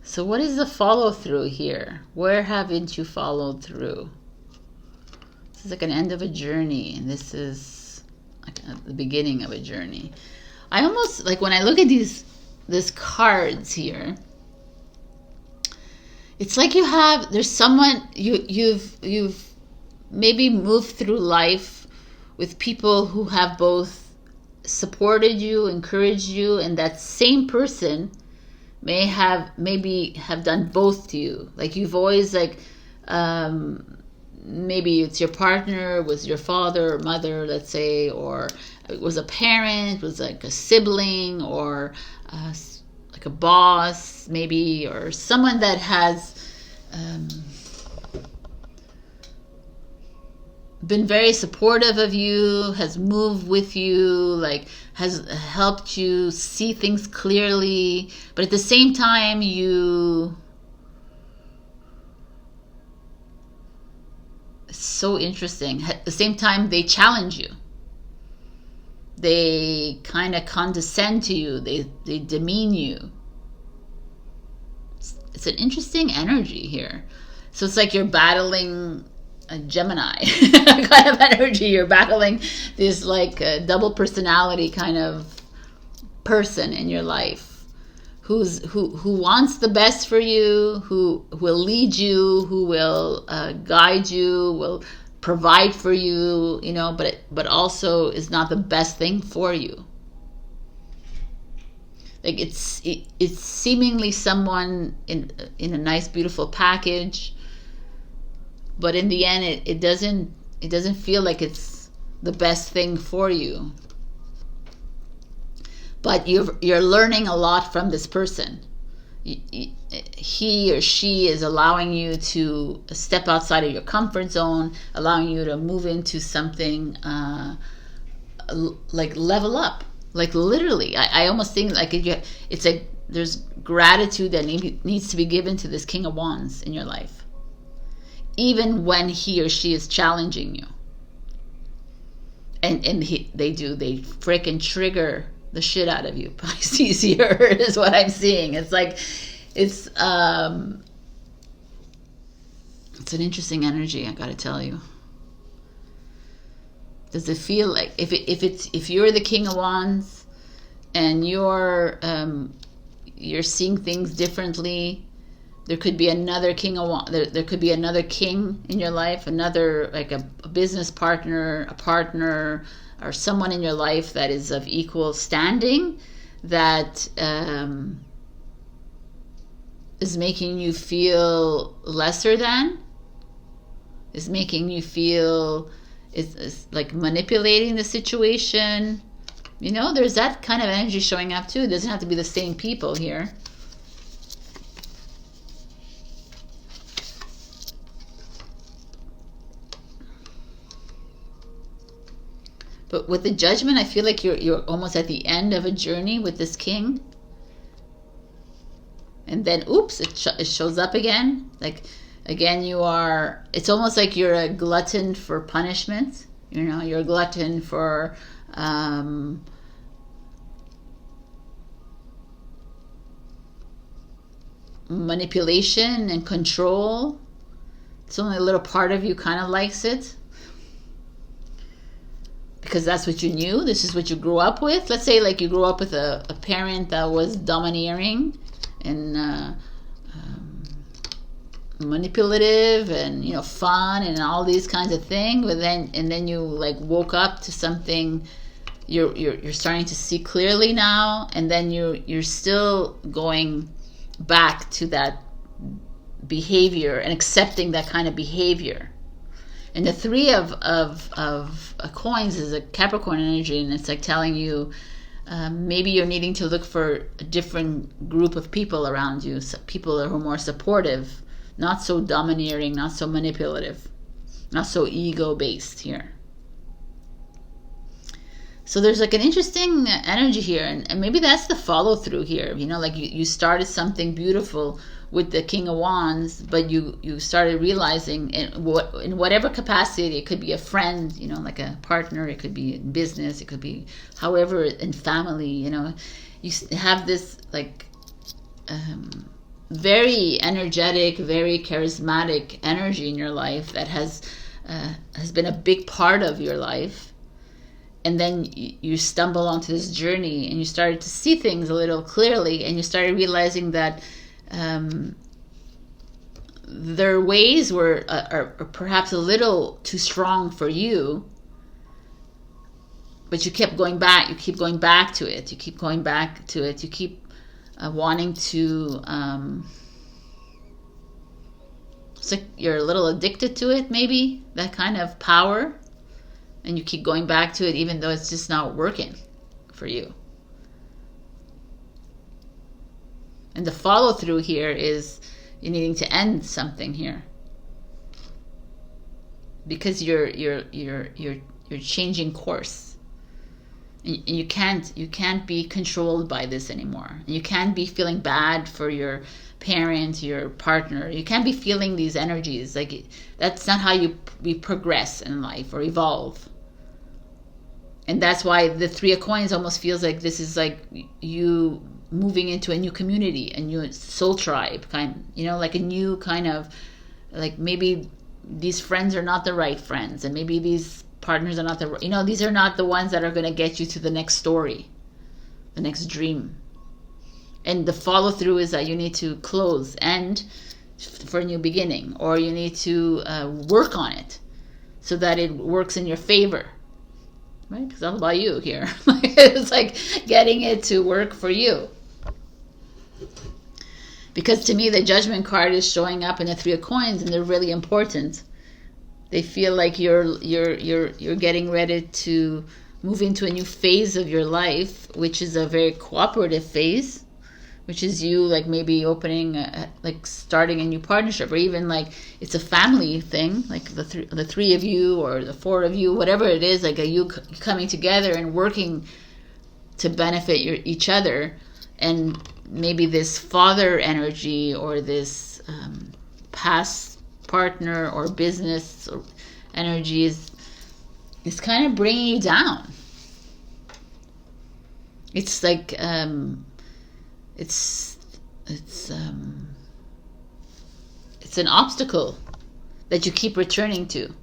So what is the follow through here? Where haven't you followed through? This is like an end of a journey, and this is like the beginning of a journey. I almost, like, when I look at these cards here, it's like there's someone you've maybe moved through life with people who have both supported you, encouraged you, and that same person maybe have done both to you. Like, you've always, like, maybe it's your partner, was your father or mother, let's say, or it was a parent, was like a sibling, or like a boss maybe, or someone that has been very supportive of you, has moved with you, like has helped you see things clearly, but at the same time it's so interesting. At the same time, they challenge you. They kind of condescend to you. They demean you. It's an interesting energy here. So it's like you're battling a Gemini kind of energy. You're battling this like double personality kind of person in your life who wants the best for you, who will lead you, who will guide you, will provide for you, you know, but also is not the best thing for you. Like it's seemingly someone in a nice, beautiful package, but in the end, it doesn't feel like it's the best thing for you. But you're learning a lot from this person. He or she is allowing you to step outside of your comfort zone, allowing you to move into something like level up. Like literally, I almost think like it's like there's gratitude that needs to be given to this King of Wands in your life, even when he or she is challenging you. And they freaking trigger the shit out of you. Pisces here is what I'm seeing. It's like it's an interesting energy, I gotta tell you. Does it feel like if you're the King of Wands and you're seeing things differently, there could be another King of Wands. There could be another king in your life, another like a business partner, a partner, or someone in your life that is of equal standing that is making you feel lesser than, is making you feel is like manipulating the situation. You know, there's that kind of energy showing up too. It doesn't have to be the same people here. But with the Judgment, I feel like you're almost at the end of a journey with this king. And then, oops, it shows up again. Like, again, it's almost like you're a glutton for punishment. You know, you're a glutton for manipulation and control. It's only a little part of you kind of likes it, because that's what you knew. This is what you grew up with. Let's say like you grew up with a parent that was domineering and manipulative and, you know, fun and all these kinds of things. But then you like woke up to something you're starting to see clearly now, and then you're still going back to that behavior and accepting that kind of behavior. And the three of coins is a Capricorn energy, and it's like telling you maybe you're needing to look for a different group of people around you, people who are more supportive, not so domineering, not so manipulative, not so ego-based here. So there's like an interesting energy here, and maybe that's the follow-through here. You know, like you started something beautiful with the King of Wands, but you started realizing in whatever capacity, it could be a friend, you know, like a partner, it could be in business, it could be however in family, you know, you have this like very energetic, very charismatic energy in your life that has been a big part of your life. And then you stumble onto this journey and you started to see things a little clearly, and you started realizing that their ways are perhaps a little too strong for you, but you kept going back. You keep going back to it. You keep going back to it. You keep wanting to. It's like you're a little addicted to it, maybe that kind of power, and you keep going back to it, even though it's just not working for you. And the follow through here is you needing to end something here. because you're changing course. And you can't be controlled by this anymore. You can't be feeling bad for your parent, your partner. You can't be feeling these energies. Like, that's not how we progress in life or evolve. And that's why the Three of Coins almost feels like this is like you moving into a new community, a new soul tribe, like a new kind of, like, maybe these friends are not the right friends, and maybe these partners are not these are not the ones that are going to get you to the next story, the next dream. And the follow through is that you need to close and for a new beginning, or you need to work on it so that it works in your favor, right? It's all about you here. It's like getting it to work for you. Because to me, the Judgment card is showing up in the Three of Coins, and they're really important. They feel like you're getting ready to move into a new phase of your life, which is a very cooperative phase, which is you like maybe opening, like starting a new partnership, or even like it's a family thing, like the three of you or the four of you, whatever it is, like you coming together and working to benefit each other. And maybe this father energy or this past partner or business energy is kind of bringing you down. It's like it's an obstacle that you keep returning to,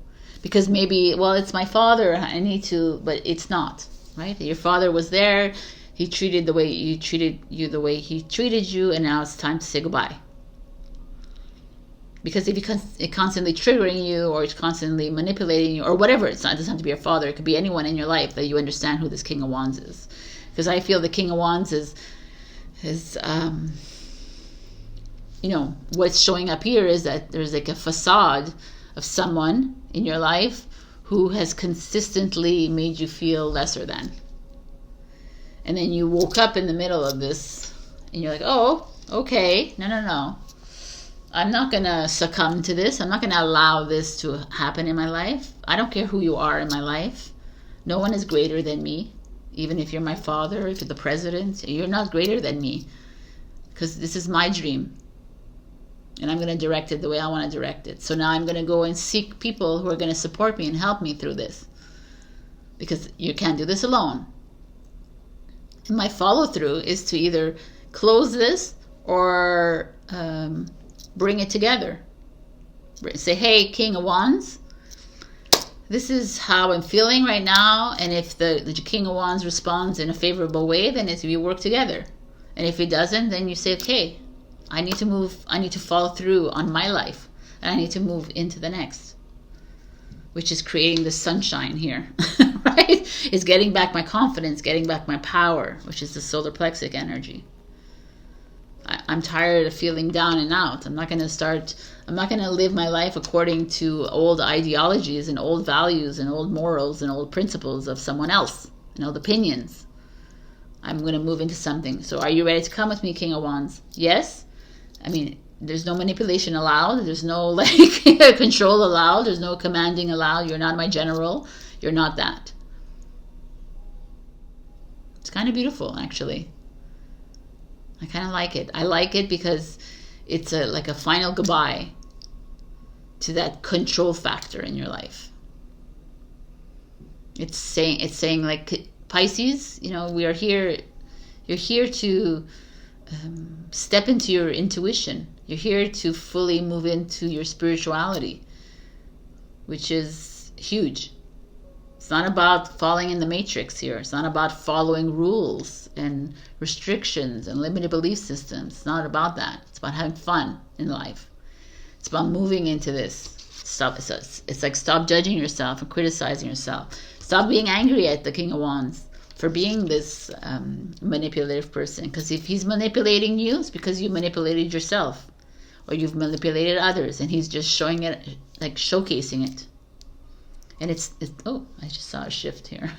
because maybe, well, it's my father, I need to, but it's not, right? Your father was there, he treated you the way he treated you, and now it's time to say goodbye. Because if it's constantly triggering you, or it's constantly manipulating you, or whatever, it doesn't have to be your father, it could be anyone in your life that you understand who this King of Wands is. Because I feel the King of Wands is what's showing up here is that there's like a facade of someone in your life who has consistently made you feel lesser than. And then you woke up in the middle of this and you're like, oh, okay, no. I'm not going to succumb to this. I'm not going to allow this to happen in my life. I don't care who you are in my life. No one is greater than me. Even if you're my father, if you're the president, you're not greater than me. Because this is my dream. And I'm going to direct it the way I want to direct it. So now I'm going to go and seek people who are going to support me and help me through this. Because you can't do this alone. And my follow through is to either close this or bring it together. Say, hey, King of Wands, this is how I'm feeling right now. And if the King of Wands responds in a favorable way, then we work together. And if it doesn't, then you say, okay, I need to move. I need to follow through on my life. And I need to move into the next. Which is creating the sunshine here. Right? It's getting back my confidence, getting back my power, which is the solar plexus energy. I'm tired of feeling down and out. I'm not going to live my life according to old ideologies and old values and old morals and old principles of someone else and old opinions. I'm going to move into something. So are you ready to come with me, King of Wands? Yes? I mean, there's no manipulation allowed. There's no control allowed. There's no commanding allowed. You're not my general. You're not that. It's kind of beautiful, actually. I kind of like it. I like it because it's like a final goodbye to that control factor in your life. It's saying like, Pisces, we are here. You're here to step into your intuition. You're here to fully move into your spirituality, which is huge. It's not about falling in the matrix here. It's not about following rules and restrictions and limited belief systems. It's not about that. It's about having fun in life. It's about moving into this. It's like stop judging yourself and criticizing yourself. Stop being angry at the King of Wands for being this manipulative person. Because if he's manipulating you, it's because you manipulated yourself. Or you've manipulated others. And he's just showing it, like showcasing it. And it's oh, I just saw a shift here.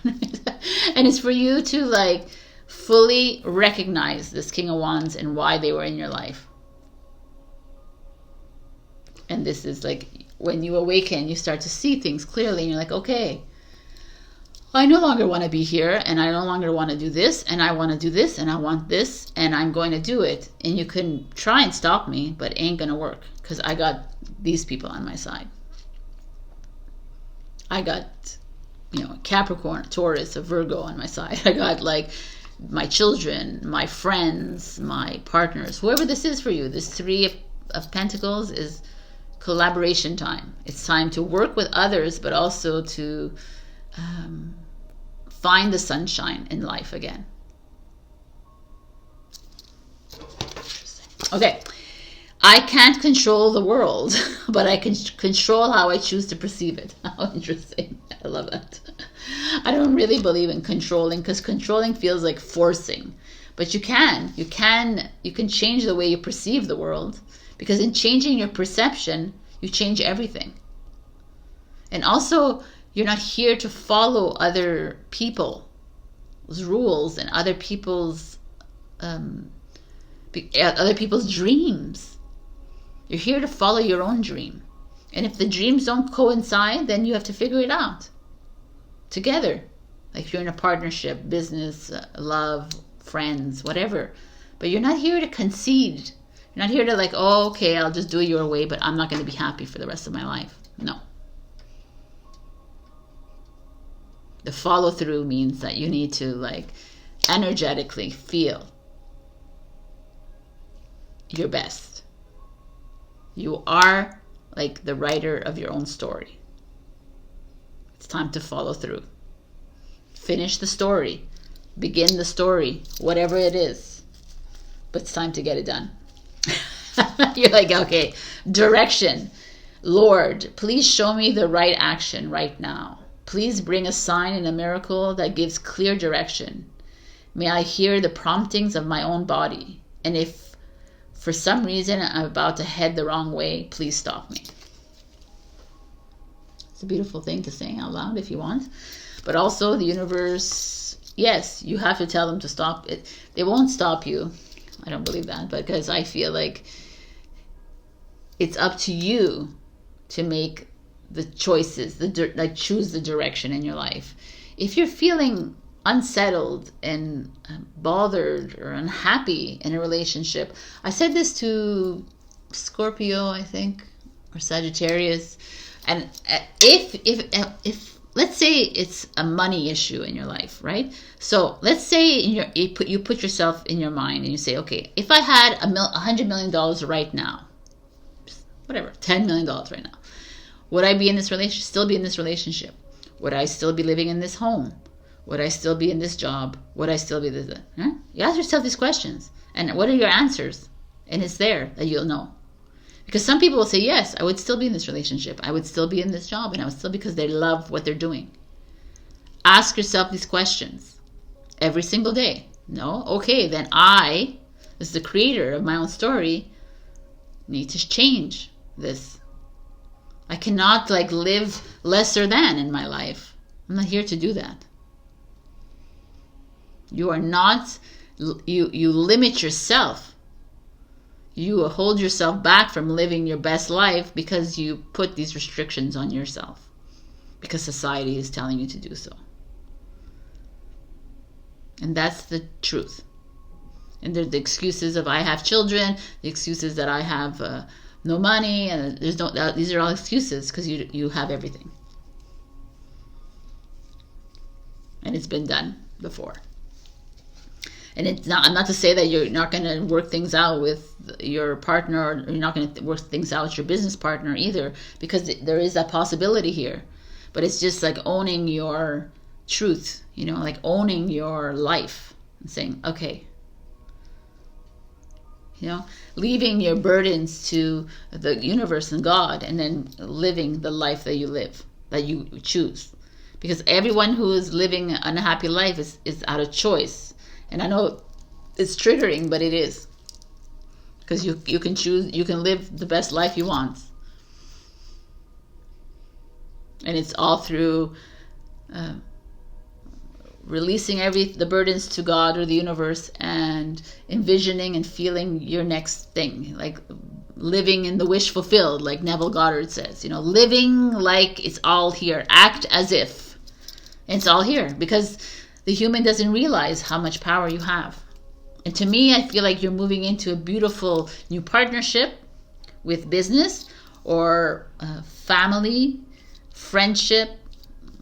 And it's for you to like fully recognize this King of Wands and why they were in your life. And this is like, when you awaken, you start to see things clearly, and you're like, okay, I no longer want to be here, and I no longer want to do this, and I want to do this, and I want this, and I'm going to do it. And you can try and stop me, but it ain't going to work, because I got these people on my side. I got, a Capricorn, a Taurus, a Virgo on my side. I got like my children, my friends, my partners, whoever this is for you. This Three of Pentacles is collaboration time. It's time to work with others, but also to find the sunshine in life again. Okay. I can't control the world, but I can control how I choose to perceive it. How interesting. I love that. I don't really believe in controlling, because controlling feels like forcing. But you can change the way you perceive the world, because in changing your perception, you change everything. And also, you're not here to follow other people's rules and other people's dreams. You're here to follow your own dream. And if the dreams don't coincide, then you have to figure it out together. Like you're in a partnership, business, love, friends, whatever. But you're not here to concede. You're not here to like, oh, okay, I'll just do it your way, but I'm not going to be happy for the rest of my life. No. The follow through means that you need to like energetically feel your best. You are like the writer of your own story. It's time to follow through. Finish the story. Begin the story, whatever it is. But it's time to get it done. You're like, okay, direction. Lord, please show me the right action right now. Please bring a sign and a miracle that gives clear direction. May I hear the promptings of my own body. And if for some reason I'm about to head the wrong way, please stop me. It's a beautiful thing to say out loud if you want. But also the universe, yes, you have to tell them to stop it. They won't stop you. I don't believe that, because I feel like it's up to you to make the choices, choose the direction in your life. If you're feeling unsettled and bothered or unhappy in a relationship, I said this to Scorpio, I think, or Sagittarius, and if let's say it's a money issue in your life, right? So let's say you put yourself in your mind and you say, okay, if I had $100 million right now, whatever, $10 million right now, would I be in this relationship? Still be in this relationship? Would I still be living in this home? Would I still be in this job? Would I still be this? Huh? You ask yourself these questions. And what are your answers? And it's there that you'll know. Because some people will say, yes, I would still be in this relationship. I would still be in this job. And I would still, because they love what they're doing. Ask yourself these questions every single day. No? Okay, then I, as the creator of my own story, need to change this. I cannot live lesser than in my life. I'm not here to do that. You are not, you limit yourself. You hold yourself back from living your best life because you put these restrictions on yourself. Because society is telling you to do so. And that's the truth. And there's the excuses of I have children, the excuses that I have no money, and these are all excuses because you have everything. And it's been done before. And I'm not to say that you're not going to work things out with your partner, or you're not going to work things out with your business partner either, because there is that possibility here. But it's just like owning your truth, like owning your life and saying, okay, leaving your burdens to the universe and God, and then living the life that you live, that you choose. Because everyone who is living an unhappy life is out of choice. And I know it's triggering, but it is. Because you can choose, you can live the best life you want. And it's all through releasing the burdens to God or the universe, and envisioning and feeling your next thing. Like living in the wish fulfilled, like Neville Goddard says, you know, living like it's all here. Act as if it's all here, because the human doesn't realize how much power you have. And to me, I feel like you're moving into a beautiful new partnership with business or family, friendship,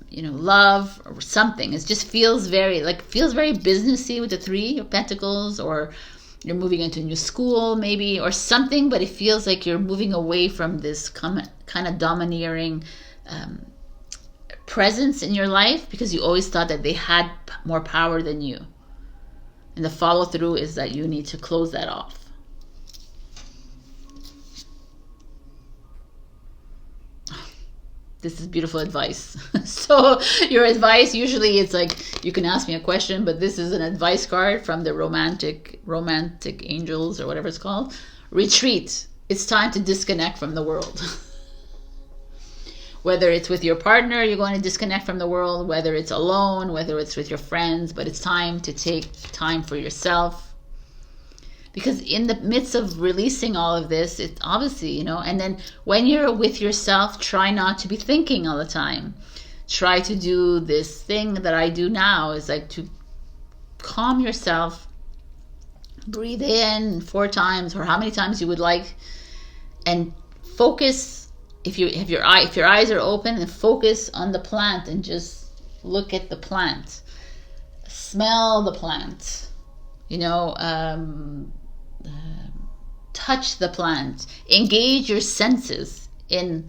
you know, love or something. It just feels very businessy with the Three of Pentacles, or you're moving into a new school maybe or something, but it feels like you're moving away from this kind of domineering presence in your life, because you always thought that they had more power than you. And the follow through is that you need to close that off. This is beautiful advice. So your advice, usually it's like, you can ask me a question, but this is an advice card from the romantic angels, or whatever it's called. Retreat. It's time to disconnect from the world. Whether it's with your partner, you're going to disconnect from the world, whether it's alone, whether it's with your friends, but it's time to take time for yourself. Because in the midst of releasing all of this, it's obviously, you know, and then when you're with yourself, try not to be thinking all the time. Try to do this thing that I do now, is like to calm yourself, breathe in 4 times or how many times you would like, and focus. If your eyes are open, and focus on the plant and just look at the plant, smell the plant, you know, touch the plant, engage your senses in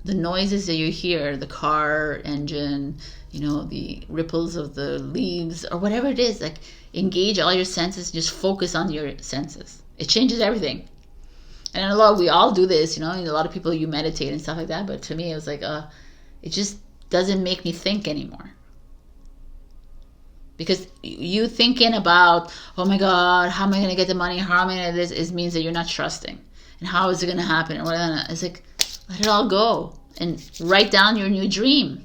the noises that you hear, the car engine, you know, the ripples of the leaves or whatever it is. Like, engage all your senses, just focus on your senses. It changes everything. And we all do this, you know, a lot of people, you meditate and stuff like that, but to me it was like, it just doesn't make me think anymore. Because you thinking about, oh my God, how am I going to get the money? How am I going to this? It means that you're not trusting. And how is it going to happen? And whatever. It's like, let it all go and write down your new dream.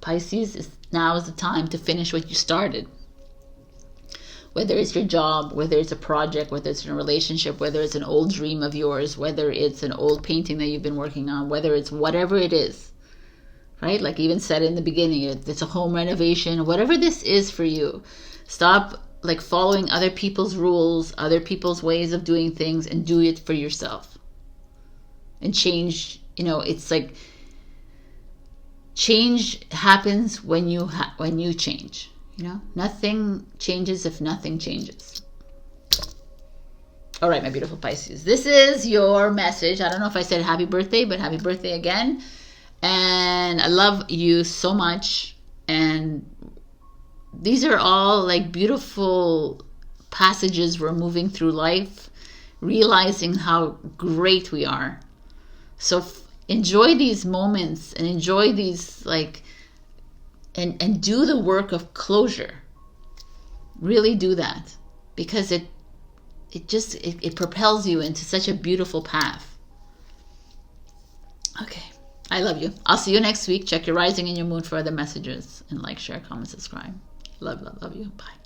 Pisces, now is the time to finish what you started. Whether it's your job, whether it's a project, whether it's in a relationship, whether it's an old dream of yours, whether it's an old painting that you've been working on, whether it's whatever it is, right? Like even said in the beginning, it's a home renovation, whatever this is for you. Stop like following other people's rules, other people's ways of doing things, and do it for yourself. And change, you know, it's like change happens when you change. You know, nothing changes if nothing changes. All right, my beautiful Pisces. This is your message. I don't know if I said happy birthday, but happy birthday again. And I love you so much. And these are all like beautiful passages we're moving through life, realizing how great we are. So enjoy these moments and enjoy these like, and do the work of closure. Really do that, because it propels you into such a beautiful path. Okay, I love you. I'll see you next week. Check your rising and your moon for other messages, and like, share, comment, subscribe. Love you. Bye.